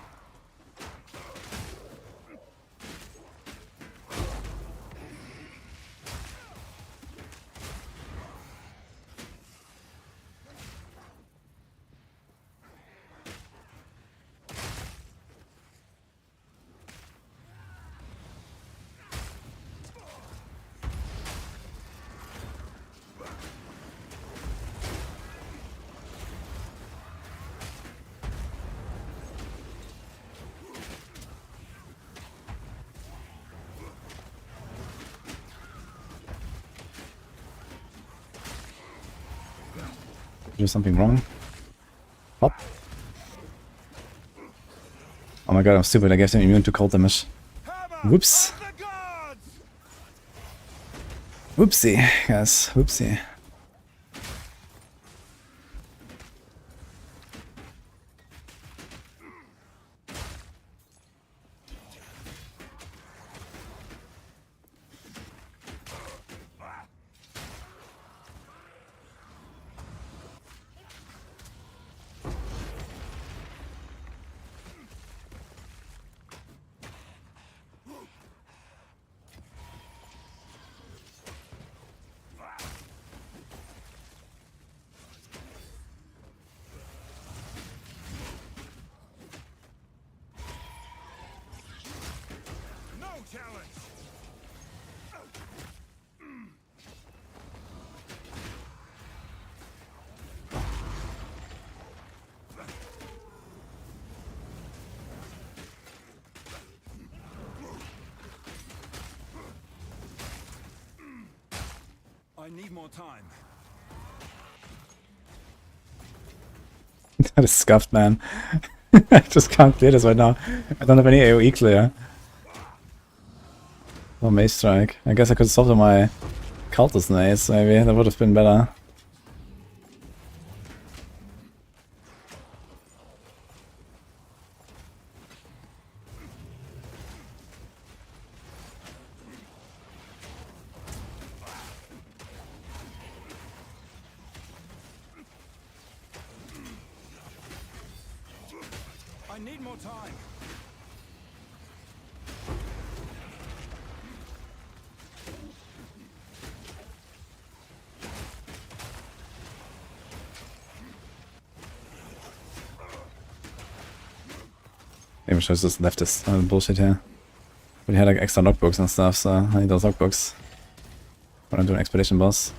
do something wrong. Pop. Oh my god, I'm stupid. I gave them immune to cold damage. Whoops. Whoopsie, guys. Whoopsie. I need more time. That is scuffed, man. I just can't clear this right now. I don't have any AoE clear. Oh, Mace Strike. I guess I could solve my Cultist Mace, maybe. That would have been better. I need more time. Maybe I should just left this bullshit here. But he had like extra logbooks and stuff, so I need those logbooks when I'm doing expedition boss.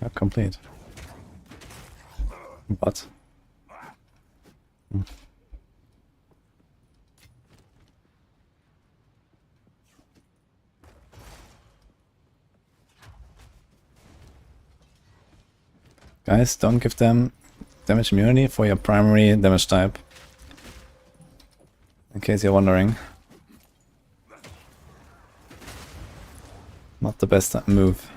Not complete. But guys, don't give them damage immunity for your primary damage type. In case you're wondering. Not the best move.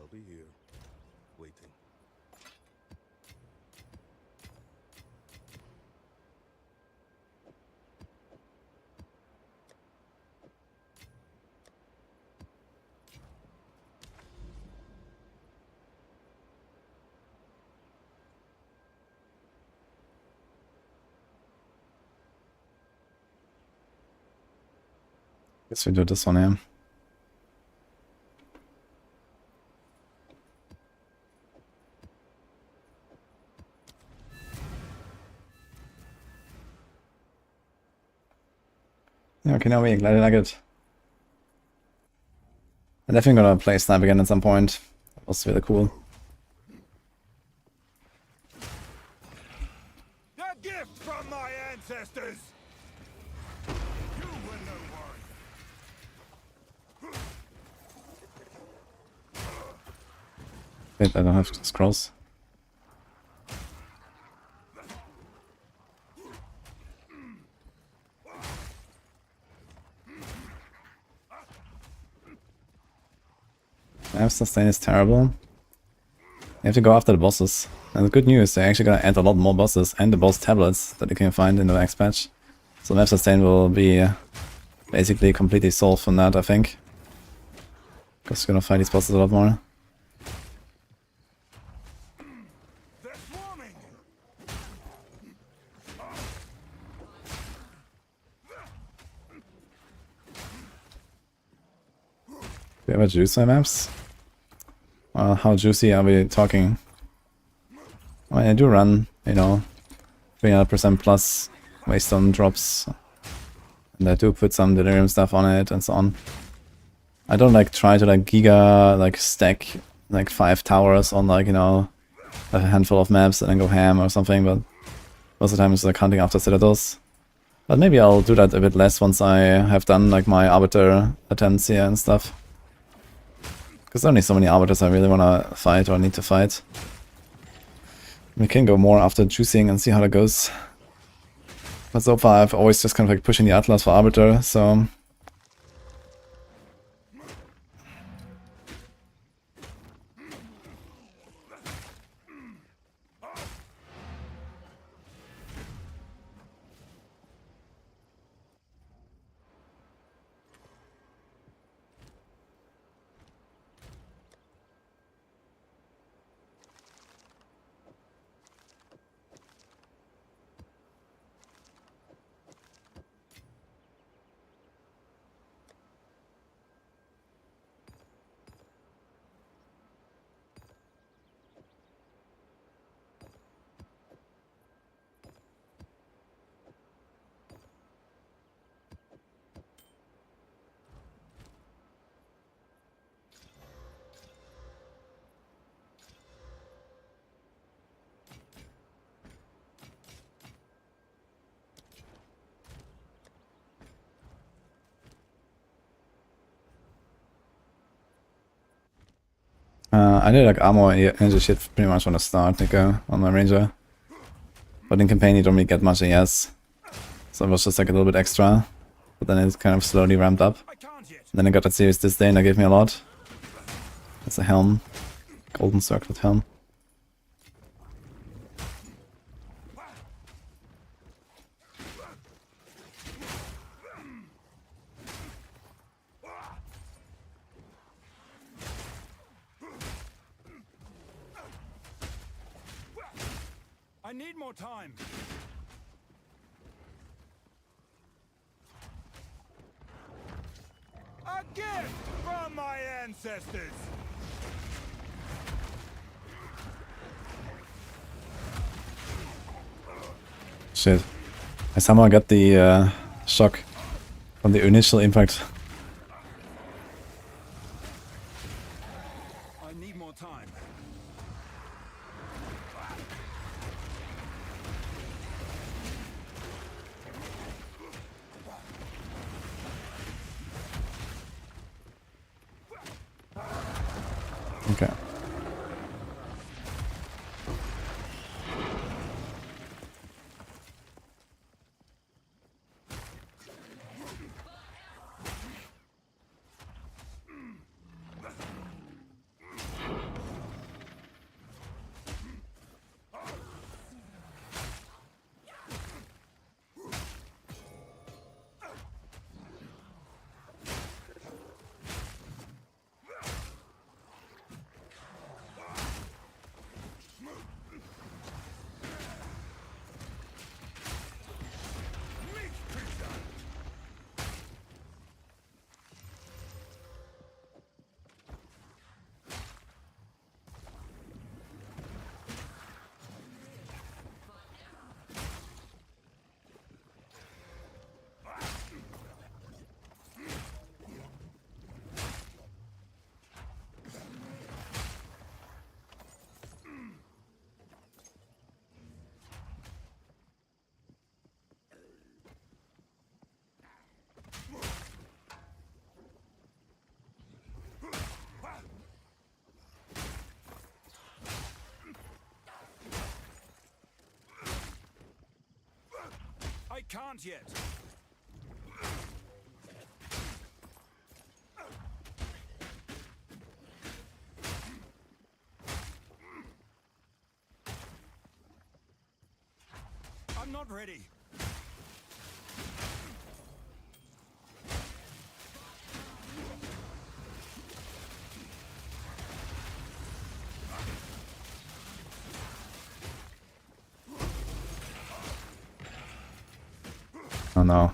I'll be here, waiting. Guess we do this one here. Yeah, okay, now we glad I like it. I'm definitely gonna play Snipe again at some point. That was really cool. Wait, I don't have scrolls. Map sustain is terrible. You have to go after the bosses. And the good news, they're actually gonna add a lot more bosses and the boss tablets that you can find in the next patch. So map sustain will be basically completely solved from that, I think. Because you're gonna fight these bosses a lot more. They're swarming. Do you ever juice my maps? How juicy are we talking? Well, I do run, you know, 300% plus waystone drops. And I do put some delirium stuff on it and so on. I don't like try to like giga like stack like 5 towers on like, you know, a handful of maps and then go ham or something, but most of the time it's like hunting after citadels. But maybe I'll do that a bit less once I have done like my arbiter attempts here and stuff. Because there's only so many arbiters I really wanna fight or need to fight. We can go more after juicing and see how that goes. But so far I've always just kind of like pushing the Atlas for arbiter, so... I did like armor energy shit pretty much on the start, like on my ranger. But in campaign you don't really get much AS. So it was just like a little bit extra. But then it kind of slowly ramped up. I can't yet. And then I got that serious disdain that gave me a lot. That's a helm. Golden circlet helm. I need more time. A gift from my ancestors. Shit. I somehow got the shock from the initial impact. I need more time. Okay. can't yet. I'm not ready. Oh no.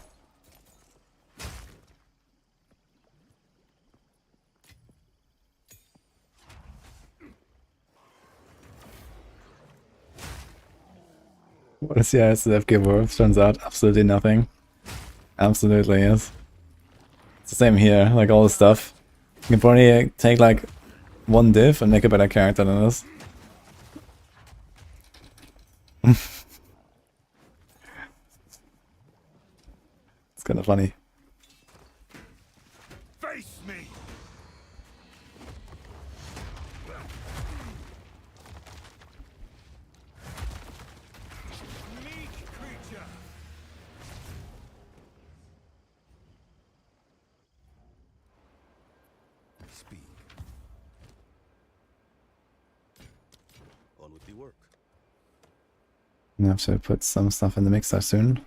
What does the SSF give worth? Turns out absolutely nothing. Absolutely, yes. It's the same here, like all the stuff. You can probably take like one div and make a better character than this. It's kind of funny. Face me! Meek creature! Speak. On with the work. I have to put some stuff in the mixer soon.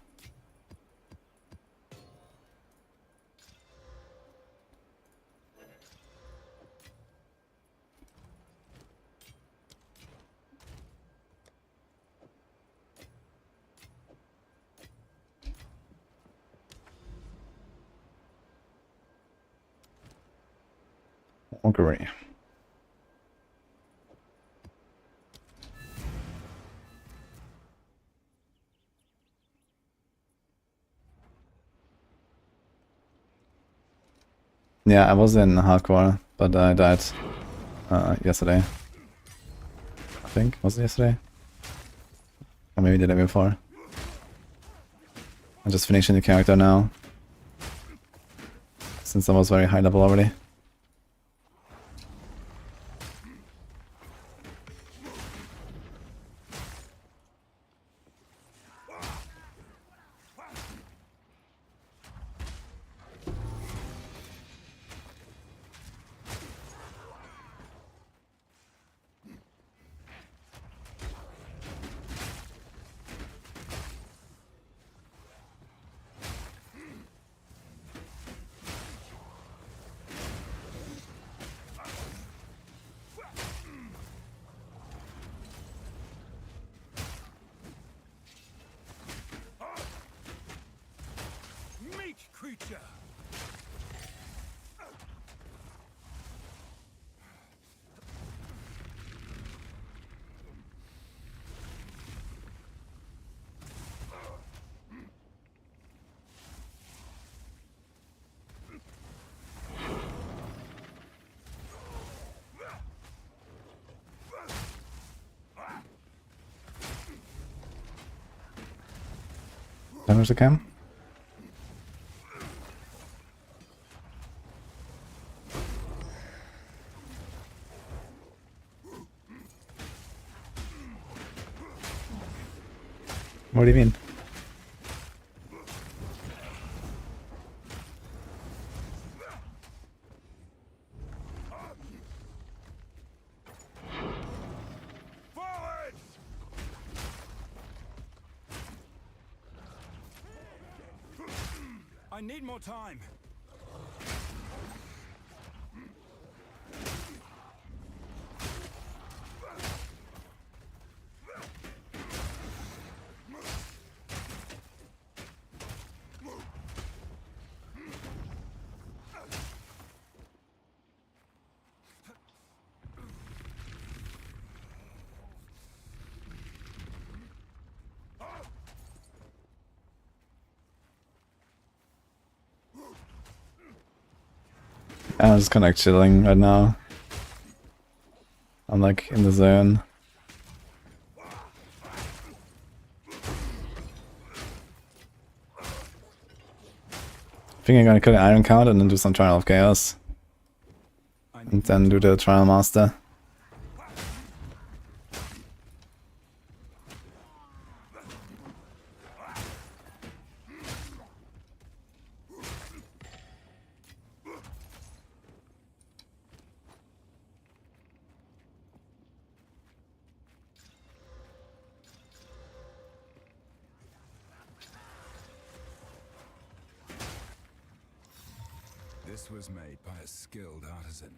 Enquiries. Yeah, I was in hardcore, but I died yesterday. I think. Was it yesterday? Or maybe the day before. I'm just finishing the character now. Since I was very high level already. Meek creature! Damage the cam? What do you mean? Forward! I need more time. I'm just kind of like chilling right now. I'm like in the zone. I think I'm gonna kill an Iron Count and then do some Trial of Chaos. And then do the Trial Master. This was made by a skilled artisan.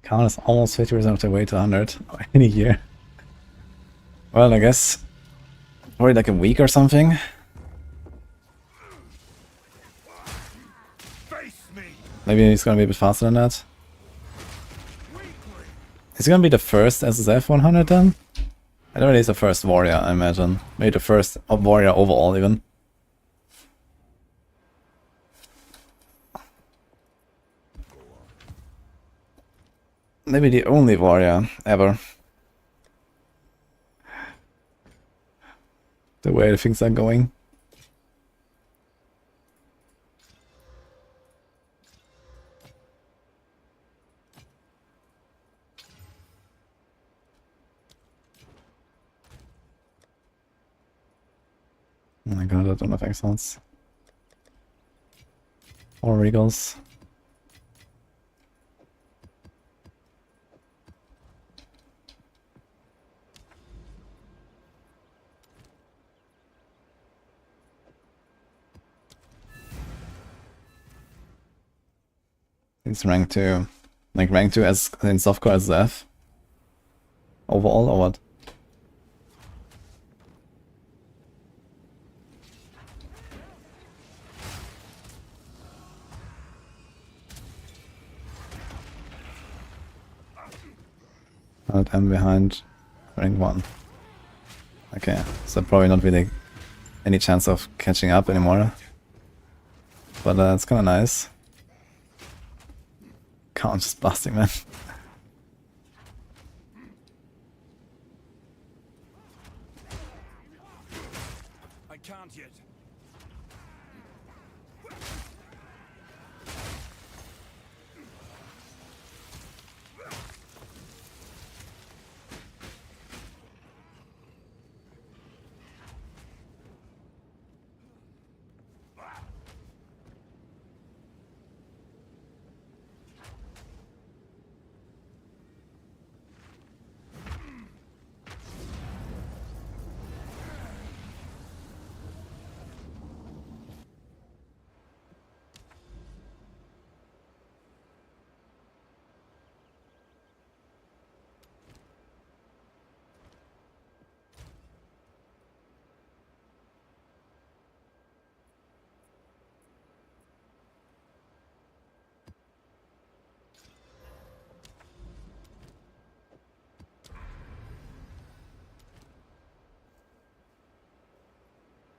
Count is almost 50% of the way to 100 in a year. Well, I guess probably like a week or something. Face me. Maybe he's gonna be a bit faster than that. Is he gonna be the first SSF 100 then? I know he's the first warrior, I imagine. Maybe the first warrior overall even. Maybe the only warrior ever. The way the things are going. Oh my god, I don't have Exiles. Or Regals. It's rank 2. Like rank 2 as in softcore SSF. Overall or what? I'm behind rank 1. Okay, so probably not really any chance of catching up anymore. But it's kinda nice. Can't just blasting, man. I can't yet.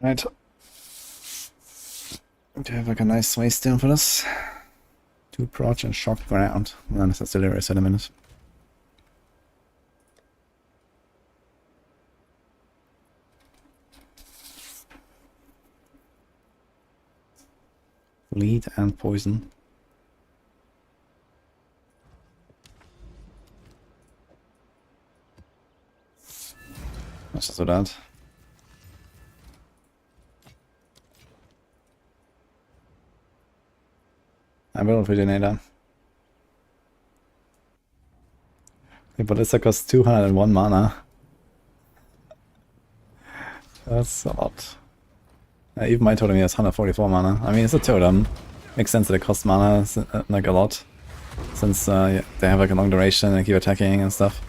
Right. Do you have like a nice waste down for this? 2 proc and shock ground. Well, that's still erase in a minute. Lead and poison. Let's just do that. I will Originator. The Ballista costs 201 mana. That's a lot. Even my totem here has 144 mana. I mean, it's a totem. Makes sense that it costs mana like a lot. Since yeah, they have like a long duration and keep attacking and stuff.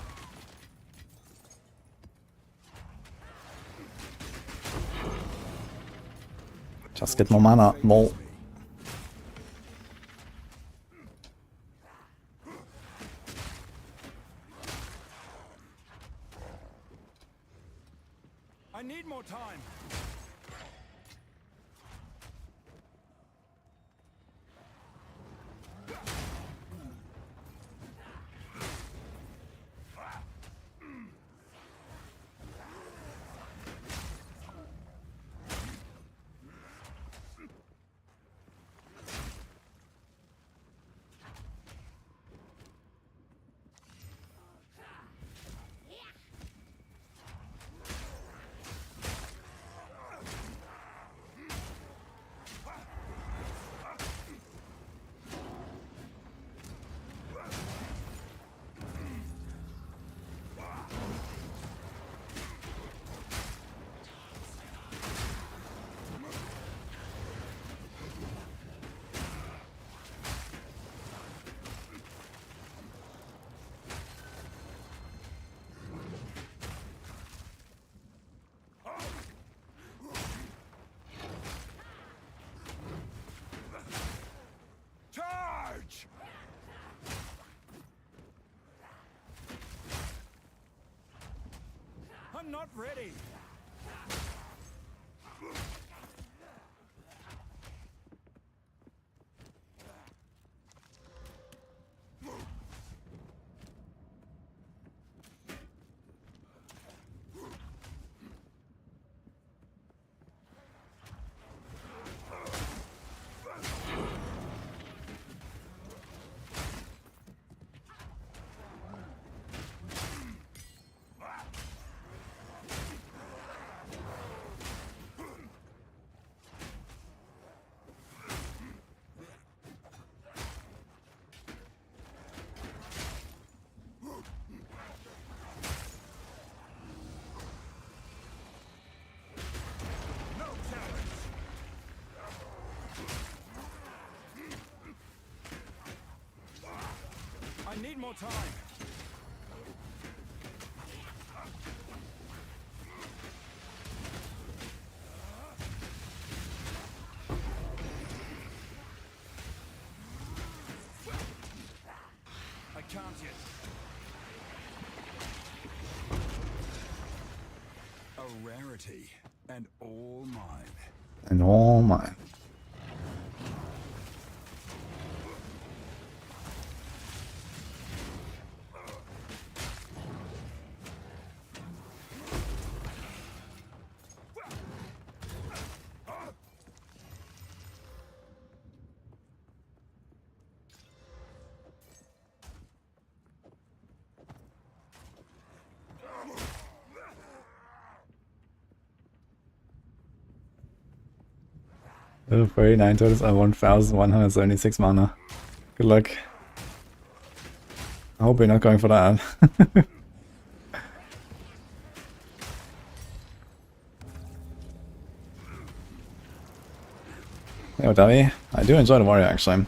Just get more mana, more. I need more time. I'm not ready. I need more time. I can't yet. A rarity and all mine. And all mine. Oh, 49 totals are 1176 mana. Good luck. I hope you're not going for that. Yo, Davi. I do enjoy the warrior actually.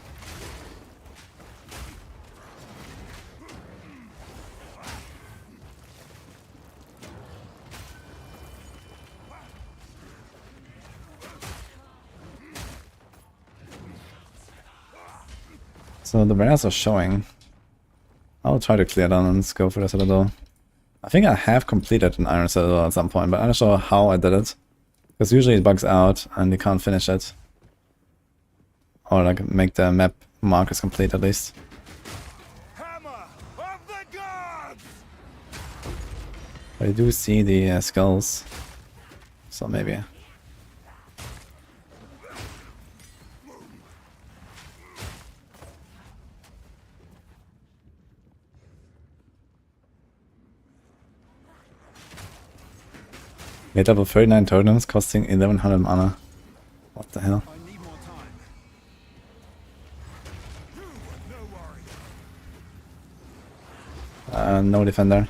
So the bears are showing. I'll try to clear down and go for the citadel. I think I have completed an iron citadel at some point, but I'm not sure how I did it. Because usually it bugs out and you can't finish it. Or like make the map markers complete at least. Hammer of the gods! But I do see the skulls. So maybe. Made up of 39 totems costing 1100 mana. What the hell? I need more time. No worry. No defender.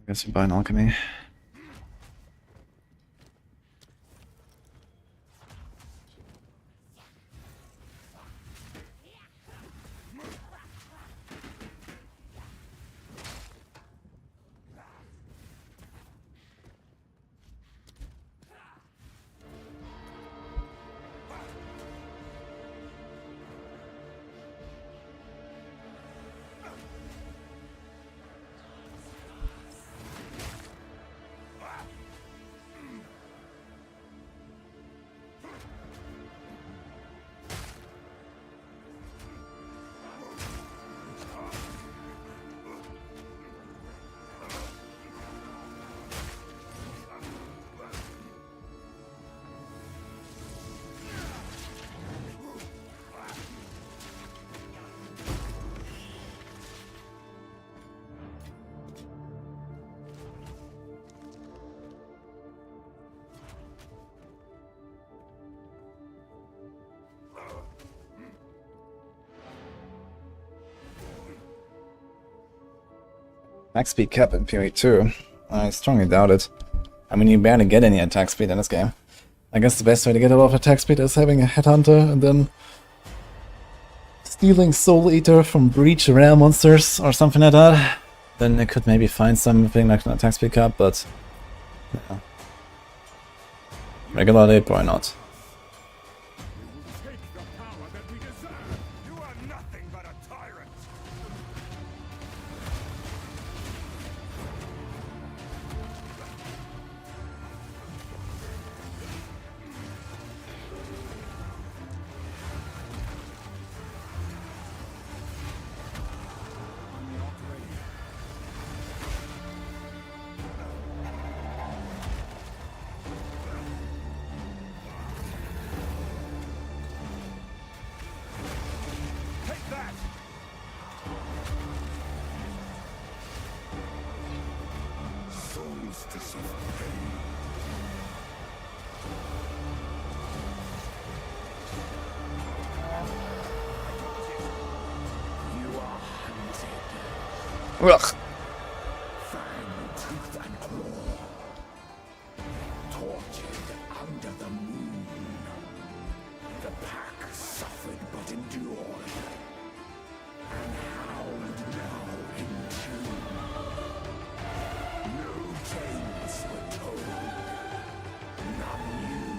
Guess you buy an alchemy. Max speed cap in PoE 2. I strongly doubt it. I mean, you barely get any attack speed in this game. I guess the best way to get a lot of attack speed is having a Headhunter and then stealing Soul Eater from Breach rare monsters or something like that. Then I could maybe find something like an attack speed cap, but yeah. Regularly, probably not. We will take the power that we deserve. You are nothing but a tyrant. Take that. Souls to suffer pain. You are hunted. Ugh. Fang, tooth, and claw. Tortured under the moon. The pack suffered but endured. And howled now in tune. No tales were told. None new,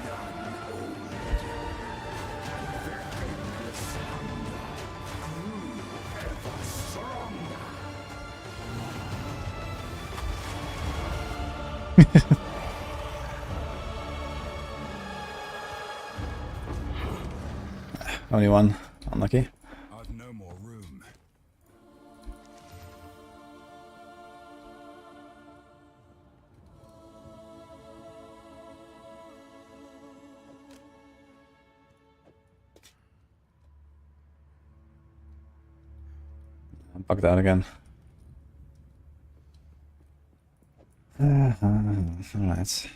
none old. And their endless hunger grew ever stronger. Only one. Unlucky. I've no more room. Bug that again. Alright.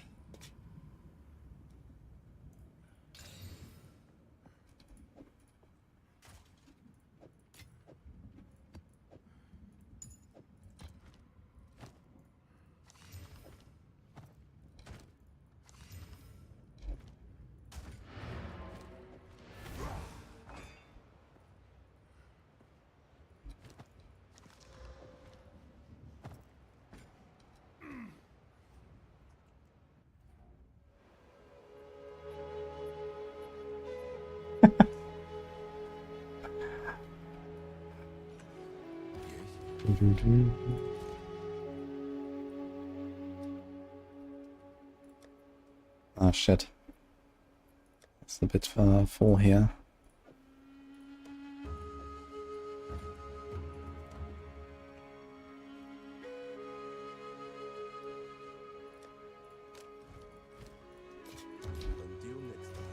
Oh shit. It's a bit full here. Until next time.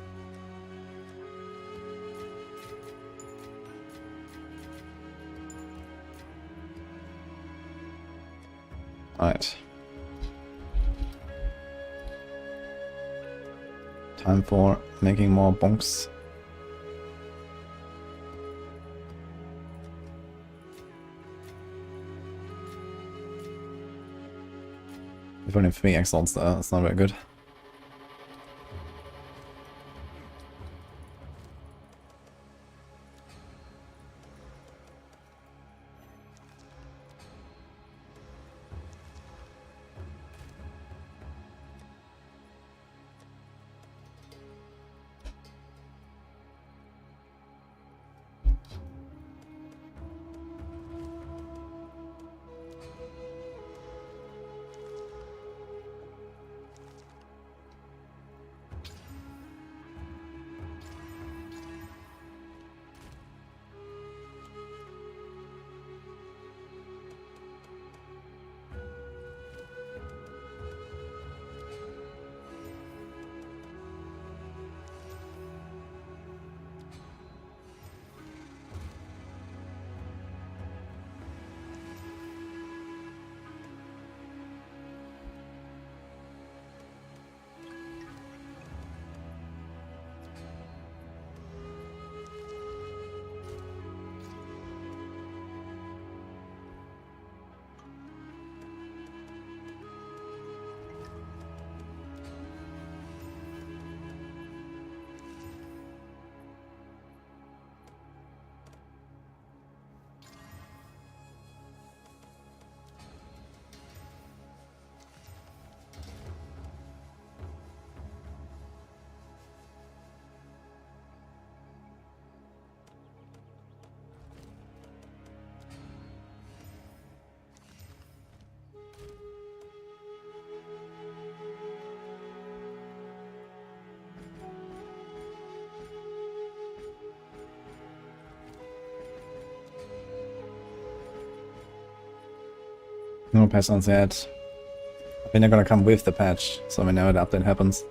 Alright. Time for making more bonks. We've only 3 Exiles there, that's not very good. No patch on yet. I think they're gonna come with the patch, so whenever the update happens.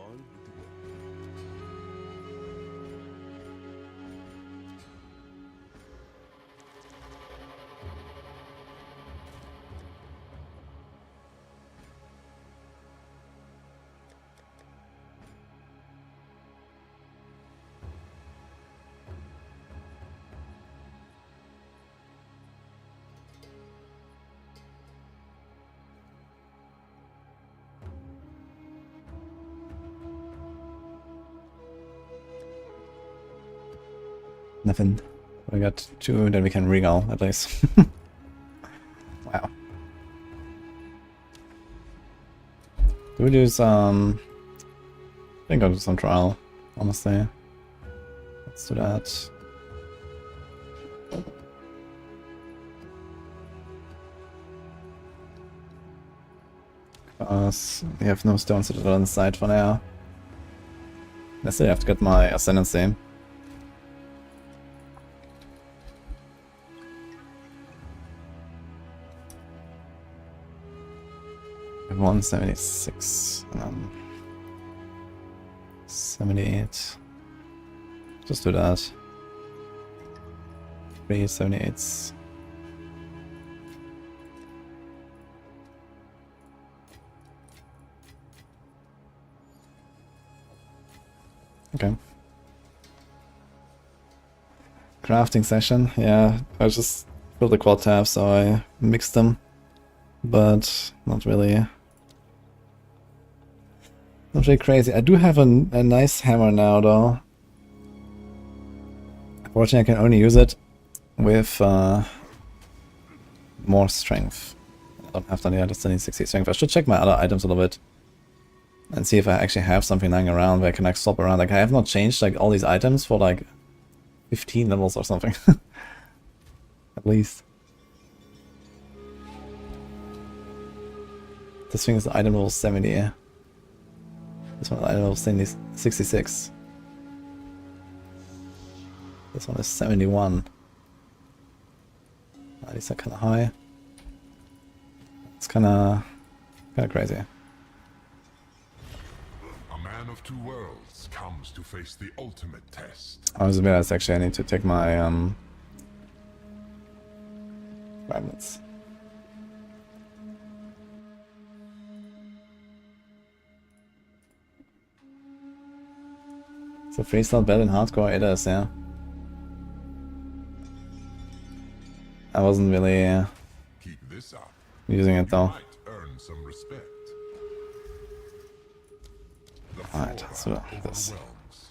On with the work. Nothing. We got 2, then we can regal at least. Wow. Do we do some... I think I'll do some trial, honestly. Let's do that. Because we have no stone citadel on the side for now. I still have to get my ascendancy. 176 and then 78. Just do that. 3 78s. Okay. Crafting session, yeah. I just built a quad tab, so I mixed them, but not really. Not really crazy. I do have a nice hammer now, though. Unfortunately, I can only use it with more strength. I don't have that yet. It's only 60 strength. I should check my other items a little bit and see if I actually have something lying around where I can like swap around. Like I have not changed like all these items for like 15 levels or something. At least. This thing is item level 70. This one is item level 66. This one is 71. These are kind of high. It's kind of crazy. A man of two worlds comes to face the ultimate test. I was realized actually I need to take my fragments. So freestyle battle in hardcore it is, yeah. I wasn't really Keep this up. using it You though. might earn some respect. The Alright, flora so this. overwhelms.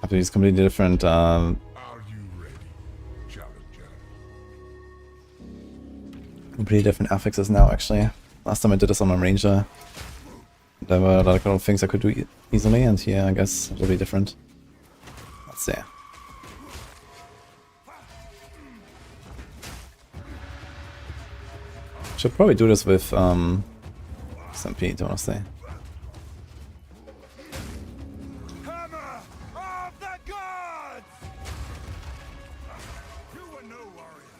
Have to use completely different Are you ready, challenger? completely different affixes now actually. Last time I did this on my ranger. There were a lot of things I could do easily, and here I guess it'll be different. Let's see. Should probably do this with Stampede, honestly. Hammer of the gods! You were no warrior.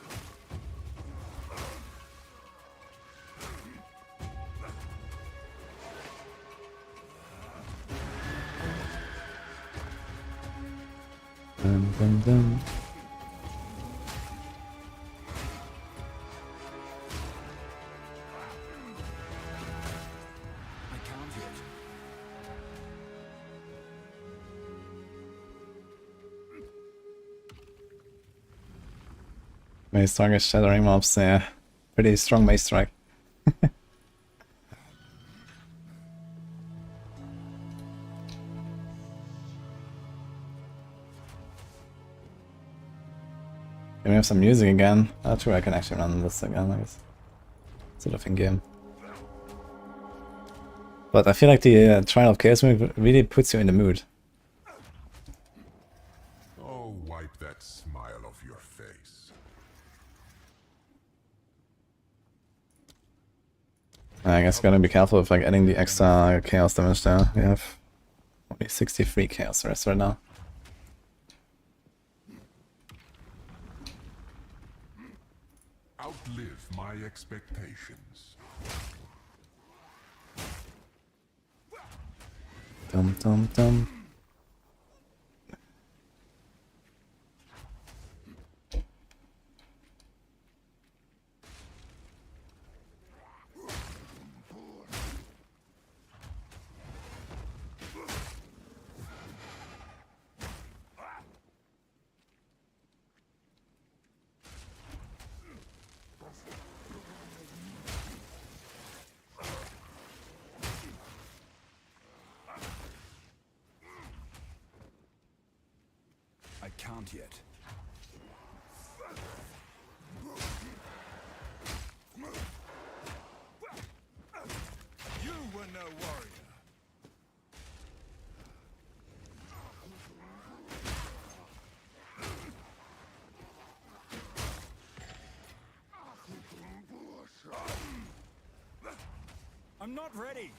Dum, dum, dum. I can't yet. Maze strike is shattering mobs, yeah. Pretty strong maze strike. Can we have some music again? Oh, true, I can actually run this again, I guess. Sort of in game. But I feel like the Trial of Chaos move really puts you in the mood. Oh, wipe that smile off your face. I guess gotta be careful of like adding the extra chaos damage there. We have only 63 chaos rest right now. Outlive my expectations. Dum dum dum. I can't yet. You were no warrior. I'm not ready.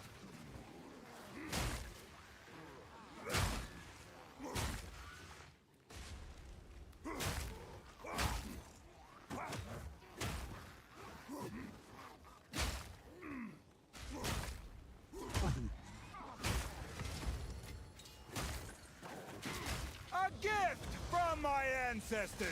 A gift from my ancestors.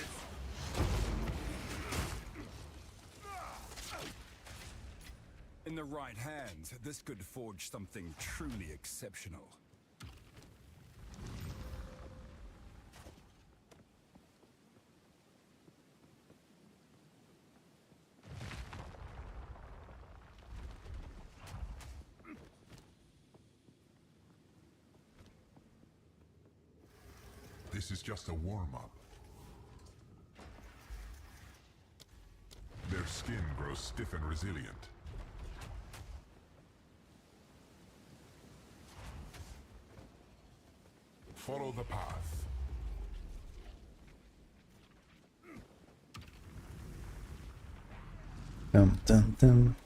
In the right hands, this could forge something truly exceptional. This is just a warm-up. Their skin grows stiff and resilient. Follow the path. Dum dum dum.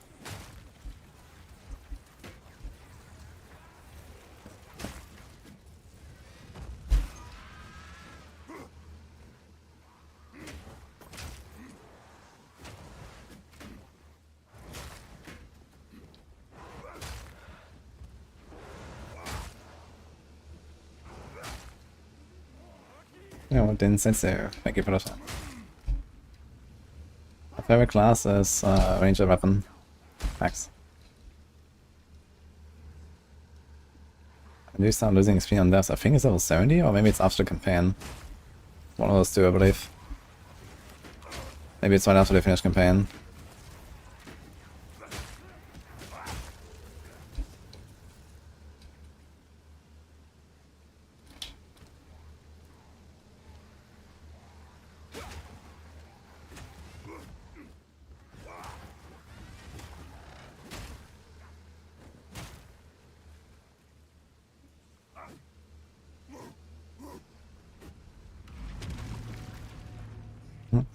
Ja, den Sensei. Thank you for that. My favorite class is Ranger Weapon. Thanks. I do start losing XP on this. I think it's level 70, or maybe it's after the campaign. One of those two, I believe. Maybe it's right after they finish campaign.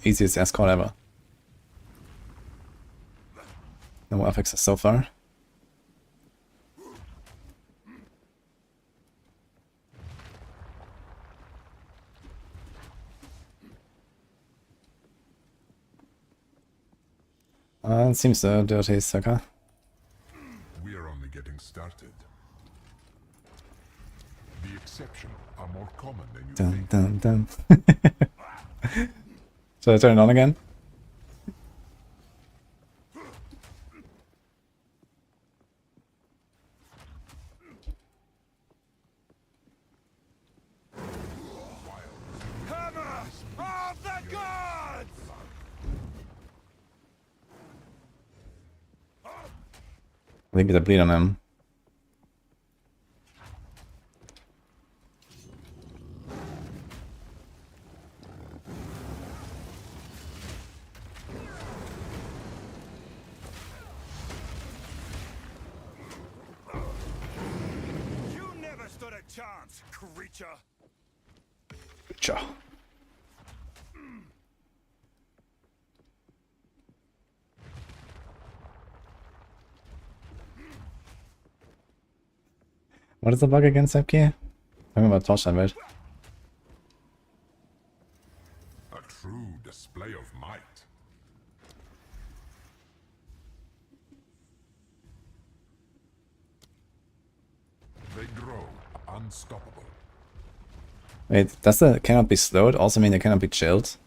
Easiest escort ever. No affixes so far. It seems so dirty, sucker. We are only getting started. The exception are more common than you Dun think. dun dun. Should I turn it on again? Hammer of the gods! I think it's a bleed on him. You never stood a chance, creature. Cha. What is the bug against Sepki? Talking about torchlight, right? A true display of might. They grow unstoppable. Wait, does the cannot be slowed also mean they cannot be chilled?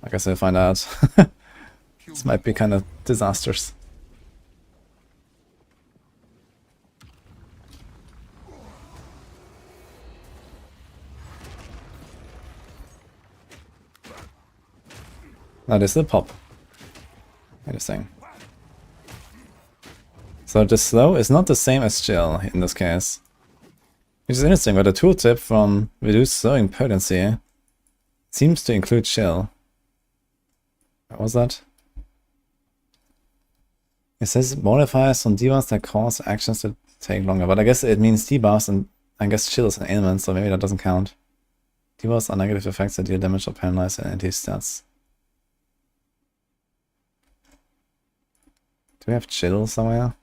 I guess we'll find out. This might be kind of disastrous. No, they still pop. Interesting. So the slow is not the same as chill in this case. Which is interesting, but the tooltip from reduce slowing potency seems to include chill. What was that? It says modifiers on debuffs that cause actions to take longer, but I guess it means debuffs, and I guess chill is an ailment, so maybe that doesn't count. Debuffs are negative effects that deal damage or penalize enemy stats. Do we have chill somewhere?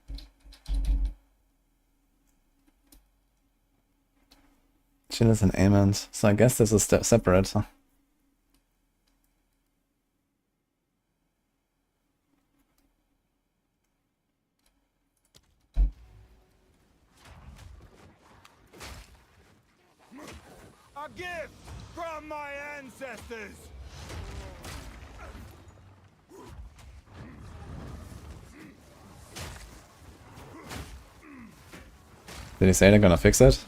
Chill is an ailment, so I guess this is separate. Huh? A gift from my ancestors. Did he say they're gonna fix it?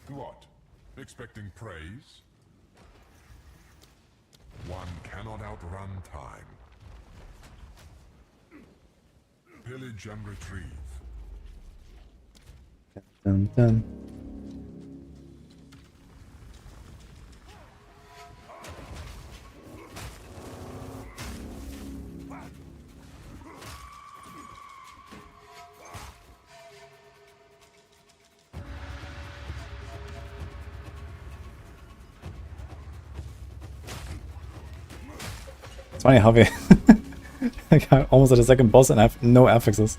What? Expecting praise? One cannot outrun time. Pillage and retrieve. Dun, dun. It's funny how we like, I almost at the second boss and I have no affixes.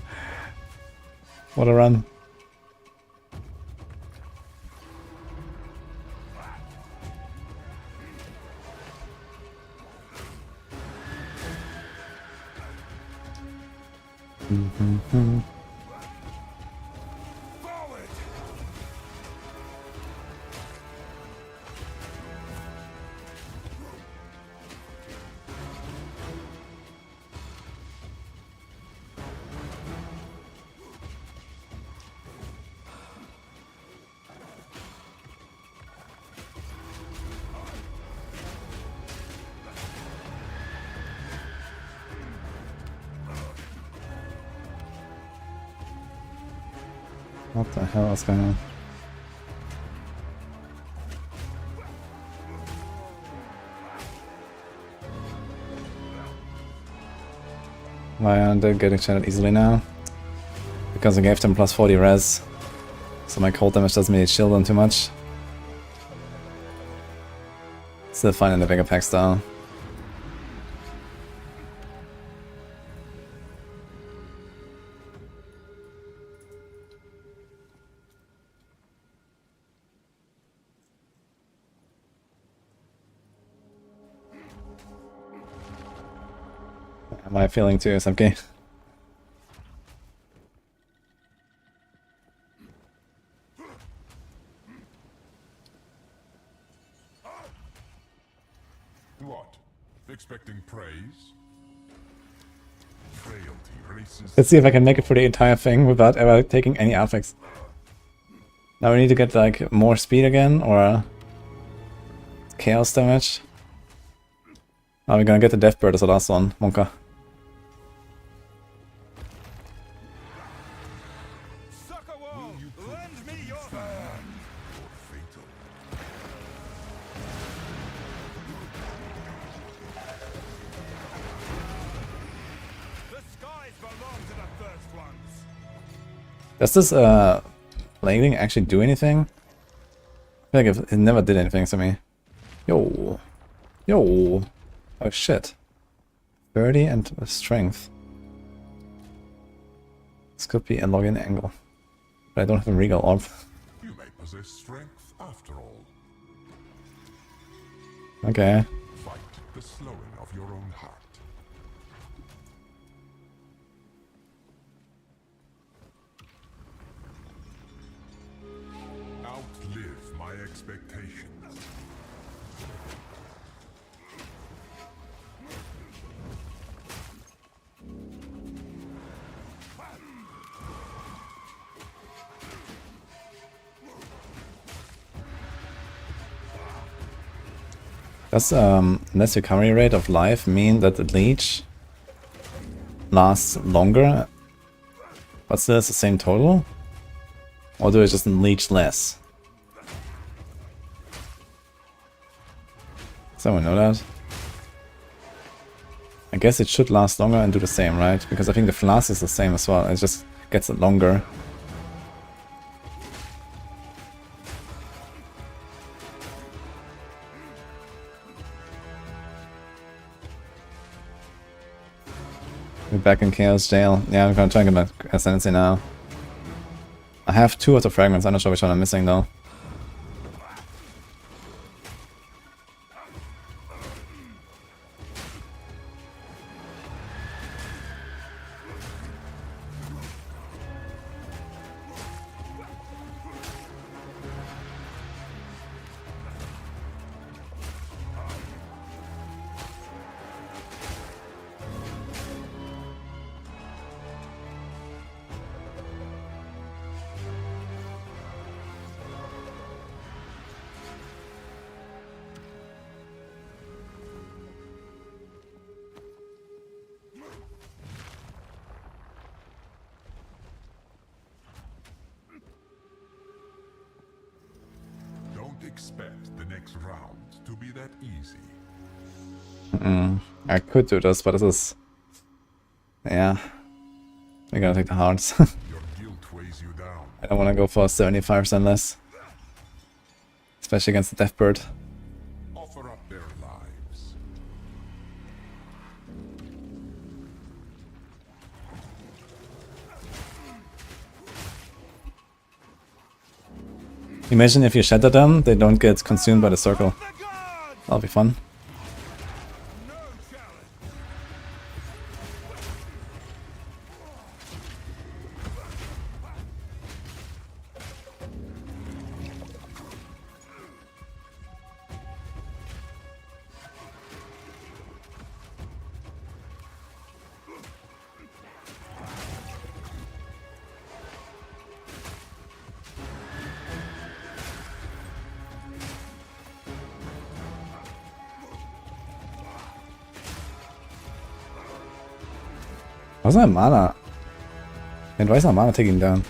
What a run. Forward! What the hell is going on? Why aren't they getting channeled easily now? Because I gave them plus 40 res. So my cold damage doesn't really shield them too much. Still fine in the bigger packs though. Am I feeling too, SMK? What? Expecting praise? Frailty races. Let's see if I can make it for the entire thing without ever taking any affix. Now we need to get like more speed again or chaos damage. Oh, we're gonna get the Death Bird as the last one, Monka. Sucker wall! Lend me your hand! Fatal. The skies belong to the first ones! Does this plaguing actually do anything? I feel like it never did anything to me. Yo. Yo. Oh shit. 30 and strength. This could be a login angle. But I don't have a regal orb. You may possess strength after all. Okay. Fight the slowing of your own heart. Outlive my expectations. Does less recovery rate of life mean that the leech lasts longer, but still has the same total? Or do I just leech less? Someone know that? I guess it should last longer and do the same, right? Because I think the flask is the same as well, it just gets it longer. We're back in Chaos Jail. Yeah, I'm gonna try and get my Ascendancy now. I have 2 of the fragments, I'm not sure which one I'm missing though. expect the next round to be that easy. I could do this, but this is... Yeah. We're gonna take the hearts. Your guilt weighs you down. I don't want to go for 75% less. Especially against the Death Bird. Offer up their lives. Imagine if you shatter them, they don't get consumed by the circle. That'll be fun. What's that mana? And why is that mana taking down?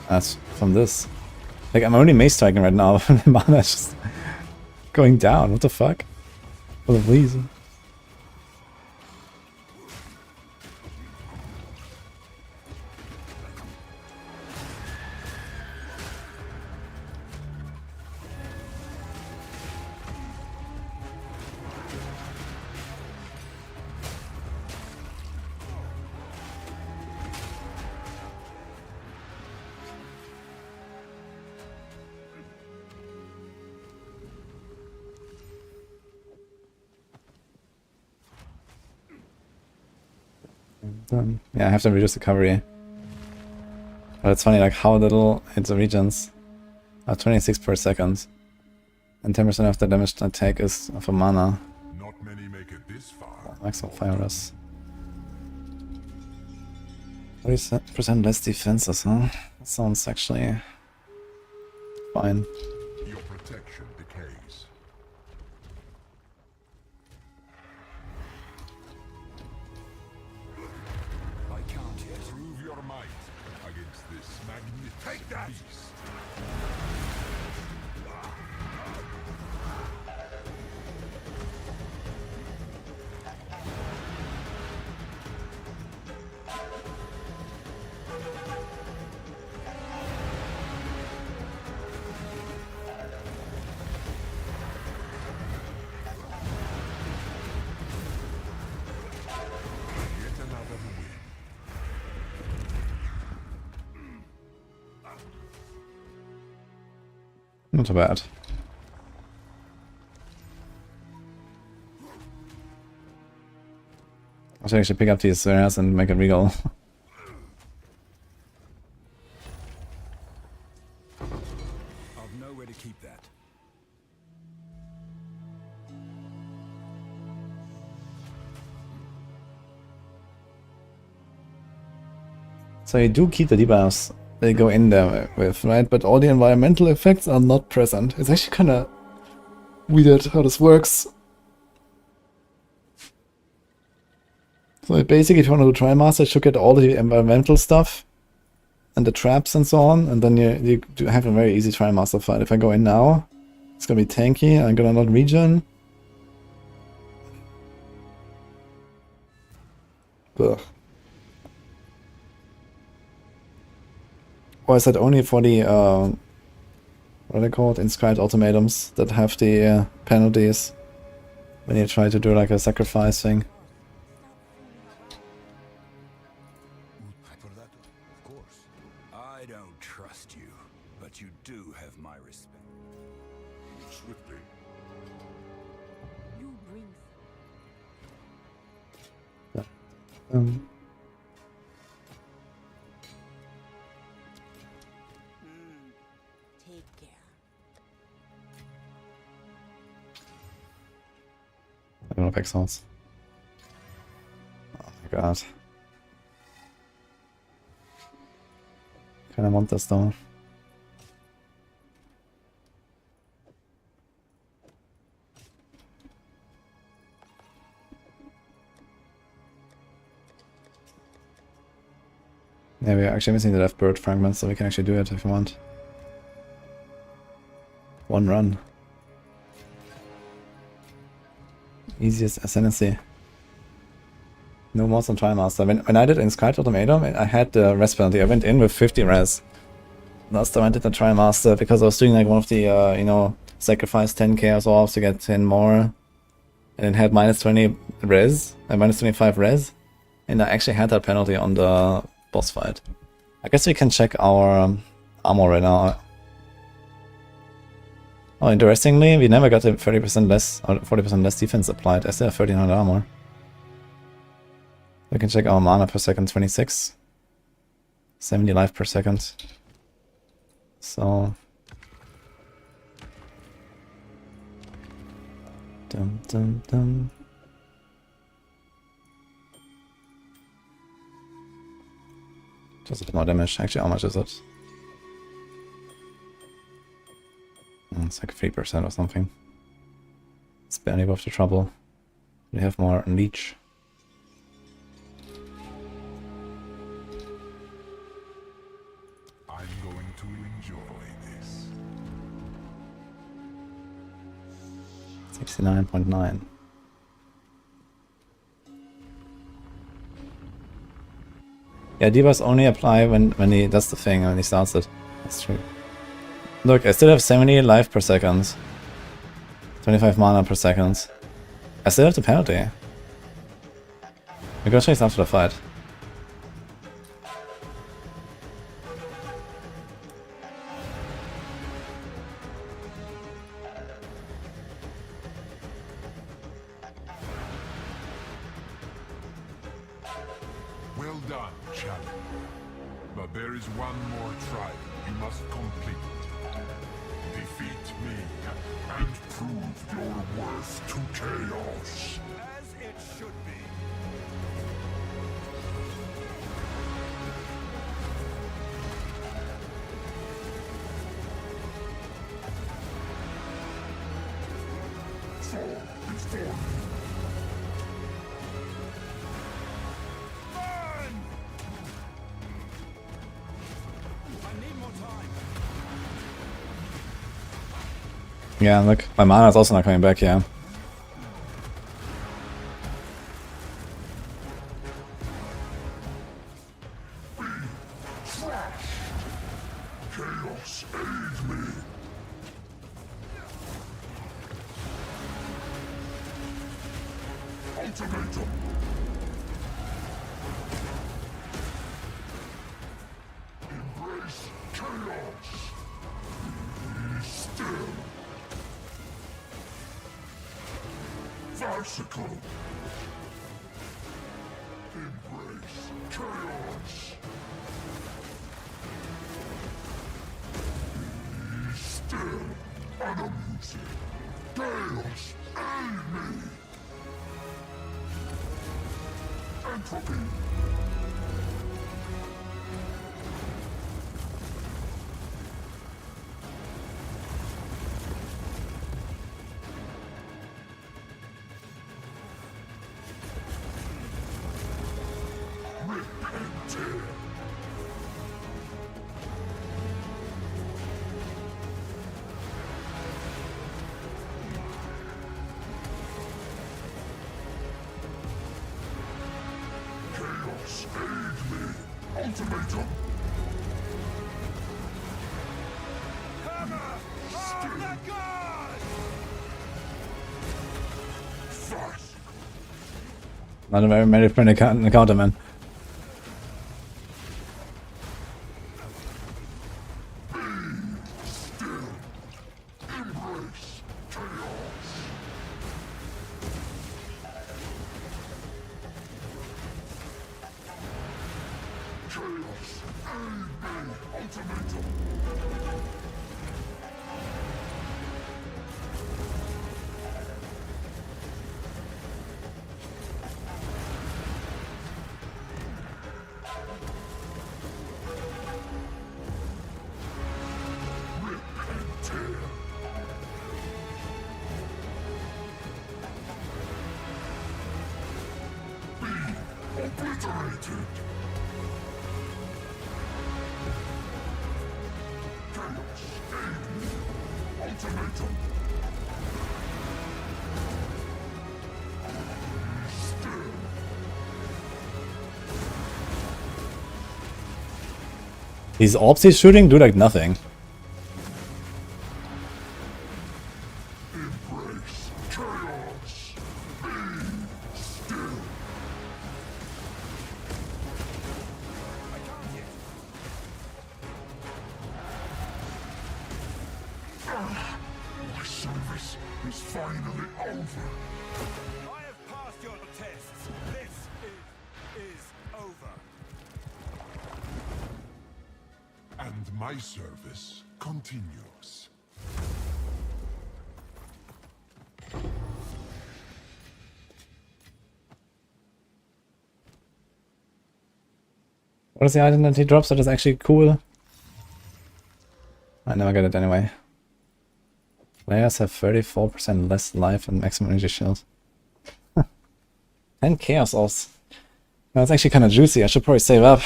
That's from this. Like, I'm only mace striking right now, and the mana is just going down. What the fuck? For the reason. Yeah, I have to reduce the recovery. But it's funny, like, how little it regens. 26 per second. And 10% of the damage I take is of a mana. Not many make it this far. Maxroll fire us. 40% less defenses, huh? That sounds actually fine. Your protection decays. I can't yet. Prove your might against this magnificent beast. Yet another win. Not too bad. I should actually pick up these areas and make a regal. I've nowhere to keep that. So you do keep the debuffs they go in there with, right? But all the environmental effects are not present. It's actually kind of weird how this works. So basically, if you want to do Trimaster, you should get all the environmental stuff and the traps and so on, and then you do have a very easy Trimaster fight. If I go in now, it's gonna be tanky. I'm gonna not regen. Ugh. Or is that only for the, what are they called? Inscribed automatums that have the penalties when you try to do like a sacrifice thing? Of course. I don't trust you, but you do have my respect. Swiftly. You bring take care. I don't know if Exiles. Oh my god. Kinda want this though. Yeah, we're actually missing the left bird fragments, so we can actually do it if you want. One run. Easiest ascendancy. No more on Trimaster. When I did Inscribed Automatum, I had the res penalty. I went in with 50 res. Last time I did the Trimaster because I was doing like one of the, you know, sacrifice 10 chaos orbs to get 10 more. And it had minus 20 res, and minus 25 res. And I actually had that penalty on the boss fight. I guess we can check our armor right now. Oh, interestingly, we never got a 30% less, or 40% less defense applied. I still have 1300 armor. We can check our mana per second, 26. 70 life per second. So... Dum dum dum. Just a bit more damage. Actually, how much is it? It's like 3% or something. It's barely worth the trouble. We have more leech. I'm going to enjoy this. 69.9. Yeah, debuffs only apply when he does the thing, when he starts it. That's true. Look, I still have 70 life per second. 25 mana per second. I still have the penalty. We go chase after the fight. Well done, champion. But there is one more trial you must complete. Defeat me and prove your worth to chaos. As it should be. Fall before me. Yeah, look, my mana is also not coming back, yeah. Chaos, aid me. Ultimatum. Embrace chaos. Be still. Farcical. Embrace chaos. Be still. Unamusing. Chaos, aid me. Entropy. Repented. Chaos, aid me. Ultimatum. Hammer of the gods! Fight. Not a very many friendly encounter, man. Still. Embrace chaos. Chaos, aid me. Ultimatum. Repented. Be obliterated. Chaos, aid me. These orbs he's shooting do like nothing. Embrace chaos. Be still. My service is finally over. I have passed your tests. This is over. And my service continues. What is the item that he drops that is actually cool? I never get it anyway. Players have 34% less life and maximum energy shield. 10 chaos orbs. That's actually kind of juicy. I should probably save up.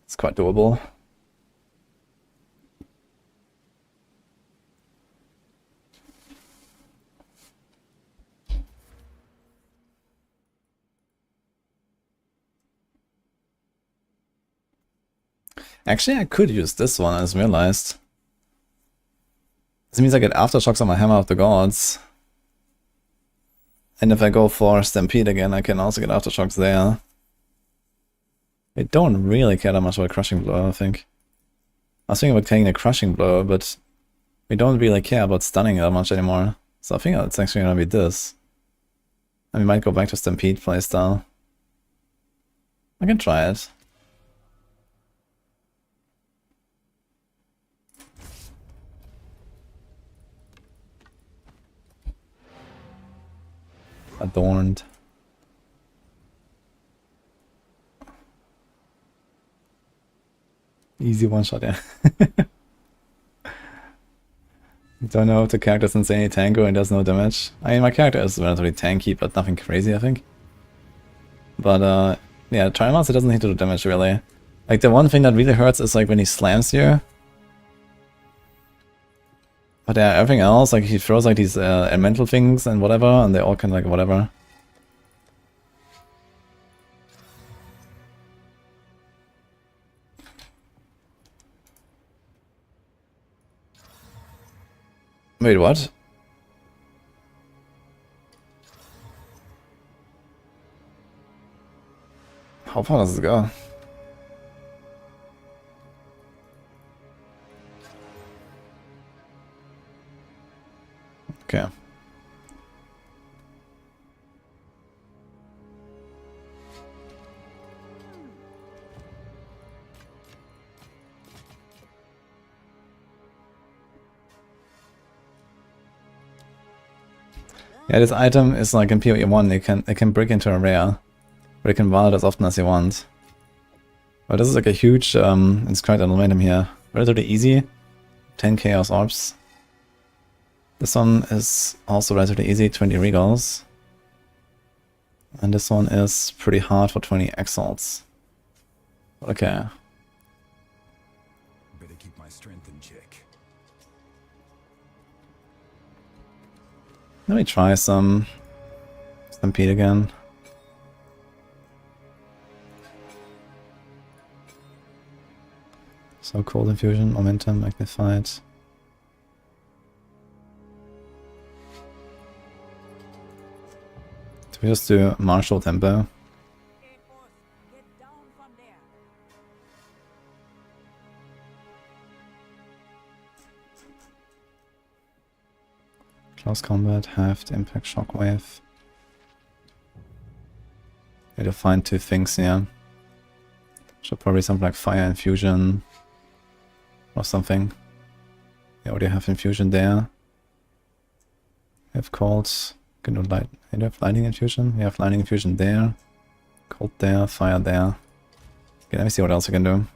It's quite doable. Actually, I could use this one, I just realized. This means I get aftershocks on my Hammer of the Gods. And if I go for Stampede again, I can also get aftershocks there. I don't really care that much about Crushing Blow, I think. I was thinking about taking a Crushing Blow, but we don't really care about stunning that much anymore. So I think it's actually gonna be this. And we might go back to Stampede playstyle. I can try it. Adorned. Easy one shot, yeah. Don't know if the character's insanely tanko and does no damage. I mean, my character is relatively tanky, but nothing crazy, I think. But, yeah, Trimaster doesn't need to do damage, really. Like, the one thing that really hurts is, like, when he slams you. But yeah, everything else, like, he throws, like, these elemental things and whatever, and they all kind of, like, whatever. Wait, what? How far does it go? Okay. Yeah, this item is like in PoE 1, it can break into a rare, but it can wild as often as you want. But this is like a huge inscribed momentum here. Relatively easy. 10 chaos orbs. This one is also relatively easy, 20 regals. And this one is pretty hard for 20 exiles. Okay. Better keep my strength in check. Let me try some Stampede again. So Cold Infusion, Momentum, Magnified. Do we just do Martial Tempo? Close Combat, Halved, Impact, Shockwave. Need to find two things here. Should probably something like Fire Infusion or something. You already have Infusion there. You have Cold. Can do light. You have Lightning Infusion. You have Lightning Infusion there. Cold there. Fire there. Okay, let me see what else I can do.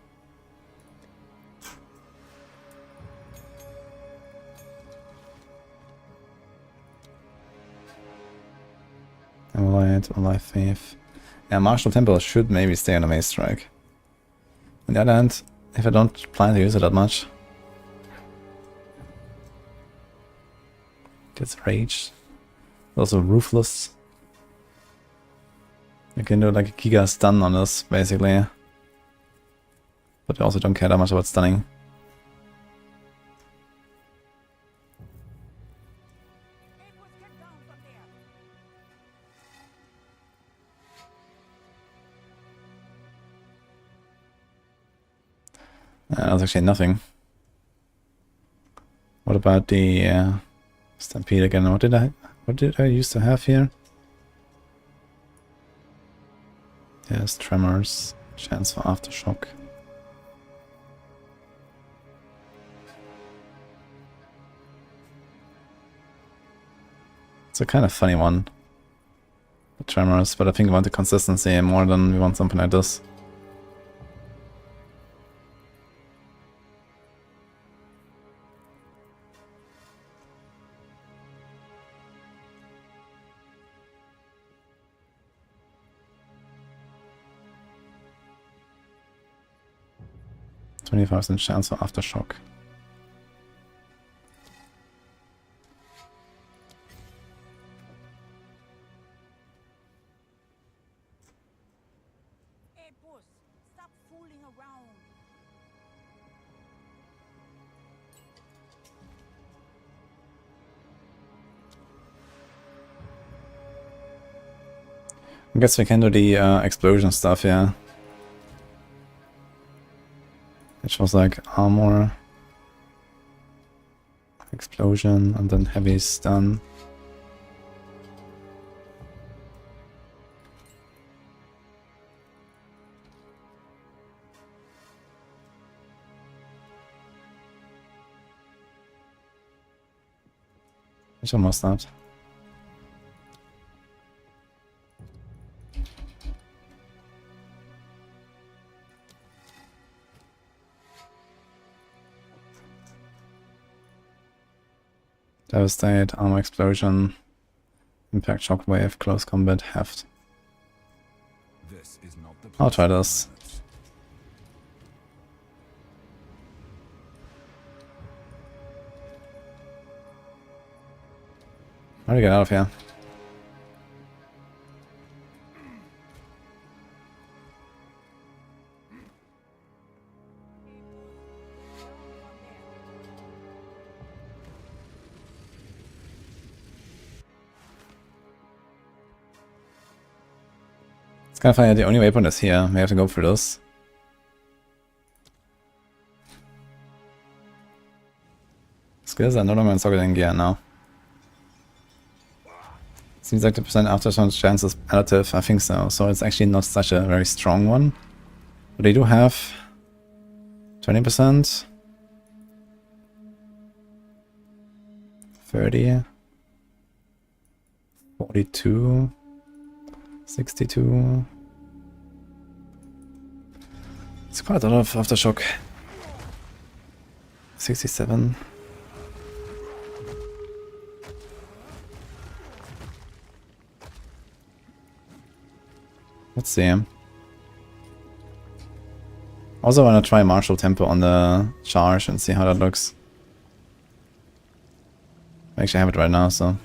Allied, Alive Faith. Yeah, Martial Temple should maybe stay on a Maze Strike. On the other hand, if I don't plan to use it that much, Gets rage. Also ruthless. You can do like a Giga stun on this, basically. But you also don't care that much about stunning. That's actually nothing. What about the Stampede again? What did I used to have here? Yes, Tremors, chance for Aftershock. It's a kind of funny one, the Tremors, but I think we want the consistency more than we want something like this. %25 chance for Aftershock. Hey, boss, stop fooling around. I guess we can do the explosion stuff, yeah. Which was like armor, explosion, and then heavy stun. Which almost not. Devastate, armor explosion, impact shockwave, close combat, heft. This is not the I'll place try for this. violence. How do we get out of here? It's kind of funny, the only waypoint is here. We have to go through this. Skills are no longer in socketing gear now. Seems like the percent aftershock chance is additive, I think so. So it's actually not such a very strong one. But they do have 20%. 30. 42. 62. It's quite a lot of aftershock. 67. Let's see. Also want to try martial tempo on the charge and see how that looks. I actually have it right now, so.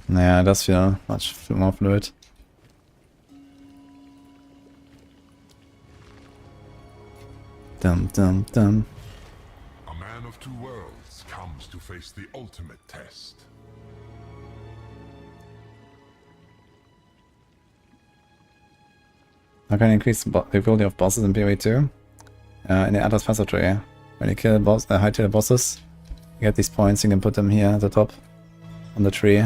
Naja, das feel much more fluid. Dum dum dum. A man of two worlds comes to face the ultimate test. How can I increase the ability of bosses in PoE 2? In the Atlas Passive tree. When you kill high tier bosses, you get these points, you can put them here at the top on the tree.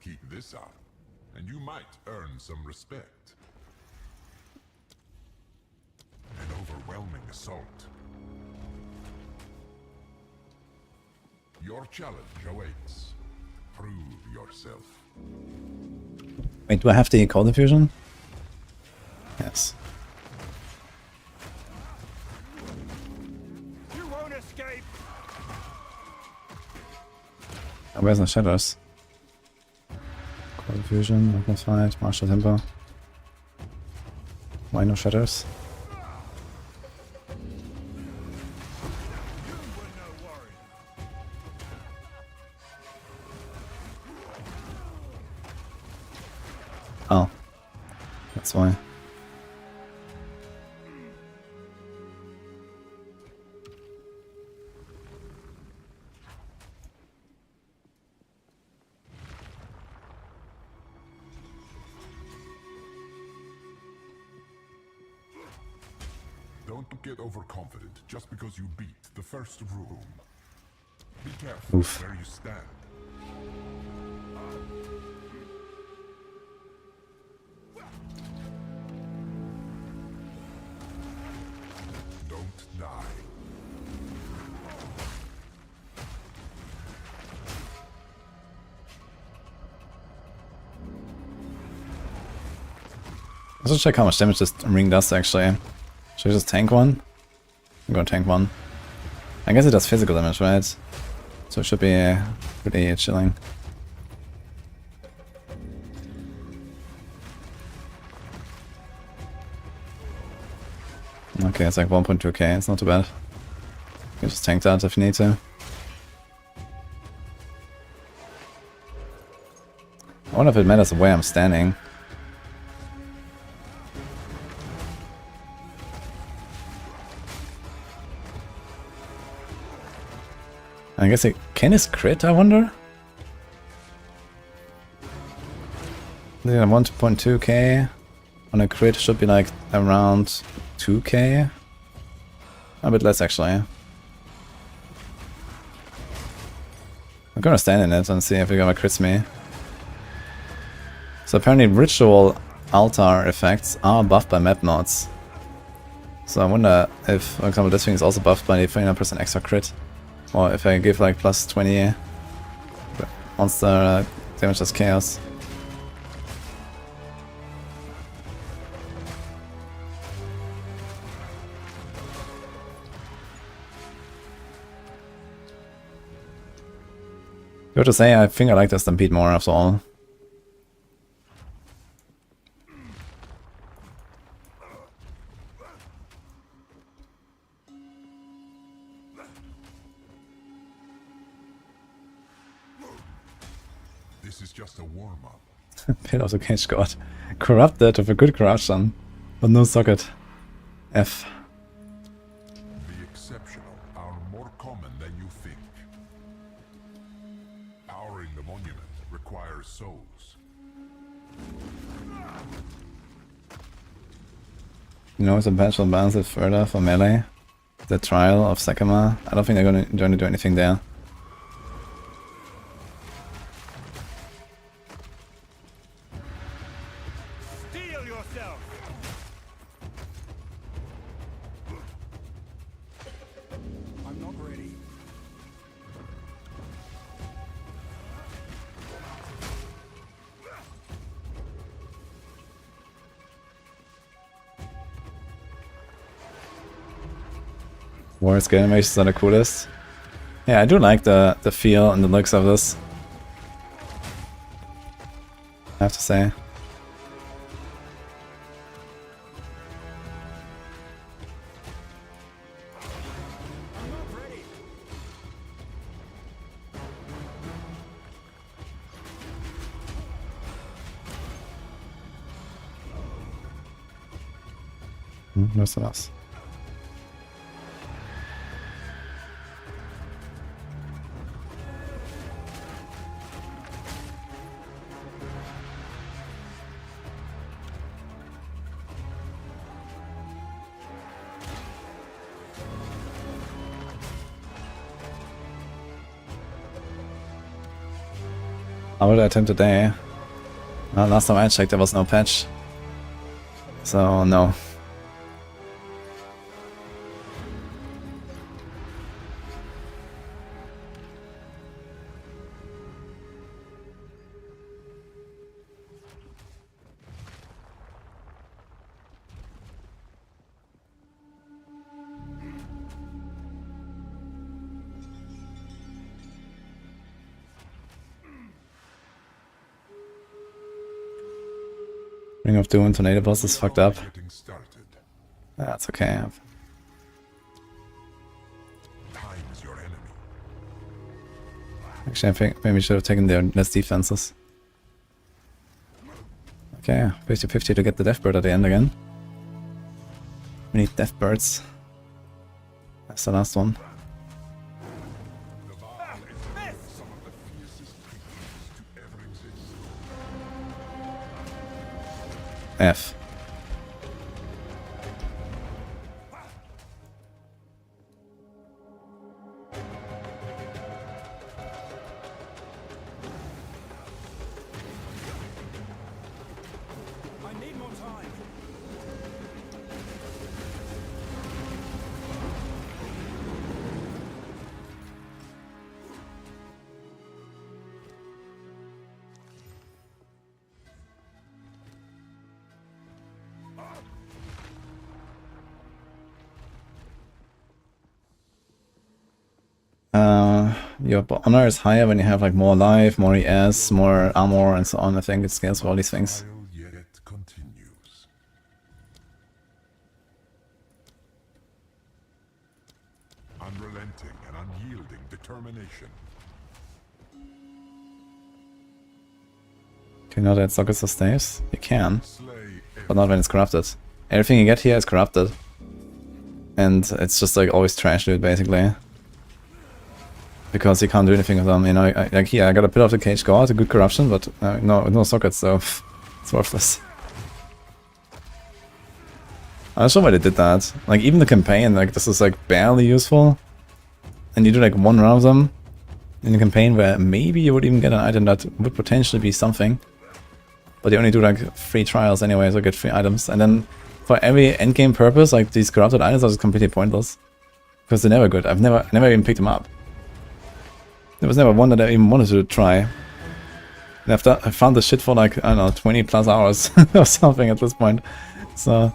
Keep this up, and you might earn some respect. An overwhelming assault. Your challenge awaits. Prove yourself. Wait, do I have the cold diffusion? Yes. You won't escape. Oh, where's the shadows? Cold diffusion, magnified, martial tempo. Why no shadows? Oh, that's why. Don't get overconfident just because you beat the first room. Be careful Oof. where you stand. Don't die. Let's check how much damage this ring does actually. Should I just tank one? I'm gonna tank one. I guess it does physical damage, right? So it should be pretty chilling. Okay, it's like 1.2k, it's not too bad. You can just tank that if you need to. I wonder if it matters where I'm standing. I guess it can this crit, I wonder? Yeah, 1.2k on a crit should be like around 2k. A bit less actually. I'm gonna stand in it and see if it ever crits me. So apparently ritual altar effects are buffed by map mods. So I wonder if, for example, this thing is also buffed by the 29% extra crit. Or if I give like plus 20 monster damage as chaos. You have to say, I think I like the Stampede more after all. This is just a warm-up. Pit of the Cage God. Corrupted with a good corruption, but no socket. F. The exceptional are more common than you think. Powering the monument requires souls. You know, some patch will balance it further for melee. The trial of Sakama. I don't think they're going to do anything there. Steel yourself. I'm not ready. War scale animations are the coolest. Yeah, I do like the feel and the looks of this. I have to say. No son else. How would I attempt today? Last time I checked there was no patch. So no. Ring of Doom Tornado Boss is fucked up. Getting started. That's okay. Time is your enemy. Actually, I think maybe we should have taken their less defenses. Okay, 50-50 to get the Death Bird at the end again. We need Death Birds. That's the last one. Some of the fiercest creatures to ever exist. F. I need more time. Your honor is higher when you have like more life, more ES, more armor, and so on. I think it scales for all these things. While yet continues. Unrelenting and unyielding determination. Can you not add sockets or staves? You can, Slay but not when it's corrupted. Everything you get here is corrupted. And it's just like always trash loot basically. Because you can't do anything with them, you know, like here I got a Pit of the Cage God, a good corruption, but no sockets, so it's worthless. I'm not sure why they did that. Like even the campaign, like this is like barely useful. And you do like one run of them in a campaign where maybe you would even get an item that would potentially be something. But you only do like 3 trials anyway, so get 3 items. And then for every endgame purpose, like these corrupted items are just completely pointless. Because they're never good. I never even picked them up. There was never one that I even wanted to try. And I found this shit for like, I don't know, 20 plus hours or something at this point. So...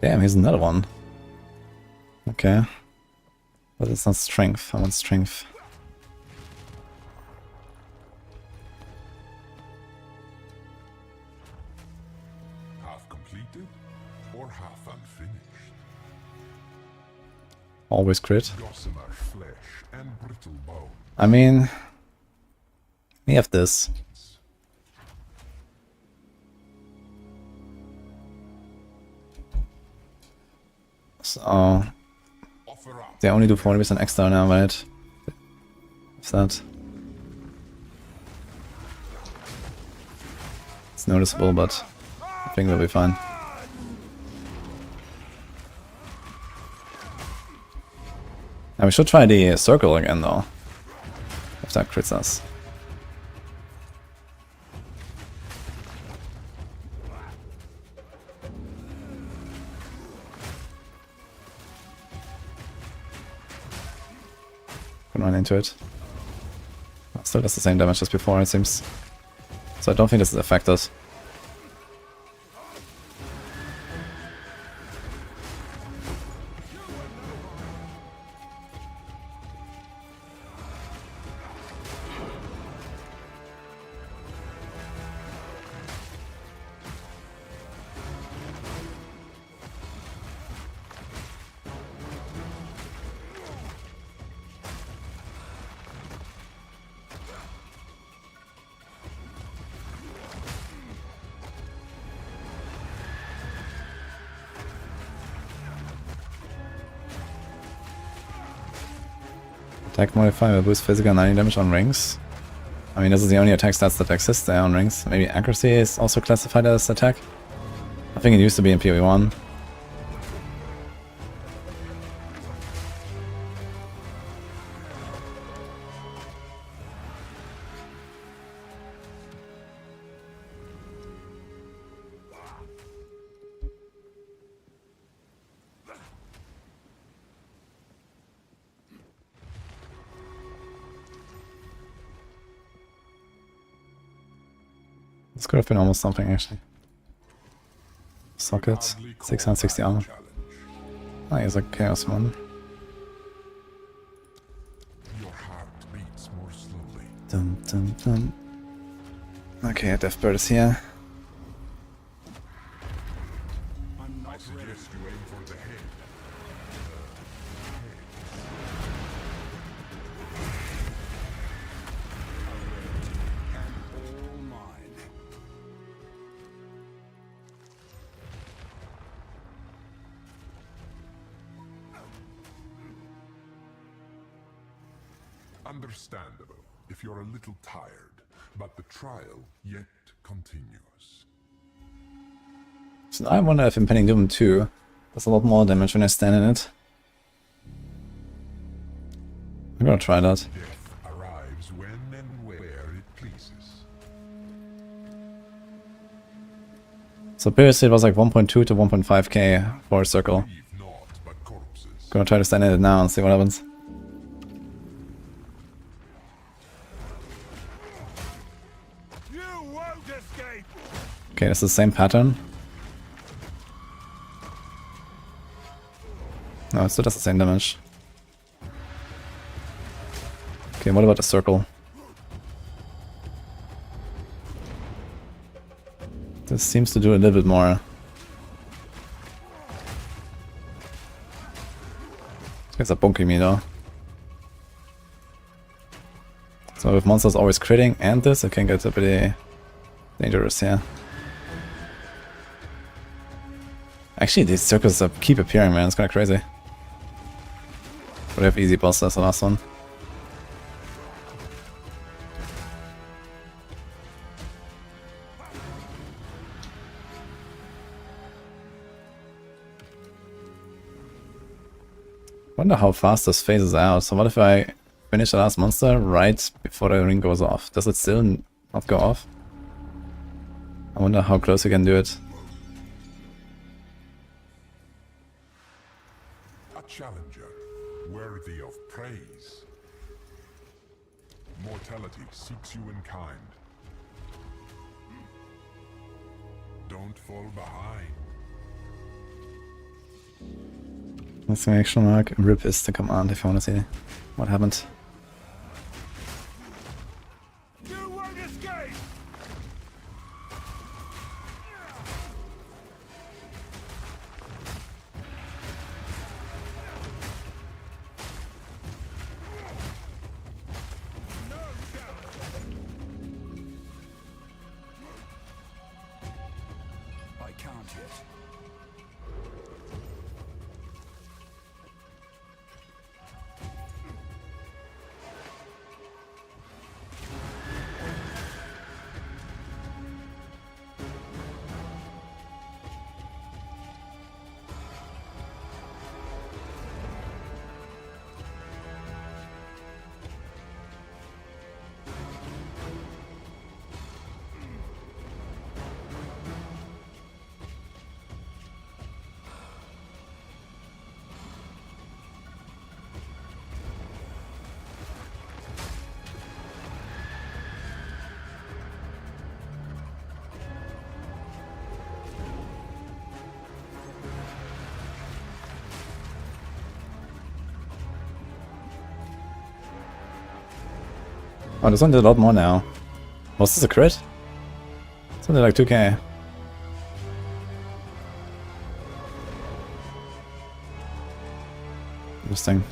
Damn, here's another one. Okay. But it's not strength. I want strength. half completed or half unfinished. Always crit. Gossamer flesh and brittle bone. I mean... We have this. So... Offer up. They only do 40% extra now, right? What's that? It's noticeable, but I think they'll be fine. Now we should try the circle again though. If that crits us. Can run into it. Still does the same damage as before, it seems. So I don't think this is affected. Attack modifier will boost physical 90 damage on rings. I mean, this is the only attack stats that exist there on rings. Maybe accuracy is also classified as attack. I think it used to be in PoE1. This could have been almost something actually. Socket, 660 armor. Oh, he's a chaos one. Your heart beats more slowly. Dum dum dum. Okay, Deathbird is here. I'm I not ready. suggest you aim for the head. And all mine. Understandable if you're a little tired, but the trial yet continues. So I wonder if Impending Doom 2 does a lot more damage when I stand in it. I'm gonna try that. Death arrives when and where it pleases. So previously it was like 1.2 to 1.5k for a circle. Leave naught but corpses. Gonna try to stand in it now and see what happens. You won't escape! Okay, it's the same pattern. No, it still does the same damage. Okay, what about the circle? This seems to do a little bit more. These guys are bonking me though. So if monsters always critting and this, it can get a bit dangerous here. Actually, these circles keep appearing, man. It's kind of crazy. But we have easy boss, that's the last one. Wonder how fast this phases out. So what if I finish the last monster right before the ring goes off? Does it still not go off? I wonder how close you can do it. A challenger worthy of praise. Mortality seeks you in kind. Don't fall behind. Exclamation mark. RIP is the command if you want to see what happened. You won't escape! No doubt! I can't yet. Oh, this one did a lot more now. Was this a crit? It's only like 2k. Interesting.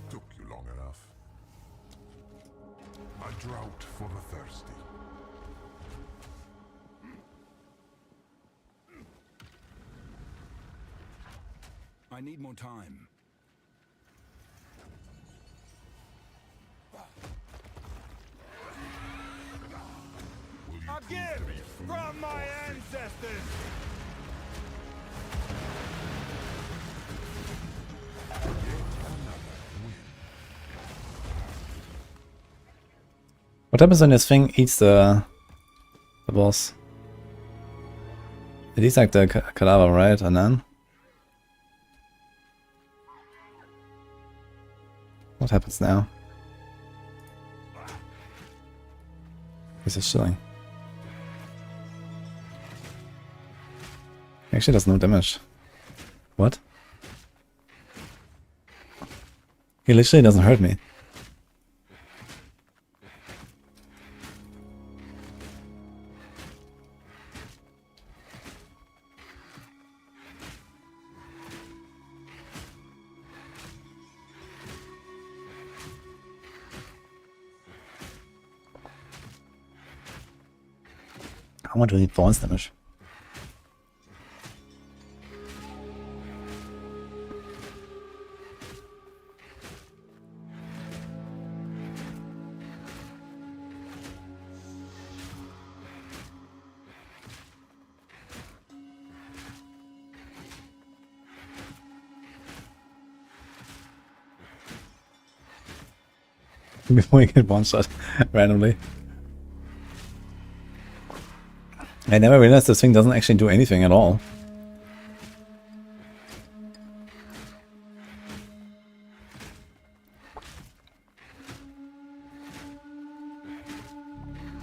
Took you long enough. A drought for the thirsty. I need more time. Will you A prove gift to be food from my or fish? ancestors! What happens when this thing eats the boss? It eats like the cadaver, right? And then what happens now? He's just chilling. Actually does no damage. What? He literally doesn't hurt me. How much do we need for damage? Before you get one shot randomly. I never realized this thing doesn't actually do anything at all.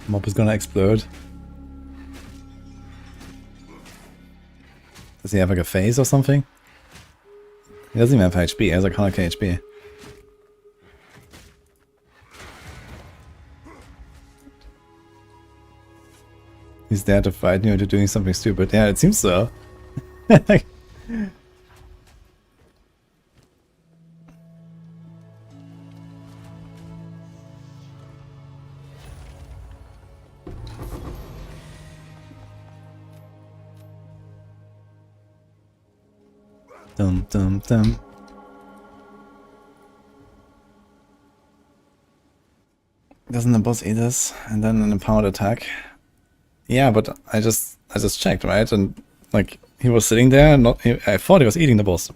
Mob is gonna explode. Does he have like a phase or something? He doesn't even have HP, he has like 100k HP. He's there to fight you into doing something stupid. Yeah, it seems so. Dum dum dum. Doesn't the boss eat this? And then an empowered attack? Yeah, but I just checked, right? And like he was sitting there and I thought he was eating the boss.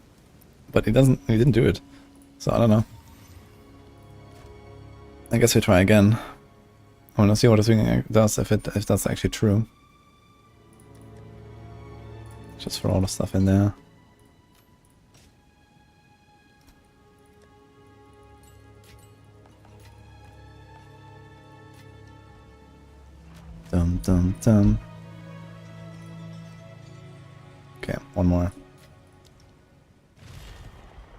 But he didn't do it. So I don't know. I guess we try again. I wanna see what this thing does if that's actually true. Just throw all the stuff in there. Dum dum dum. Okay, one more.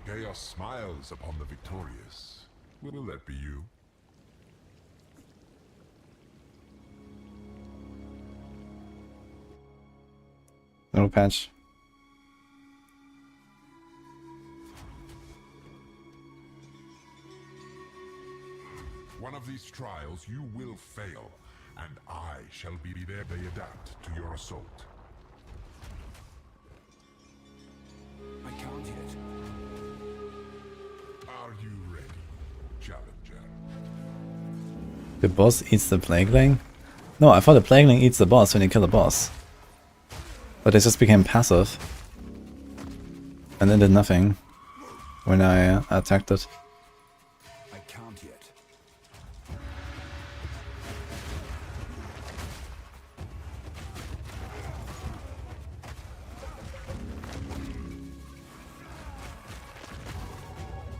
Chaos smiles upon the victorious. Will that be you? Little patch. One of these trials you will fail, and I shall be there to adapt to your assault. I can't yet. Are you ready, challenger? The boss eats the plagueling? No, I thought the plagueling eats the boss when you kill the boss. But it just became passive. And then did nothing when I attacked it. I can't yet.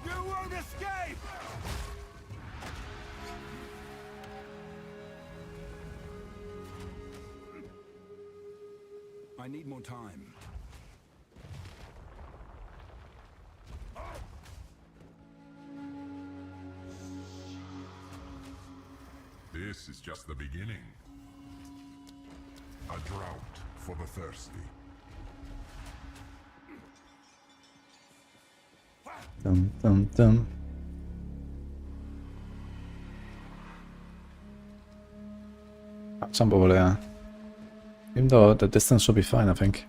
You won't escape! I need more time. This is just the beginning. A drought for the thirsty. Dum dum dum. I'll jump over there. Even though the distance should be fine, I think.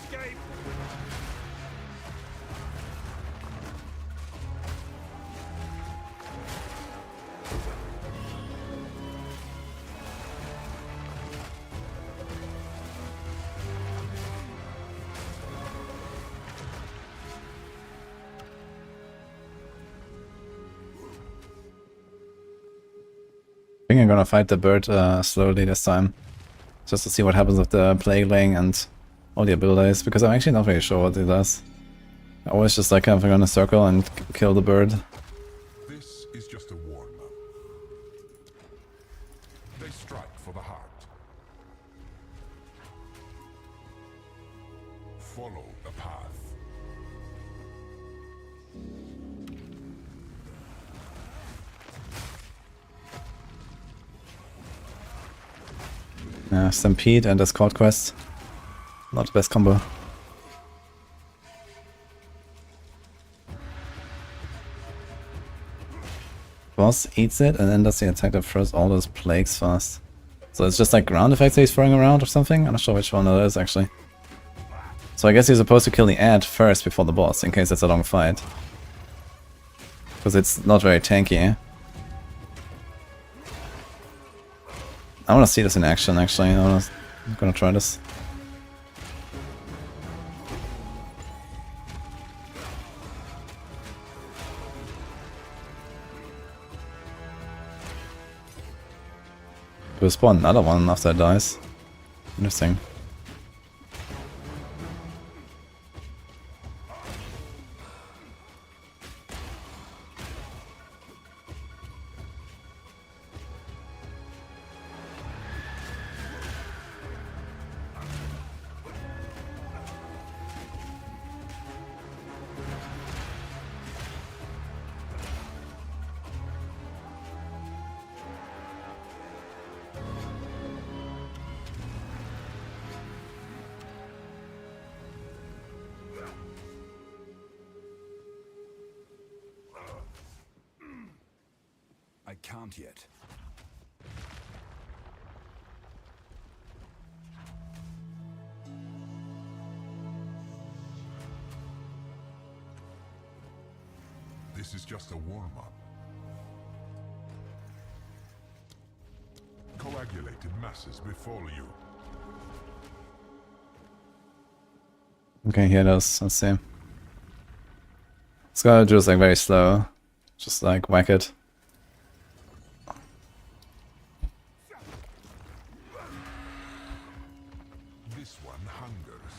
escape. I think I'm gonna fight the bird slowly this time. Just to see what happens with the Plagueling and all the abilities, because I'm actually not really sure what it does. I always just like kind of run a circle and kill the bird. This is just a warm-up. They strike for the heart. Follow the path. Stampede and Escort Quest. Not the best combo. Boss eats it and then does the attack that throws all those plagues fast. So it's just like ground effects that he's throwing around or something? I'm not sure which one that is actually. So I guess you're supposed to kill the ad first before the boss, in case it's a long fight. Because it's not very tanky. I want to see this in action actually. I'm gonna try this. We'll spawn another one after it dies. Interesting. I can't yet. This is just a warm-up. Coagulated masses befall you. Okay, here it is. Let's see. It's gotta do this like very slow. Just like whack it. This one hungers.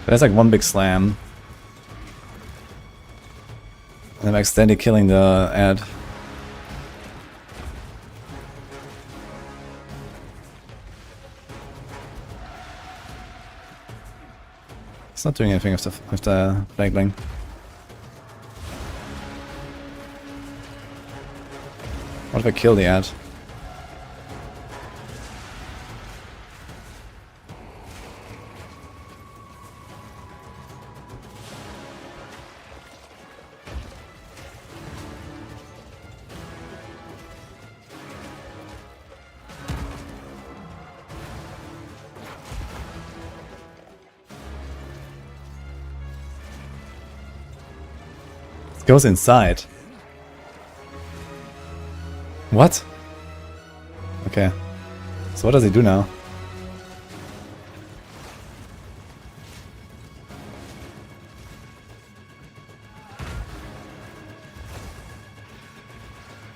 There's like one big slam. And I'm accidentally killing the ad. It's not doing anything with the Plagueling. What if I kill the ad? It goes inside. What? Okay. So what does he do now?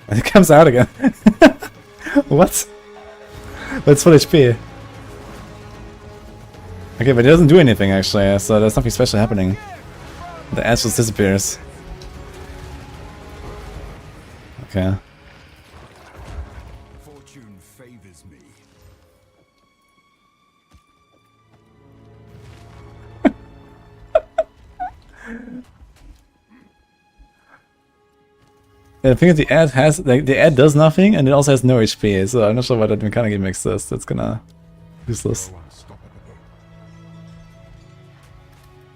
And it comes out again. What? That's full HP. Okay, but it doesn't do anything actually, so there's nothing special happening. The edge just disappears. Okay. Fortune favors me. Yeah, the thing is, the ad has the ad does nothing, and it also has no HP. So I'm not sure why that mechanic makes this. That's kinda useless.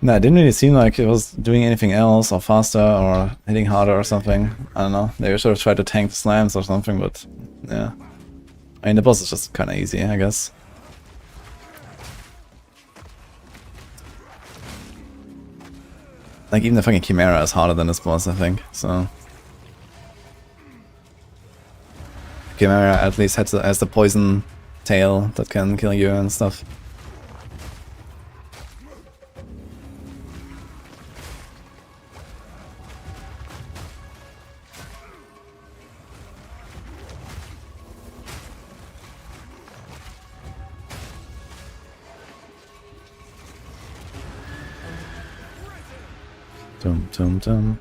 No, it didn't really seem like it was doing anything else, or faster, or hitting harder, or something. I don't know. They should have tried to tank the slams or something, but yeah. I mean, the boss is just kinda easy, I guess. Like, even the fucking Chimera is harder than this boss, I think, so... Chimera at least has the poison tail that can kill you and stuff. Dum dum dum.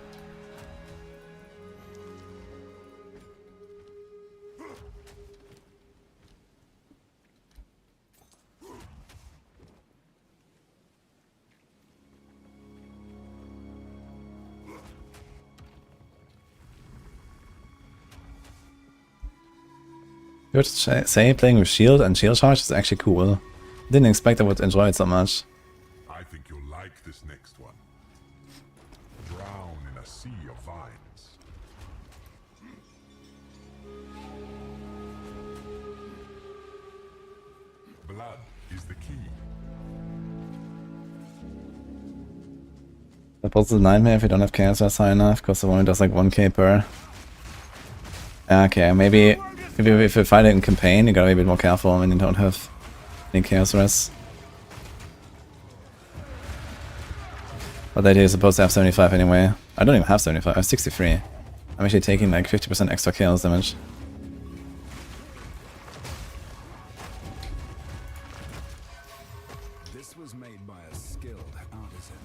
I would say playing with shield and shield charge is actually cool. Didn't expect I would enjoy it so much. I think you'll like this next one. Drown in a sea of vines. Blood is the key. The boss is a nightmare if you don't have chaos Rest high enough, because the one does like 1k per. Okay, maybe if you fight it in campaign, you gotta be a bit more careful when you don't have any chaos Rest. But that is supposed to have 75 anyway. I don't even have 75, I have 63. I'm actually taking like 50% extra chaos damage. This was made by a skilled artisan.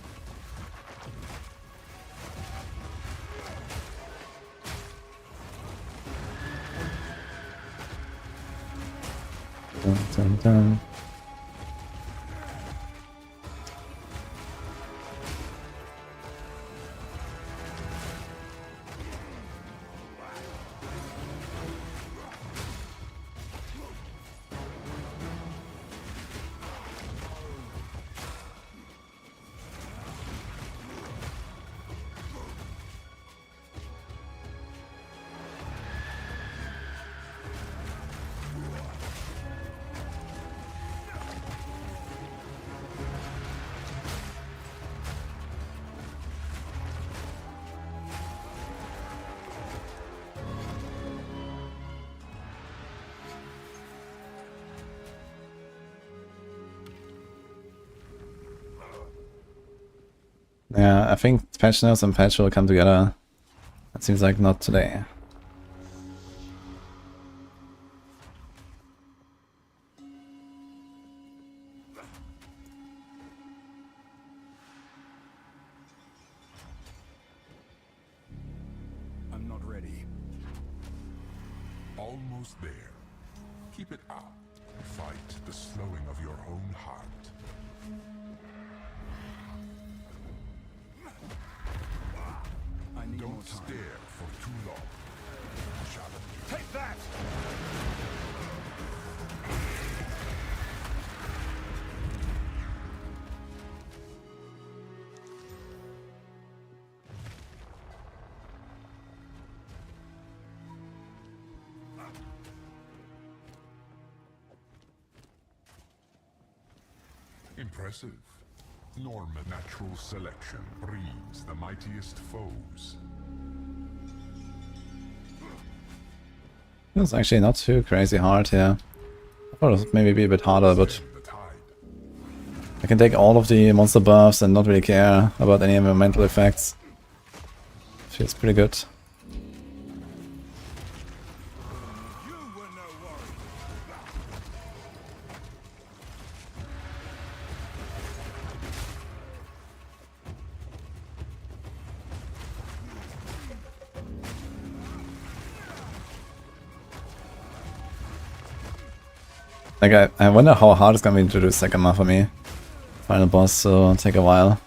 Dun, dun, dun. Yeah, I think patch notes and patch will come together. It seems like not today. I'm not ready. Almost there. Keep it up. Fight the slowing of your own heart. I need more Don't time. stare for too long. Challenge. Take that! Impressive. Normal natural selection breeds the mightiest foes. It's actually not too crazy hard here. I thought it would maybe be a bit harder, but The tide. I can take all of the monster buffs and not really care about any environmental effects. Feels pretty good. Like, I wonder how hard it's gonna be to do second map for me. Final boss, so it'll take a while.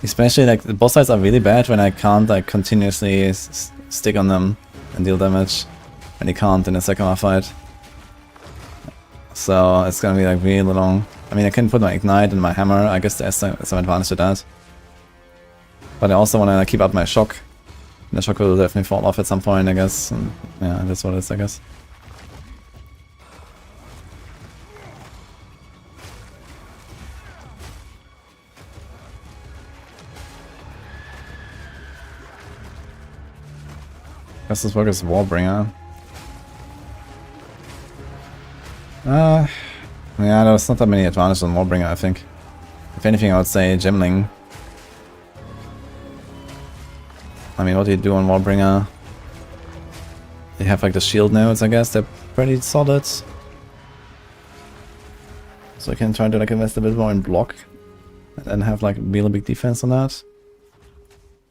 Especially, like, the boss fights are really bad when I can't, like, continuously stick on them and deal damage. When you can't in a second map fight. So, it's gonna be, like, really long. I mean, I can put my Ignite and my Hammer, I guess there's some advantage to that. But I also wanna keep up my shock. The shock will definitely fall off at some point, I guess. And yeah, that's what it is, I guess. Guess this work is Warbringer. Yeah, there's not that many advantages on Warbringer, I think. If anything, I would say Gemling. I mean, what do you do on Warbringer? You have like the shield nodes, I guess. They're pretty solid. So I can try to like invest a bit more in block. And then have like really big defense on that.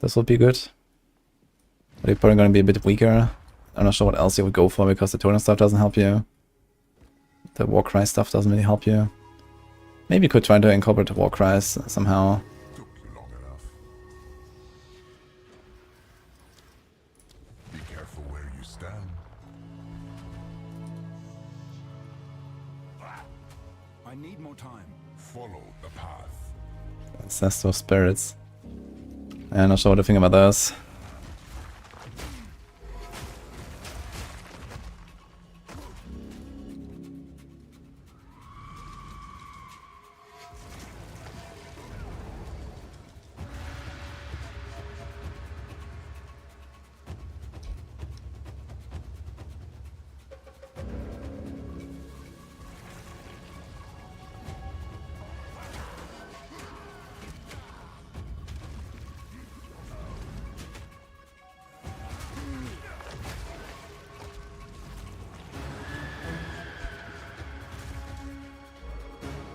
This would be good. But you're probably going to be a bit weaker. I'm not sure what else you would go for because the totem stuff doesn't help you. The Warcry stuff doesn't really help you. Maybe you could try to incorporate the Warcries somehow. Took you long enough. Be careful where you stand. I need more time. Follow the path. Ancestor spirits. I'm not sure what to think about those.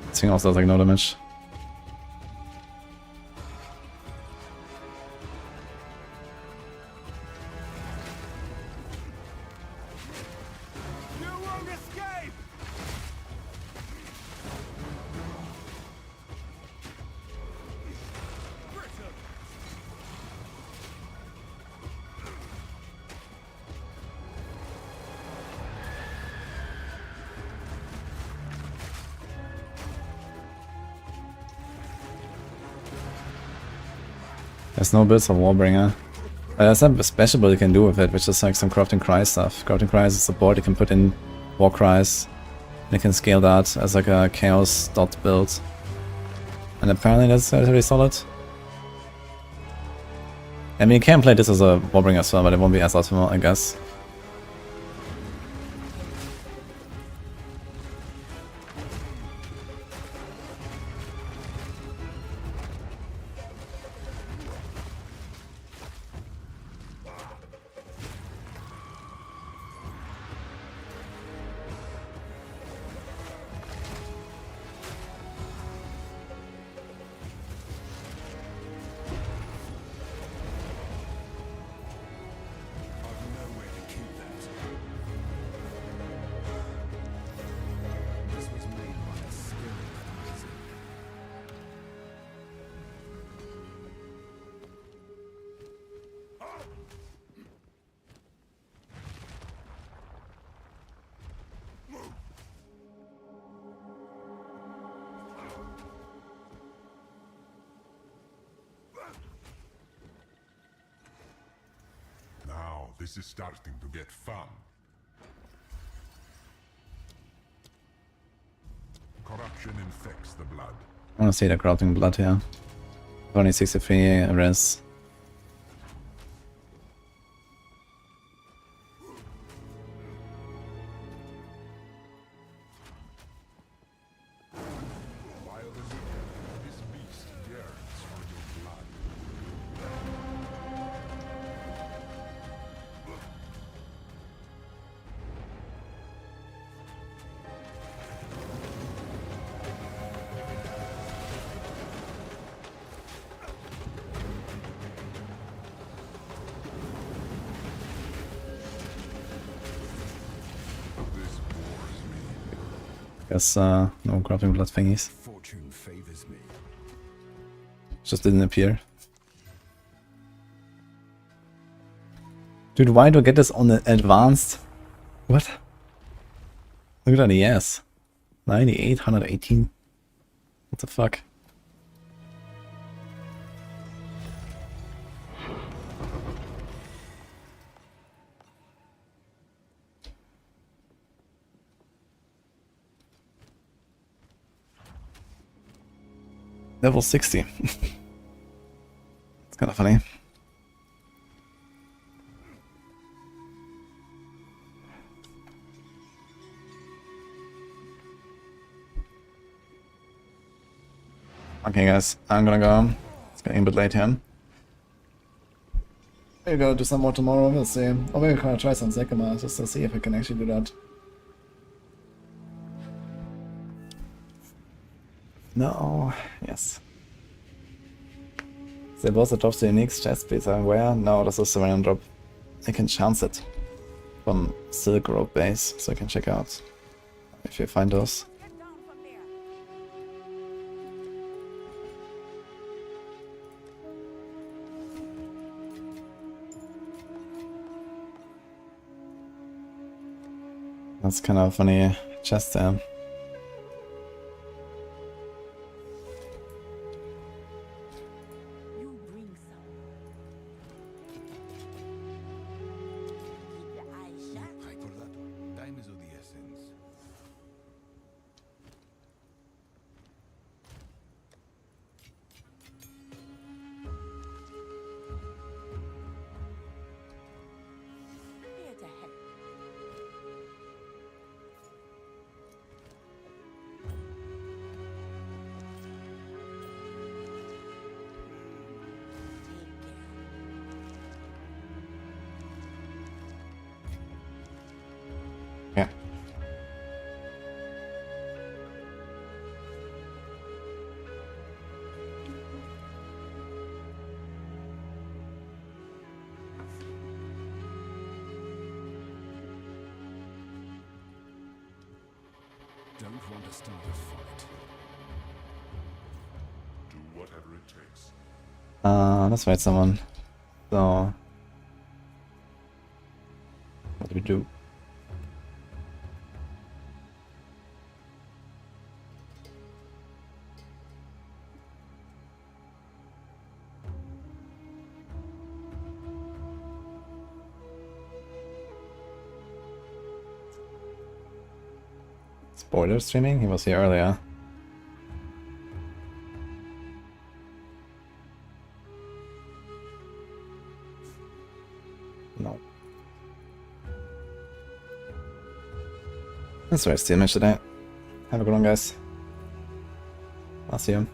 This thing also does like no damage. You won't escape! There's no builds of Warbringer. There's a special build you can do with it, which is like some Crafting Cry stuff. Crafting Cry is a support you can put in Warcries. And you can scale that as like a Chaos dot build. And apparently that's really solid. I mean, you can play this as a Warbringer as well, but it won't be as optimal, I guess. This is starting to get fun. Corruption infects the blood. I want to see the Corrupting Blood here. Only 63 res. This beast yearns for your blood. Guess no corrupting blood thingies. Fortune favors me. Just didn't appear. Dude, why do I get this on the advanced? What? Look at that ES. 98, 118. What the fuck? Level 60. It's kind of funny. Okay guys, I'm gonna go. It's getting a bit late here. Maybe go do some more tomorrow, we'll see. Or maybe I'll try some Zekama just to see if I can actually do that. No, yes. There was a drop to Unique's chest piece, where? No, this is a random drop. I can chance it from Silk Road base, so I can check out if you find those. Get down from there. That's kind of a funny chest there. You bring some. Keep your eyes shut. Recordado. Time is of the essence. Here to help. Take care. Yeah. Don't want to start a fight. Do whatever it takes. Let's fight someone. So, what do we do? Spoiler streaming? He was here earlier. No. That's right, steal match today. Have a good one, guys. I'll see you.